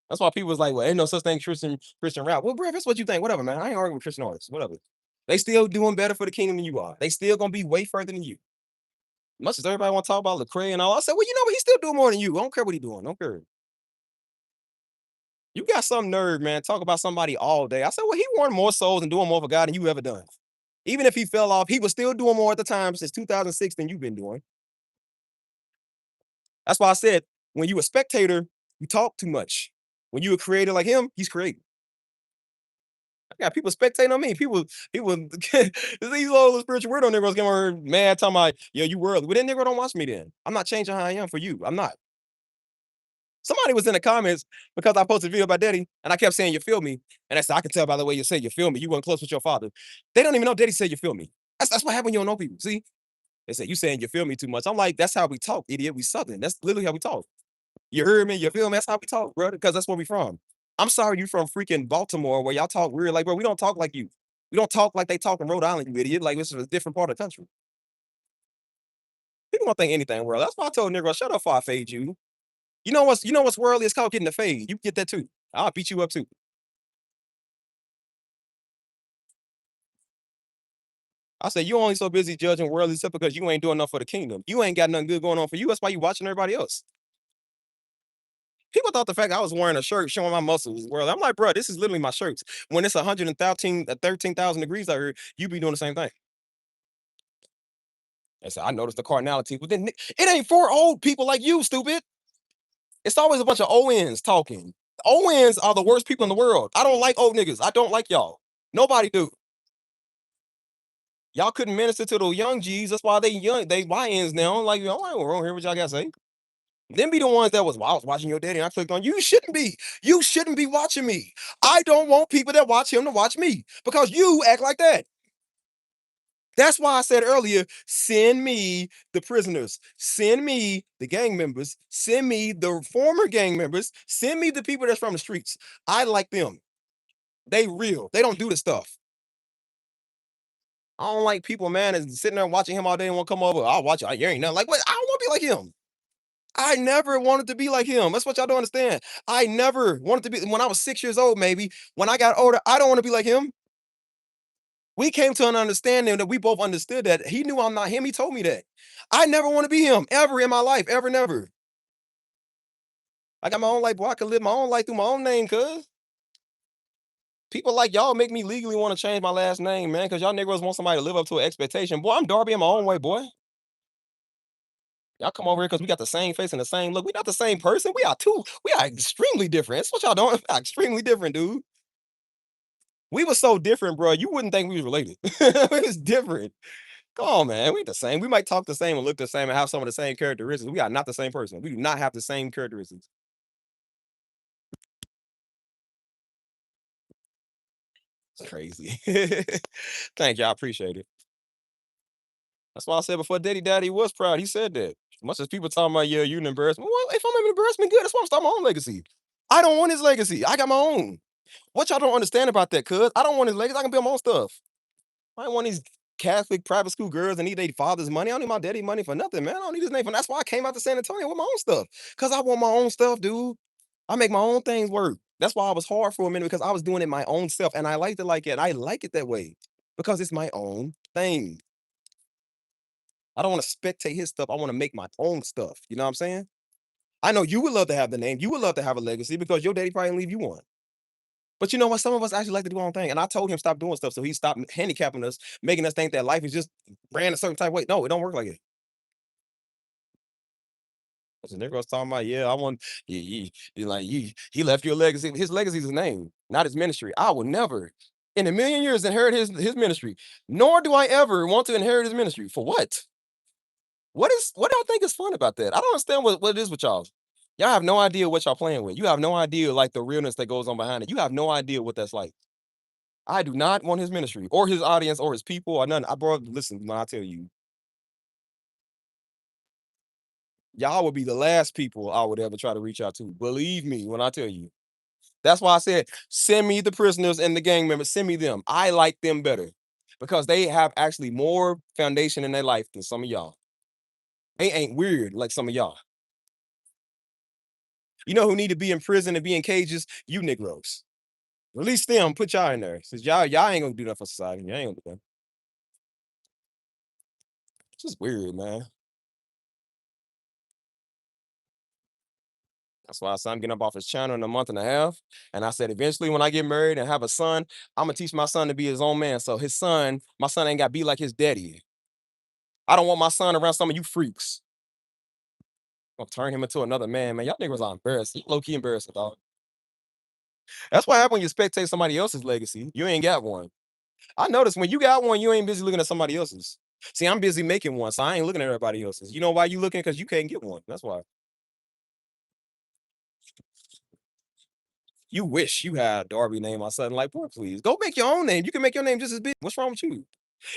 That's why people was like, well, ain't no such thing Christian rap. Well, bro, that's what you think. Whatever, man. I ain't arguing with Christian artists. Whatever. They still doing better for the kingdom than you are. They still gonna be way further than you. Much as everybody want to talk about Lecrae and all, I said, well, you know what? He's still doing more than you. I don't care what he doing. I don't care. You got some nerve, man. Talk about somebody all day. I said, well, he won more souls and doing more for God than you ever done. Even if he fell off, he was still doing more at the time since 2006 than you've been doing. That's why I said, when you a spectator, you talk too much. When you a creator like him, he's creating. I got people spectating on me. People, these little spiritual weirdo niggas getting mad talking about, yo, you worldly. Well, then nigga don't watch me then. I'm not changing how I am for you. I'm not. Somebody was in the comments because I posted a video about Daddy and I kept saying, you feel me? And I said, I can tell by the way you say you feel me. You weren't close with your father. They don't even know Daddy said you feel me. That's what happened when you don't know people. See? They said, you saying you feel me too much. I'm like, that's how we talk, idiot. We Southern. That's literally how we talk. You heard me? You feel me? That's how we talk, brother, because that's where we from. I'm sorry you from freaking Baltimore where y'all talk weird. Like, bro, we don't talk like you. We don't talk like they talk in Rhode Island, you idiot. Like, this is a different part of the country. People don't think anything world. That's why I told Negro, shut up before I fade you. You know what's worldly? It's called getting a fade. You get that too. I'll beat you up too. I said, you only so busy judging worldly stuff because you ain't doing enough for the kingdom. You ain't got nothing good going on for you. That's why you watching everybody else. People thought the fact I was wearing a shirt showing my muscles was worldly. I'm like, bro, this is literally my shirts. When it's 13,000 degrees out here, you be doing the same thing. I said, I noticed the cardinality. But then it ain't for old people like you, stupid. It's always a bunch of ONs talking. ONs are the worst people in the world. I don't like old niggas. I don't like y'all. Nobody do. Y'all couldn't minister to those young G's. That's why they young. They YNs now. Like, I don't hear what y'all got to say. Them be the ones that was, well, I was watching your daddy and I clicked on you. Shouldn't be. You shouldn't be watching me. I don't want people that watch him to watch me because you act like that. That's why I said earlier, send me the prisoners, send me the gang members, send me the former gang members, send me the people that's from the streets. I like them. They real. They don't do the stuff. I don't like people, man, is sitting there watching him all day and won't come over. I'll watch it. You ain't nothing like what? I don't want to be like him. I never wanted to be like him. That's what y'all don't understand. I never wanted to be when I was 6 years old, maybe. When I got older, I don't want to be like him. We came to an understanding that we both understood that he knew I'm not him. He told me that. I never want to be him ever in my life, ever, never. I got my own life, boy. I can live my own life through my own name, cuz. People like y'all make me legally want to change my last name, man, because y'all niggas want somebody to live up to an expectation. Boy, I'm Darby in my own way, boy. Y'all come over here because we got the same face and the same look. We not the same person. We are extremely different. That's what y'all don't. We are extremely different, dude. We were so different, bro. You wouldn't think we was related. It was different. Come on, man. We ain't the same. We might talk the same and look the same and have some of the same characteristics. We are not the same person. We do not have the same characteristics. It's crazy. Thank you. I appreciate it. That's why I said before Daddy was proud. He said that. Much as people talking about, yeah, you an embarrassment. Well, if I'm an embarrassment, good. That's why I'm starting my own legacy. I don't want his legacy. I got my own. What y'all don't understand about that, cuz? I don't want his legacy. I can build my own stuff. I don't want these Catholic private school girls that need their father's money. I don't need my daddy money for nothing, man. I don't need his name for. That's why I came out to San Antonio with my own stuff. Cause I want my own stuff, dude. I make my own things work. That's why I was hard for a minute because I was doing it my own self, and I liked it like it. I like it that way because it's my own thing. I don't want to spectate his stuff. I want to make my own stuff. You know what I'm saying? I know you would love to have the name. You would love to have a legacy because your daddy probably didn't leave you one. But you know what? Some of us actually like to do our own thing. And I told him stop doing stuff. So he stopped handicapping us, making us think that life is just ran a certain type of way. No, it don't work like it. So nigga was talking about, yeah, I want he left your legacy. His legacy is his name, not his ministry. I will never in a million years inherit his ministry. Nor do I ever want to inherit his ministry. For what? What do y'all think is fun about that? I don't understand what it is with y'all. Y'all have no idea what y'all playing with. You have no idea like the realness that goes on behind it. You have no idea what that's like. I do not want his ministry or his audience or his people or none. I brought listen when I tell you, y'all would be the last people I would ever try to reach out to. Believe me when I tell you. That's why I said send me the prisoners and the gang members. Send me them. I like them better because they have actually more foundation in their life than some of y'all. They ain't weird like some of y'all. You know who need to be in prison and be in cages? You Negroes. Release them, put y'all in there. Since y'all ain't gonna do that for society. Y'all ain't gonna do that. It's just weird, man. That's why I said I'm getting up off his channel in a month and a half. And I said, eventually, when I get married and have a son, I'm gonna teach my son to be his own man. So my son ain't gotta be like his daddy. I don't want my son around some of you freaks. I'm gonna turn him into another man, man. Y'all niggas are embarrassing. Low key embarrassing, dog. That's what happens when you spectate somebody else's legacy. You ain't got one. I noticed when you got one, you ain't busy looking at somebody else's. See, I'm busy making one, so I ain't looking at everybody else's. You know why you looking? Because you can't get one. That's why. You wish you had Darby name or something like, boy, please go make your own name. You can make your name just as big. What's wrong with you?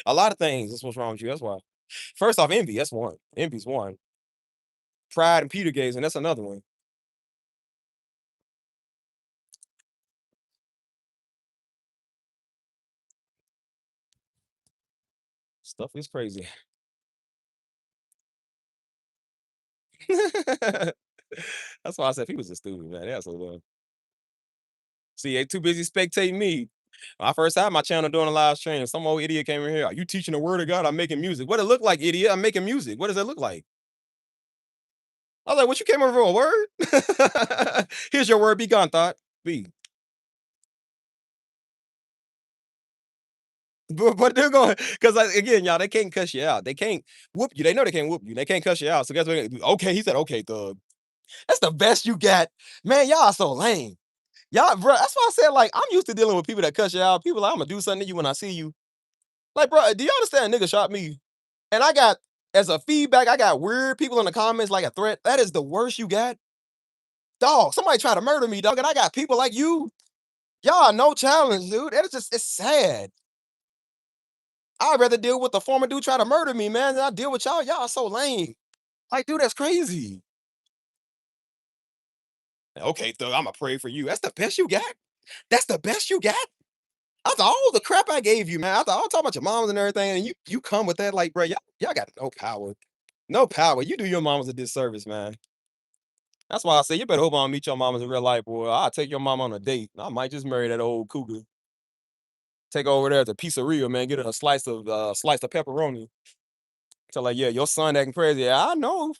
A lot of things. That's what's wrong with you. That's why. First off, envy. That's one. Envy's one. Pride and Peter gazing. That's another one. Stuff is crazy. That's why I said he was a stupid man. That's so dumb. See, they too busy spectating me. When I first had my channel doing a live stream, some old idiot came in here. Are you teaching the word of God? I'm making music. What it look like, idiot? I'm making music. What does that look like? I was like, what you came over for a word? Here's your word. Be gone, thought. Be. But they're going because again, y'all, they can't cuss you out. They can't whoop you. They know they can't whoop you. They can't cuss you out. So guess what? Okay, he said, okay, thug. That's the best you got. Man, y'all are so lame. Y'all, bro, that's why I said, like, I'm used to dealing with people that cuss you out. People like, I'm gonna do something to you when I see you. Like, bro, do you understand? Nigga shot me. And I got, as a feedback, I got weird people in the comments like a threat. That is the worst you got. Dog, somebody try to murder me, dog. And I got people like you. Y'all are no challenge, dude. It's just, it's sad. I'd rather deal with the former dude try to murder me, man, than I deal with y'all. Y'all are so lame. Like, dude, that's crazy. Okay, thug, I'ma pray for you. That's the best you got? That's the best you got? After all the crap I gave you, man, after all talking about your moms and everything, and you come with that, like, bro, y'all got no power. No power. You do your mamas a disservice, man. That's why I say you better hope I don't meet your mamas in real life, boy. I'll take your mom on a date. I might just marry that old cougar. Take her over there to pizzeria, man. Get her a slice of pepperoni. Tell her, yeah, your son acting crazy. Yeah, I know.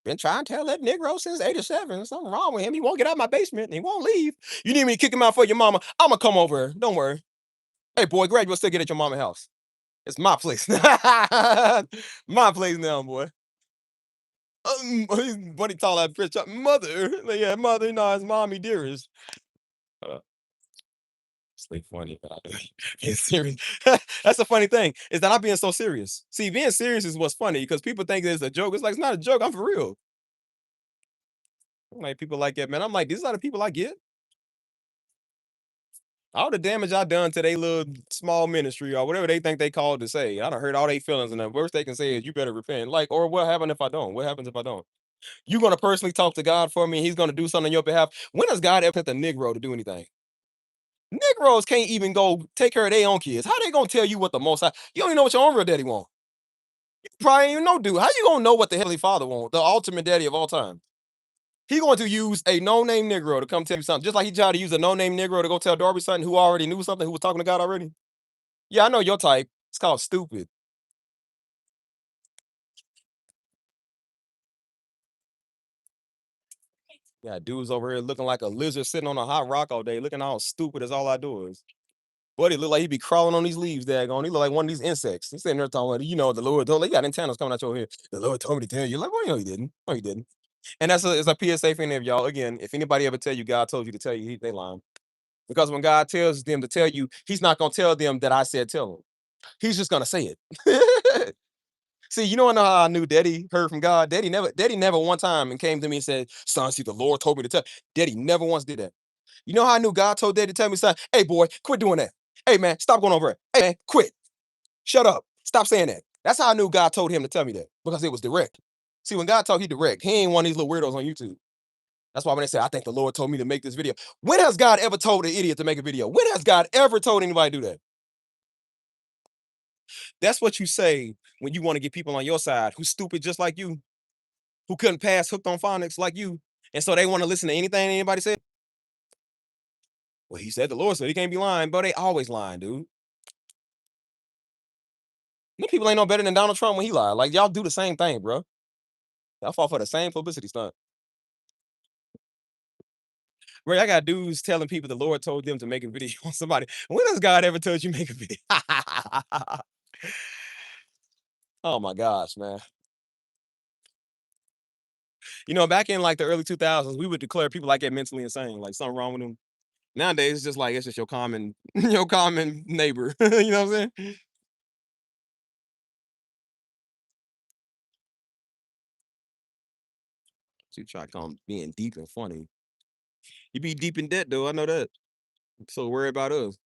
Been trying to tell that Negro since '87. Something wrong with him. He won't get out of my basement. He won't leave. You need me to kick him out for your mama? I'ma come over. Don't worry. Hey, boy, grab your stick at your mama's house. It's my place. My place now, boy. What he call that bitch? Mother. Like, yeah, mother. No, it's mommy dearest. Uh, It's funny, but I being serious. That's the funny thing is that I'm being so serious. See, being serious is what's funny because people think it's a joke. It's like it's not a joke. I'm for real. I'm like people like that, man. I'm like, these are the people I get. All the damage I done to their little small ministry or whatever they think they called to say. I done hurt all their feelings, and the worst they can say is you better repent. Like, or what happened if I don't? What happens if I don't? You gonna personally talk to God for me? And he's gonna do something on your behalf. When has God ever sent a Negro to do anything? Negroes can't even go take care of their own kids. How they gonna tell you what the most high? You don't even know what your own real daddy want. You probably ain't even know, dude. How you gonna know what the Heavenly Father want? The ultimate daddy of all time. He going to use a no-name Negro to come tell you something, just like he tried to use a no-name Negro to go tell Darby something who already knew something, who was talking to God already. Yeah, I know your type. It's called stupid. Yeah, dudes over here looking like a lizard sitting on a hot rock all day, looking all stupid as all I do is. Buddy look like he be crawling on these leaves, daggone. He look like one of these insects. He's sitting there talking, the Lord told me, he got antennas coming out your head. The Lord told me to tell you. Like, well, no, he didn't. No, he didn't. And it's a PSA for any of y'all. Again, if anybody ever tell you God told you to tell you, they lying. Because when God tells them to tell you, he's not going to tell them that I said tell them. He's just going to say it. See, you know how I knew Daddy heard from God? Daddy never one time and came to me and said, son, see, the Lord told me to tell. Daddy never once did that. You know how I knew God told Daddy to tell me, son, hey, boy, quit doing that. Hey, man, stop going over it. Hey, man, quit. Shut up. Stop saying that. That's how I knew God told him to tell me that, because it was direct. See, when God talk, he direct. He ain't one of these little weirdos on YouTube. That's why when they say, I think the Lord told me to make this video. When has God ever told an idiot to make a video? When has God ever told anybody to do that? That's what you say when you want to get people on your side who's stupid just like you, who couldn't pass hooked on phonics like you. And so they want to listen to anything anybody said. Well, he said the Lord said he can't be lying, but they always lying, dude. Them people ain't no better than Donald Trump when he lied. Like, y'all do the same thing, bro. Y'all fall for the same publicity stunt. Right, I got dudes telling people the Lord told them to make a video on somebody. When has God ever told you make a video? Oh my gosh, man. Back in like the early 2000s, we would declare people like that mentally insane, like something wrong with them. Nowadays, it's just like it's just your common, your common neighbor. You know what I'm saying? So you try to come being deep and funny. You be deep in debt though. I know that. So worry about us.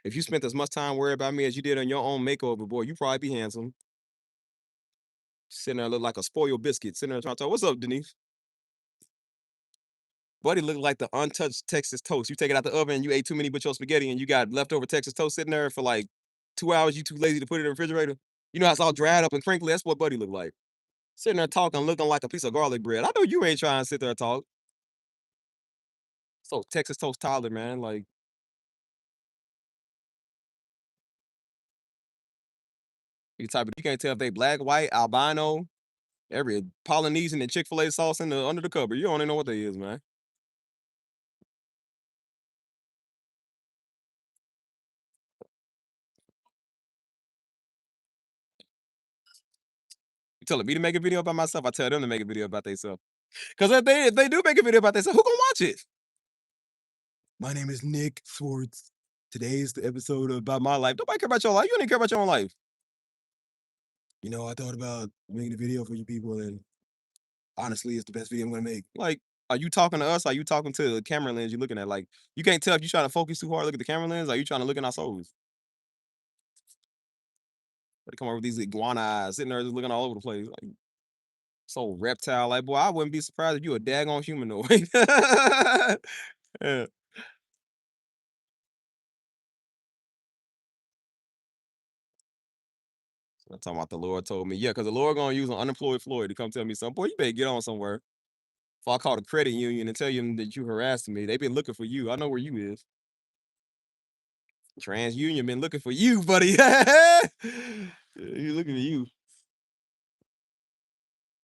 If you spent as much time worrying about me as you did on your own makeover, boy, you probably be handsome. Sitting there look like a spoiled biscuit. Sitting there trying to talk. What's up, Denise? Buddy looked like the untouched Texas toast. You take it out the oven, you ate too many your spaghetti, and you got leftover Texas toast sitting there for like 2 hours. You too lazy to put it in the refrigerator. You know how it's all dried up and crinkly. That's what Buddy looked like. Sitting there talking, looking like a piece of garlic bread. I know you ain't trying to sit there and talk. So Texas toast Tyler, man. Like, you can't tell if they black, white, albino, every Polynesian and Chick-fil-A sauce in the under the cupboard. You don't even know what they is, man. You telling me to make a video about myself, I tell them to make a video about themselves. Because if they do make a video about themselves, who gonna watch it? My name is Nick Swartz. Today's the episode about my life. Nobody care about your life. You don't even care about your own life. I thought about making a video for you people, and honestly, it's the best video I'm gonna make. Like, are you talking to us? Are you talking to the camera lens you're looking at? Like, you can't tell if you're trying to focus too hard, look at the camera lens. Are you trying to look in our souls? But they come over with these iguana eyes, sitting there just looking all over the place. Like, so reptile. Like, boy, I wouldn't be surprised if you a daggone humanoid. Yeah. I'm talking about the Lord told me. Yeah, because the Lord gonna use an unemployed Floyd to come tell me something. Boy, you better get on somewhere. If I call the credit union and tell them that you harassed me, they've been looking for you. I know where you is. TransUnion been looking for you, buddy. You looking for you.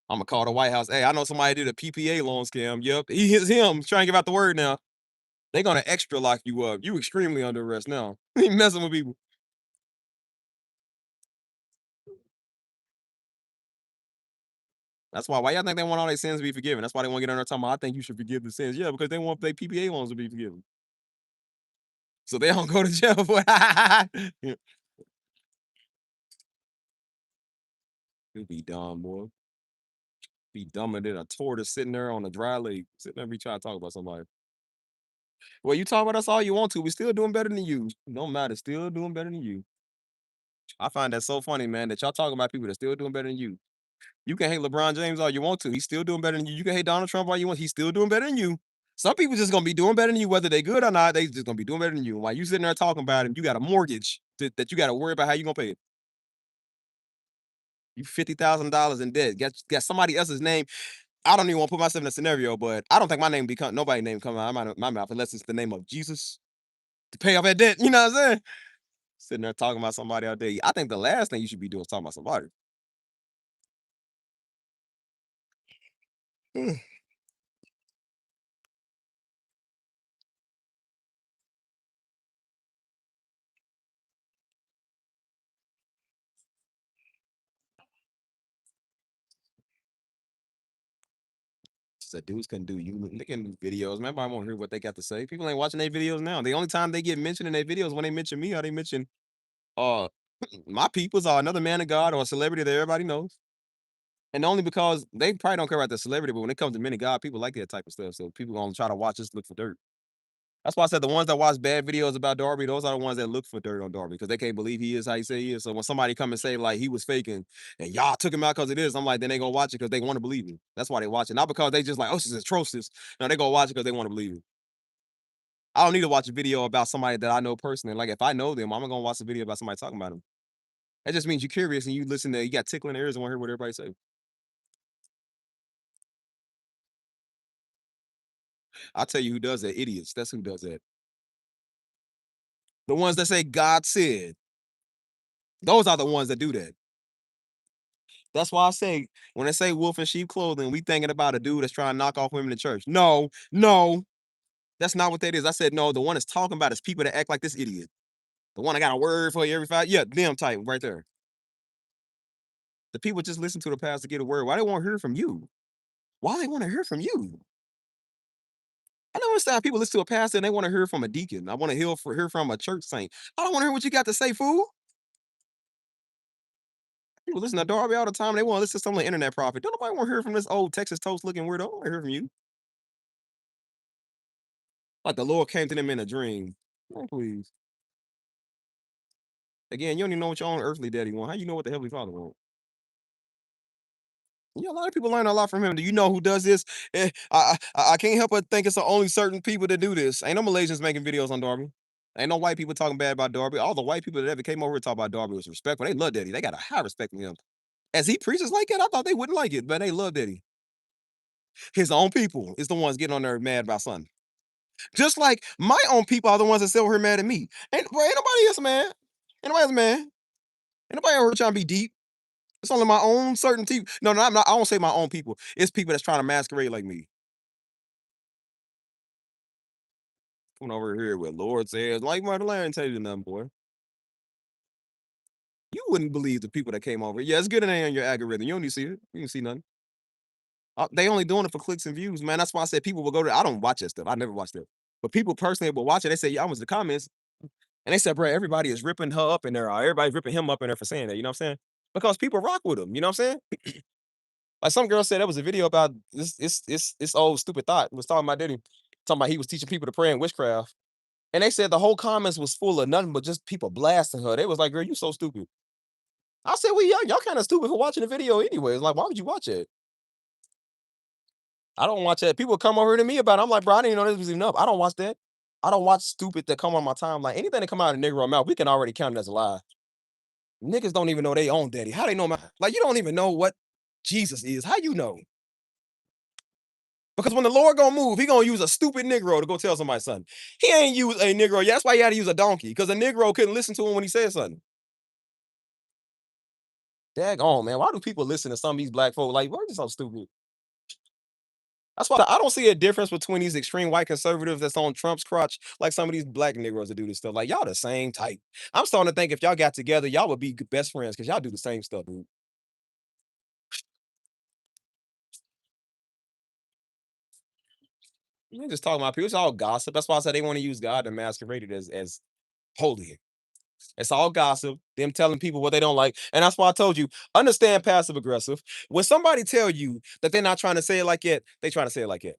I'm gonna call the White House. Hey, I know somebody did a PPA loan scam. Yep, he is him. Trying to give out the word now. They're gonna extra lock you up. You extremely under arrest now. He messing with people. That's why y'all think they want all their sins to be forgiven? That's why they want to get on there talking about, I think you should forgive the sins. Yeah, because they want their PPA loans to be forgiven. So they don't go to jail for it. Yeah. You be dumb, boy. Be dumber than a tortoise sitting there on a dry lake, sitting there be trying to talk about somebody. Well, you talk about us all you want to. We still doing better than you. No matter, still doing better than you. I find that so funny, man, that y'all talking about people that still doing better than you. You can hate LeBron James all you want to. He's still doing better than you. You can hate Donald Trump all you want. He's still doing better than you. Some people just gonna be doing better than you, whether they good or not. They just gonna be doing better than you. While you sitting there talking about it, you got a mortgage that you got to worry about how you gonna pay it. You $50,000 in debt. Got somebody else's name. I don't even want to put myself in a scenario, but I don't think my name become nobody name come out of my mouth unless it's the name of Jesus to pay off that debt. You know what I'm saying? Sitting there talking about somebody out there. I think the last thing you should be doing is talking about somebody. Said dudes can do you they can do videos. Man, everybody won't hear what they got to say. People ain't watching their videos now. The only time they get mentioned in their videos when they mention me or they mention uh my peoples or another man of God or a celebrity that everybody knows. And only because they probably don't care about the celebrity, but when it comes to men of God, people like that type of stuff. So people gonna try to watch us look for dirt. That's why I said the ones that watch bad videos about Darby, those are the ones that look for dirt on Darby because they can't believe he is how he say he is. So when somebody come and say like he was faking and y'all took him out because it is, I'm like, then they gonna watch it because they want to believe him. That's why they watch it, not because they just like, oh, this is atrocious. No, they gonna watch it because they want to believe it. I don't need to watch a video about somebody that I know personally. Like if I know them, I'm gonna watch a video about somebody talking about them. That just means you're curious and you listen to, you got tickling ears and want to hear what everybody say. I'll tell you who does that. Idiots. That's who does that. The ones that say God said. Those are the ones that do that. That's why I say when they say wolf in sheep clothing, we thinking about a dude that's trying to knock off women in church. No, no, that's not what that is. I said no. The one that's talking about is people that act like this idiot. The one I got a word for you every five. Yeah, them type right there. The people just listen to the pastor get a word. Why they want to hear from you? Why they want to hear from you? I don't understand people listen to a pastor and they want to hear from a deacon. I want to hear from a church saint. I don't want to hear what you got to say, fool. People listen to Darby all the time. They want to listen to some like internet prophet. Don't nobody want to hear from this old Texas toast looking weirdo. I don't want to hear from you. Like the Lord came to them in a dream. Oh, please. Again, you don't even know what your own earthly daddy want. How you know what the heavenly father want? Yeah, a lot of people learn a lot from him. Do you know who does this? I can't help but think it's only certain people that do this. Ain't no Malaysians making videos on Darby. Ain't no white people talking bad about Darby. All the white people that ever came over to talk about Darby was respectful. They love Daddy. They got a high respect for him. As he preaches like that, I thought they wouldn't like it, but they love Daddy. His own people is the ones getting on there mad about something. Just like my own people are the ones that still here mad at me. Ain't nobody else mad. Ain't nobody else mad. Ain't nobody over here trying to be deep. It's only my own certain people. No, I'm not. I don't say my own people. It's people that's trying to masquerade like me. Coming over here with Lord says, like Martin Laren tell you nothing, boy. You wouldn't believe the people that came over. Yeah, it's good it ain't on your algorithm. You don't need to see it. You can see nothing. They only doing it for clicks and views, man. That's why I said people will go to. I don't watch that stuff. I never watch that. But people personally will watch it. They say, yeah, I was in the comments. And they said, bro, everybody is ripping her up in there. Everybody's ripping him up in there for saying that. You know what I'm saying? Because people rock with him. You know what I'm saying? Like some girl said, there was a video about this old stupid thought was talking about Diddy, talking about he was teaching people to pray in witchcraft. And they said the whole comments was full of nothing but just people blasting her. They was like, girl, you so stupid. I said, well, y'all kind of stupid for watching the video anyways. Like, why would you watch it? I don't watch that. People come over to me about it. I'm like, bro, I didn't even know this was even up. I don't watch that. I don't watch stupid that come on my time. Like anything that come out of Negro mouth, we can already count it as a lie. Niggas don't even know they own daddy. How they know my like you don't even know what Jesus is. How you know? Because when the Lord gonna move, he gonna use a stupid Negro to go tell somebody something. He ain't use a Negro. Yeah, that's why he had to use a donkey, because a Negro couldn't listen to him when he said something. Daggone, man. Why do people listen to some of these black folk? Like, why are you so stupid? That's why I don't see a difference between these extreme white conservatives that's on Trump's crotch, like some of these black Negroes that do this stuff. Like, y'all the same type. I'm starting to think if y'all got together, y'all would be best friends because y'all do the same stuff, dude. You just talking about people. It's all gossip. That's why I said they want to use God to masquerade it as holy. It's all gossip, them telling people what they don't like. And that's why I told you, understand passive aggressive. When somebody tell you that they're not trying to say it like that, they trying to say it like that.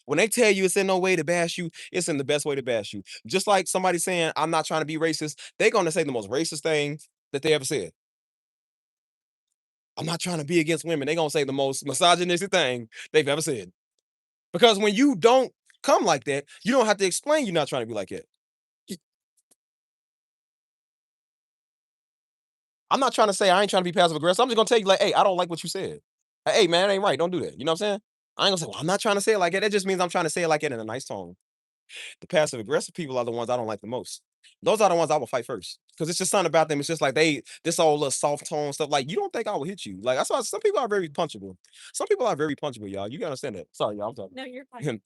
When they tell you it's in no way to bash you, it's in the best way to bash you. Just like somebody saying, I'm not trying to be racist, they're gonna say the most racist thing that they ever said. I'm not trying to be against women. They're gonna say the most misogynistic thing they've ever said. Because when you don't come like that, you don't have to explain you're not trying to be like that. I'm not trying to say I ain't trying to be passive aggressive. I'm just gonna tell you, like, hey, I don't like what you said. Hey, man, that ain't right. Don't do that. You know what I'm saying? I ain't gonna say, well, I'm not trying to say it like that. That just means I'm trying to say it like that in a nice tone. The passive aggressive people are the ones I don't like the most. Those are the ones I will fight first. Because it's just something about them. It's just like this old little soft tone stuff. Like, you don't think I will hit you. Like, I saw some people are very punchable. Some people are very punchable, y'all. You gotta understand that. Sorry, y'all. I'm sorry. No, you're fine.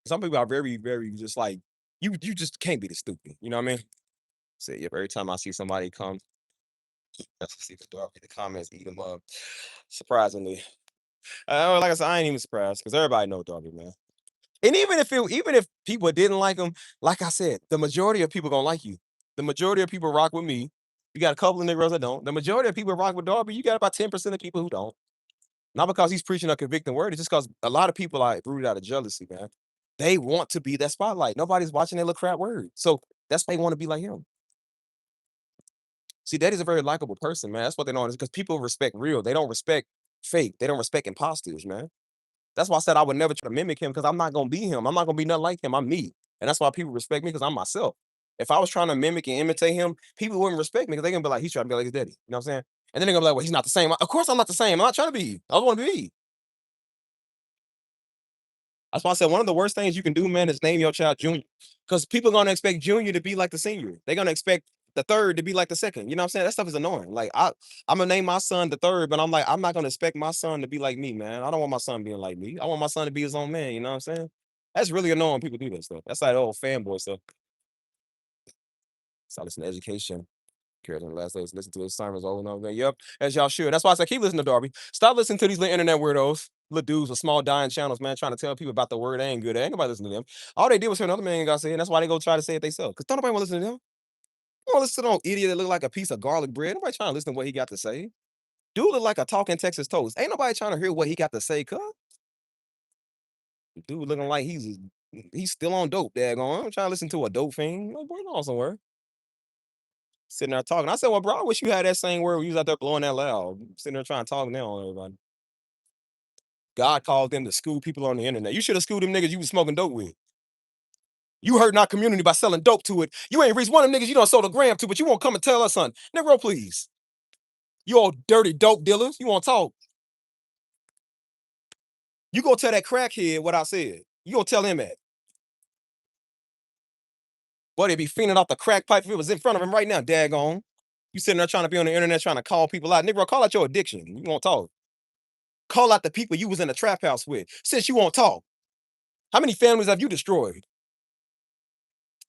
Some people are very, very just like, you just can't be this stupid. You know what I mean? So, yep, every time I see somebody come, that's to see the dog in the comments, eat them up. Surprisingly. Like I said, I ain't even surprised because everybody know Darby, man. And even if people didn't like him, like I said, the majority of people gonna like you. The majority of people rock with me. You got a couple of niggas that don't. The majority of people rock with Darby. You got about 10% of people who don't. Not because he's preaching a convicting word. It's just because a lot of people are rooted out of jealousy, man. They want to be that spotlight. Nobody's watching their little crap word. So that's why they want to be like him. See, that is a very likable person, man. That's what they know. Because people respect real. They don't respect fake. They don't respect imposters, man. That's why I said I would never try to mimic him because I'm not gonna be him. I'm not gonna be nothing like him. I'm me. And that's why people respect me because I'm myself. If I was trying to mimic and imitate him, people wouldn't respect me because they're gonna be like, he's trying to be like his daddy. You know what I'm saying? And then they're gonna be like, well, he's not the same. Of course I'm not the same. I'm not trying to be. I want to be me. That's why I said one of the worst things you can do, man, is name your child Junior. Because people are gonna expect Junior to be like the senior. They're gonna expect the third to be like the second. You know what I'm saying? That stuff is annoying. Like I'm gonna name my son the third, but I'm like, I'm not gonna expect my son to be like me, man. I don't want my son being like me. I want my son to be his own man. You know what I'm saying? That's really annoying when people do that stuff. That's like the old fanboy stuff. So I listen to education. Cares in the last days, listen to his sermons over and over again. Yep, as y'all should. That's why I say keep listening to Darby. Stop listening to these little internet weirdos, little dudes with small dying channels, man, trying to tell people about the word. They ain't good. Ain't nobody listening to them. All they did was hear another man got say, and that's why they go try to say it themselves. Because don't nobody want to listen to them. You want to listen to no idiot that look like a piece of garlic bread. Nobody trying to listen to what he got to say. Dude look like a talking Texas toast. Ain't nobody trying to hear what he got to say, cuz. Dude looking like he's still on dope, daggone. I'm trying to listen to a dope fiend. Like, boy, on somewhere. Sitting there talking. I said, well, bro, I wish you had that same word when you was out there blowing that loud. Sitting there trying to talk now on everybody. God called them to school people on the internet. You should have schooled them niggas you was smoking dope with. You hurting our community by selling dope to it. You ain't reached one of them niggas you don't sold a gram to, but you won't come and tell us, son. Negro, please. You old dirty dope dealers. You won't talk. You go tell that crackhead what I said. You gonna tell him that. Boy, they be fiending off the crack pipe if it was in front of him right now, daggone. You sitting there trying to be on the internet trying to call people out. Negro, call out your addiction. You won't talk. Call out the people you was in the trap house with. Since you won't talk. How many families have you destroyed?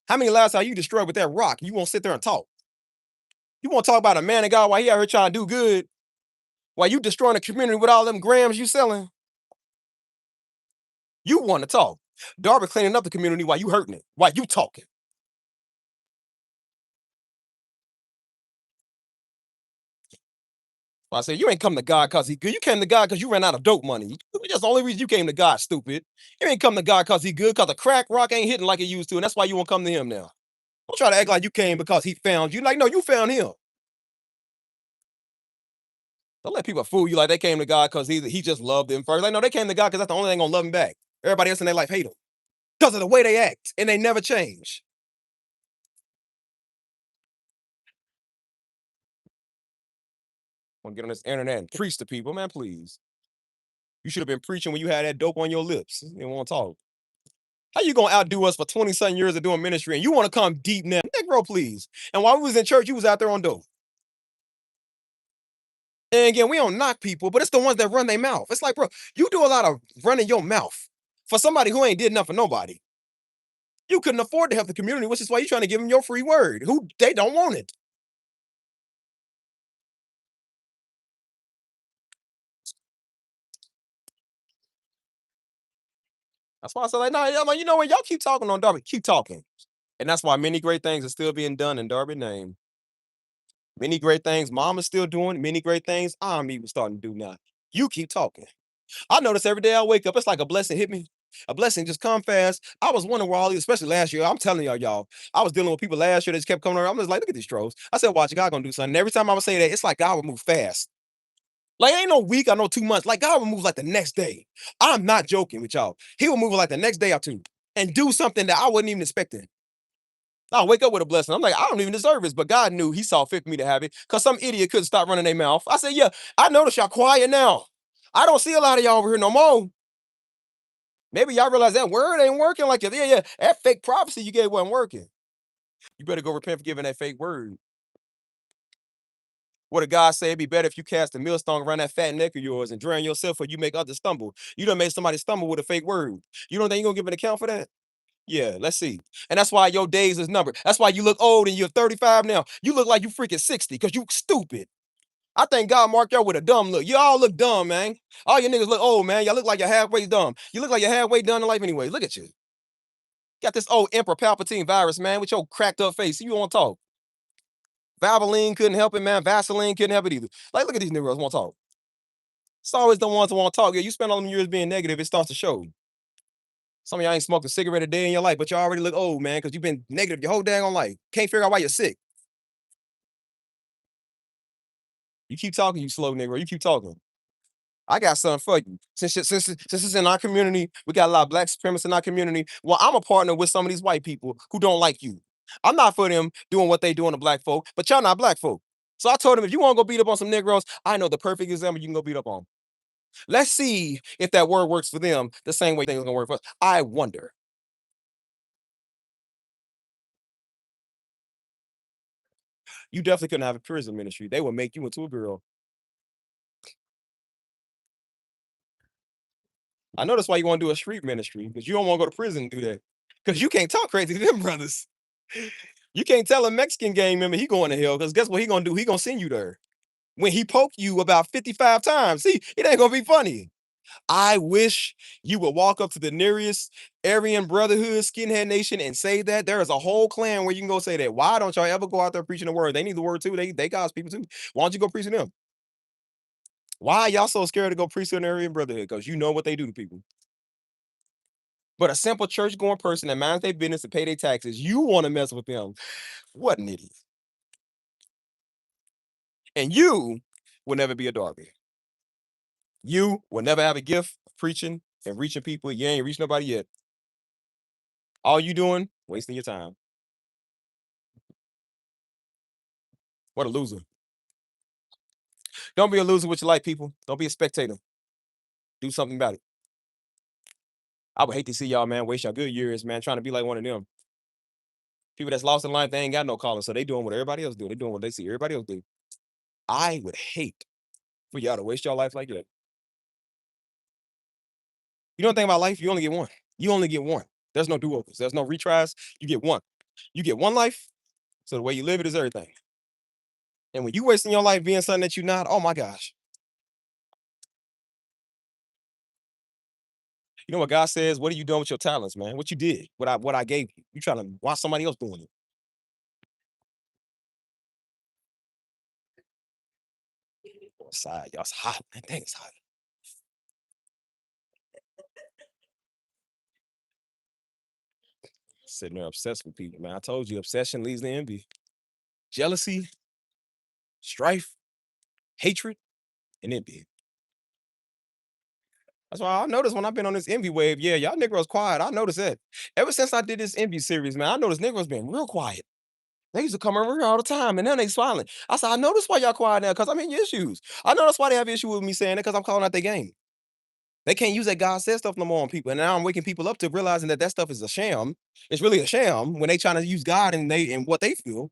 How many lives have you destroyed with that rock? You won't sit there and talk. You won't talk about a man of God while he out here trying to do good, while you destroying the community with all them grams you selling. You want to talk. Darby cleaning up the community while you hurting it, while you talking. I said, you ain't come to God because he good. You came to God because you ran out of dope money. That's the only reason you came to God, stupid. You ain't come to God because he good, because the crack rock ain't hitting like it used to, and that's why you won't come to him now. Don't try to act like you came because he found you. Like, no, you found him. Don't let people fool you like they came to God because he just loved them first. Like, no, they came to God because that's the only thing gonna love him back. Everybody else in their life hate him because of the way they act, and they never change. Want to get on this internet and preach to people, man, please. You should have been preaching when you had that dope on your lips. You didn't want to talk. How you gonna outdo us for 20-something years of doing ministry and you want to come deep now? Negro, please. And while we was in church, you was out there on dope. And again, we don't knock people, but it's the ones that run their mouth. It's like, bro, you do a lot of running your mouth for somebody who ain't did nothing for nobody. You couldn't afford to help the community, which is why you're trying to give them your free word. Who they don't want it. That's why I said, like, nah, I'm like, you know what? Y'all keep talking on Darby. Keep talking. And that's why many great things are still being done in Darby name. Many great things mom is still doing. Many great things I'm even starting to do now. You keep talking. I notice every day I wake up, it's like a blessing hit me. A blessing just come fast. I was wondering where all these, especially last year. I'm telling y'all, I was dealing with people last year that just kept coming around. I'm just like, look at these trolls. I said, watch, God gonna do something. Every time I would say that, it's like God would move fast. Like ain't no week, I know 2 months. Like God will move like the next day. I'm not joking with y'all. He will move like the next day or two and do something that I wasn't even expecting. I'll wake up with a blessing. I'm like, I don't even deserve this, but God knew He saw fit for me to have it because some idiot couldn't stop running their mouth. I said, yeah, I notice y'all quiet now. I don't see a lot of y'all over here no more. Maybe y'all realize that word ain't working like it. Yeah. That fake prophecy you gave wasn't working. You better go repent for giving that fake word. What did God say? It'd be better if you cast a millstone around that fat neck of yours and drown yourself or you make others stumble. You done made somebody stumble with a fake word. You don't think you're gonna give an account for that? Yeah, let's see. And that's why your days is numbered. That's why you look old and you're 35 now. You look like you freaking 60 because you stupid. I think God marked y'all with a dumb look. You all look dumb, man. All your niggas look old, man. Y'all look like you're halfway dumb. You look like you're halfway done in life anyway. Look at you. Got this old Emperor Palpatine virus, man, with your cracked up face. You won't talk. Valvoline couldn't help it, man. Vaseline couldn't help it either. Like, look at these niggas won't talk. It's always the ones that won't talk. Yeah, you spend all them years being negative, it starts to show. Some of y'all ain't smoked a cigarette a day in your life, but you already look old, man, because you've been negative your whole dang life. Can't figure out why you're sick. You keep talking, you slow nigga. You keep talking. I got something for you. Since it's in our community, we got a lot of black supremacists in our community. Well, I'm a partner with some of these white people who don't like you. I'm not for them doing what they doing to black folk, but y'all not black folk. So I told him, if you want to go beat up on some Negroes, I know the perfect example you can go beat up on. Let's see if that word works for them the same way things gonna work for us. I wonder. You definitely couldn't have a prison ministry. They would make you into a girl. I know that's why you want to do a street ministry because you don't want to go to prison and do that. Because you can't talk crazy to them brothers. You can't tell a Mexican gang member he going to hell because guess what he gonna do? He gonna send you there. When he poke you about 55 times, see, it ain't gonna be funny. I wish you would walk up to the nearest Aryan Brotherhood, Skinhead Nation, and say that. There is a whole clan where you can go say that. Why don't y'all ever go out there preaching the word? They need the word too. They God's people too. Why don't you go preach to them? Why y'all so scared to go preach to an Aryan Brotherhood? Because you know what they do to people. But a simple church going person that minds their business to pay their taxes, you want to mess with them. What an idiot. And you will never be a Darby. You will never have a gift of preaching and reaching people. You ain't reached nobody yet. All you doing, wasting your time. What a loser. Don't be a loser with your life, people. Don't be a spectator. Do something about it. I would hate to see y'all, man, waste your good years, man, trying to be like one of them. People that's lost in life, they ain't got no calling, so they doing what everybody else do. They doing what they see everybody else do. I would hate for y'all to waste your life like that. You don't think about life, you only get one. You only get one. There's no do-overs. There's no retries. You get one. You get one life. So the way you live it is everything. And when you wasting your life being something that you're not, oh my gosh. You know what God says? What are you doing with your talents, man? What you did, what I gave you. You trying to watch somebody else doing it. Side, y'all, it's hot, man. Dang, it's hot. Sitting there obsessed with people, man. I told you, obsession leads to envy, jealousy, strife, hatred, and envy. That's why I noticed when I've been on this envy wave. Yeah, y'all Negroes quiet. I noticed that. Ever since I did this envy series, man, I noticed Negroes been real quiet. They used to come over here all the time, and now they smiling. I said, I noticed why y'all quiet now, because I'm in your issues. I know that's why they have issue with me saying it, because I'm calling out their game. They can't use that God said stuff no more on people. And now I'm waking people up to realizing that that stuff is a sham. It's really a sham when they trying to use God and what they feel.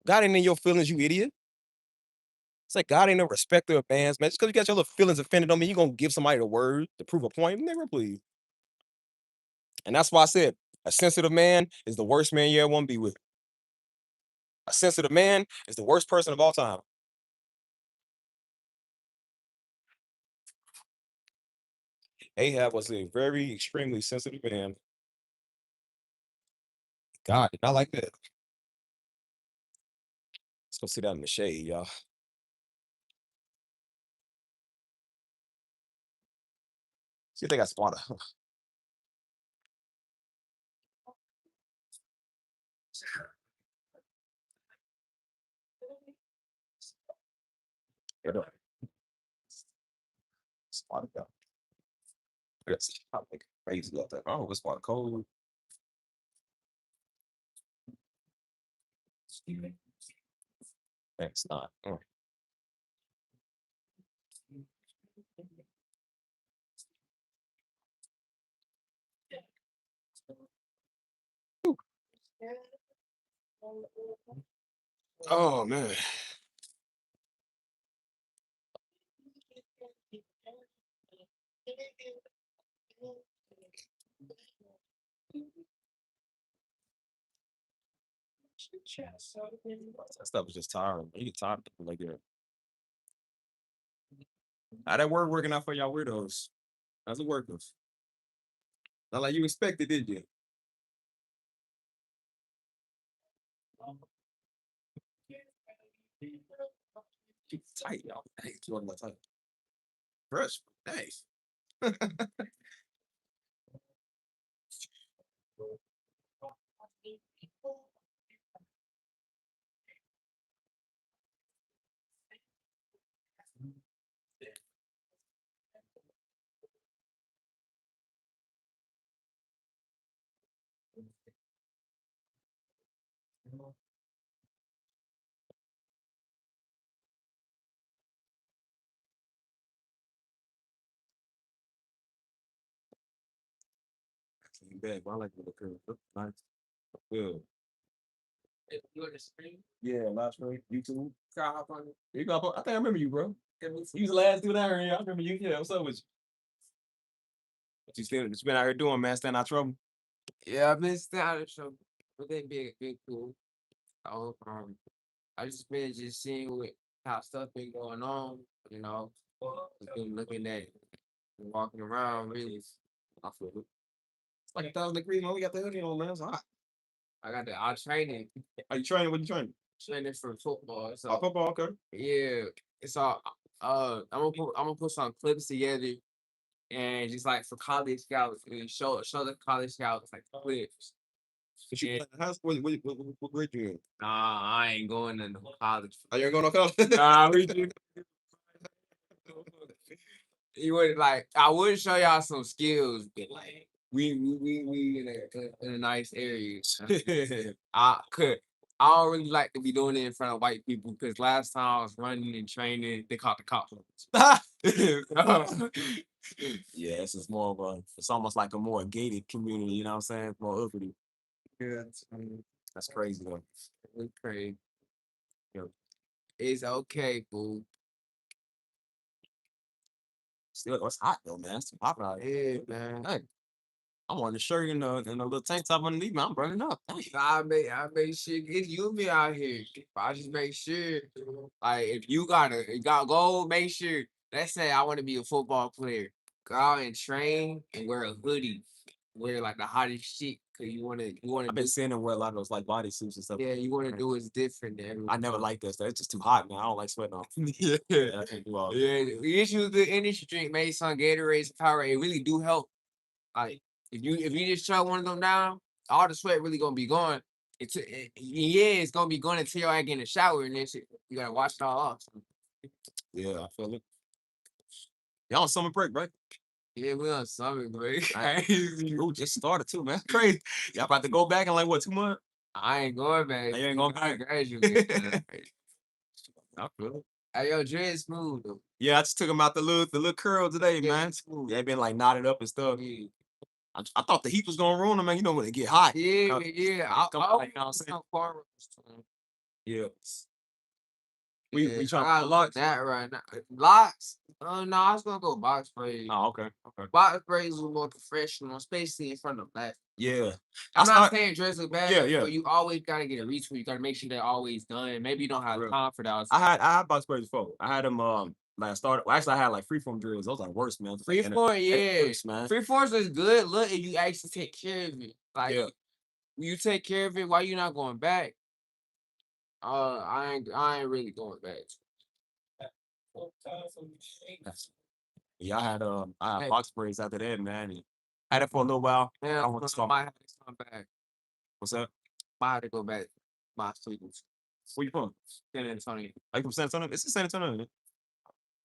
God ain't in your feelings, you idiot. It's like God ain't no respecter of fans, man. Just because you got your little feelings offended on me, you gonna give somebody the word to prove a point. Never please. And that's why I said a sensitive man is the worst man you ever want to be with. A sensitive man is the worst person of all time. Ahab was a very extremely sensitive man. God did not like that. Let's go sit down in the shade, y'all. See if they got some water. Get up. Spot it out. It's hot like crazy out there. Oh, it's spot cold. It's not. Oh man. That stuff is just tiring. You get tired of people like that. How that working out for y'all weirdos? How's it working? Not like you expected, did you? Keep it tight, y'all. Hey, it's one more tight. Fresh. Nice. Bad, but I like the curve. Look nice. Good. You on the screen? Yeah, live stream. YouTube. Hop on it. You go. I think I remember you, bro. You was the last dude out here. I remember you. Yeah, what's up with you? What you been out here doing, man? Staying out of trouble? Yeah, I've been staying out of trouble. But they been cool. I just been just seeing how stuff been going on, you know. Just been looking at and walking around really. I feel it. It's like 1,000 degrees, man. We got the hoodie on, man. It's hot. I training. Are you training? What you training? Training for football. So Oh, football, okay. yeah. It's all I'm gonna put some clips together and just like for college scouts and show the college scouts like clips. But you playing high school? What grade you in? Nah, I ain't going to no college. Oh, you ain't going to college? Nah, we just you would like I would show y'all some skills, but like we in a nice area. I don't really like to be doing it in front of white people because last time I was running and training, they caught the cops. Yeah, it's more of a. It's almost like a more gated community. You know what I'm saying? More uppity. Yeah, That's crazy though. it's crazy. Yeah. It's okay, boo. Still, it's hot though, man. It's too hot out here. Yeah, man. Hey, I'm on the shirt and a little tank top underneath me. I'm burning up. Hey. I make sure it's you me out here. I just make sure, like, if you got goal, make sure. Let's say I want to be a football player. Go out and train and wear a hoodie. Wear like the hottest shit because you wanna. I've been seeing them wear a lot of those like bodysuits and stuff. Yeah, you wanna do it's different than everyone. I never liked that stuff. It's just too hot, man. I don't like sweating off. Yeah, I can't do all. yeah. We issue good energy drink made some Gatorade, Powerade. It really do help. Like if you just shut one of them down, all the sweat really gonna be gone. It's gonna be gone until I get in the shower and then shit. You gotta wash it all off. So. Yeah, I feel it. Y'all on summer break, right? Yeah, we on summer break. Ooh, just started too, man. Crazy. Y'all about to go back in like what, 2 months? I ain't going back. You ain't going back? Graduate. I feel it. Hey, yo, Dre smooth though. Yeah, I just took him out the little curl today, Yeah, man. smooth. They been like knotted up and stuff. Yeah. I thought the heat was gonna ruin them, man. You know when it get hot. Yeah. You know what I'm saying? Yeah. We trying I to like that right now. Locks? No, I was gonna go box braids. Oh, okay. Box braids were more professional, especially in front of black. Yeah. I'm not saying dress look bad, Yeah. but you always gotta get a reach for. You gotta make sure they're always done. Maybe you don't have time for that. I had box braids before. I had them like I started. Well, actually, I had like freeform drills. Those are worse, man. Freeform, yeah. Man. Freeforms is good. Look, if you actually take care of it. Like you take care of it, why you not going back? I ain't really going back. Yeah, I had box braids after that, man. And I had it for a little while. Yeah, I want to start. might have to come back. What's up? Might have to go back. My students. Where you from? San Antonio. Are you from San Antonio? It's in San Antonio.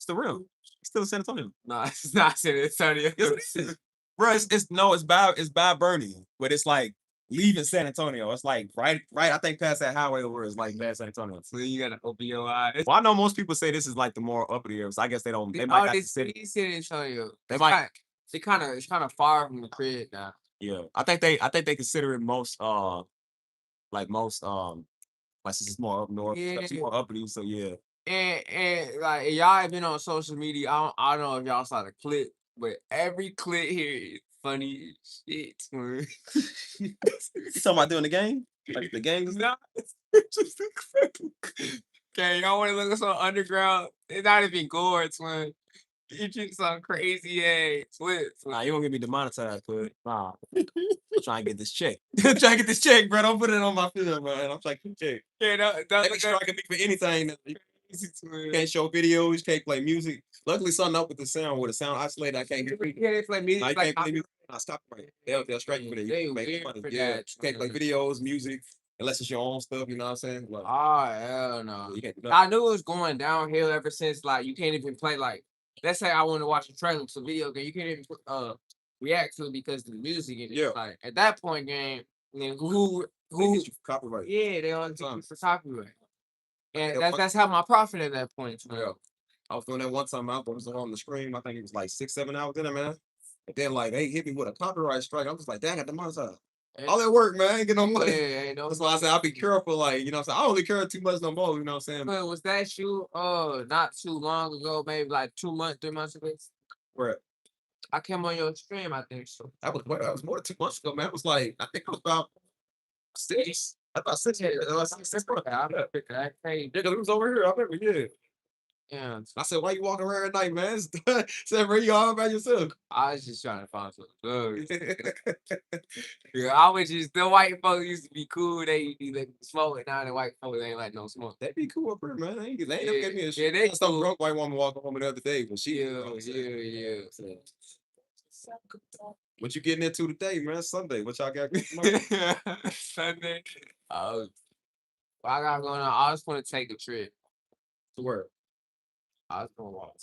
It's the rim. It's still in San Antonio. Nah, it's not San Antonio. Yes, it is. Bro, it's by Bernie, but it's like leaving San Antonio. It's like right. I think past that highway over is like past San Antonio. So you gotta open your eyes. Well, I know most people say this is like the more uppity areas. I guess they don't. They might not This consider. San Antonio. They might. It's kind of far from the crib now. Yeah, I think they consider it most like since it's more up north, it's more uppity. So yeah. And like y'all have been on social media. I don't know if y'all saw the clip, but every clip here is funny as shit. Man. You talking about doing the game? Like the game is No, it's just okay. Y'all want to look at some underground? It's not even gore, twin. It's just some crazy ass clips. Nah, you won't get me demonetized, but nah. I'm trying to get this check. Trying to get this check, bro. Don't put it on my film, man. I'm trying to get the check. Yeah, They be striking me for anything. You can't show videos, can't play music. Luckily, something up with the sound. With the sound isolated, I can't hear You people. can't play music. Nah, you Like, can't play music. Nah, stop right. They'll strike you for that. they You make weird money. for Yeah, that. you can't play videos, music, unless it's your own stuff. You know what I'm saying? Like, Oh hell no! you can't do I knew it was going downhill ever since. Like you can't even play. Like let's say I want to watch a trailer to a video game, you can't even react to it because of the music in it. Yeah. Like at that point, game, then who get you for copyright. Yeah, they only take you for copyright, and Yeah, that's how my profit at that point. Yeah. I was doing that one time. I was on the screen. I think it was like 6, 7 hours in there, man. And then like they hit me with a copyright strike. I was like, dang, I got the monetize. All that work, man. Ain't get no money. Yeah, That's why I said I'll be careful. Like, you know what I'm saying? I don't really care too much no more. You know what I'm saying? But was that you? Not too long ago, maybe like 2 months, 3 months ago. Where I came on your stream, I think so. that was more than 2 months ago, man. It was like I think it was about 6. I thought 6 years. I picked that page. Yeah, 'cause it was over here. I remember, yeah. Yeah, I said, why you walking around at night, man? Said, bro, you all by yourself. I was just trying to find some drugs. Yeah, I was just the white folks used to be cool. They be like smoking. Now the white folks ain't like no smoke. That'd be cool up here, man. They ain't never gave me a Yeah, shit. they Some cool. drunk white woman walking home the other day, but she, Yeah. what you getting into today, man? Sunday. What y'all got? Sunday. Oh, what I got going on? I just want to take a trip. To where? I was gonna walk.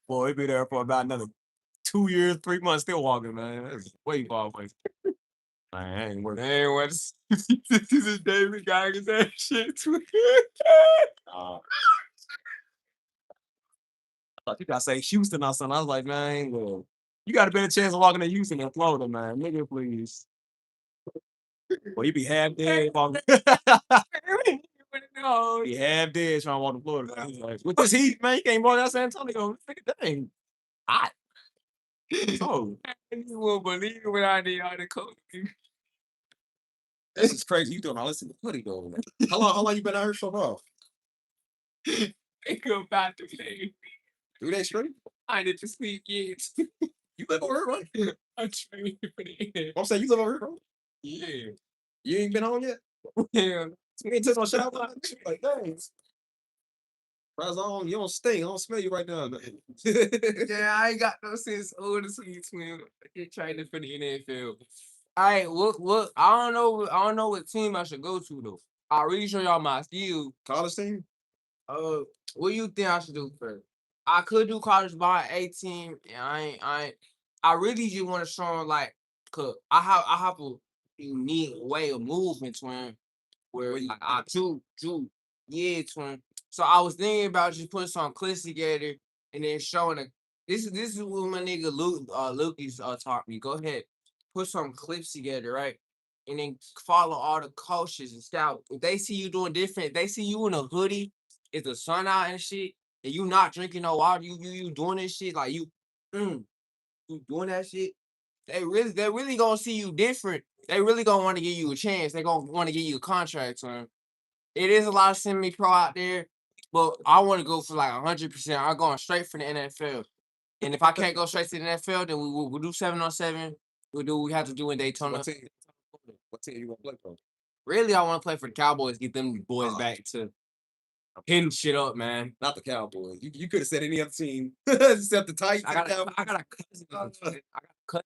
Boy, we be there for about another 2 years, 3 months, still walking, man. That's way far away. I ain't working. Man, what's this is David Geiger's that shit too. I thought you gotta say Houston or something. I was like, man, well, you got a better chance of walking to Houston than Florida, man. Nigga, please. Well, you be half dead walking. Be half dead trying to walk to Florida. Man. Like, with this heat, man, you can't walk out San Antonio. Nigga, dang. Hot. So, You won't believe what I did on the coast. this is crazy. You doing all this in the hoodie, though. Man. How long you been out here so far? They come back to play. 3 days straight? I need to sleep yet. You live over here, right? I'm trying for the end. I'm saying you live over here, bro. Yeah. You ain't been home yet? Yeah. You ain't took no shower? Like, dang. You don't stink. I don't smell you right now. Yeah, I ain't got no sense over the sweet twin. Get traded for the NFL. All right, look. I don't know what team I should go to though. I'll really show y'all my skill. College team? What do you think I should do first? I could do college by 18, and I really just want to show them like, cause I have a unique way of movement, twin. Where like, I do, yeah, twin. So I was thinking about just putting some clips together and then showing a. This is what my nigga Lucas taught me. Go ahead, put some clips together, right? And then follow all the coaches and stuff. If they see you doing different, they see you in a hoodie, it's the sun out and shit, and you not drinking no water, you doing this shit like you doing that shit. They really gonna see you different. They really gonna want to give you a chance. They gonna want to give you a contract, son. It is a lot of semi-pro out there, but I want to go for like 100%. I'm going straight for the NFL. And if I can't go straight to the NFL, then we'll do 7-on-7. We'll do what we have to do in Daytona. What team you want to play for? Really, I want to play for the Cowboys, get them boys back to hitting shit up, man. Not the Cowboys. You could have said any other team except the Titans. I got a cousin.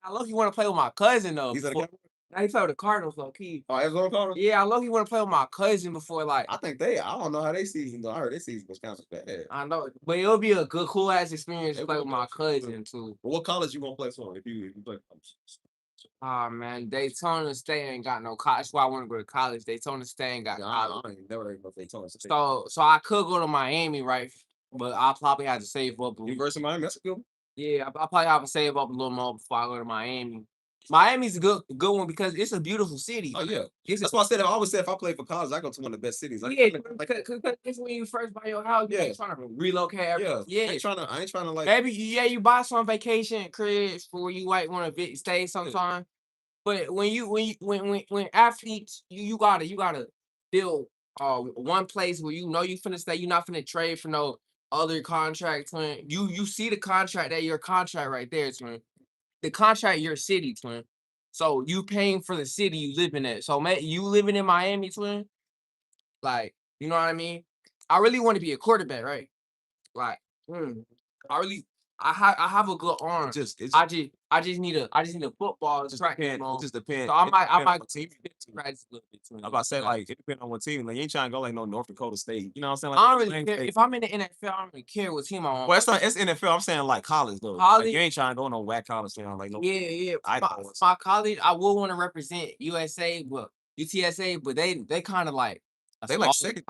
I love you want to play with my cousin though. He's a Cowboy? I play with the Cardinals, low key. Oh, Arizona Cardinals? Yeah, I low key want to play with my cousin before, like. I think I don't know how they season though. I heard their season was kind of bad. I know, but it'll be a good, cool ass experience to play with my cousin too. But what college you gonna play for if you play college? Oh man, Daytona State ain't got no college. That's why I want to go to college. Daytona State ain't got college. I ain't never heard of Daytona State. So I could go to Miami, right? But I'll probably have to save up. University of Miami, that's a good one. Yeah, I'll probably have to save up a little more before I go to Miami. Miami's a good one because it's a beautiful city. Oh yeah, that's why I said I always said if I play for college, I go to one of the best cities. Yeah, because it's when you first buy your house. Yeah, you're trying to relocate. Yeah. I ain't trying to like. Maybe you buy some vacation cribs for you might want to stay sometime. But when athletes, you gotta build one place where you know you finna stay. You're not finna trade for no other contract. Twin. You see the contract that your contract right there, twin. The contract your city, twin. So you paying for the city you living at. So you living in Miami, twin. Like, you know what I mean? I really want to be a quarterback, right? Like, I have a good arm. I just need a football. It just depends. So I might practice a little bit. I'm about to say like it depends on what team. Like you ain't trying to go like no North Dakota State. You know what I'm saying? Like, I don't really care. If I'm in the NFL, I don't really care what team I'm on. Well, it's NFL. I'm saying like college though. College, like, you ain't trying to go no whack college. You know, like no. Yeah. My college, I would want to represent USA, but UTSA, but they kind of like they like second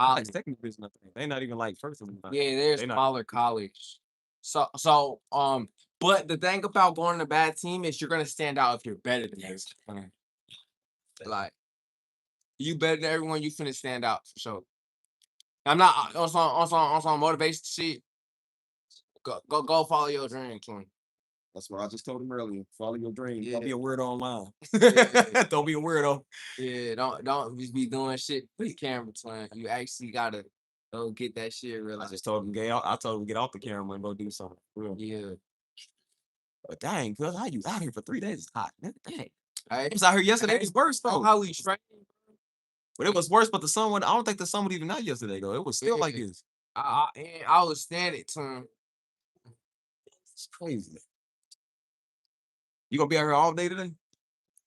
division. They not even like first. Yeah, they're smaller college. So but the thing about going to a bad team is you're gonna stand out if you're better than everyone. Like you better than everyone, you finna stand out for sure. I'm not on some motivation shit. Go follow your dream, twin. That's what I just told him earlier. Follow your dream. Yeah. Don't be a weirdo online. Yeah. Don't be a weirdo. Yeah, don't just be doing shit with the camera, twin. You actually gotta go get that shit real. I just told him I told him get off the camera and go do something. Real. Yeah. But dang, cuz how you out here for 3 days? It's hot. Dang. I was out here yesterday. It was worse though. How we train. But it was worse. But the sun I don't think the sun was even out yesterday though. It was still like this. I was standing, twin. It's crazy. You gonna be out here all day today?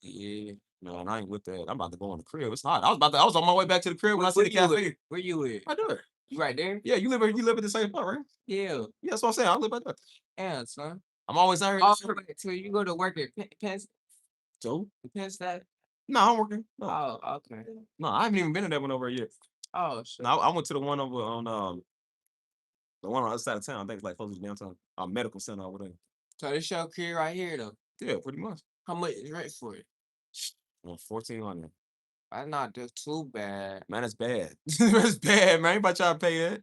Yeah. No, I ain't with that. I'm about to go in the crib. It's hot. I was on my way back to the crib when I see the cafe. Where you at? Right there. You right there? Yeah, you live at the same spot, right? Yeah. Yeah, that's what I'm saying. I live right there. Yeah, son. I'm always out here. Oh, so you go to work at Penn State? No, I'm working. No. Oh, okay. No, I haven't even been to that one over yet. Oh, shit. No, I went to the one over on the one on the other side of town. I think it's like close to downtown. Medical center over there. So this your career right here though? Yeah, pretty much. How much is rent for it? $1,400. That's not just too bad. Man, that's bad. That's bad, man. Anybody trying to pay that?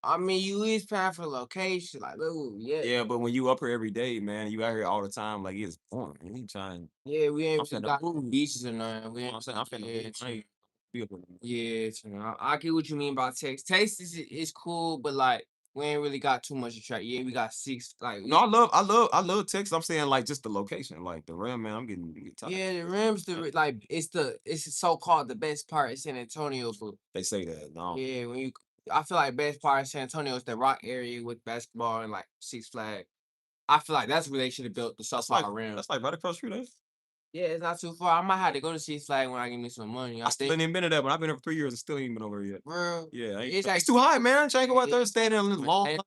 I mean, you is paying for location, like, ooh, yeah. Yeah, but when you up here every day, man, you out here all the time, like it's boring. You ain't trying. Yeah, we ain't got beaches or nothing. We ain't. I'm saying I'm finna yeah, I get what you mean about Texas. Texas is cool, but like we ain't really got too much to track. Yeah, we got 6. Like no, I love Texas. I'm saying like just the location, like the rim, man. I'm getting tired. Yeah, the rim's like it's so called the best part of San Antonio. But they say that. No. Yeah, I feel like best part of San Antonio is the rock area with basketball and like Six Flags. I feel like that's where they should have built the Southside rim. That's like right across the street. Yeah, it's not too far. I might have to go to Six Flags when I get me some money. I still ain't even been to that, but I've been there for 3 years and still ain't been over there yet. Bro, yeah, it's too high, man. I ain't go out there and stand there in the long line.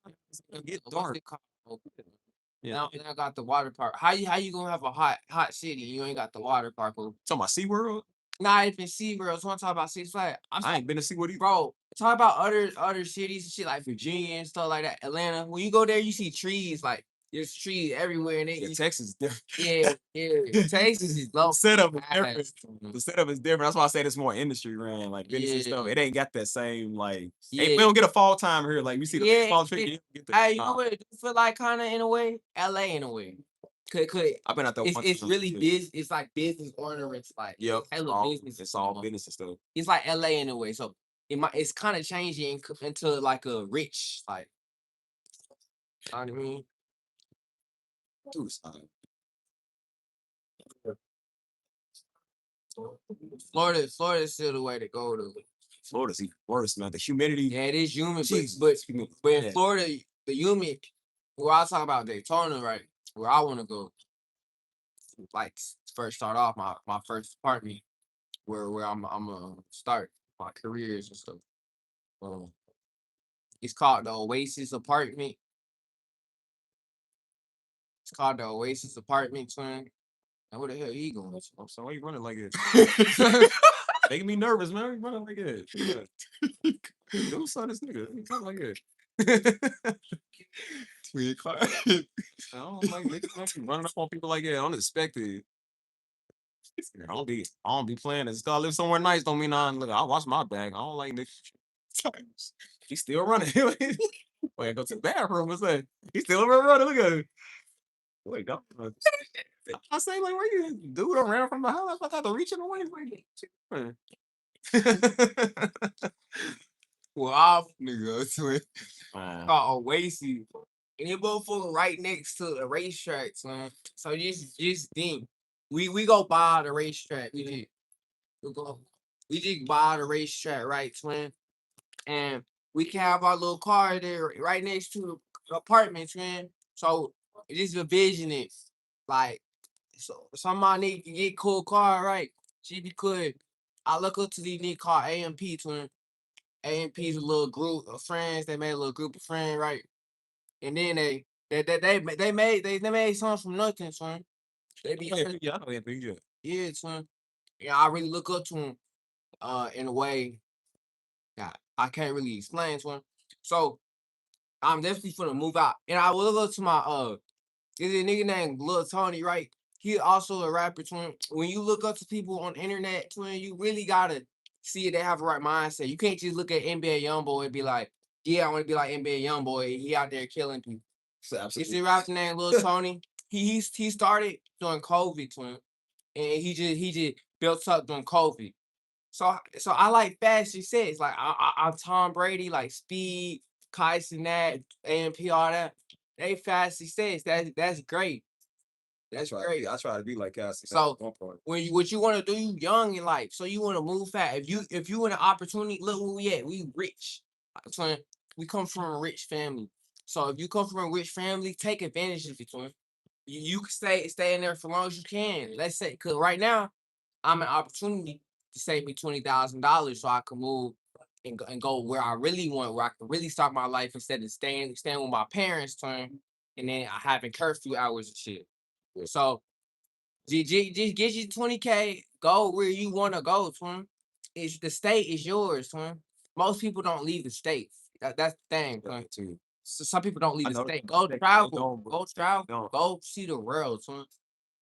Get dark. Now I got the water park. How you gonna have a hot city and you ain't got the water park? Talking about SeaWorld? Not even SeaWorld. So I'm talking about Six Flags. I ain't been to SeaWorld either. Bro, talk about other cities and shit like Virginia and stuff like that. Atlanta. When you go there, you see trees like there's trees everywhere. And Texas is different. Yeah. Texas is low. The setup is different. The setup is different. That's why I say it's more industry ran, like business and stuff. It ain't got that same like. We don't get a fall time here. Like we see the fall tree. Hey, you know what it feel like kind of in a way? LA in a way. I've been out there. It's really business. It's like business ornaments. Like business. It's all business and stuff. It's like LA in a way. So it's kind of changing into like a rich like. You know what I mean? Dude, Florida's still the way to go to. Florida's even worse, man. The humidity. Yeah, it is humid, but in Florida, the humid. Where I talk about Daytona, right? Where I want to go, like first start off my first apartment where I'm gonna start my careers and stuff. Um, it's called the Oasis Apartment. It's called the Oasis Apartment, twin. And where the hell he going? I'm sorry, why you running like this? Twin, Making me nervous, man. Why you running like that? Dude, son, this nigga. He talking like that. Clark. I don't like niggas like running up on people like that. Unexpected. I don't be playing this. Cause I live somewhere nice don't mean I look. I watch my bag. I don't like niggas. He's still running. Wait, go to the bathroom. What's that? He's still running. Look at him. Wait, go. I say like, where you dude? I ran from the house. I got to reach in the way. Well, off, nigga. Twin. Man, Called Oasis. And it motherfucker right next to the racetrack, man. So just think. We go by the racetrack. We just buy the racetrack, right, twin? And we can have our little car there right next to the apartment, twin. So just envision it. Like, so somebody need to get cool car, right? She be good. I look up to these niggas called AMP, twin. AMP's a little group of friends. They made a little group of friends, right? And then they made something from nothing, twin. They be yeah, I know that thing. Yeah. yeah, twin. Yeah, I really look up to them in a way that I can't really explain to him. So I'm definitely gonna move out. And I will go to my there's a nigga named Lil Tony, right? He also a rapper, twin. When you look up to people on the internet, twin, you really gotta see if they have the right mindset. You can't just look at NBA Youngboy and be like, yeah, I want to be like NBA Youngboy. He out there killing people. It's a rapper named Lil Tony. He started during COVID, twin. And he just built up during COVID. So I like fast success. Like I'm Tom Brady, like speed, Kyson, that AMP, all that. They fast success. That's great. That's great. I try to be like Cassie. So when you what you want to do, you young in life, so you want to move fast. If you want an opportunity, look where we at. We rich. Twin, we come from a rich family. So if you come from a rich family, take advantage of it, twin. You can stay in there for as long as you can. Let's say, cause right now I'm an opportunity to save me $20,000 so I can move and go where I really want, where I can really start my life instead of staying with my parents, twin, and then having curfew hours and shit. So just get you 20K, go where you want to go, twin. It's the state is yours, twin. Most people don't leave the state. That's the thing, twin. So some people don't leave the state. Go travel, go see the world, twin.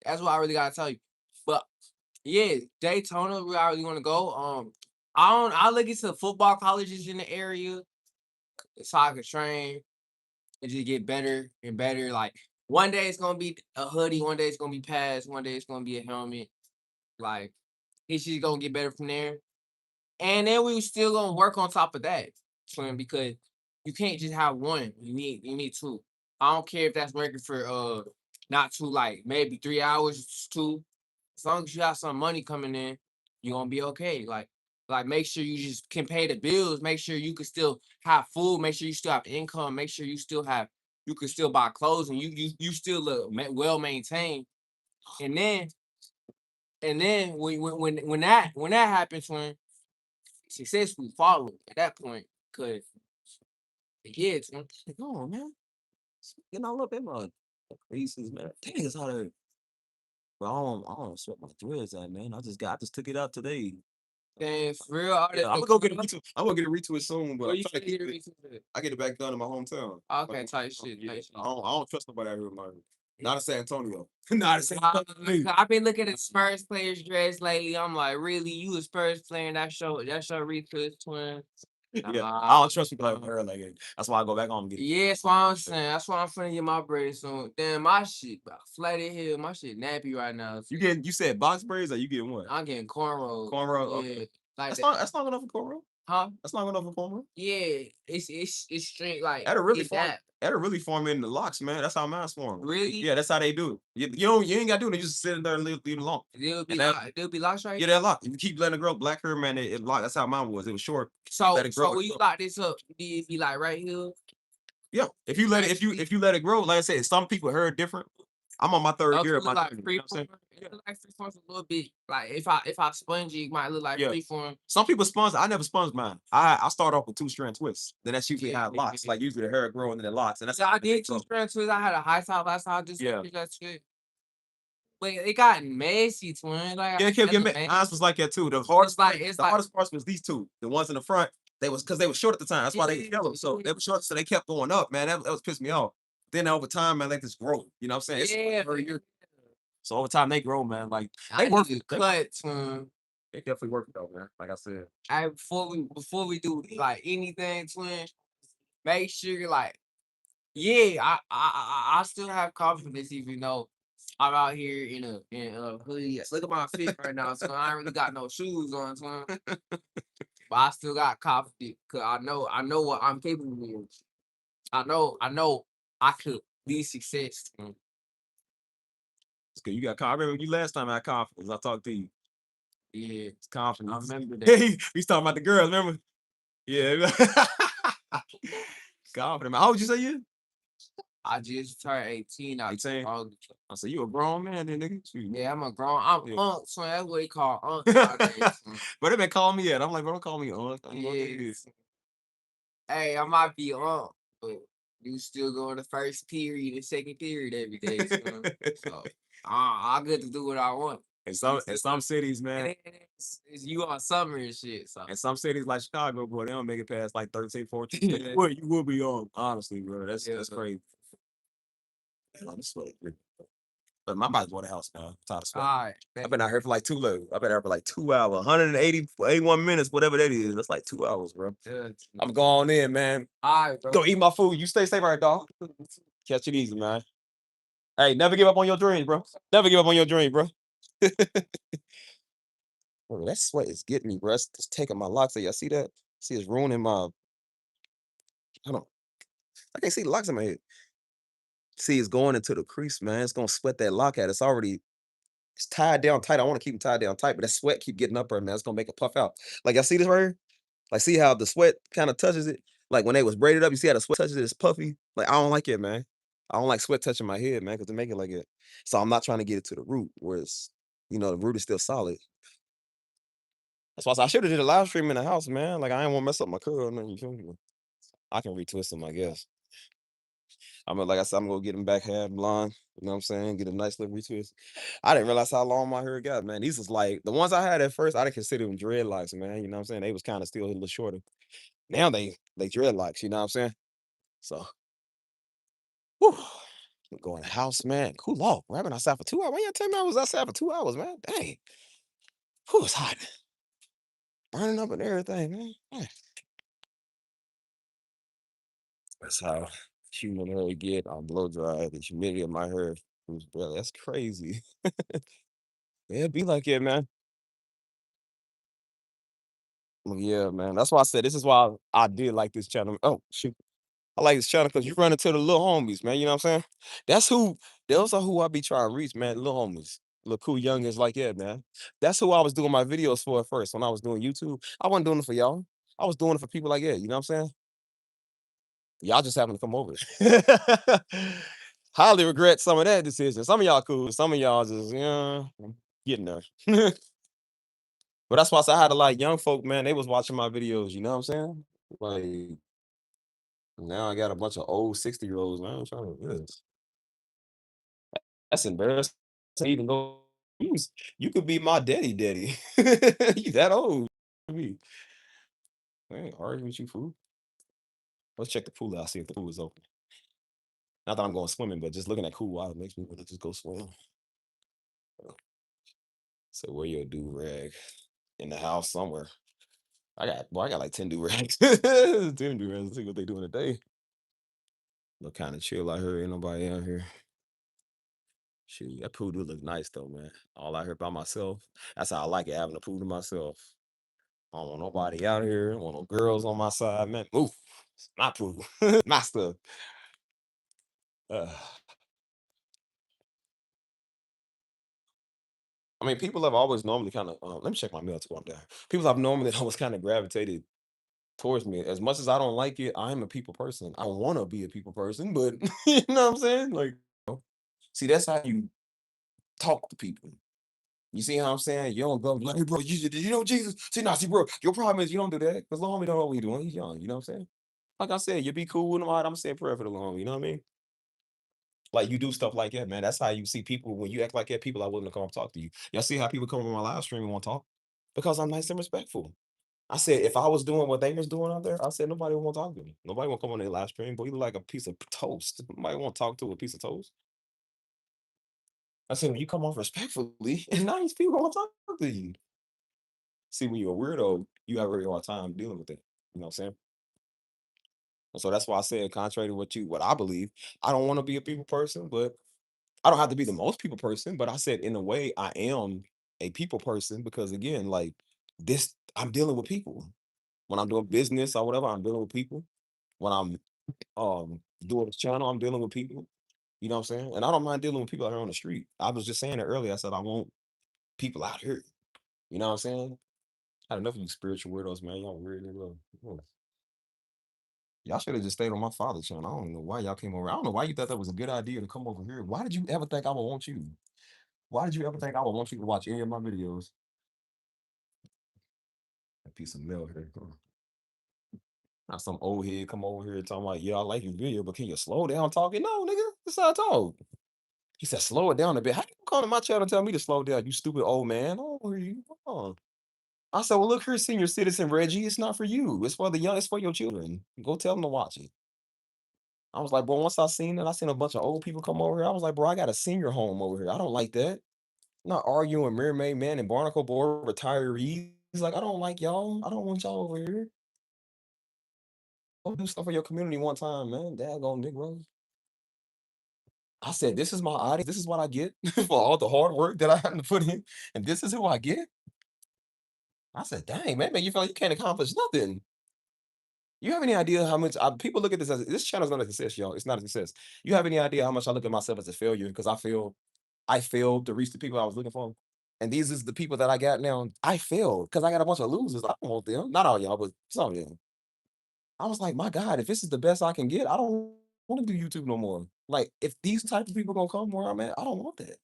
That's what I really gotta tell you. But yeah, Daytona, where I really want to go. I look into football colleges in the area so I can train and just get better and better. Like one day it's gonna be a hoodie, one day it's gonna be pads, one day it's gonna be a helmet. Like it's just gonna get better from there. And then we still gonna work on top of that, twin, because you can't just have one. You need two. I don't care if that's working for not two, like maybe 3 hours, two. As long as you have some money coming in, you're gonna be okay. Like make sure you just can pay the bills, make sure you can still have food, make sure you still have income, make sure you can still buy clothes and you still look well maintained. And then when that happens, when success will follow at that point, cause yeah, it's No, man. You know, look at my pieces, man. Dang, it's hot out. But I don't sweat my dreads out, man. I just took it out today. damn for real. All Yeah, that I'm gonna go get a retweet. I'm gonna get a retweet soon, but where I'm you trying to finna get keep a it. retweet? I get it back done in my hometown. Okay, tight shit, Yeah, tight shit. I don't trust nobody out here, man. Not in San Antonio. Not in San Antonio. I've been looking at Spurs players' dress lately. I'm like, really, you a Spurs player? And that's your retweet, twin. Yeah, I don't trust people like her like that. That's why I go back home and get it. Yeah, that's what I'm saying. That's why I'm finna get my braids soon. Damn, my shit about flatted here. My shit nappy right now. You said box braids or you getting what? I'm getting cornrows. Cornrow? Yeah, Okay. like That's not enough for cornrow. huh? That's not enough for cornrow. Yeah, it's straight like That'll really it's form. that. That'll really form in the locks, man. That's how mine's form. Really? Yeah, that's how they do it. You ain't gotta do it. You just sit there and leave it alone. They'll be locked right. Yeah, that lock. If you keep letting it grow, black hair, man, it lock. That's how mine was. It was short. So Let it grow. when you lock this up, do it be like right here? Yeah. If you let it grow, like I said, some people hair different. I'm on my third Those year of look my like journey. You know what I'm saying? freeform. It look like freeform's a little bit like if I sponge it, it might look like Yeah. freeform. Some people sponge. I never sponge mine. I start off with 2-strand twists. Then that's usually Yeah, how it locks. Like usually the hair grow and then it locks, and that's yeah, how I they did two grow. strand twists. I had a high top last time. I just Yeah. that shit. But it got messy, twin. Like Yeah, it kept getting man, ours was like that too. The hardest part, it's the like hardest parts was these two. The ones in the front, they was because they were short at the time. That's why they was yellow. So they were short, so they kept going up, man. That was pissing me off. Then over time, man, they just grow. You know what I'm saying? It's yeah. every year. So over time they grow, man. Like they I work need it. to cut, twin. They definitely work it though, man. Like I said. Before we do like anything, twin, make sure like yeah, I still have confidence even though I'm out here in a hoodie. Yes, look at my fit right now, so I ain't really got no shoes on, twin. But I still got confidence because I know what I'm capable of. I know I could be success. Twin. It's good. You got confidence. I remember you last time I had confidence. I talked to you. Yeah, It's I confidence. remember that. Hey, we was talking about the girls, remember? Yeah. Confident. Man. How old you say you? I just turned 18 out 18. August. I said you a grown man, then nigga. Shoot. Yeah, I'm Yeah. twin. That's what they call nowadays. Twin. But they been calling me that. I'm like, bro, don't call me Yes. Hey, I might be but you still go in the first period and second period every day. So I get to do what I want. In some cities, man. It's you on summer and shit. So In some cities like Chicago, bro, they don't make it past like 13, 14. Well, you will be on, honestly, bro. That's crazy. Man, this sweat. But my body's bought a house now. I'm tired of sweating. all right, I've been out here for like 2 hours, 180, 81 minutes, whatever that is. That's like 2 hours, bro. I'm going in, man. all right, bro. Go eat my food. You stay safe, right, dog. Catch it easy, man. Hey, never give up on your dreams, bro. Never give up on your dream, bro. Bro, that sweat is getting me, bro. It's taking my locks. Y'all see that? See, it's ruining my. Hold on. I can't see the locks in my head. See, it's going into the crease, man. It's gonna sweat that lock out. It's tied down tight. I want to keep it tied down tight, but that sweat keep getting up there, man. It's gonna make it puff out. Like, y'all see this right here? Like, see how the sweat kind of touches it? Like when they was braided up, you see how the sweat touches it? It's puffy. Like, I don't like it, man. I don't like sweat touching my head, man, because they make it like it. So I'm not trying to get it to the root, where it's, the root is still solid. That's why I should have did a live stream in the house, man. Like I ain't want to mess up my curl, man. You feel me? I can retwist them, I guess. Like I said, I'm gonna get them back half blonde. You know what I'm saying? Get a nice little retwist. I didn't realize how long my hair got, man. These was like the ones I had at first. I didn't consider them dreadlocks, man. You know what I'm saying? They was kind of still a little shorter. Now they dreadlocks. You know what I'm saying? So, whew, I'm going to the house, man. Cool off. I've been outside for 2 hours. Why you tell me I was outside for 2 hours, man? Dang. Whew, it's hot. Burning up and everything, man. Dang. That's how human hair get on blow dry. The humidity of my hair was really that's crazy. Yeah, it be like it, man. Well, yeah, man. That's why I said this is why I did like this channel. Oh, shoot. I like this channel because you run into the little homies, man. You know what I'm saying? That's who, those are who I be trying to reach, man. Little homies. Little cool youngins like that, man. That's who I was doing my videos for at first when I was doing YouTube. I wasn't doing it for y'all. I was doing it for people like that. You know what I'm saying? Y'all just having to come over. Highly regret some of that decision. Some of y'all cool. Some of y'all just, getting there. But that's why I said I had a lot of young folk, man. They was watching my videos. You know what I'm saying? Like now I got a bunch of old 60-year-olds, man. I'm trying to this. That's embarrassing. To even go, you could be my daddy. You that old. Me. I ain't arguing with you, fool. Let's check the pool out, see if the pool is open. Not that I'm going swimming, but just looking at cool water makes me want to just go swim. So where your do rag in the house somewhere? I got like 10 do rags. 10 do rags. Let's see what they doing today. Look kind of chill out here. Ain't nobody out here. Shoot, that pool do look nice though, man. All out here by myself. That's how I like it, having a pool to myself. I don't want nobody out here. I don't want no girls on my side, man. Move. It's my pool. My stuff. Uh, I mean, people have always normally kind of. Let me check my mail too. I'm down. People have normally always kind of gravitated towards me. As much as I don't like it, I am a people person. I want to be a people person, but you know what I'm saying? Like, See, that's how you talk to people. You see how I'm saying? You don't go like, hey, bro, did you know Jesus? See, now, see, bro, your problem is you don't do that because the homie don't know what he's doing. He's young. You know what I'm saying? Like I said, you be cool with him. All right, I'm saying prayer for the homie. You know what I mean? Like you do stuff like that, man. That's how you see people when you act like that. People are willing to come up talk to you. Y'all see how people come on my live stream and want to talk because I'm nice and respectful. I said if I was doing what they was doing out there, I said nobody would want to talk to me. Nobody want to come on their live stream. Boy, you look like a piece of toast. Nobody want to talk to a piece of toast. I said when you come off respectfully, and nice people want to talk to you. See, when you're a weirdo, you have a very hard time dealing with it. You know what I'm saying? And so that's why I said, contrary to what I believe, I don't want to be a people person, but I don't have to be the most people person. But I said, in a way, I am a people person because again, like this, I'm dealing with people. When I'm doing business or whatever, I'm dealing with people. When I'm doing this channel, I'm dealing with people. You know what I'm saying? And I don't mind dealing with people out here on the street. I was just saying it earlier. I said I want people out here. You know what I'm saying? I had enough of you spiritual weirdos, man. Y'all weird as well. Y'all should have just stayed on my father's channel. I don't know why y'all came over. I don't know why you thought that was a good idea to come over here. Why did you ever think I would want you? Why did you ever think I would want you to watch any of my videos? A piece of milk here. Now some old head come over here talking about, yeah, I like your video, but can you slow down talking? No, nigga, that's how I talk. He said, slow it down a bit. How you come to my channel and tell me to slow down, you stupid old man? Oh, you. Oh. I said, well, look here, senior citizen Reggie. It's not for you. It's for the young. It's for your children. Go tell them to watch it. I was like, bro, once I seen it, I seen a bunch of old people come over here. I was like, bro, I got a senior home over here. I don't like that. I'm not arguing Mermaid Man and Barnacle Board retirees. He's like, I don't like y'all. I don't want y'all over here. Go do stuff for your community one time, man. Daggone Nick Rose. I said, this is my audience. This is what I get for all the hard work that I had to put in. And this is who I get. I said, dang, man, you feel like you can't accomplish nothing. You have any idea how much people look at this as this channel is not a success, y'all? It's not a success. You have any idea how much I look at myself as a failure because I failed to reach the people I was looking for, and these is the people that I got now. I failed because I got a bunch of losers. I don't want them, not all y'all, but some of them. I was like, my God, if this is the best I can get, I don't want to do YouTube no more. Like, if these type of people gonna come where I'm at, I don't want that.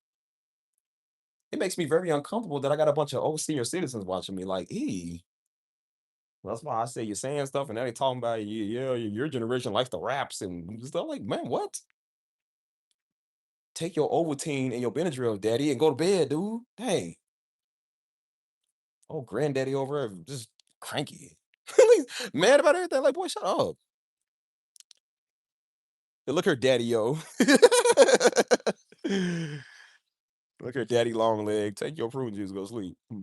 It makes me very uncomfortable that I got a bunch of old senior citizens watching me. Like, that's why I say you're saying stuff and now they talking about you. Yeah, your generation likes the raps and stuff. Like, man, what? Take your Ovaltine and your Benadryl, daddy, and go to bed, dude. Hey, oh, granddaddy over there just cranky, mad about everything. Like, boy, shut up. Hey, look her, daddy, yo. Look her, daddy, long leg. Take your prune juice, go sleep. I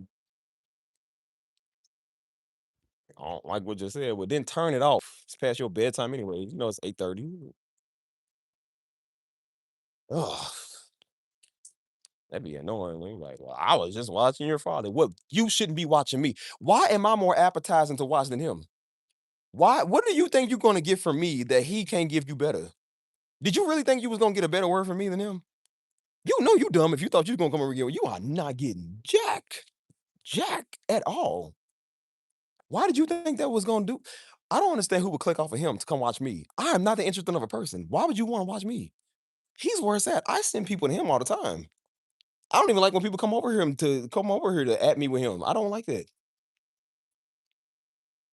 don't like what you said, but then turn it off. It's past your bedtime anyway. You know it's 8:30. Ugh. That'd be annoying. When you're like, well, I was just watching your father. What you shouldn't be watching me. Why am I more appetizing to watch than him? Why? What do you think you're gonna get from me that he can't give you better? Did you really think you was gonna get a better word from me than him? You know you dumb if you thought you was gonna come over here. You are not getting jack at all. Why did you think that was gonna do? I don't understand who would click off of him to come watch me. I am not the interesting of a person. Why would you want to watch me? He's where it's at. I send people to him all the time. I don't even like when people come over here to at me with him. I don't like that.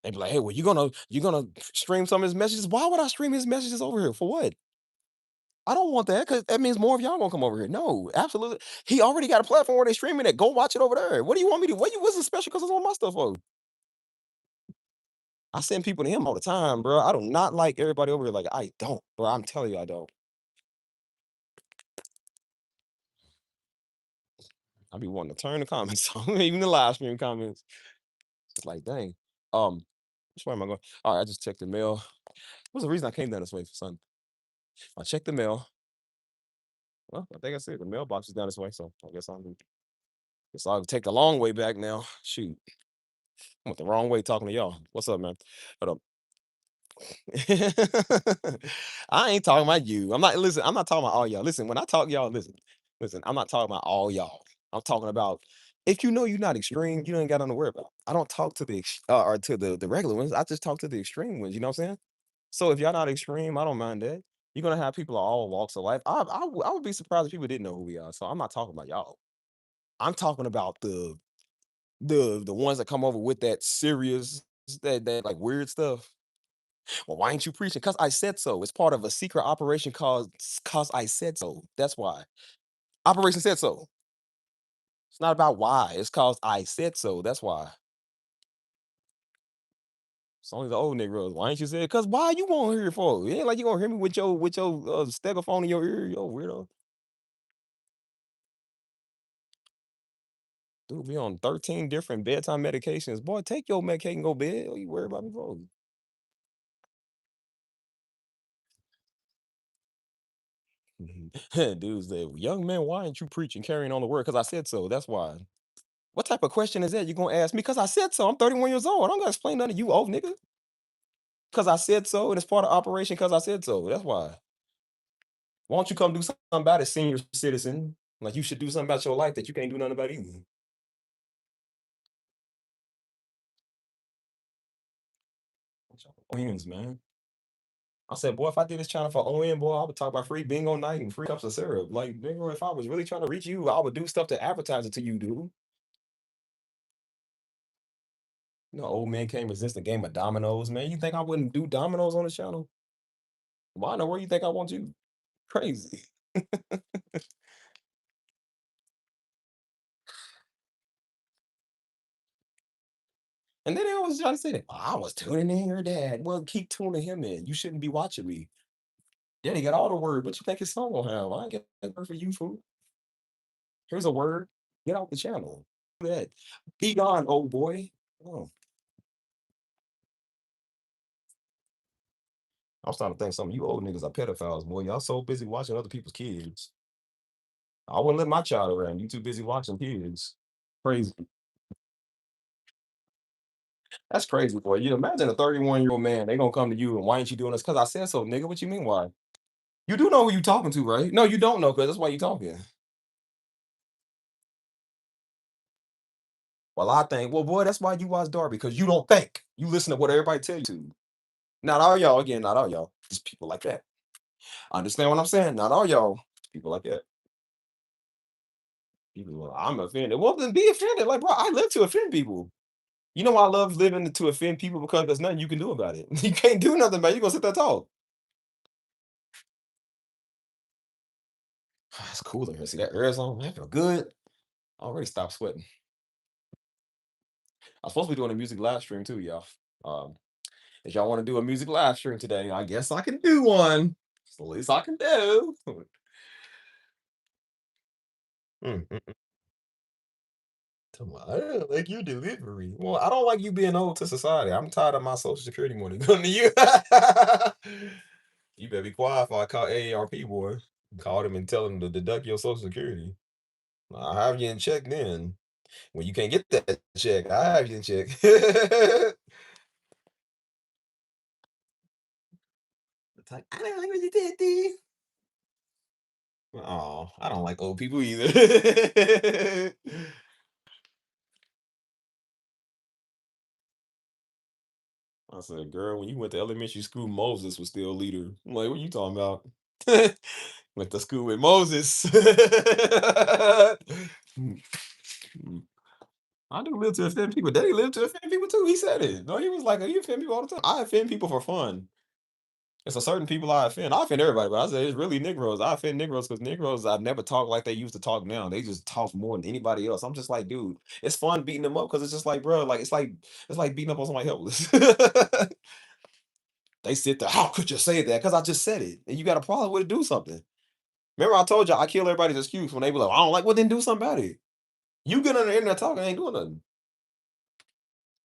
They be like, "Hey, well, you gonna stream some of his messages? Why would I stream his messages over here? For what? I don't want that because that means more of y'all gonna come over here. No, absolutely. He already got a platform where they streaming it. Go watch it over there. What do you want me to? What's so special? Because it's on my stuff. For? I send people to him all the time, bro. I do not like everybody over here. Like I don't, bro. I'm telling you, I don't. I be wanting to turn the comments on, even the live stream comments. It's like, dang. Which way am I going? All right, I just checked the mail. What's the reason I came down this way for son? I checked the mail. Well, I think I said the mailbox is down this way, so guess I'll take the long way back now. Shoot, I went the wrong way talking to y'all. What's up, man? Hold up. I ain't talking about you. I'm not talking about all y'all. Listen, when I talk y'all, listen, I'm not talking about all y'all. I'm talking about if you know you're not extreme, you ain't got nothing to worry about. I don't talk to or to the regular ones. I just talk to the extreme ones. You know what I'm saying? So if y'all not extreme, I don't mind that. You're gonna have people of all walks of life. I would be surprised if people didn't know who we are. So I'm not talking about y'all. I'm talking about the ones that come over with that serious that like weird stuff. Well, why ain't you preaching? Because I said so. It's part of a secret operation cause I said so. That's why. Operation said so. It's not about why. It's cause I said so. That's why. It's only the old Negroes. Why ain't you say it? Cause why you won't hear it for? It ain't like you gonna hear me with your stegaphone in your ear, yo weirdo. Dude, be on 13 different bedtime medications. Boy, take your medication and go bed. What you worry about me for? Dude said, young man, why aren't you preaching, carrying on the word? Because I said so. That's why. What type of question is that? You gonna ask me? Because I said so. I'm 31 years old. I don't gotta explain nothing to you, old nigga. Because I said so, and it's part of operation because I said so. That's why. Why don't you come do something about it, senior citizen? Like you should do something about your life that you can't do nothing about either. Wins, man. I said, boy, if I did this channel for ON, boy, I would talk about free bingo night and free cups of syrup. Like, nigga, if I was really trying to reach you, I would do stuff to advertise it to you, dude. You know, old man can't resist a game of dominoes, man. You think I wouldn't do dominoes on the channel? Why in the world you think I want you? Crazy. And then they always try to say that, "Oh, I was tuning in your dad. Well, keep tuning him in. You shouldn't be watching me. Yeah, he got all the word, but you think his song gonna have? I ain't got that word for you, fool. Here's a word. Get off the channel. Do that. Be gone, old boy. Oh, I was starting to think some of you old niggas are pedophiles, boy. Y'all so busy watching other people's kids. I wouldn't let my child around. You too busy watching kids. Crazy. That's crazy, boy. You imagine a 31-year-old man, they gonna come to you and why ain't you doing this? Because I said so, nigga. What you mean why? You do know who you talking to, right? No, you don't know, because that's why you talking. Well, I think, well, boy, that's why you watch Darby, because you don't think. You listen to what everybody tell you to. Not all y'all, again, not all y'all. Just people like that. Understand what I'm saying? Not all y'all. People like that. People, well, I'm offended. Well, then be offended. Like, bro, I live to offend people. You know, I love living to offend people because there's nothing you can do about it. You can't do nothing about it. You gonna sit there and talk. It's cool in here. See that Arizona? I feel good. I already stopped sweating. I'm supposed to be doing a music live stream too, y'all. Um, if y'all want to do a music live stream today, I guess I can do one. It's the least I can do. Mm, mm. Tell me, I don't like your delivery. Well, I don't like you being old to society. I'm tired of my social security money going to you. You better be quiet if I call AARP, boy. Call them and tell them to deduct your social security. I'll have you in check then. When you can't get that check, I have you in check. It's like, I don't like what you did, D. Oh, I don't like old people either. I said, girl, when you went to elementary school, Moses was still leader. I'm like, what you talking about? Went to school with Moses. I do live to offend people. Daddy lived to offend people too. He said it. No, he was like, you offend people all the time. I offend people for fun. It's a certain people I offend. I offend everybody, but I say it's really Negroes. I offend Negroes because Negroes I never talk like they used to talk now. They just talk more than anybody else. I'm just like, dude, it's fun beating them up because it's just like, bro, like it's like beating up on somebody helpless. They sit there, how could you say that? Because I just said it. And you got a problem with it, do something. Remember, I told you I kill everybody's excuse when they be like, I don't like, well, then do something about it. You get on the internet talking, I ain't doing nothing.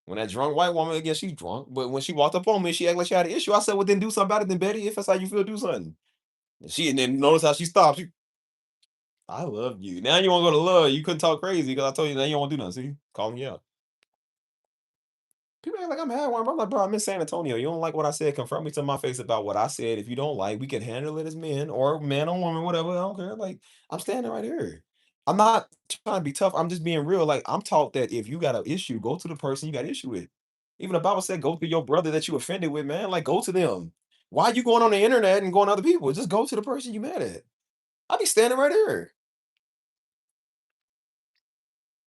When that drunk white woman, again, she's drunk, but when she walked up on me, she acted like she had an issue. I said, well, then do something about it, then Betty, if that's how you feel, do something. And then notice how she stopped. I love you. Now you want to go to love. You couldn't talk crazy because I told you now you don't want to do nothing. See, call me out. People act like I'm mad one. I'm like, bro, I'm in San Antonio. You don't like what I said? Confront me to my face about what I said. If you don't like, we can handle it as men or man on woman, whatever. I don't care. Like, I'm standing right here. I'm not trying to be tough. I'm just being real. Like, I'm taught that if you got an issue, go to the person you got an issue with. Even the Bible said, go to your brother that you offended with, man. Like, go to them. Why you going on the internet and going to other people? Just go to the person you mad at. I be standing right there.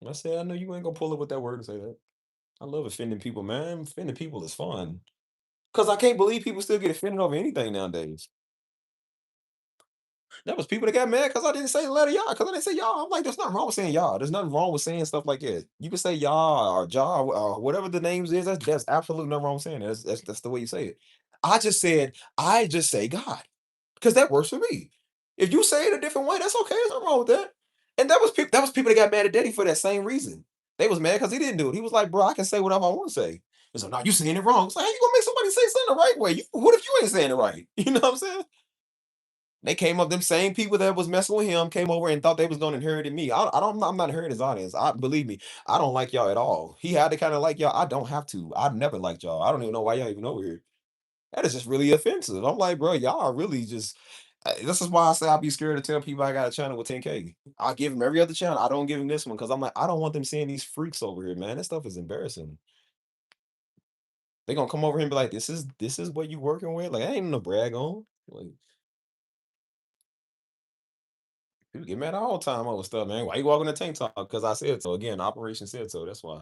I said, I know you ain't gonna pull up with that word and say that. I love offending people, man. Offending people is fun. Cause I can't believe people still get offended over anything nowadays. That was people that got mad because I didn't say the letter y'all. Because I didn't say y'all. I'm like, there's nothing wrong with saying y'all. There's nothing wrong with saying stuff like that. You can say y'all or jaw or whatever the names is. That's absolutely nothing wrong with saying that. That's the way you say it. I just say God. Because that works for me. If you say it a different way, that's okay. There's nothing wrong with that. And that was people that got mad at Daddy for that same reason. They was mad because he didn't do it. He was like, bro, I can say whatever I want to say. It's like, no, you saying it wrong. It's like, how you gonna make somebody say something the right way? What if you ain't saying it right? You know what I'm saying? They came up, them same people that was messing with him came over and thought they was gonna inherit me. I'm not inheriting his audience. I believe me, I don't like y'all at all. He had to kind of like y'all. I don't have to. I never liked y'all. I don't even know why y'all even over here. That is just really offensive. I'm like, bro, y'all are really just. This is why I say I'll be scared to tell people I got a channel with 10K. I give him every other channel. I don't give him this one because I'm like, I don't want them seeing these freaks over here, man. That stuff is embarrassing. They gonna come over here and be like, this is what you working with. Like, I ain't no brag on. Like, people get mad all the time over stuff, man. Why you walking the tank top? Because I said so. Again, Operation said so. That's why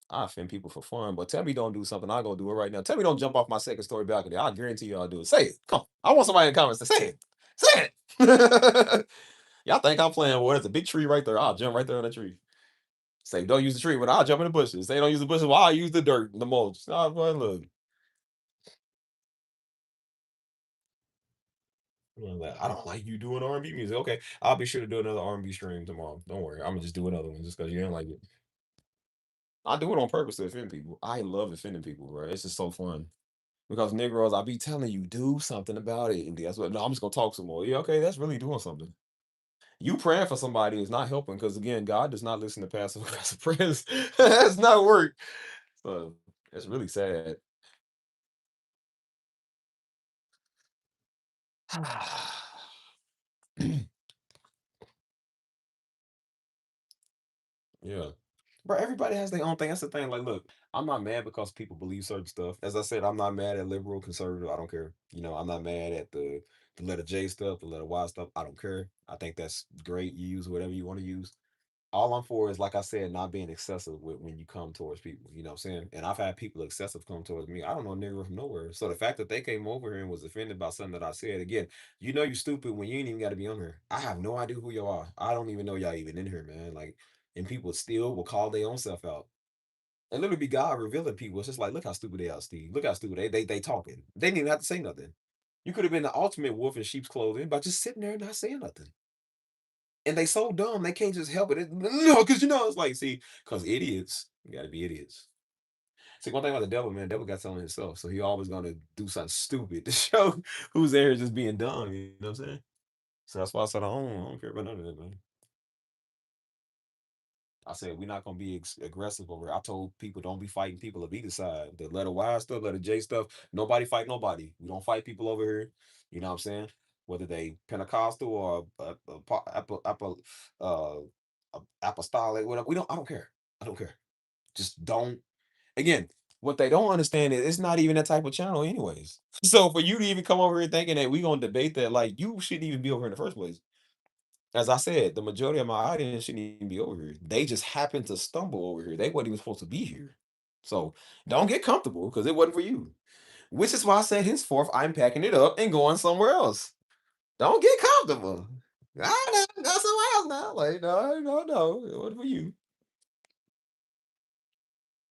I offend people for fun. But tell me don't do something, I'll go do it right now. Tell me don't jump off my second story balcony. I guarantee you I'll do it. Say it. Come on. I want somebody in the comments to say it. Say it. Y'all think I'm playing? Well, there's a big tree right there. I'll jump right there on the tree. Say don't use the tree, but I'll jump in the bushes. Say don't use the bushes, well, I'll use the dirt, the mulch. Oh, boy, look. I'm like, I don't like you doing R&B music. Okay, I'll be sure to do another R&B stream tomorrow. Don't worry. I'm gonna just do another one just because you didn't like it. I do it on purpose to offend people. I love offending people, bro. It's just so fun. Because Negroes, I be telling you, do something about it. And that's what, no, I'm just gonna talk some more. Yeah, okay, that's really doing something. You praying for somebody is not helping because again, God does not listen to passive aggressive prayers. That's not work. So it's really sad. Yeah. Bro, everybody has their own thing. That's the thing. Like, look, I'm not mad because people believe certain stuff. As I said, I'm not mad at liberal, conservative. I don't care. I'm not mad at the letter J stuff, the letter Y stuff. I don't care. I think that's great. You use whatever you want to use. All I'm for is, like I said, not being excessive with when you come towards people. You know what I'm saying? And I've had people excessive come towards me. I don't know nigga from nowhere. So the fact that they came over here and was offended by something that I said, again, you stupid when you ain't even got to be on here. I have no idea who you are. I don't even know y'all even in here, man. Like, and people still will call their own self out. And literally be God revealing people. It's just like, look how stupid they are, Steve. Look how stupid they talking. They didn't even have to say nothing. You could have been the ultimate wolf in sheep's clothing by just sitting there and not saying nothing. And they so dumb they can't just help it. No, because it's like, see, because idiots, you gotta be idiots. See, one thing about the devil, man, the devil got something himself, so he always gonna do something stupid to show who's there just being dumb. You know what I'm saying? So that's why I said I don't care about none of that, man. I said we're not gonna be aggressive over it. I told people don't be fighting people of either side. The letter Y stuff, letter J stuff. Nobody fight nobody. We don't fight people over here. You know what I'm saying? Whether they Pentecostal or uh, apostolic, whatever. We don't. I don't care. I don't care. Just don't. Again, what they don't understand is it's not even that type of channel, anyways. So for you to even come over here thinking that we gonna debate that, like you shouldn't even be over here in the first place. As I said, the majority of my audience shouldn't even be over here. They just happened to stumble over here. They weren't even supposed to be here. So don't get comfortable because it wasn't for you. Which is why I said henceforth I'm packing it up and going somewhere else. Don't get comfortable. I know, go somewhere else now. Like, no, no, no. It wasn't for you.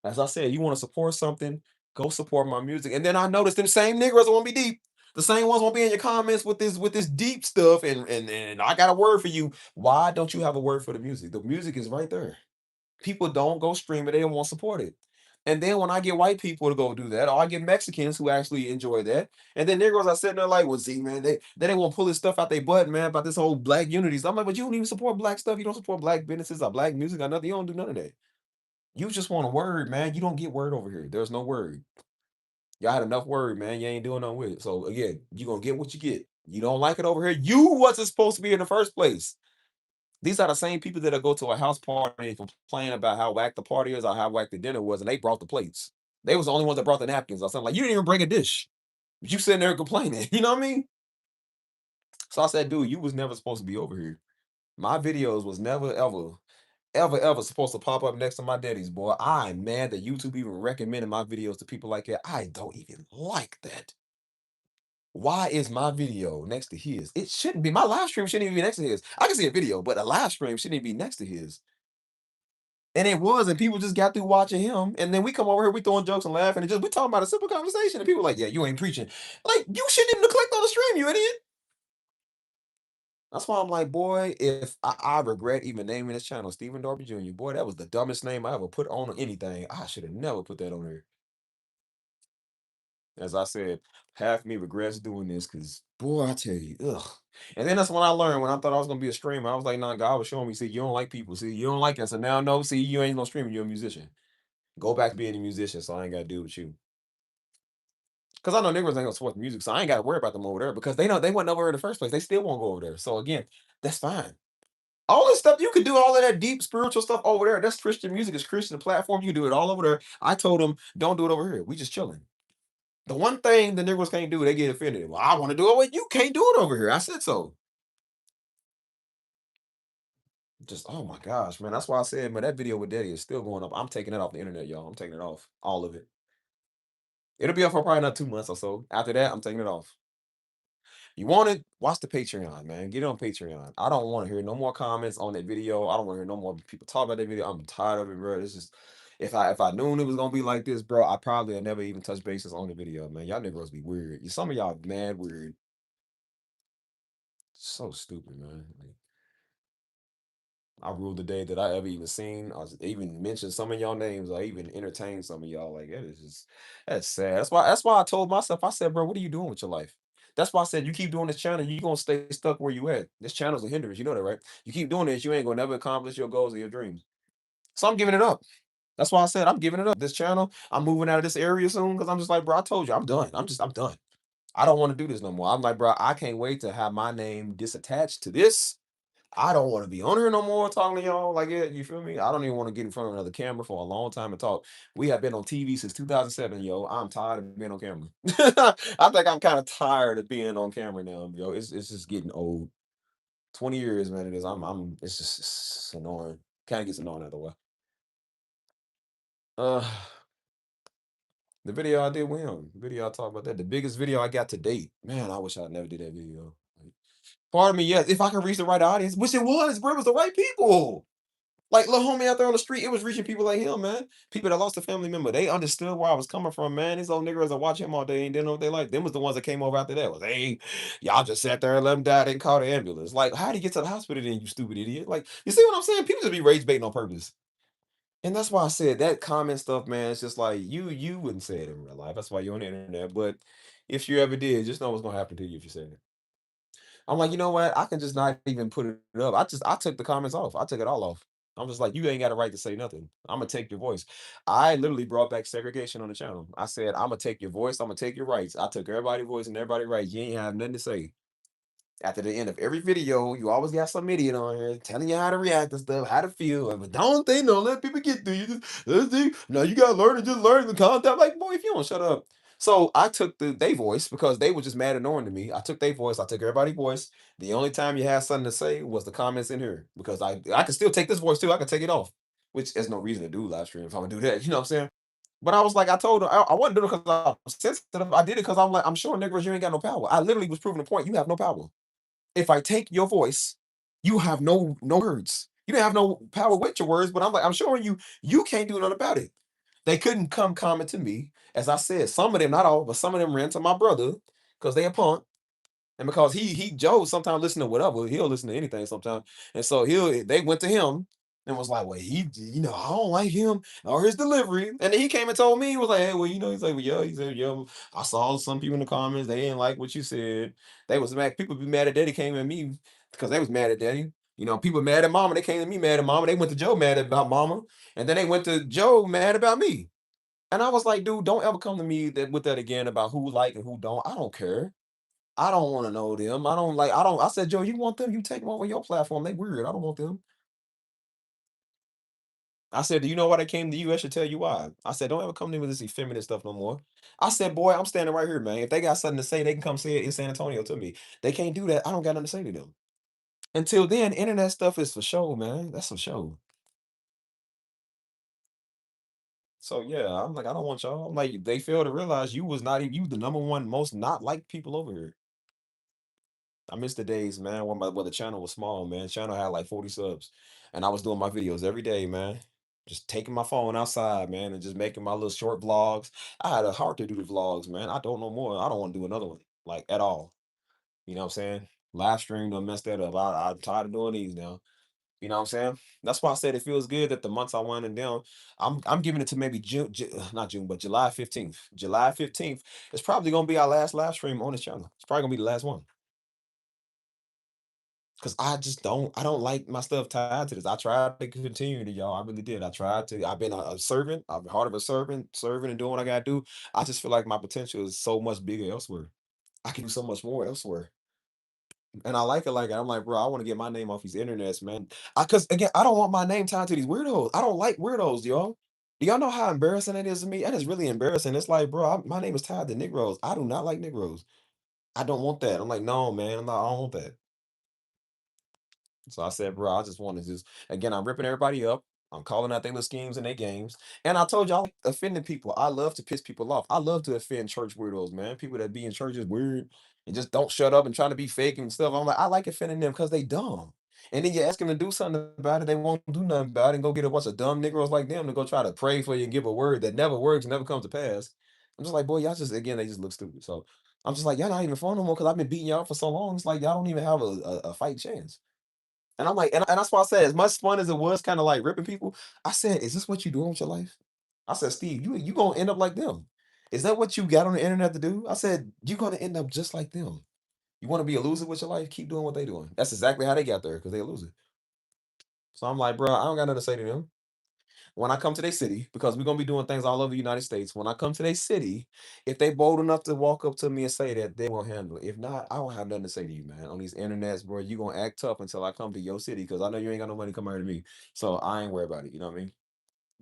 As I said, you want to support something, go support my music. And then I noticed them same niggas won't be deep. The same ones won't be in your comments with this deep stuff. And I got a word for you. Why don't you have a word for the music? The music is right there. People don't go stream it, they don't want to support it. And then when I get white people to go do that, or I get Mexicans who actually enjoy that, and then Negroes are sitting there like, well, see, man, they won't pull this stuff out their butt, man, about this whole black unity. So I'm like, but you don't even support black stuff. You don't support black businesses or black music or nothing. You don't do none of that. You just want a word, man. You don't get word over here. There's no word. Y'all had enough word, man. You ain't doing nothing with it. So again, you gonna get what you get. You don't like it over here. You wasn't supposed to be in the first place. These are the same people that'll go to a house party and complain about how whack the party is or how whack the dinner was, and they brought the plates. They was the only ones that brought the napkins. I was like, you didn't even bring a dish. But you sitting there complaining. You know what I mean? So I said, dude, you was never supposed to be over here. My videos was never ever supposed to pop up next to my daddy's, boy. I'm mad that YouTube even recommended my videos to people like that. I don't even like that. Why is my video next to his? It shouldn't be. My live stream shouldn't even be next to his. I can see a video, but a live stream shouldn't even be next to his. And it was, and people just got through watching him. And then we come over here, we throwing jokes and laughing, and just we talking about a simple conversation. And people like, yeah, you ain't preaching. Like, you shouldn't even click on the stream, you idiot. That's why I'm like, boy, if I regret even naming this channel Stephen Darby Jr. Boy, that was the dumbest name I ever put on anything. I should have never put that on there. As I said, half me regrets doing this because, boy, I tell you, ugh. And then that's when I learned when I thought I was gonna be a streamer. I was like, nah, God was showing me, see, you don't like people. See, you don't like us. So now no, see, you ain't no streamer, you're a musician. Go back to being a musician, so I ain't gotta deal with you. Because I know niggas ain't gonna support the music, so I ain't gotta worry about them over there because they know they went over in the first place. They still won't go over there. So again, that's fine. All this stuff you could do, all of that deep spiritual stuff over there. That's Christian music. It's Christian platform. You can do it all over there. I told them, don't do it over here. We just chilling. The one thing the niggas can't do, they get offended. Well, I want to do it. Well, you can't do it over here. I said so. Just oh my gosh, man. That's why I said, man, that video with Daddy is still going up. I'm taking it off the internet, y'all. I'm taking it off. All of it. It'll be up for probably another 2 months or so. After that, I'm taking it off. You want it? Watch the Patreon, man. Get it on Patreon. I don't want to hear no more comments on that video. I don't want to hear no more people talk about that video. I'm tired of it, bro. This is if I knew it was gonna be like this, bro, I probably would never even touch bases on the video, man. Y'all niggas be weird. Some of y'all mad weird. So stupid, man. Like, I ruled the day that I ever even seen. I was even mentioned some of y'all names. I even entertained some of y'all. Like that is just that's sad. That's why I told myself. I said, bro, what are you doing with your life? That's why I said you keep doing this channel, you gonna stay stuck where you at. This channel's a hindrance. You know that, right? You keep doing this, you ain't gonna never accomplish your goals or your dreams. So I'm giving it up. That's why I said I'm giving it up. This channel, I'm moving out of this area soon because I'm just like, bro, I told you, I'm done. I'm done. I don't want to do this no more. I'm like, bro, I can't wait to have my name disattached to this. I don't want to be on here no more talking to y'all like it. You feel me? I don't even want to get in front of another camera for a long time and talk. We have been on TV since 2007, yo. I'm tired of being on camera. I think I'm kind of tired of being on camera now, yo. It's just getting old. 20 years, man. It is. I'm it's just it's annoying. Kind of gets annoying either way. Uh the video I did with him, the video I talked about that, the biggest video I got to date. Man, I wish I never did that video. Like, part of me, yes, if I could reach the right audience, which it was, bro, it was the right people. Like little homie out there on the street, it was reaching people like him, man. People that lost a family member. They understood where I was coming from, man. These old niggas that watch him all day and didn't know what they like. Them was the ones that came over after that. Was hey, y'all just sat there and let him die, didn't call the ambulance. Like, how'd he get to the hospital then, you stupid idiot? Like, you see what I'm saying? People just be rage baiting on purpose. And that's why I said that comment stuff, man. It's just like you wouldn't say it in real life. That's why you're on the internet. But if you ever did, just know what's gonna happen to you if you say it. I'm like, you know what? I can just not even put it up. I took the comments off. I took it all off. I'm just like, you ain't got a right to say nothing. I'm gonna take your voice. I literally brought back segregation on the channel. I said, I'm gonna take your voice. I'm gonna take your rights. I took everybody's voice and everybody's rights. You ain't have nothing to say. After the end of every video, you always got some idiot on here telling you how to react and stuff, how to feel. But don't think, don't let people get to you. No, you gotta learn to just learn the content. Like, boy, if you don't shut up. So I took they voice because they were just mad and annoying to me. I took their voice, I took everybody's voice. The only time you had something to say was the comments in here. Because I could still take this voice too. I could take it off. Which there's no reason to do live stream if I'm gonna do that. You know what I'm saying? But I was like, I told her I wasn't doing it because I was sensitive. I did it because I'm like, I'm sure niggas, you ain't got no power. I literally was proving the point. You have no power. If I take your voice, you have no words. You don't have no power with your words, but I'm like, I'm showing you, you can't do nothing about it. They couldn't come comment to me. As I said, some of them, not all, but some of them ran to my brother because they a punk. And because he Joe sometimes listen to whatever, he'll listen to anything sometimes. And so they went to him and was like, well, I don't like him or his delivery. And then he came and told me, he was like, hey, well, he's like, well, yeah, he said, yeah, I saw some people in the comments, they didn't like what you said. They was mad, people be mad at daddy came at me because they was mad at daddy. People mad at mama, they came to me mad at mama. They went to Joe mad about mama, and then they went to Joe mad about me. And I was like, dude, don't ever come to me with that again about who like and who don't. I don't care. I don't want to know them. I said, Joe, you want them? You take them over your platform. They weird. I don't want them. I said, "Do you know why they came to you? I should tell you why." I said, "Don't ever come to me with this effeminate stuff no more." I said, "Boy, I'm standing right here, man. If they got something to say, they can come say it in San Antonio to me. They can't do that. I don't got nothing to say to them." Until then, internet stuff is for show, man. That's for show. So yeah, I'm like, I don't want y'all. I'm like, they fail to realize you was not even you the number one most not liked people over here. I miss the days, man, when the channel was small, man. Channel had like 40 subs. And I was doing my videos every day, man. Just taking my phone outside, man, and just making my little short vlogs. I had a heart to do the vlogs, man. I don't know more. I don't want to do another one, like at all. You know what I'm saying? Live stream done messed that up. I'm tired of doing these now. You know what I'm saying? That's why I said it feels good that the months I winding down, I'm giving it to maybe not June, but July 15th. July 15th is probably gonna be our last live stream on this channel. It's probably gonna be the last one. Cause I don't like my stuff tied to this. I tried to continue to y'all. I really did. I've been a servant. I've been hard of a servant, serving and doing what I gotta do. I just feel like my potential is so much bigger elsewhere. I can do so much more elsewhere. And I like it like that. I'm like, bro, I want to get my name off these internets, man. Cause again, I don't want my name tied to these weirdos. I don't like weirdos, y'all. Do y'all know how embarrassing that is to me? That is really embarrassing. It's like, bro, my name is tied to Negroes. I do not like Negroes. I don't want that. I'm like, no, man. I don't want that. So I said, bro, I just want to just again, I'm ripping everybody up. I'm calling out their little schemes and their games. And I told you I like offending people. I love to piss people off. I love to offend church weirdos, man. People that be in churches weird and just don't shut up and trying to be fake and stuff. I'm like, I like offending them because they dumb. And then you ask them to do something about it, they won't do nothing about it and go get a bunch of dumb Negroes like them to go try to pray for you and give a word that never works, never comes to pass. I'm just like, boy, y'all just again, they just look stupid. So I'm just like, y'all not even fun no more because I've been beating y'all up for so long. It's like y'all don't even have a fight chance. And I'm like, and that's why I said, as much fun as it was, kind of like ripping people. I said, is this what you doing with your life? I said, Steve, you gonna end up like them. Is that what you got on the internet to do? I said, you're gonna end up just like them. You want to be a loser with your life? Keep doing what they doing. That's exactly how they got there because they a loser. So I'm like, bro, I don't got nothing to say to them. When I come to their city, because we're gonna be doing things all over the United States. When I come to their city, if they bold enough to walk up to me and say that, they will handle it. If not, I don't have nothing to say to you, man. On these internets, bro, you gonna act tough until I come to your city because I know you ain't got no money to come here to me. So I ain't worried about it. You know what I mean?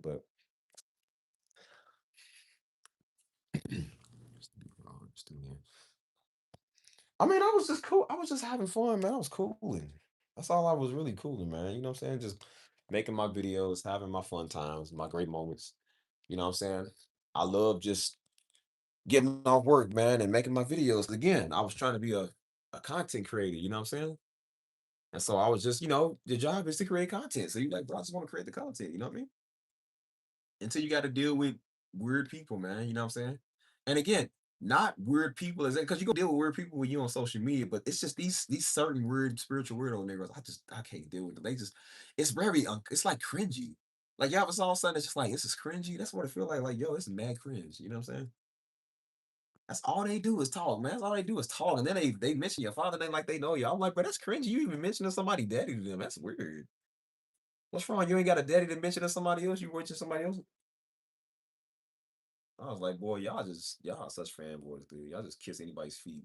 But I mean, I was just cool. I was just having fun, man. I was cooling. That's all I was really cooling, man. You know what I'm saying? Just making my videos, having my fun times, my great moments. You know what I'm saying? I love just getting off work, man, and making my videos. Again, I was trying to be a content creator, you know what I'm saying? And so I was just, the job is to create content. So you like, bro, I just want to create the content, you know what I mean? Until you got to deal with weird people, man, you know what I'm saying? And again, not weird people as because you gonna deal with weird people when you on social media, but it's just these certain weird spiritual weirdo niggas. I can't deal with them. It's very it's like cringy. Like y'all ever saw something that's just like this is cringy. That's what it feel like. Like yo, this is mad cringe. You know what I'm saying? That's all they do is talk, man. That's all they do is talk. And then they mention your father name like they know you. I'm like, but that's cringy. You even mentioning somebody daddy to them. That's weird. What's wrong? You ain't got a daddy to mention to somebody else. You mention somebody else. I was like, boy, y'all are such fanboys, dude. Y'all just kiss anybody's feet.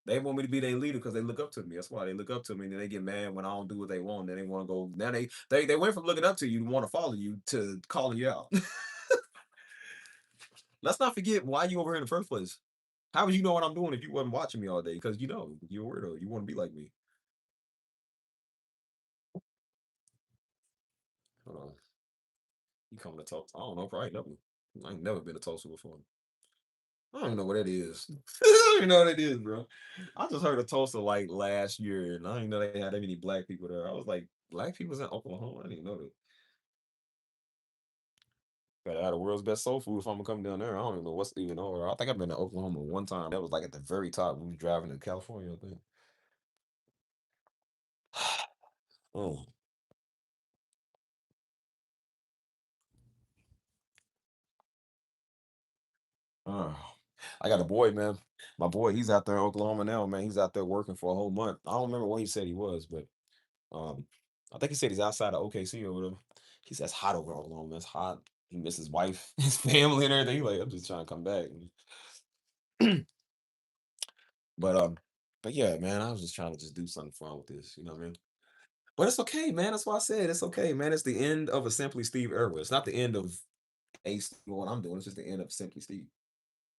They want me to be their leader because they look up to me. That's why they look up to me. And then they get mad when I don't do what they want. Then they want to go. Now they went from looking up to you to want to follow you to calling you out. Let's not forget why you over here in the first place. How would you know what I'm doing if you wasn't watching me all day? Because you're a weirdo. You want to be like me. Hold on. You coming to talk? I don't know. Probably never. I ain't never been to Tulsa before. I don't even know what that is. I don't even know what that is, bro. I just heard of Tulsa like last year, and I didn't know they had that many black people there. I was like, black people's in Oklahoma. I didn't even know that. But I had the world's best soul food if I'm gonna come down there. I don't even know what's even over. I think I've been to Oklahoma one time. That was like at the very top. We was driving to California, I think. Oh, oh. I got a boy, man. My boy, he's out there in Oklahoma now, man. He's out there working for a whole month. I don't remember when he said he was, but um, I think he said he's outside of OKC or whatever. He says hot over Oklahoma. It's hot. He misses his wife, his family, and everything. He like, I'm just trying to come back. But but yeah, man, I was just trying to just do something fun with this. You know what I mean? But it's okay, man. That's why I said it's okay, man. It's the end of a Simply Steve era. It's not the end of a Steve what I'm doing. It's just the end of Simply Steve.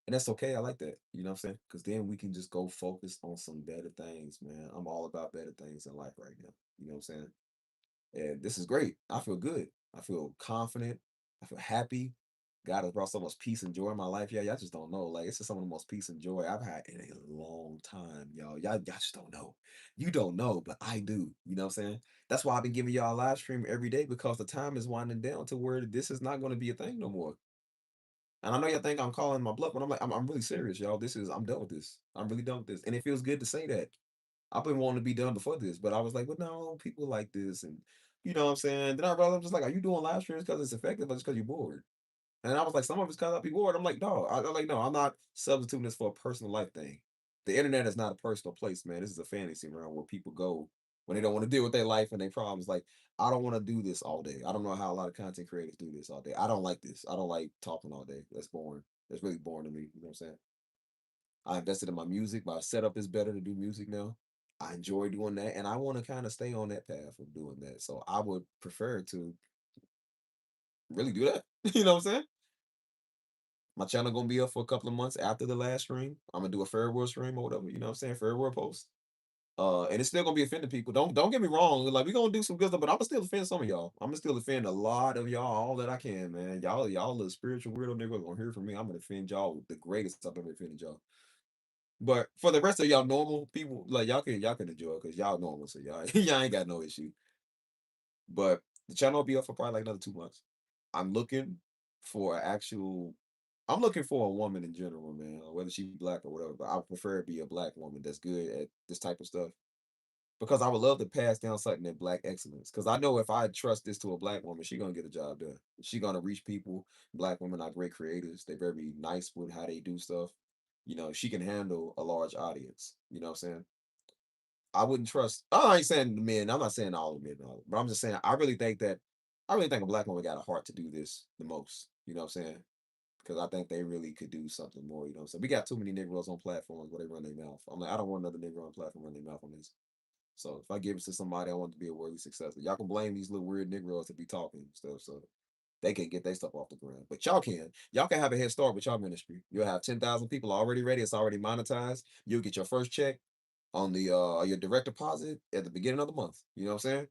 And that's okay. I like that. You know what I'm saying? Because then we can just go focus on some better things, man. I'm all about better things in life right now. You know what I'm saying? And this is great. I feel good. I feel confident. I feel happy. God has brought so much peace and joy in my life. Yeah, y'all just don't know. Like, it's just some of the most peace and joy I've had in a long time, y'all. Y'all just don't know. You don't know, but I do. You know what I'm saying? That's why I've been giving y'all a live stream every day because the time is winding down to where this is not going to be a thing no more. And I know y'all think I'm calling my bluff, but I'm like, I'm really serious, y'all. I'm done with this. I'm really done with this. And it feels good to say that. I've been wanting to be done before this, but I was like, but no, people like this. And you know what I'm saying? Then I realized, I'm just like, are you doing live streams because it's effective or just because you're bored? And I was like, some of it's because I be bored. I'm like, no, I'm like, no, I'm not substituting this for a personal life thing. The internet is not a personal place, man. This is a fantasy realm where people go when they don't want to deal with their life and their problems. Like, I don't want to do this all day. I don't know how a lot of content creators do this all day. I don't like this. I don't like talking all day. That's boring. That's really boring to me. You know what I'm saying? I invested in my music. My setup is better to do music now. I enjoy doing that, and I want to kind of stay on that path of doing that. So I would prefer to really do that. You know what I'm saying? My channel gonna be up for a couple of months after the last stream. I'm gonna do a Fair World stream or whatever. You know what I'm saying? Fair World post. And it's still gonna be offending people. Don't get me wrong. Like, we gonna do some good stuff, but I'm gonna still offend some of y'all. I'm gonna still offend a lot of y'all all that I can, man. Y'all little spiritual weirdo niggas gonna hear from me. I'm gonna offend y'all with the greatest I've ever offended y'all. But for the rest of y'all normal people, like, y'all can enjoy it because y'all normal, so y'all y'all ain't got no issue. But the channel will be up for probably like another 2 months. I'm looking for actual. I'm looking for a woman in general, man. Whether she black or whatever, but I prefer it be a black woman that's good at this type of stuff because I would love to pass down something that black excellence. Because I know if I trust this to a black woman, she gonna get a job done. She gonna reach people. Black women are great creators. They're very nice with how they do stuff. You know, she can handle a large audience. You know what I'm saying? I wouldn't trust. I ain't saying the men. I'm not saying all the men, but I'm just saying I really think a black woman got a heart to do this the most. You know what I'm saying? Because I think they really could do something more. You know what I'm saying? We got too many Negroes on platforms where they run their mouth. I'm like, I don't want another Negro on platform run their mouth on this. So if I give it to somebody, I want it to be a worthy successor. Y'all can blame these little weird Negroes to be talking and stuff, so they can get their stuff off the ground. But y'all can. Y'all can have a head start with y'all ministry. You'll have 10,000 people already ready. It's already monetized. You'll get your first check on the your direct deposit at the beginning of the month. You know what I'm saying?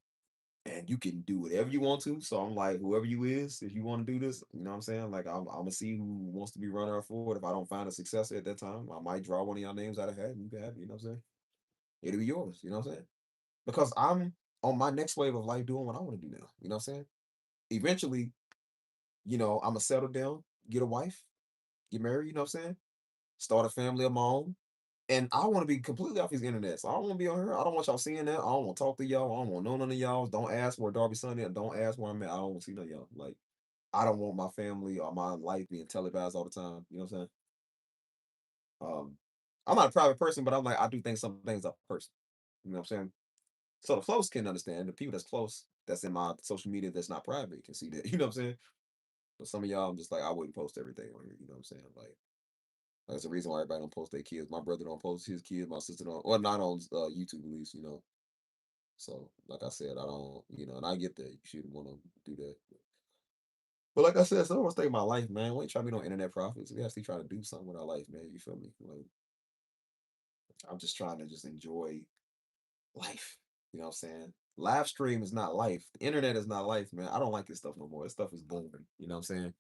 And you can do whatever you want to. So I'm like, whoever you is, if you want to do this, you know what I'm saying? Like, I'm gonna see who wants to be runner for it. If I don't find a successor at that time, I might draw one of y'all names out of hat and you can have it, you know what I'm saying? It'll be yours, you know what I'm saying? Because I'm on my next wave of life doing what I want to do now. You know what I'm saying? Eventually, I'm gonna settle down, get a wife, get married, you know what I'm saying? Start a family of my own. And I want to be completely off his internet. So I don't want to be on here. I don't want y'all seeing that. I don't want to talk to y'all. I don't want none of y'all. Don't ask where Darby Sunday. Don't ask where I'm at. I don't want to see none of y'all. Like, I don't want my family or my life being televised all the time. You know what I'm saying? Um, I'm not a private person, but I'm like, I do think some things are personal. You know what I'm saying? So the close can understand. The people that's close, that's in my social media, that's not private, can see that. You know what I'm saying? But some of y'all, I'm just like, I wouldn't post everything on here. You know what I'm saying? Like, that's the reason why everybody don't post their kids. My brother don't post his kids. My sister don't, or not on YouTube at least. So, like I said, I don't, and I get that you shouldn't want to do that. But like I said, so I want to stay in my life, man. We ain't trying to be no internet profits. We actually trying to do something with our life, man. You feel me? Like, I'm just trying to just enjoy life. You know what I'm saying? Live stream is not life. The internet is not life, man. I don't like this stuff no more. This stuff is boring. You know what I'm saying?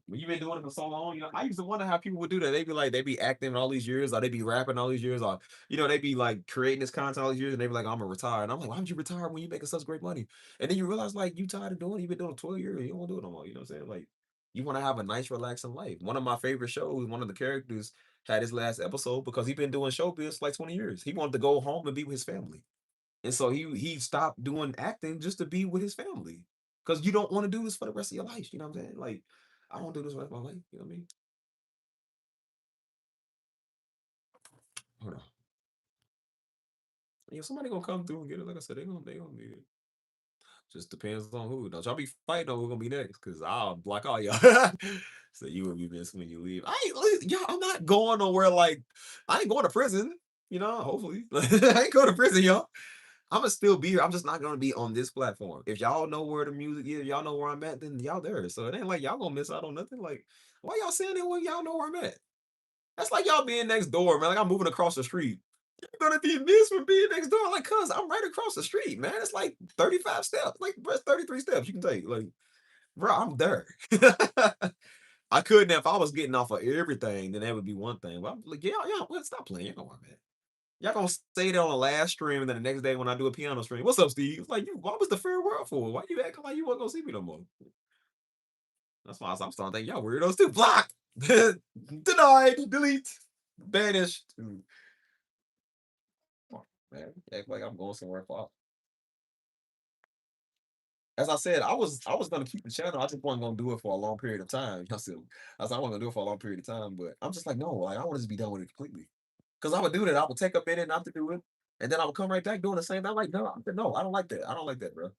When you've been doing it for so long, I used to wonder how people would do that. They'd be like, they be acting all these years, or they be rapping all these years, or they be like creating this content all these years, and they be like, I'm gonna retire. And I'm like, why would you retire when you making such great money? And then you realize like you tired of doing it, you've been doing it 12 years, and you don't want to do it no more. You know what I'm saying? Like, you want to have a nice, relaxing life. One of my favorite shows, one of the characters had his last episode because he been doing showbiz for like 20 years. He wanted to go home and be with his family. And so he stopped doing acting just to be with his family. Because you don't want to do this for the rest of your life. You know what I'm saying? Like, I don't do this for the rest of my life. You know what I mean? Hold on. Yeah, somebody gonna come through and get it. Like I said, they gonna need it. Just depends on who. Don't y'all be fighting on who's gonna be next, cause I'll block all y'all. So you will be missed when you leave. I'm not going nowhere. Like, I ain't going to prison. Hopefully, I ain't going to prison, y'all. I'ma still be here. I'm just not gonna be on this platform. If y'all know where the music is, y'all know where I'm at, then y'all there. So it ain't like y'all gonna miss out on nothing. Like, why y'all saying that when y'all know where I'm at? That's like y'all being next door, man. Like I'm moving across the street. You're gonna be missed for being next door. Like, cuz I'm right across the street, man. It's like 35 steps. Like, bro, it's 33 steps you can take. Like, bro, I'm there. I couldn't if I was getting off of everything, then that would be one thing. But I'm like, yeah, well, stop playing. You know where I'm at. Y'all gonna say that on the last stream, and then the next day when I do a piano stream, what's up, Steve? It's like, you, what was the fair world for? Why you acting like you wasn't gonna see me no more? That's why I'm starting to think y'all weirdos too. Block, denied, delete, banished. Come on, man, act like I'm going somewhere far. As I said, I was gonna keep the channel. I just wasn't gonna do it for a long period of time. I said I wasn't gonna do it for a long period of time, but I'm just like, no, like I want to just be done with it completely. Because I would do that. I would take a minute not to do it, and then I would come right back doing the same thing. I'm like, no, no, I don't like that. I don't like that, bro.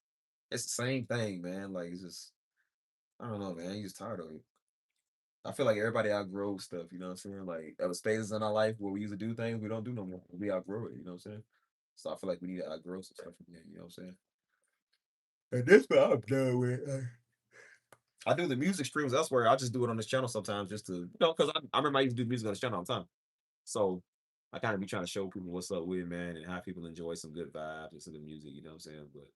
It's the same thing, man. Like it's just, I don't know, man. You just tired of it. I feel like everybody outgrows stuff. You know what I'm saying? Like there was phases in our life where we used to do things we don't do no more. We outgrow it. You know what I'm saying? So I feel like we need to outgrow some stuff again. You know what I'm saying? And that's what I'm done with. I do the music streams elsewhere. I just do it on this channel sometimes just to, because I remember I used to do music on this channel all the time. So I kind of be trying to show people what's up with it, man, and how people enjoy some good vibes and some good music, you know what I'm saying? But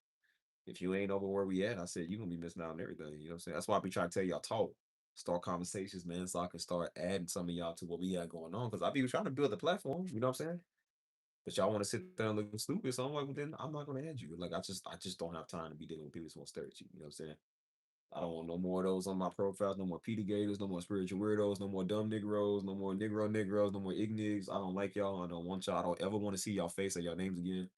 if you ain't over where we at, I said you're gonna be missing out on everything, you know what I'm saying? That's why I be trying to tell y'all talk, start conversations, man, so I can start adding some of y'all to what we got going on. Cause I be trying to build a platform, you know what I'm saying? But y'all want to sit there and look stupid. So I'm like, well, then I'm not gonna add you. Like I just don't have time to be dealing with people who want to stare at you, you know what I'm saying? I don't want no more of those on my profiles. No more Peter Gators. No more spiritual weirdos. No more dumb Negroes. No more Negro Negroes. No more ignigs. I don't like y'all. I don't want y'all. I don't ever want to see y'all face or y'all names again.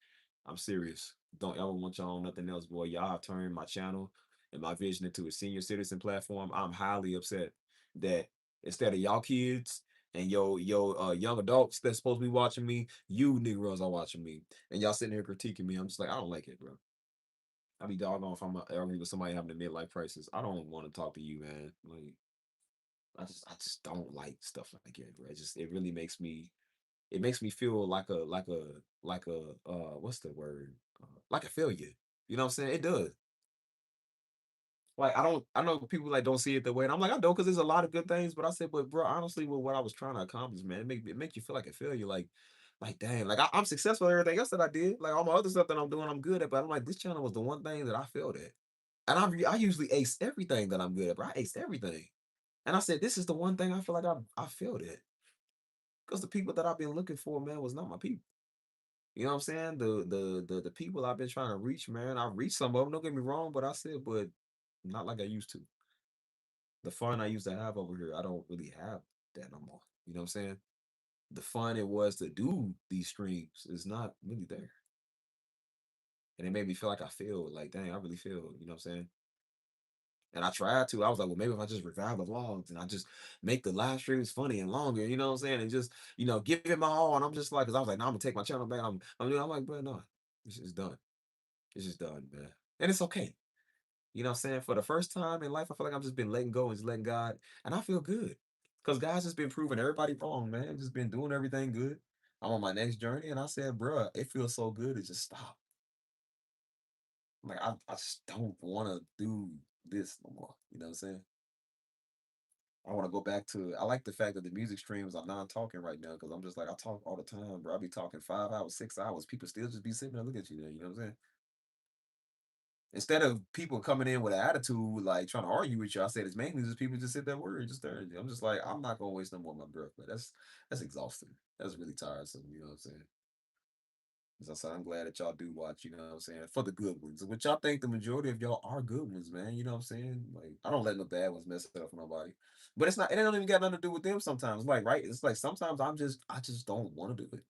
I'm serious. Don't ever want y'all on nothing else, boy. Y'all have turned my channel and my vision into a senior citizen platform. I'm highly upset that instead of y'all kids and young adults that's supposed to be watching me, you Negroes are watching me, and y'all sitting here critiquing me. I'm just like, I don't like it, bro. I be doggone if I'm arguing with somebody having a midlife crisis. I don't want to talk to you, man. Like I just don't like stuff like that, bro. It really makes me feel like a what's the word? Like a failure. You know what I'm saying? It does. Like I know people like don't see it that way, and I'm like I don't because there's a lot of good things, but I said, but bro, honestly, with what I was trying to accomplish, man, it make you feel like a failure, like dang, like I'm successful at everything else that I did, like all my other stuff that I'm doing, I'm good at, but I'm like this channel was the one thing that I failed at. And I usually ace everything that I'm good at, bro. I ace everything. And I said, this is the one thing I feel like I failed at. Because the people that I've been looking for, man, was not my people. You know what I'm saying? The people I've been trying to reach, man, I reached some of them, don't get me wrong, but I said, but not like I used to. The fun I used to have over here, I don't really have that no more. You know what I'm saying? The fun it was to do these streams is not really there. And it made me feel like I failed. Like, dang, I really failed. You know what I'm saying? And I tried to. I was like, well, maybe if I just revive the vlogs and I just make the live streams funny and longer, you know what I'm saying? And just, give it my all. And I'm just like, because I was like, no, I'm gonna take my channel back. I'm like, but no, it's just done. It's just done, man. And it's okay. You know what I'm saying? For the first time in life, I feel like I've just been letting go and just letting God. And I feel good. Because God's just been proving everybody wrong, man. Just been doing everything good. I'm on my next journey. And I said, bruh, it feels so good to just stop. Like, I just don't want to do this no more. You know what I'm saying? I want to go back to. I like the fact that the music streams are non-talking right now because I'm just like I talk all the time, bro. I be talking 5 hours, 6 hours. People still just be sitting there looking at you. There, you know what I'm saying? Instead of people coming in with an attitude, like trying to argue with you, I said it's mainly just people just sit there worried, just there. I'm just like I'm not gonna waste no more of my breath, but that's exhausting. That's really tiresome. You know what I'm saying? As I said, I'm glad that y'all do watch, you know what I'm saying, for the good ones, which I think the majority of y'all are good ones, man. You know what I'm saying? Like, I don't let no bad ones mess it up for nobody. But it's not, it don't even got nothing to do with them sometimes. Like, right? It's like sometimes I just don't want to do it.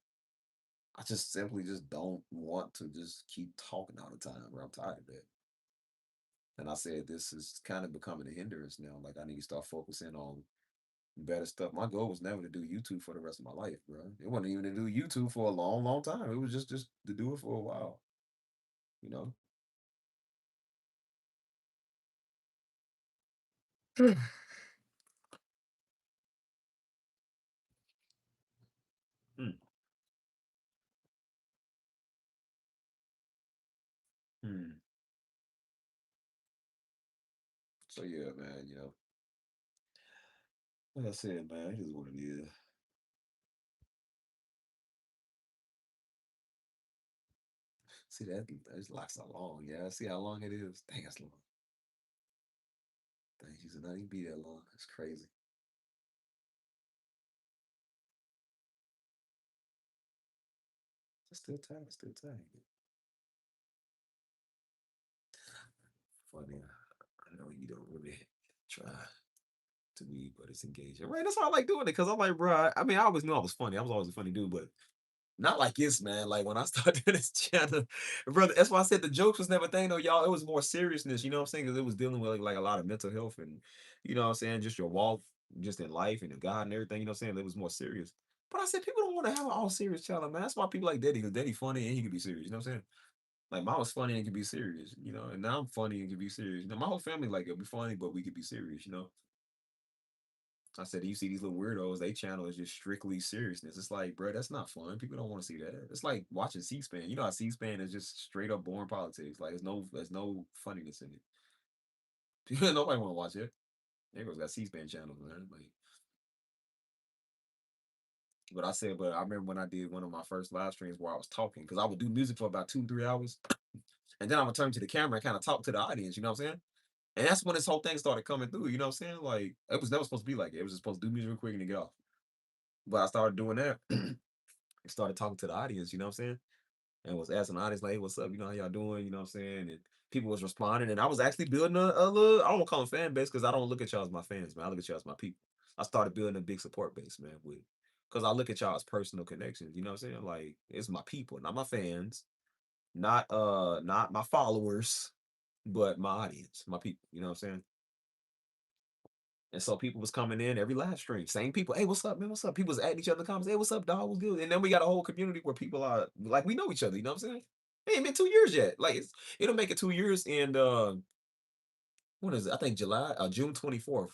I just simply just don't want to just keep talking all the time, bro. I'm tired of that. And I said, this is kind of becoming a hindrance now. Like, I need to start focusing on better stuff. My goal was never to do YouTube for the rest of my life, bro. It wasn't even to do YouTube for a long, long time. It was just to do it for a while, you know? Mm. So yeah, man, like I said, man, it is what it is. See that that's like so long, yeah. See how long it is? Dang, that's long. Dang, she should not even be that long. That's crazy. It's still time, it's still time. Funny. I know you don't really try to be, but it's engaging. Right, that's why I like doing it because I'm like, bro. I mean, I always knew I was funny. I was always a funny dude, but not like this, man. Like when I started doing this channel, brother. That's why I said the jokes was never a thing, though, y'all. It was more seriousness. You know what I'm saying? Because it was dealing with like a lot of mental health and you know what I'm saying, just your walk, just in life and in God and everything. You know what I'm saying? It was more serious. But I said people don't want to have an all serious channel, man. That's why people like Daddy, because Daddy funny and he can be serious. You know what I'm saying? Like mine was funny and can be serious. You know, and now I'm funny and can be serious. You know, my whole family like it'll be funny, but we could be serious. You know. I said, you see these little weirdos, they channel is just strictly seriousness. It's like, bro, that's not fun. People don't want to see that. It's like watching C-SPAN. You know how C-SPAN is just straight up boring politics. Like, there's no funniness in it. People, nobody want to watch it. Everyone's got C-SPAN channels, man. Like, but I said, but I remember when I did one of my first live streams where I was talking, because I would do music for about 2, 3 hours, and then I would turn to the camera and kind of talk to the audience. You know what I'm saying? And that's when this whole thing started coming through. You know what I'm saying? Like, it was never supposed to be like it. It was just supposed to do music real quick and then get off. But I started doing that. Started talking to the audience, you know what I'm saying? And was asking the audience, like, hey, what's up? You know, how y'all doing? You know what I'm saying? And people was responding. And I was actually building a little, I don't want to call them fan base because I don't look at y'all as my fans, man. I look at y'all as my people. I started building a big support base, man, with because I look at y'all as personal connections. You know what I'm saying? Like, it's my people, not my fans, not my followers, but my audience, my people. You know what I'm saying? And so people was coming in every live stream, same people. Hey, what's up, man? What's up? People was adding each other in the comments. Hey, what's up, dog? What's good? And then we got a whole community where people are like we know each other. You know what I'm saying? It ain't been 2 years yet. Like it'll make it 2 years in what is it? I think June 24th,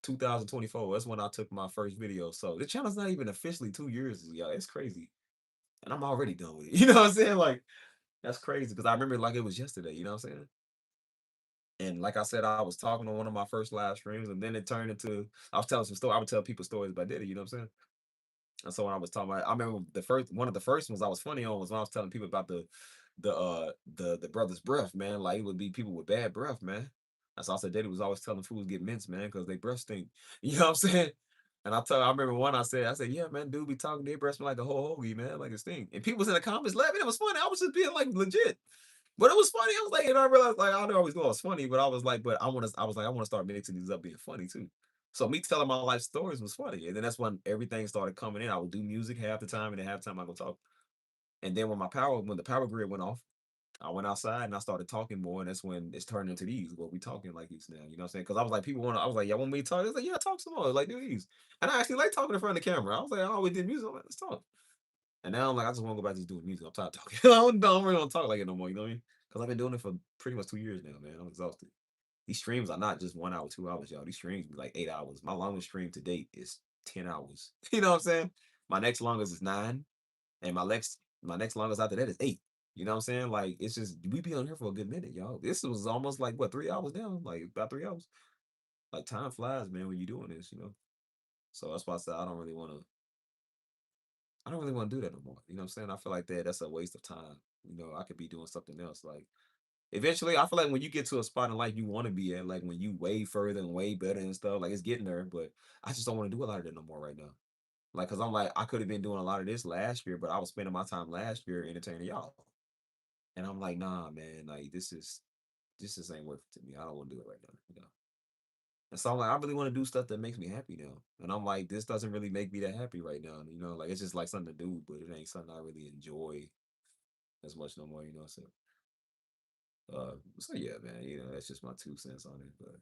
2024. That's when I took my first video. So the channel's not even officially 2 years, y'all. It's crazy. And I'm already done with it. You know what I'm saying? Like that's crazy because I remember it like it was yesterday. You know what I'm saying? And like I said, I was talking on one of my first live streams, and then it turned into I was telling some story. I would tell people stories about Diddy. You know what I'm saying? And so when I was talking about, I remember the first one of the first ones I was funny on was when I was telling people about the brother's breath, man. Like it would be people with bad breath, man. And so I said Diddy was always telling fools get mints, man, because they breath stink. You know what I'm saying? And I remember one I said, yeah, man, dude be talking, their breath smell like a whole hoagie, man, like it stink. And people was in the comments laughing. It was funny. I was just being like legit. But it was funny. I was like, and I realized like I always know it's funny, but I was like, but I was like, I want to start mixing these up being funny too. So me telling my life stories was funny. And then that's when everything started coming in. I would do music half the time, and then half the time I go talk. And then when the power grid went off, I went outside and I started talking more, and that's when it's turned into these. What we talking like these now, you know what I'm saying? Because I was like, I was like, yeah, want me to talk? I was like, yeah, talk some more. Like, do these. And I actually like talking in front of the camera. I was like, I always did music. I'm like, let's talk. And now I'm like, I just want to go back to just doing music. I'm tired of talking. I don't really want to talk like it no more. You know what I mean? Because I've been doing it for pretty much 2 years now, man. I'm exhausted. These streams are not just 1 hour, 2 hours, y'all. These streams be like 8 hours. My longest stream to date is 10 hours. You know what I'm saying? My next longest is 9, and my next longest after that is 8. You know what I'm saying? Like it's just we be on here for a good minute, y'all. This was almost like what 3 hours down, like about 3 hours. Like time flies, man, when you're doing this, you know. So that's why I said I don't really want to do that no more. You know what I'm saying? I feel like that's a waste of time. You know, I could be doing something else. Like eventually, I feel like when you get to a spot in life you want to be at, like when you way further and way better and stuff, like it's getting there. But I just don't want to do a lot of that no more right now. Like, cause I'm like, I could have been doing a lot of this last year, but I was spending my time last year entertaining y'all. And I'm like, nah, man, like this just ain't worth it to me. I don't want to do it right now. You know. And so I'm like, I really want to do stuff that makes me happy now. And I'm like, this doesn't really make me that happy right now. You know, like it's just like something to do, but it ain't something I really enjoy as much no more. You know, so yeah, man. You know, that's just my 2 cents on it. But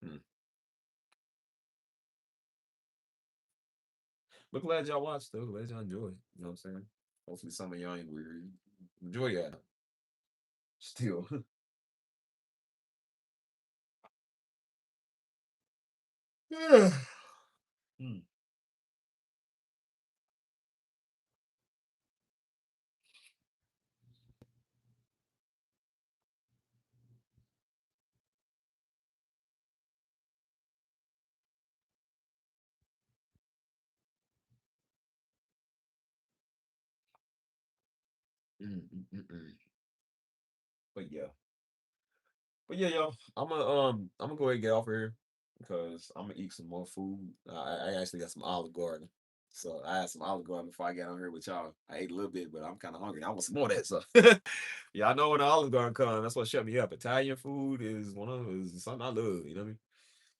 hmm. But glad y'all watched though. Glad y'all enjoyed. You know what I'm saying? Hopefully some of y'all ain't weird. Enjoy y'all still. Yeah. Hmm. Mm, mm, mm, mm. But yeah. But yeah, y'all, I'm gonna go ahead and get off here because I'm gonna eat some more food. I actually got some Olive Garden, so I had some Olive Garden before I got on here with y'all. I ate a little bit, but I'm kind of hungry. I want some more of that. So yeah, I know when the Olive Garden comes, that's what shut me up. Italian food is something I love. You know what I mean?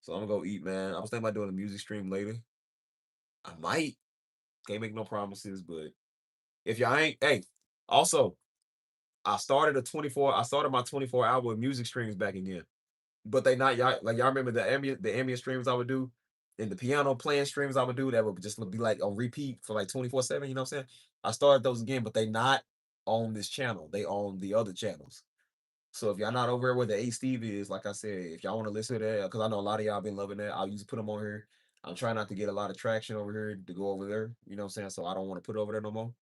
So I'm gonna go eat, man. I was thinking about doing a music stream later. I might. Can't make no promises, but if y'all ain't, hey, also I started my 24-hour music streams back again. But they not y'all like y'all remember the ambient streams I would do and the piano playing streams I would do that would just be like on repeat for like 24/7, you know what I'm saying? I started those again, but they not on this channel. They on the other channels. So if y'all not over there where the A Steve is, like I said, if y'all want to listen to that, because I know a lot of y'all been loving that, I'll usually put them on here. I'm trying not to get a lot of traction over here to go over there, you know what I'm saying? So I don't want to put over there no more.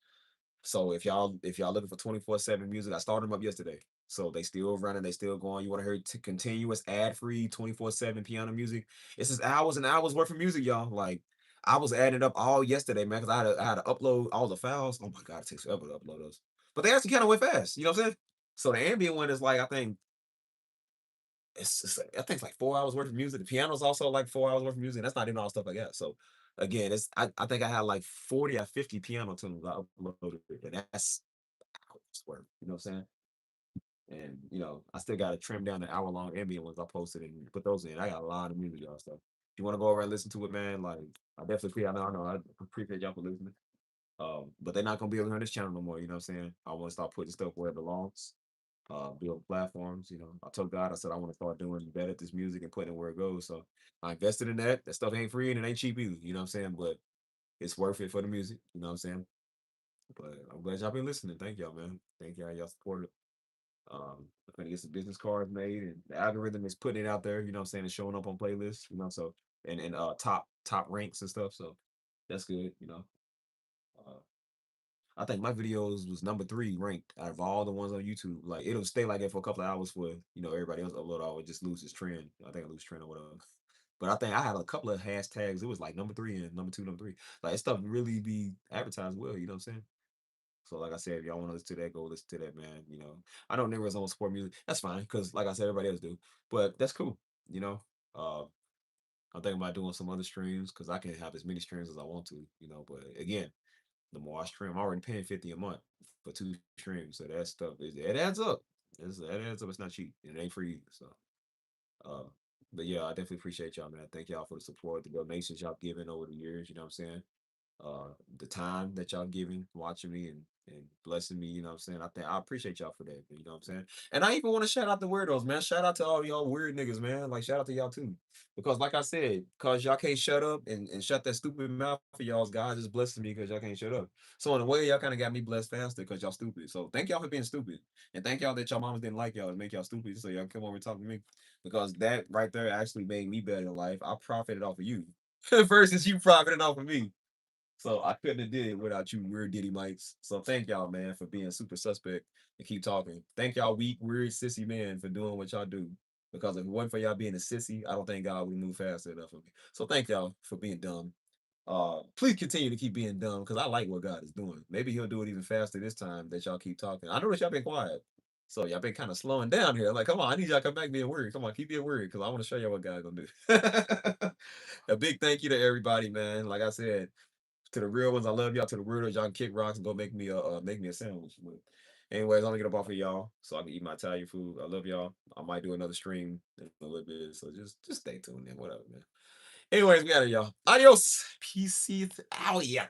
So if y'all looking for 24/7 music, I started them up yesterday. So they still running, they still going. You want to hear continuous ad-free 24/7 piano music? It's just hours and hours worth of music, y'all. Like I was adding it up all yesterday, man, because I had to upload all the files. Oh my god, it takes forever to upload those. But they actually kind of went fast, you know what I'm saying? So the ambient one is like I think I think it's like 4 hours worth of music. The piano's also like 4 hours worth of music. That's not even all the stuff I got. So again, I think I had like 40 or 50 piano tunes I uploaded, and that's hours worth. You know what I'm saying? And I still got to trim down the hour-long ambient ones I posted and put those in. I got a lot of music, y'all. So if you want to go over and listen to it, man, like I definitely I know I appreciate y'all for listening. But they're not gonna be over on this channel no more. You know what I'm saying? I want to start putting stuff where it belongs. Build platforms. I told God, I said I want to start doing better at this music and putting it where it goes. So I invested in that. That stuff ain't free and it ain't cheap either. You know what I'm saying? But it's worth it for the music. You know what I'm saying? But I'm glad y'all been listening. Thank y'all, man. Thank y'all support it. I'm gonna get some business cards made, and the algorithm is putting it out there. You know what I'm saying? It's showing up on playlists. So and top ranks and stuff. So that's good. Uh, I think my videos was number 3 ranked out of all the ones on YouTube. Like it'll stay like that for a couple of hours for everybody else upload all it just loses trend. I think I lose trend or whatever. But I think I had a couple of hashtags. It was like number 3 and number 2, number 3. Like stuff really be advertised well. You know what I'm saying? So like I said, if y'all want to listen to that, go listen to that, man. I know niggas don't support music. That's fine, because like I said, everybody else do. But that's cool. You know, uh, I'm thinking about doing some other streams because I can have as many streams as I want to. But again, the more I stream, I'm already paying 50 a month for 2 streams. So that stuff it adds up. That adds up. It's not cheap. It ain't free. So uh, but yeah, I definitely appreciate y'all, man. Thank y'all for the support, the donations y'all given over the years. You know what I'm saying? The time that y'all giving, watching me and blessing me, you know what I'm saying? I think I appreciate y'all for that, you know what I'm saying? And I even want to shout out the weirdos, man. Shout out to all y'all weird niggas, man. Like shout out to y'all too. Because like I said, cause y'all can't shut up and shut that stupid mouth for y'all's, God just blessing me because y'all can't shut up. So in a way, y'all kind of got me blessed faster because y'all stupid. So thank y'all for being stupid. And thank y'all that y'all mamas didn't like y'all and make y'all stupid. So y'all come over and talk to me. Because that right there actually made me better in life. I profited off of you. Versus you profiting off of me. So I couldn't have did it without you weird Diddy mites. So thank y'all, man, for being super suspect and keep talking. Thank y'all weak, weird, sissy men for doing what y'all do. Because if it wasn't for y'all being a sissy, I don't think God would move fast enough for me. So thank y'all for being dumb. Please continue to keep being dumb because I like what God is doing. Maybe he'll do it even faster this time that y'all keep talking. I noticed y'all been quiet. So y'all been kind of slowing down here. Like, come on, I need y'all to come back being weird. Come on, keep being weird because I want to show y'all what God's gonna do. A big thank you to everybody, man. Like I said, to the real ones, I love y'all. To the weirdos, y'all can kick rocks and go make me a sandwich. But anyways, I'm gonna get up off of y'all so I can eat my Italian food. I love y'all. I might do another stream in a little bit, so just stay tuned in, whatever, man. Anyways, we got it, y'all. Adios. Peace out. Yeah.